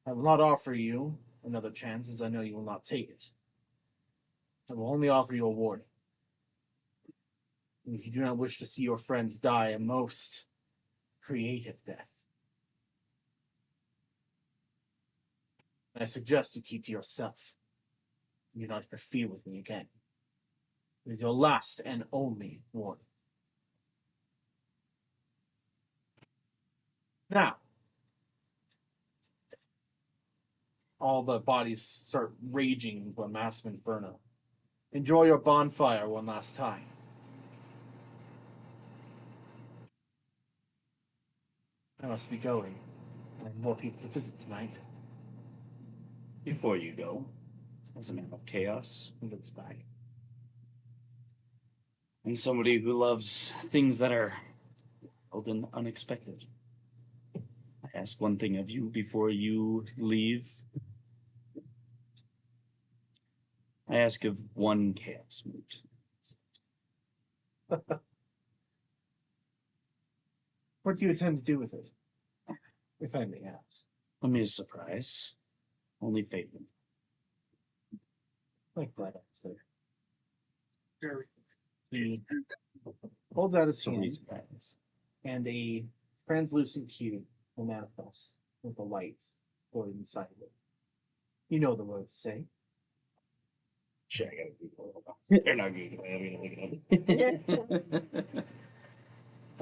I will not offer you another chance, as I know you will not take it. I will only offer you a warning. And if you do not wish to see your friends die a most creative death, I suggest you keep to yourself. Do not interfere with me again. It is your last and only warning. Now, all the bodies start raging into a massive inferno. Enjoy your bonfire one last time. I must be going. I have more people to visit tonight. Before you go, as a man of chaos, He looks back. and somebody who loves things that are wild and unexpected, I ask one thing of you before you leave. I ask of one chaos moot. What do you intend to do with it? If I may ask. Let me a surprise. Only fate. Like that answer. He holds out his hand, and a translucent cube will manifest with the lights pouring inside of it. You know the word to say. Shit, I gotta Google it. They're not Google it. I'm gonna look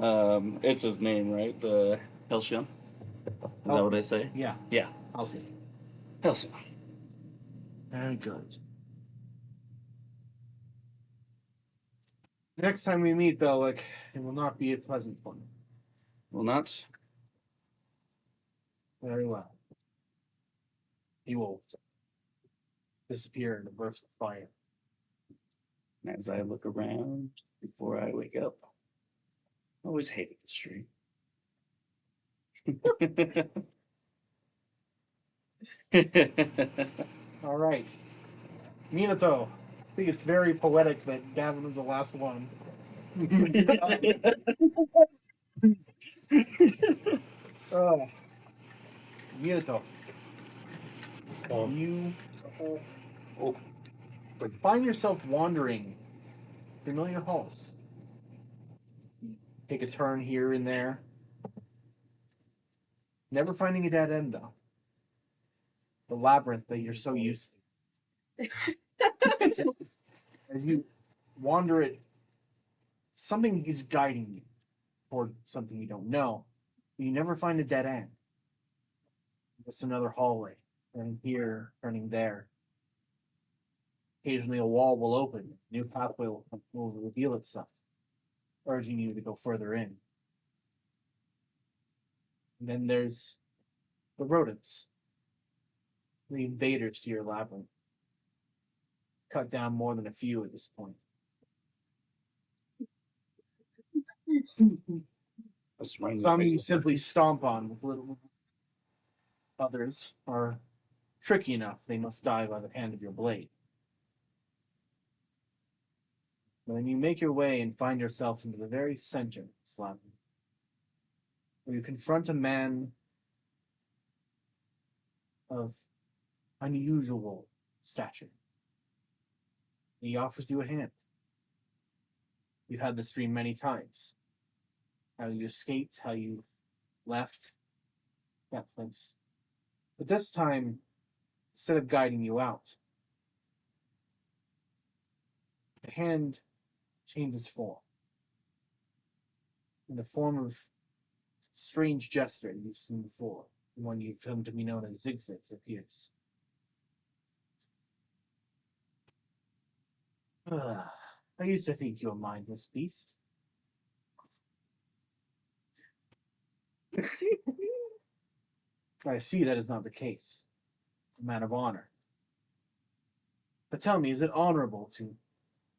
it up. It's his name, right? The Halcyon. Is that what I say? Yeah. Yeah. I'll see. Halcyon. Very good. Next time we meet, Bellic, it will not be a pleasant one. Will not? Very well. He will disappear in a burst of fire. As I look around before I wake up, I always hated the street. All right. Minato. I think it's very poetic that Gavin was the last one. Mirto, Oh, you find yourself wandering familiar halls. Take a turn here and there. Never finding a dead end, though. The labyrinth that you're so used to. As you wander it, something is guiding you toward something you don't know. But you never find a dead end. Just another hallway. Turning here, turning there. Occasionally a wall will open. A new pathway will reveal itself, urging you to go further in. And then there's the rodents. The invaders to your labyrinth. Cut down more than a few at this point. Some you simply stomp on with little. Others are tricky enough they must die by the hand of your blade. Then you make your way and find yourself into the very center of this labyrinth, where you confront a man of unusual stature. He offers you a hand. You've had this dream many times. How you escaped, how you left that place. But this time, instead of guiding you out, the hand changes form. In the form of a strange gesture you've seen before. The one you've come to be known as Zigzags appears. I used to think you a mindless beast. I see that is not the case. A man of honor. But tell me, is it honorable to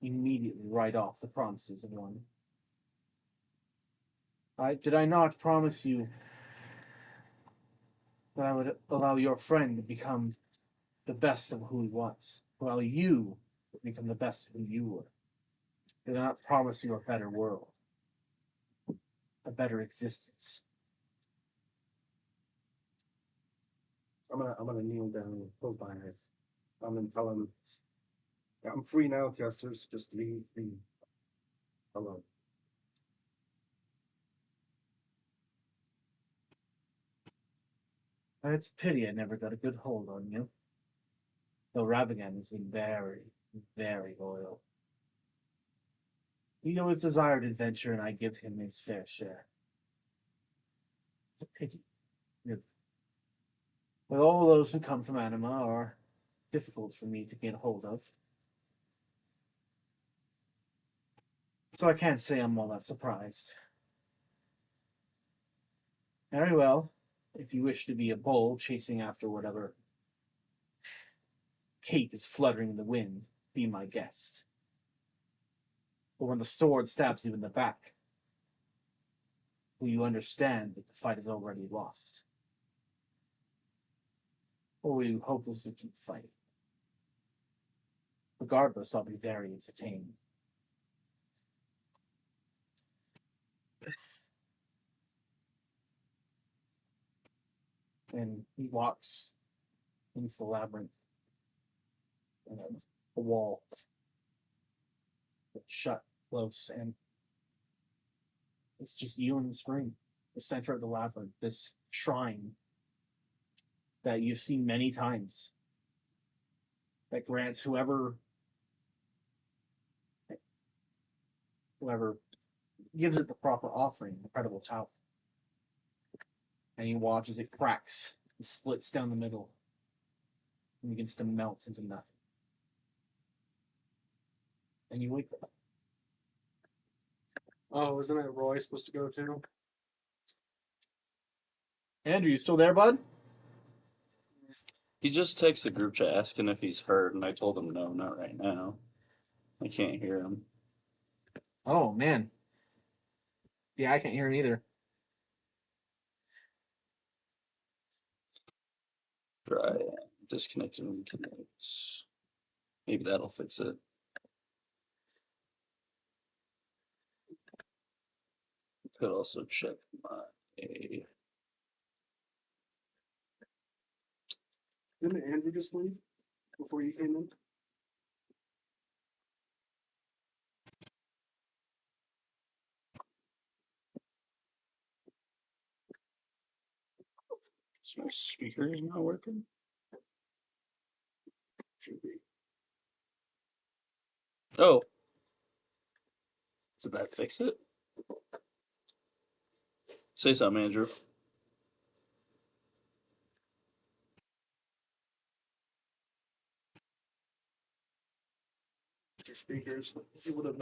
immediately write off the promises of one? Did I not promise you that I would allow your friend to become the best of who he was? Allow you to become the best of who you were? Did I not promise you a better world? A better existence? I'm gonna kneel down and close my eyes. I'm gonna tell him, I'm free now, Jesters. Just leave me alone. It's a pity I never got a good hold on you. Though Rabigan has been very, very loyal. He always desired adventure, and I give him his fair share. It's a pity. But all those who come from Anima are difficult for me to get hold of. So I can't say I'm all that surprised. Very well. If you wish to be a bull chasing after whatever cape is fluttering in the wind, be my guest. But when the sword stabs you in the back, will you understand that the fight is already lost? Or will you hopelessly keep fighting? Regardless, I'll be very entertained. And he walks into the labyrinth. And the wall shut close, and it's just you in this room, the center of the labyrinth, this shrine that you've seen many times, that grants whoever gives it the proper offering, incredible power. And you watch as it cracks and splits down the middle and begins to melt into nothing. And you wake up. Oh, isn't it Roy supposed to go to? Andrew, you still there, bud? He just texted the group chat asking if he's heard, and I told him no, not right now. I can't hear him. Oh, man. Yeah, I can't hear him either. Try disconnect and reconnect. Maybe that'll fix it. Could also check my. Didn't Andrew just leave before you came in? So my speaker is not working. Should be. Oh. Did that fix it? Say something, Andrew. Your speakers. He would have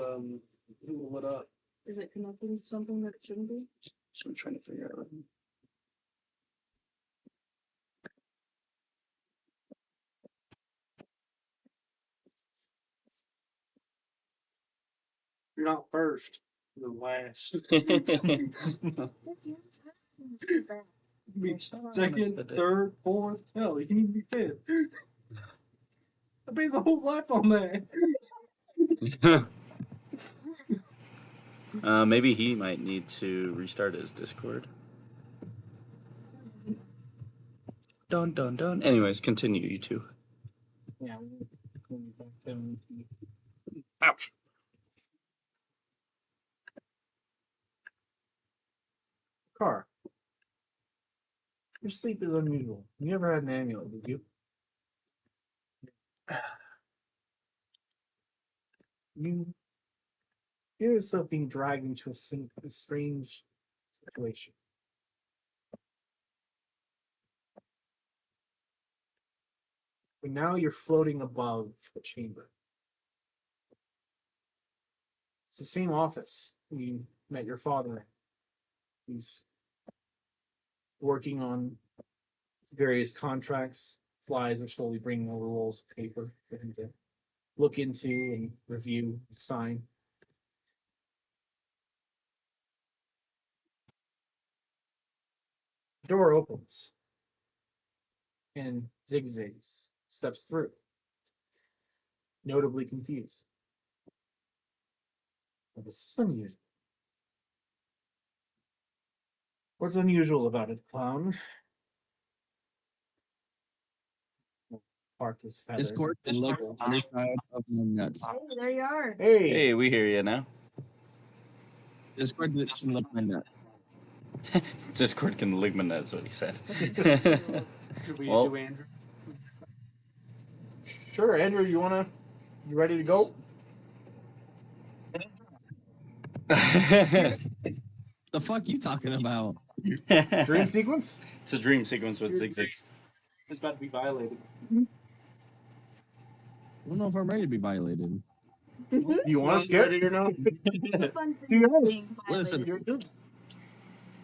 lit up. Is it connecting to something that it shouldn't be? So I'm trying to figure out. You're not first. You're last. Be second, third, fourth. Hell, you can even be fifth. I made my whole life on that. Maybe he might need to restart his Discord. Dun dun dun. Anyways, continue, you two. Yeah. We'll be back to- Ouch. Car. Your sleep is unusual. You never had an amulet, did you? You feel yourself being dragged into a strange situation. But now you're floating above the chamber. It's the same office you met your father in. He's working on various contracts. Flies are slowly bringing over rolls of paper for him to look into and review and sign. The door opens and Zigzags steps through, notably confused. Well, this is unusual. What's unusual about it, clown? Park his feather. Discord can look underside of my nuts. Hey, there you are. Hey, Hey, we hear you now. Discord can look my nuts. Discord can ligament, that's what he said. Should we Well- do Andrew? sure, Andrew. You ready to go? The fuck you talking about? Dream sequence? It's a dream sequence with zigzags. It's about to be violated. I don't know if I'm ready to be violated. You want to skip? Ready or not? Fun thing You guys- being violated. Listen,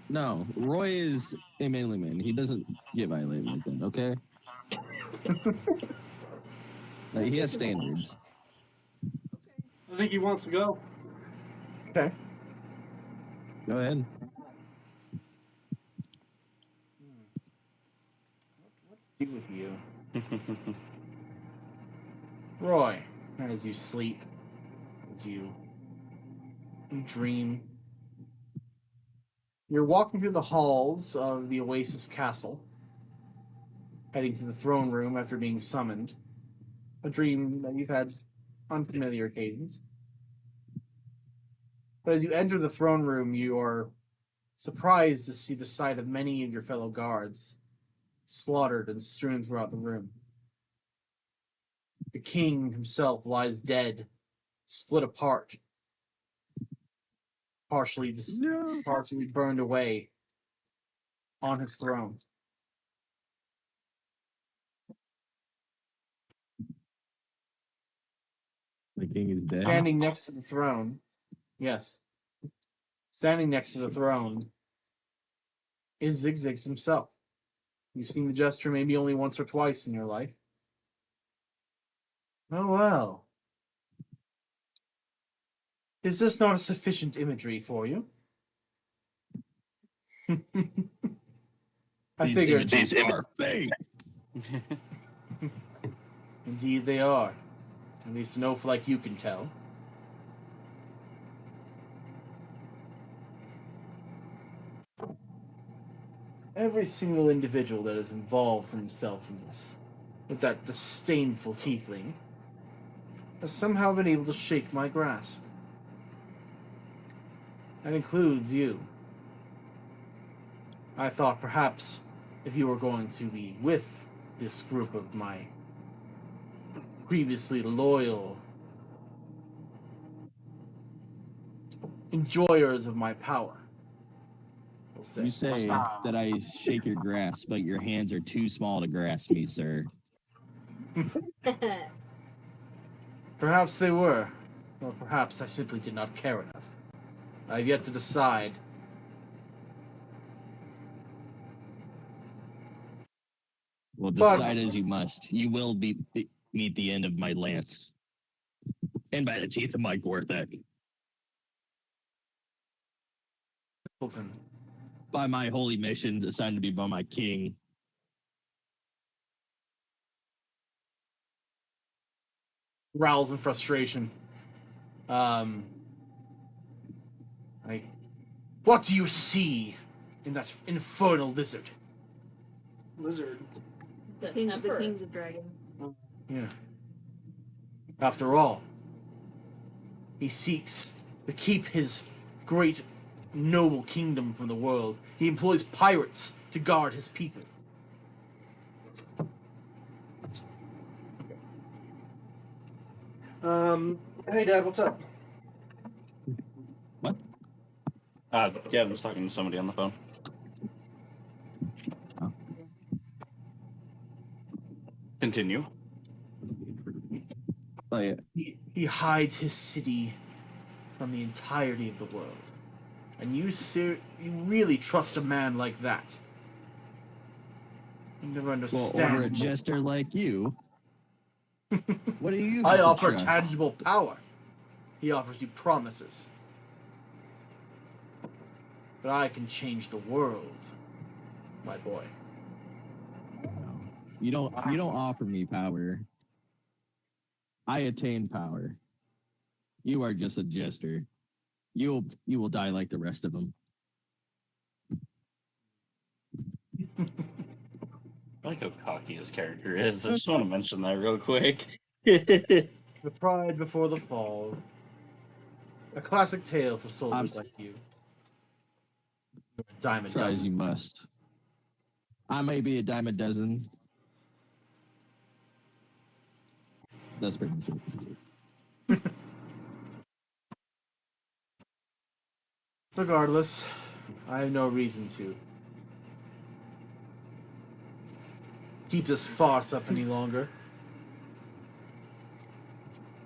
no, Roy is a manly man. He doesn't get violated like that, okay? Like, he has standards. I think he wants to go. Okay. Go ahead. What to do with you, Roy? As you sleep, as you dream, you're walking through the halls of the Oasis Castle, heading to the throne room after being summoned. A dream that you've had on familiar occasions. But as you enter the throne room, you are surprised to see the sight of many of your fellow guards slaughtered and strewn throughout the room. The king himself lies dead, split apart, partially burned away on his throne. The king is dead. Standing next to the throne, yes, standing next to the throne is Zigzags himself. You've seen the gesture maybe only once or twice in your life. Oh well. Is this not a sufficient imagery for you? I These figured. images are fake. Indeed they are. At least an oaf like you can tell. every single individual that has involved himself in this, with that disdainful tiefling, has somehow been able to shake my grasp. That includes you. I thought perhaps if you were going to be with this group of my previously loyal enjoyers of my power, we'll say. You say that I shake your grasp, but your hands are too small to grasp me, sir. Perhaps they were, or perhaps I simply did not care enough. I have yet to decide. Well, But- decide as you must. You will meet the end of my lance. And by the teeth of my Gorthek. Open. By my holy mission assigned to me by my king. Growls in frustration. What do you see in that infernal lizard? Lizard. The The Emperor. Kings of Dragon. Yeah. After all, he seeks to keep his great noble kingdom from the world. He employs pirates to guard his people. Hey, Dad, what's up? What? Gavin's talking to somebody on the phone. Continue. Oh, yeah. He hides his city from the entirety of the world. And you really trust a man like that? You never Well, understand. over a jester like you. What do you I have to offer trust? tangible power. He offers you promises. But I can change the world, my boy. You don't offer me power. I attain power. You are just a jester. You will die like the rest of them. I like how cocky his character is. I just want to mention that real quick. The pride before the fall. A classic tale for soldiers like you. Dime a Try as dozen. you must. I may be a dime a dozen. That's pretty much it. Regardless, I have no reason to keep this farce up any longer.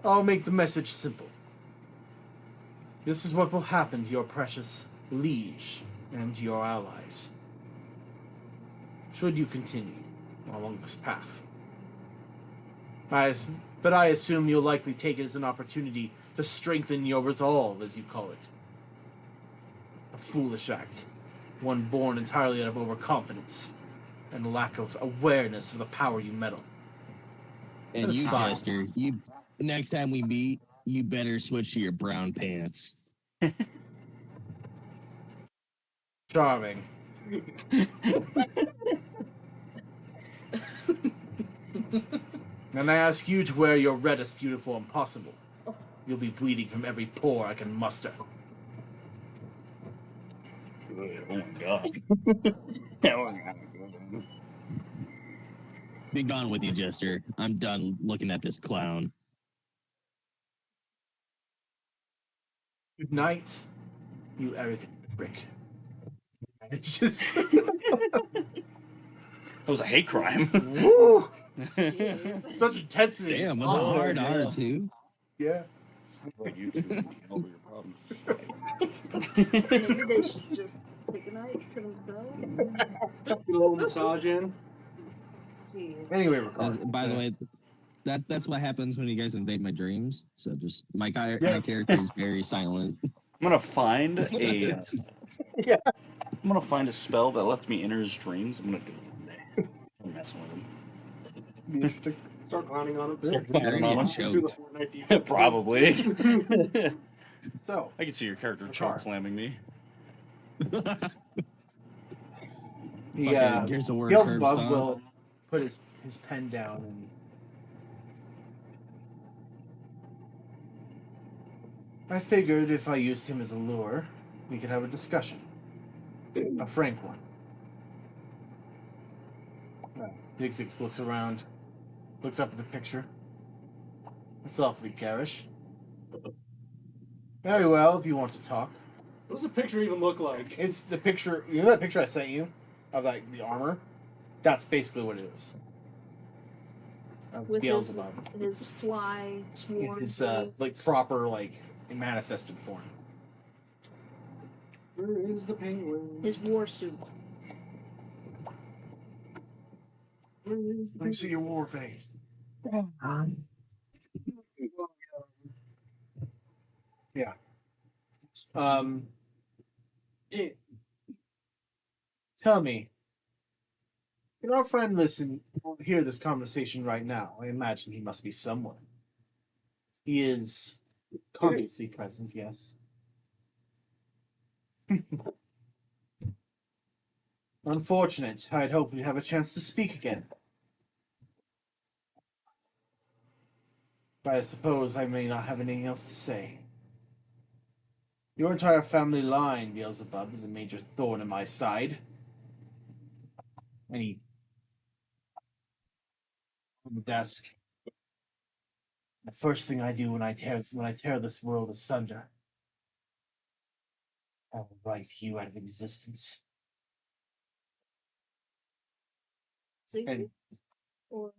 I'll make the message simple. This is what will happen to your precious liege and to your allies, should you continue along this path. But I assume you'll likely take it as an opportunity to strengthen your resolve, as you call it. A foolish act, one born entirely out of overconfidence and a lack of awareness of the power you meddle. And That's you, fine. jester, next time we meet, you better switch to your brown pants. Charming. And I ask you to wear your reddest uniform possible. You'll be bleeding from every pore I can muster. Oh my god. Oh my god. Be gone with you, jester. I'm done looking at this clown. Good night, you arrogant prick. It's just... That was a hate crime. Woo! Jeez. Such intensity. Damn, was Awesome. it hard yeah. R too? Yeah. Sounds like you two getting over your problems. Maybe they should just take a night to themselves. A little massage in. Jeez. Anyway, By the way, that's what happens when you guys invade my dreams. So just my character is very silent. I'm gonna find a. Yeah. I'm gonna find a spell that lets me enter his dreams. I'm gonna do it one day. I'm messing with him. Be interesting. Start clowning on him. Start clowning on him. Do the Fortnite default. Probably. So, I can see your character choke slamming me. Fucking Gears of War curb Beelzebub stomp. will put his pen down and I figured if I used him as a lure, we could have a discussion. A frank one. Big Six looks around, looks up at the picture. It's awfully garish. Very well, if you want to talk. What does the picture even look like? It's the picture. You know that picture I sent you of like the armor? That's basically what it is. With Beelzebub. his fly swarm. His like proper like manifested form. Where is the penguin? His war suit. Where is the Let me see your war face. Yeah. Tell me, can our friend hear this conversation right now? I imagine he must be somewhere. He is consciously present, yes. Unfortunate. I'd hoped we'd have a chance to speak again. But I suppose I may not have anything else to say. Your entire family line, Beelzebub, is a major thorn in my side. And he on the desk. The first thing I do when I tear this world asunder, I will write you out of existence. Zigzag? Or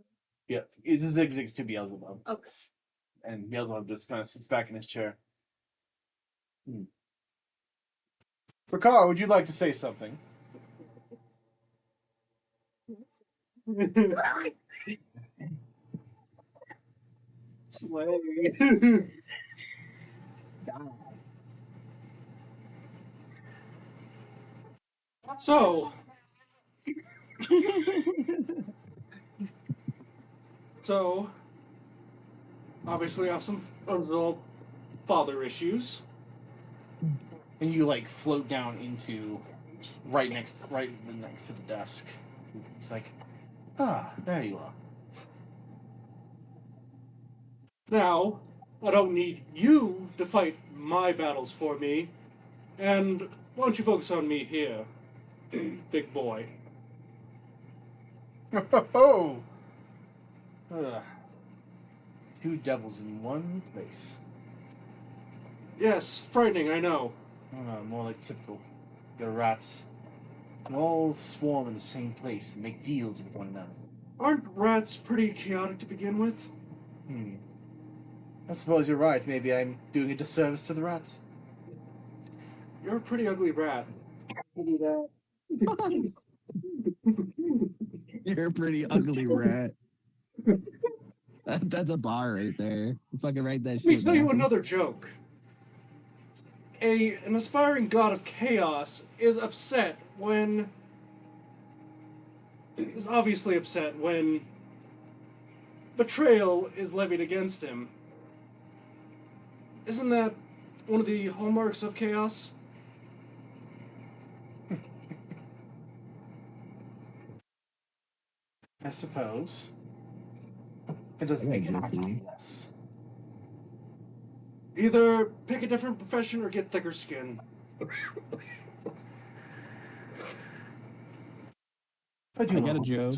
Yeah, it's a zigzags to Beelzebub. okay. And Beelzebub just kind of sits back in his chair. Ricard, would you like to say something? Slay. So, obviously I have some unresolved father issues. And you like float down into right next to the desk. It's like, there you are. Now, I don't need you to fight my battles for me. And why don't you focus on me here, big boy? Oh, two devils in one place. Yes, frightening, I know. More like typical. They're rats. They all swarm in the same place and make deals with one another. Aren't rats pretty chaotic to begin with? I suppose you're right. Maybe I'm doing a disservice to the rats. You're a pretty ugly rat. You're a pretty ugly rat. That's a bar right there. You fucking write that shit. Let me tell you down. another joke. An aspiring god of chaos is obviously upset when betrayal is levied against him. Isn't that one of the hallmarks of chaos? I suppose. It doesn't make it any less. Either pick a different profession or get thicker skin. I got a joke.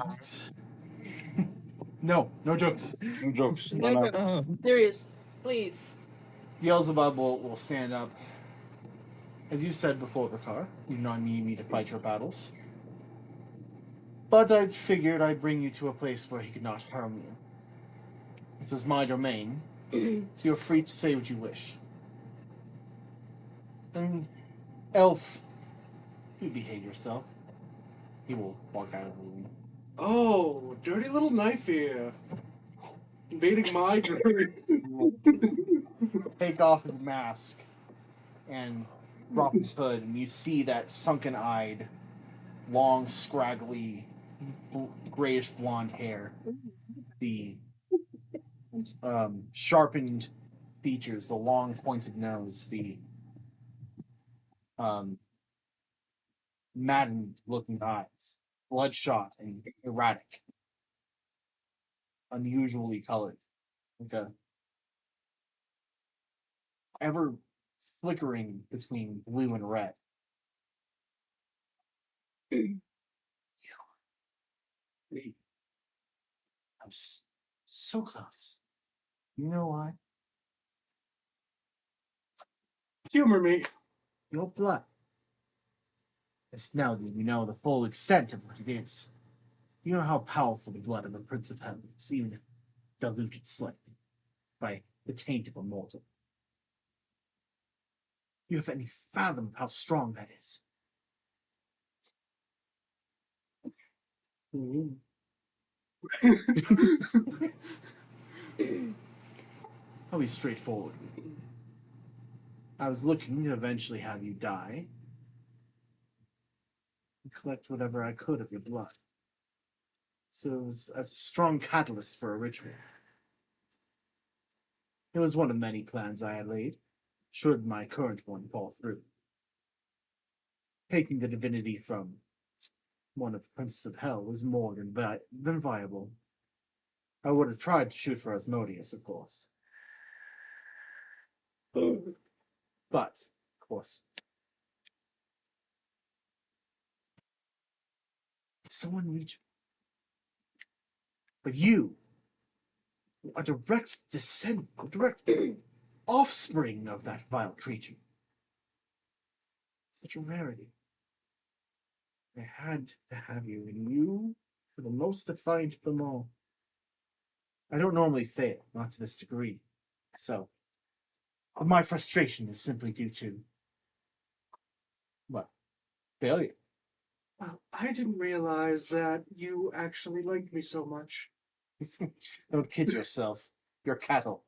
No jokes. No jokes. No No, jokes. Oh, Serious. Please. Beelzebub will stand up. As you said before, Ricard, you do not need me to fight your battles. But I figured I'd bring you to a place where he could not harm you. This is my domain, so you're free to say what you wish. And Elf, you behave yourself. He will walk out of the room. Oh, dirty little knife here. Invading my dream. Take off his mask and drop his hood, and you see that sunken-eyed, long, scraggly, grayish blonde hair, the sharpened features, the long, pointed nose, the maddened-looking eyes. bloodshot and erratic, unusually colored, like a ever flickering between blue and red. Wait, so close. You know why? Humor me. Your blood. It's now that you know the full extent of what it is. You know how powerful the blood of a Prince of Hell is, even if diluted slightly by the taint of a mortal. You have any fathom of how strong that is. I'll be straightforward. I was looking to eventually have you die and collect whatever I could of your blood. So it was as a strong catalyst for a ritual. It was one of many plans I had laid, should my current one fall through. Taking the divinity from one of the Princes of Hell was more than viable. I would have tried to shoot for Asmodeus, of course. But, of course, it's so unreachable. But you, a direct offspring of that vile creature. Such a rarity. I had to have you, and you were the most defiant of them all. I don't normally fail, not to this degree. So, my frustration is simply due to, what? Failure. Well, I didn't realize that you actually liked me so much. Don't kid yourself. You're cattle.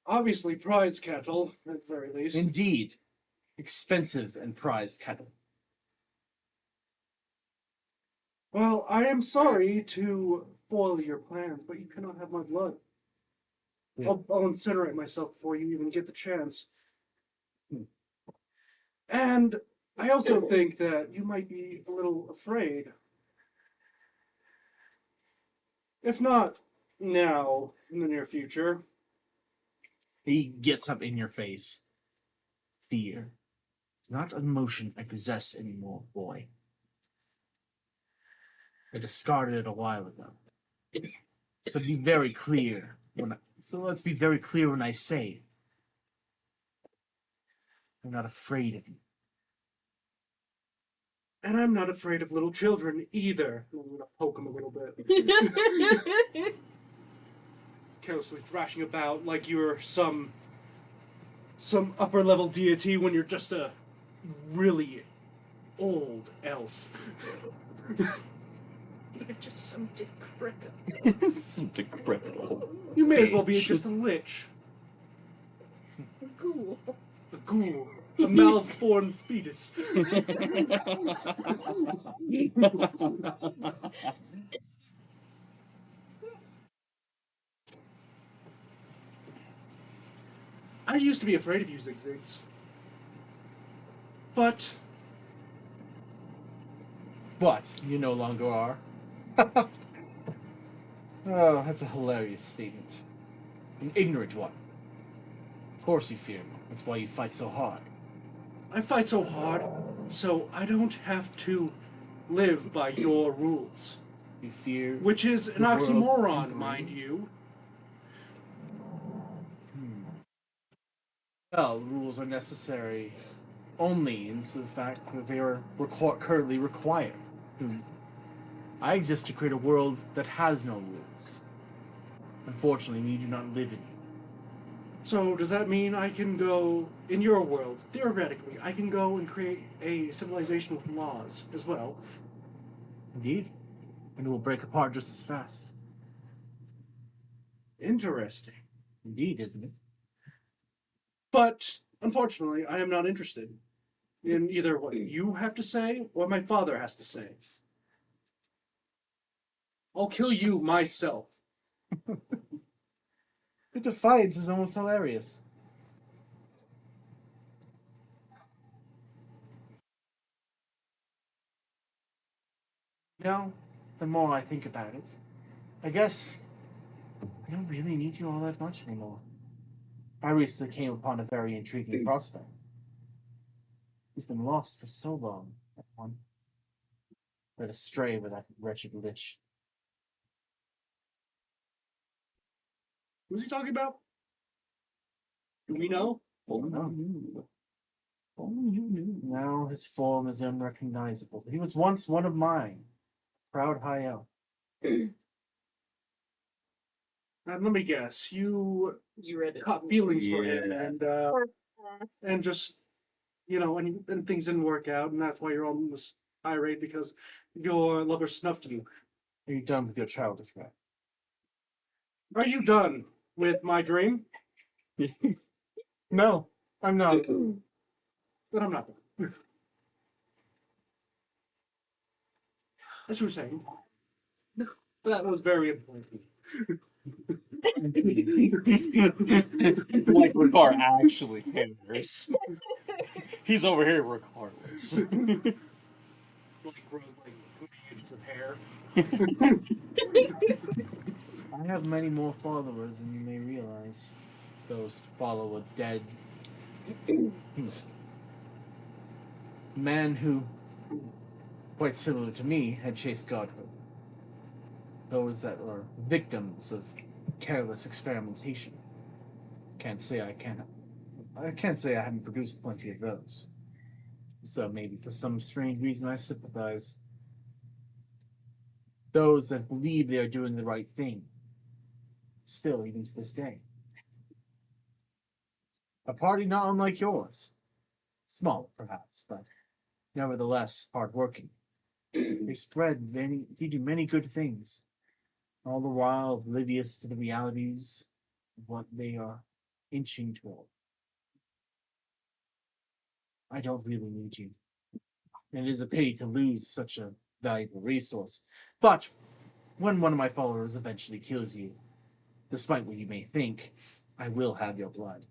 Obviously, prize cattle, at the very least. Indeed. Expensive and prized cattle. Well, I am sorry to foil your plans, but you cannot have my blood. Yeah. I'll incinerate myself before you even get the chance. And I also think that you might be a little afraid. If not now, in the near future. He gets up in your face. Fear. It's not an emotion I possess anymore, boy. I discarded it a while ago. So be very clear let's be very clear when I say I'm not afraid of you. And I'm not afraid of little children either. I'm gonna poke him a little bit. Carelessly thrashing about like you're some upper level deity when you're just a really old elf. You're just some decrepit. Some decrepit old. You may as well be just a lich. Cool. A ghoul. A malformed fetus. I used to be afraid of you, Zigzags. But you no longer are. Oh, that's a hilarious statement. An ignorant one. Of course you fear me. That's why you fight so hard. I fight so hard, so I don't have to live by your rules. You fear... Which is an oxymoron, mind you. Well, rules are necessary only in the fact that they are currently required. I exist to create a world that has no rules. Unfortunately, we do not live in it. So does that mean I can go, in your world, theoretically, I can go and create a civilization with laws as well? Indeed. And it will break apart just as fast. Interesting. Indeed, isn't it? But, unfortunately, I am not interested in either what you have to say or my father has to say. I'll kill you myself. The defiance is almost hilarious. No, the more I think about it, I guess I don't really need you all that much anymore. I recently came upon a very intriguing prospect. He's been lost for so long, that one. Led astray with that wretched lich. Who's he talking about? Do we know? Only you. Only you knew. Now his form is unrecognizable. He was once one of mine. Proud high elf. And let me guess, you read it. caught feelings for him, Yeah. and just and things didn't work out, and that's why you're on this irate because your lover snuffed you. Are you done with your childish rap? Are you done with my dream? No, I'm not. Then I'm not done. As you were saying, that was very important. Like Ricard actually cares. He's over here regardless. Like grows like 20 inches of hair. I have many more followers than you may realize. Those follow a dead man who, quite similar to me, had chased godhood. Those that were victims of careless experimentation. I can't say I haven't produced plenty of those. So maybe for some strange reason I sympathize. Those that believe they are doing the right thing. Still, even to this day. A party not unlike yours. Small, perhaps, but nevertheless hardworking. They do many good things, all the while oblivious to the realities of what they are inching toward. I don't really need you. And it is a pity to lose such a valuable resource. But when one of my followers eventually kills you, despite what you may think, I will have your blood.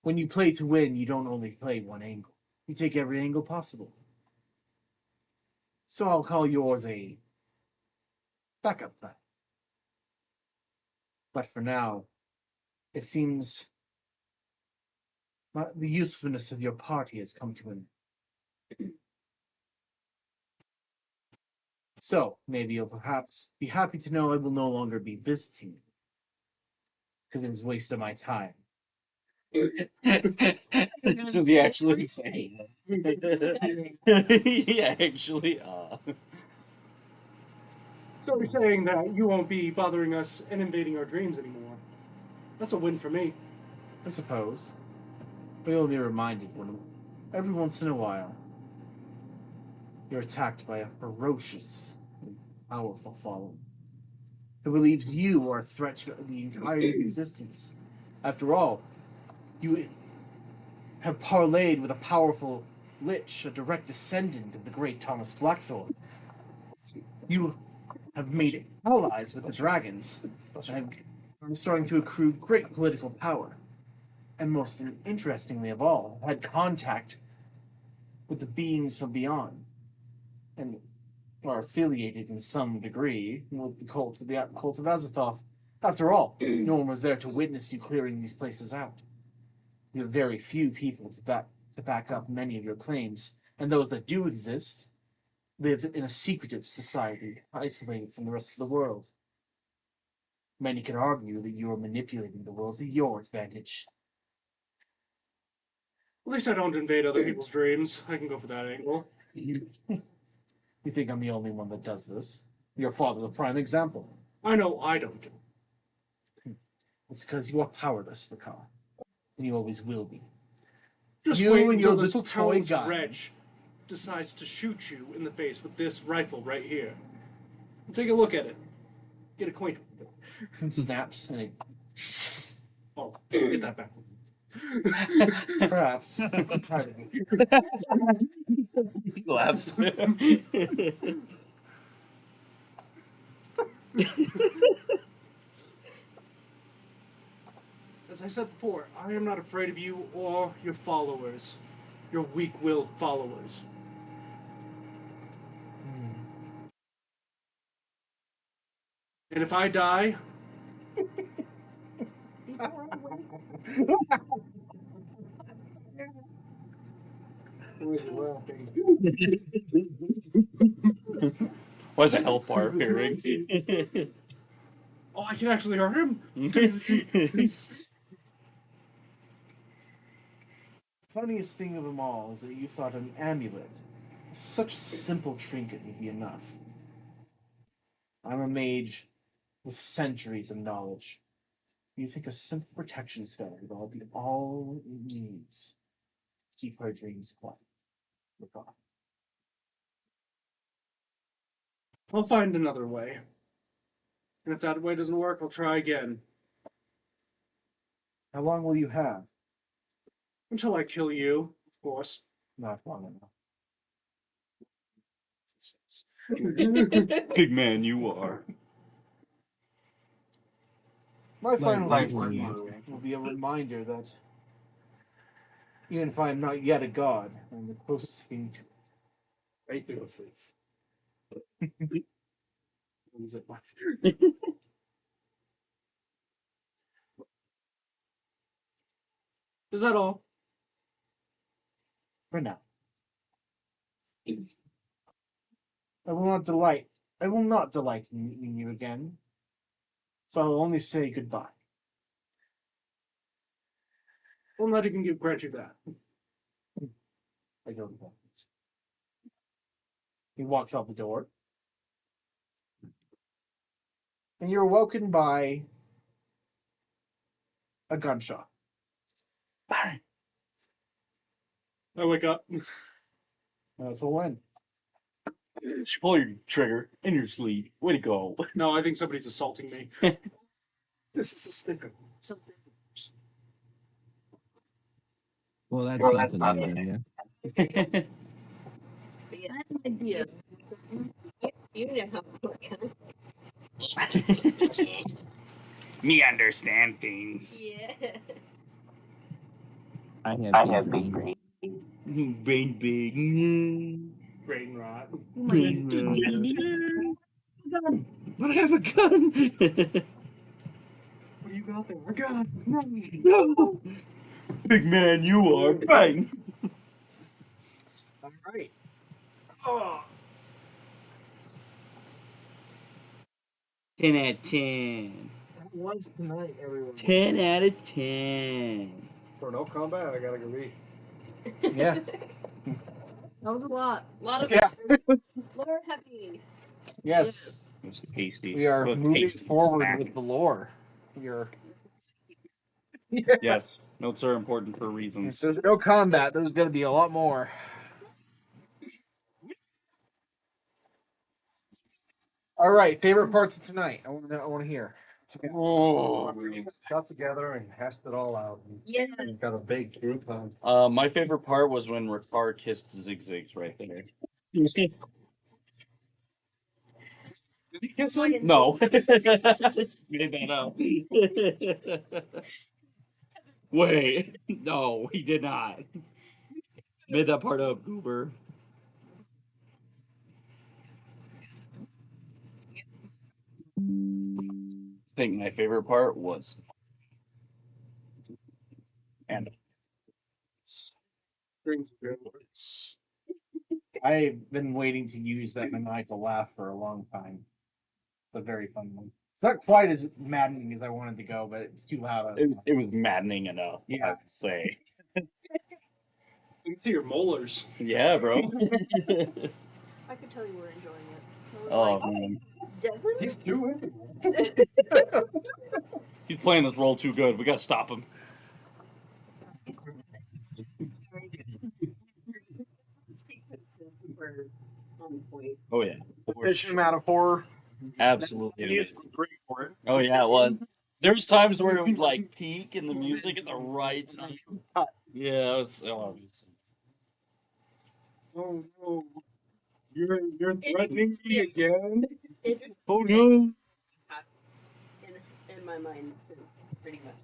When you play to win, you don't only play one angle. You take every angle possible. So I'll call yours a backup plan. But for now, it seems the usefulness of your party has come to an end. So, maybe you'll perhaps be happy to know I will no longer be visiting you. Because it is a waste of my time. Does he actually say that? He actually, So you're saying that you won't be bothering us and invading our dreams anymore. That's a win for me. I suppose. But you'll be reminded every once in a while, you're attacked by a ferocious and powerful following who believes you are a threat to the entirety of existence. After all, you have parlayed with a powerful lich, a direct descendant of the great Thomas Blackthorn. You have made allies with the dragons and are starting to accrue great political power. And most interestingly of all, had contact with the beings from beyond, and are affiliated in some degree with the cult of Azathoth. After all, no one was there to witness you clearing these places out. You have very few people to back up many of your claims, and those that do exist live in a secretive society, isolated from the rest of the world. Many could argue that you are manipulating the world to your advantage. At least I don't invade other people's dreams. I can go for that angle. You think I'm the only one that does this? Your father's a prime example. I know I don't. It's because you are powerless, Vakar. And you always will be. Just You wait and until your this little toy Pound's gun. wretch decides to shoot you in the face with this rifle right here. Take a look at it. Get acquainted with it. Snaps and it Oh, get that back. perhaps. he laughs. As I said before, I am not afraid of you or your followers. Your weak-willed followers. And if I die, Before I wake Who is laughing? Why's a health bar appearing? oh, I can actually hurt him? Funniest thing of them all is that you thought an amulet, such a simple trinket, would be enough. I'm a mage with centuries of knowledge. You think a simple protection spell will be all it needs to keep our dreams quiet. Look off. I'll find another way. And if that way doesn't work, I'll try again. How long will you have? Until I kill you, of course. Not long enough. Big man, you are. My final Like gift to you will be a reminder that even if I am not yet a god, I'm the closest thing to it. Right through the face. Is that all? For now. I will not delight in meeting you again. So I will only say goodbye. I'll not even grant you that. I go to bed. He walks out the door. And you're woken by a gunshot. I wake up. That's what went. You pull your trigger in your sleep. Way to go. No, I think somebody's assaulting me. This is a sticker. Well, that's nothing new then, yeah. But yeah, I have an idea. You know how it works. Me understand things. Yeah. I have big brain. Brain big. Brain rot. Brain rot. But I have a gun. What do you got there? A gun. No. Big man, you are. Bang. All right. Oh. 10 out of 10. Once tonight, everyone. 10 out of 10. For no combat, I gotta go read. Yeah. That was a lot. A lot of Yeah. lore heavy. Yes. It was tasty. We are Both moving tasty. forward Back. with the lore. We are. Yes, notes are important for If reasons. there's no combat, there's going to be a lot more. All right, favorite parts of tonight. I want to hear. Oh, Got together and hashed it all out. Yeah. And got a big group hug. my favorite part was when Ricard kissed Zigzags right there. Did he kiss him? No. Made that up. Wait. No, he did not. Made that part up, Goober. I think my favorite part was and I've been waiting to use that maniacal laugh for a long time. It's a very fun one. It's not quite as maddening as I wanted to go, but it's too loud. it was maddening enough, Yeah. I would say. You can see your molars. Yeah, bro. I could tell you were enjoying it. I was Oh like, man. Devlin? He's doing He's playing this role too good. We gotta stop him. Oh yeah. Sufficient amount of horror. Absolutely. The music was great for it. Oh yeah, it was. There was times where it would like peak in the music at the right time. Yeah, it was. Oh, it was Oh no. You're threatening me again? oh no. In my mind, pretty much.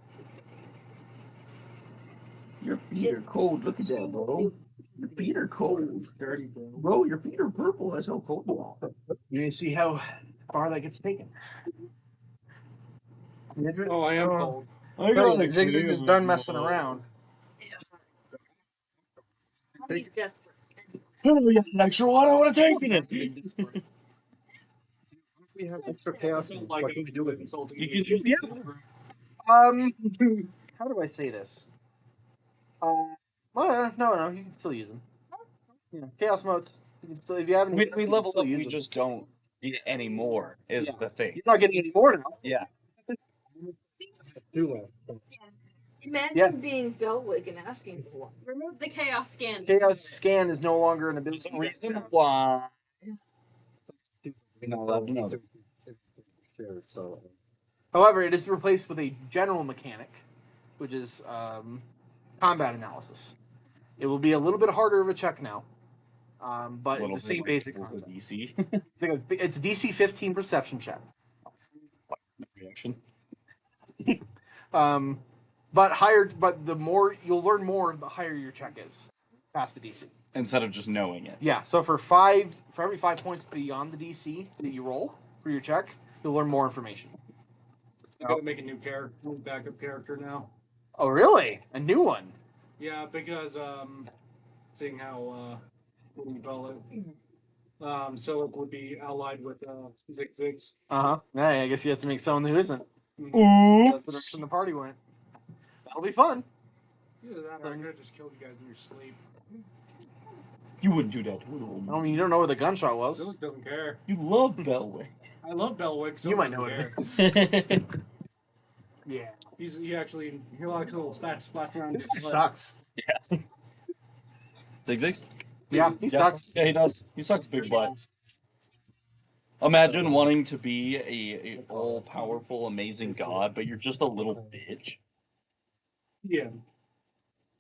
Your feet are cold. Look at that, bro. Your feet are cold. Dirty, bro. Bro, your feet are purple. That's how cold you are. You see how far that gets taken. Oh, I am cold. I Tell you, Zigzag is done messing around. He's desperate. We got an extra one. I would have taken it. If we have extra chaos, what can we do with it? You can do How do I say this? No, you can still use them. Yeah, chaos motes. You can still, if you haven't, We you can level still up. use We them. just don't get any more. Is Yeah. the thing? He's not getting any more now. Yeah. Imagine being Belwick and asking for one. Remove the chaos scan. Chaos scan is no longer an ability. Reason why. Not allowed to know. So However, it is replaced with a general mechanic, which is combat analysis. It will be a little bit harder of a check now, but the same basic concept. DC It's a DC 15 perception check. reaction. But the more you'll learn more, the higher your check is past the DC. Instead of just knowing it. Yeah, so for every 5 points beyond the DC that you roll for your check, you'll learn more information. I gotta make a new character, backup character now. Oh, really? A new one? Yeah, because seeing how what do you call it? Silic would be allied with Zigzags. Yeah, I guess you have to make someone who isn't. Ooh. That's the direction the party went. That'll be fun. Either that, or I could have just killed you guys in your sleep. You wouldn't do that. I mean, you don't know where the gunshot was. Silic doesn't care. You love Belwick. I love Belwick. So You might know doesn't what care. it is. Yeah. He'll actually splash around. This guy sucks. Yeah. Zigzags? Yeah, he sucks. Yeah, he does. He sucks big butt. Imagine wanting to be a all-powerful, amazing god, but you're just a little bitch. Yeah.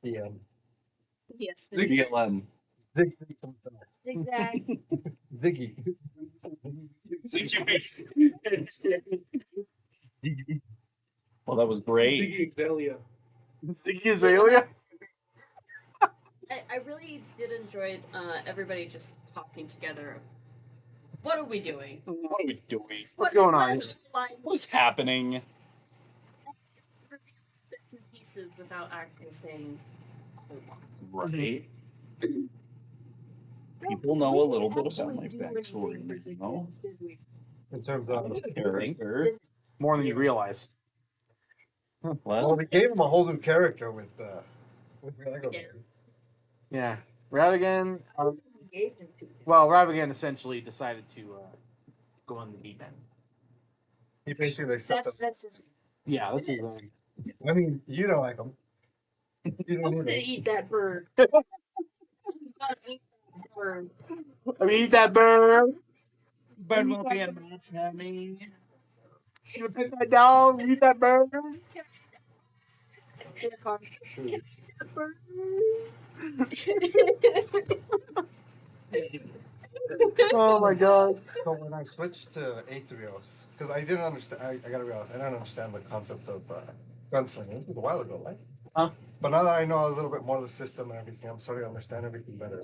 yeah. Yes. BLM. Zigzag. Ziggy. Well, that was great. Biggie Exalia. Sticky Azalea? I really did enjoy everybody just talking together. What are we doing? What are we doing? What's going on? What's happening? Bits and pieces without actually saying. Right. People know a little bit about my backstory, you know? In terms of Character. More than you realize. well, we gave him a whole new character with Lego. Yeah. Ravigan. Gave him to. Well, Ravigan essentially decided to go on the deep end. He basically set That's his. Yeah, that's his. I mean, you don't like him. You I'm don't gonna need him. eat that bird. I'm gonna eat that bird. I mean, eat that bird. Bird will be a match, honey. You put that down. Eat that bird. Oh my god. So when I switched to Aetherios, because I didn't understand, I gotta be honest, I didn't understand the concept of gunslinging. It was a while ago, right? Huh? But now that I know a little bit more of the system and everything, I'm starting to understand everything better.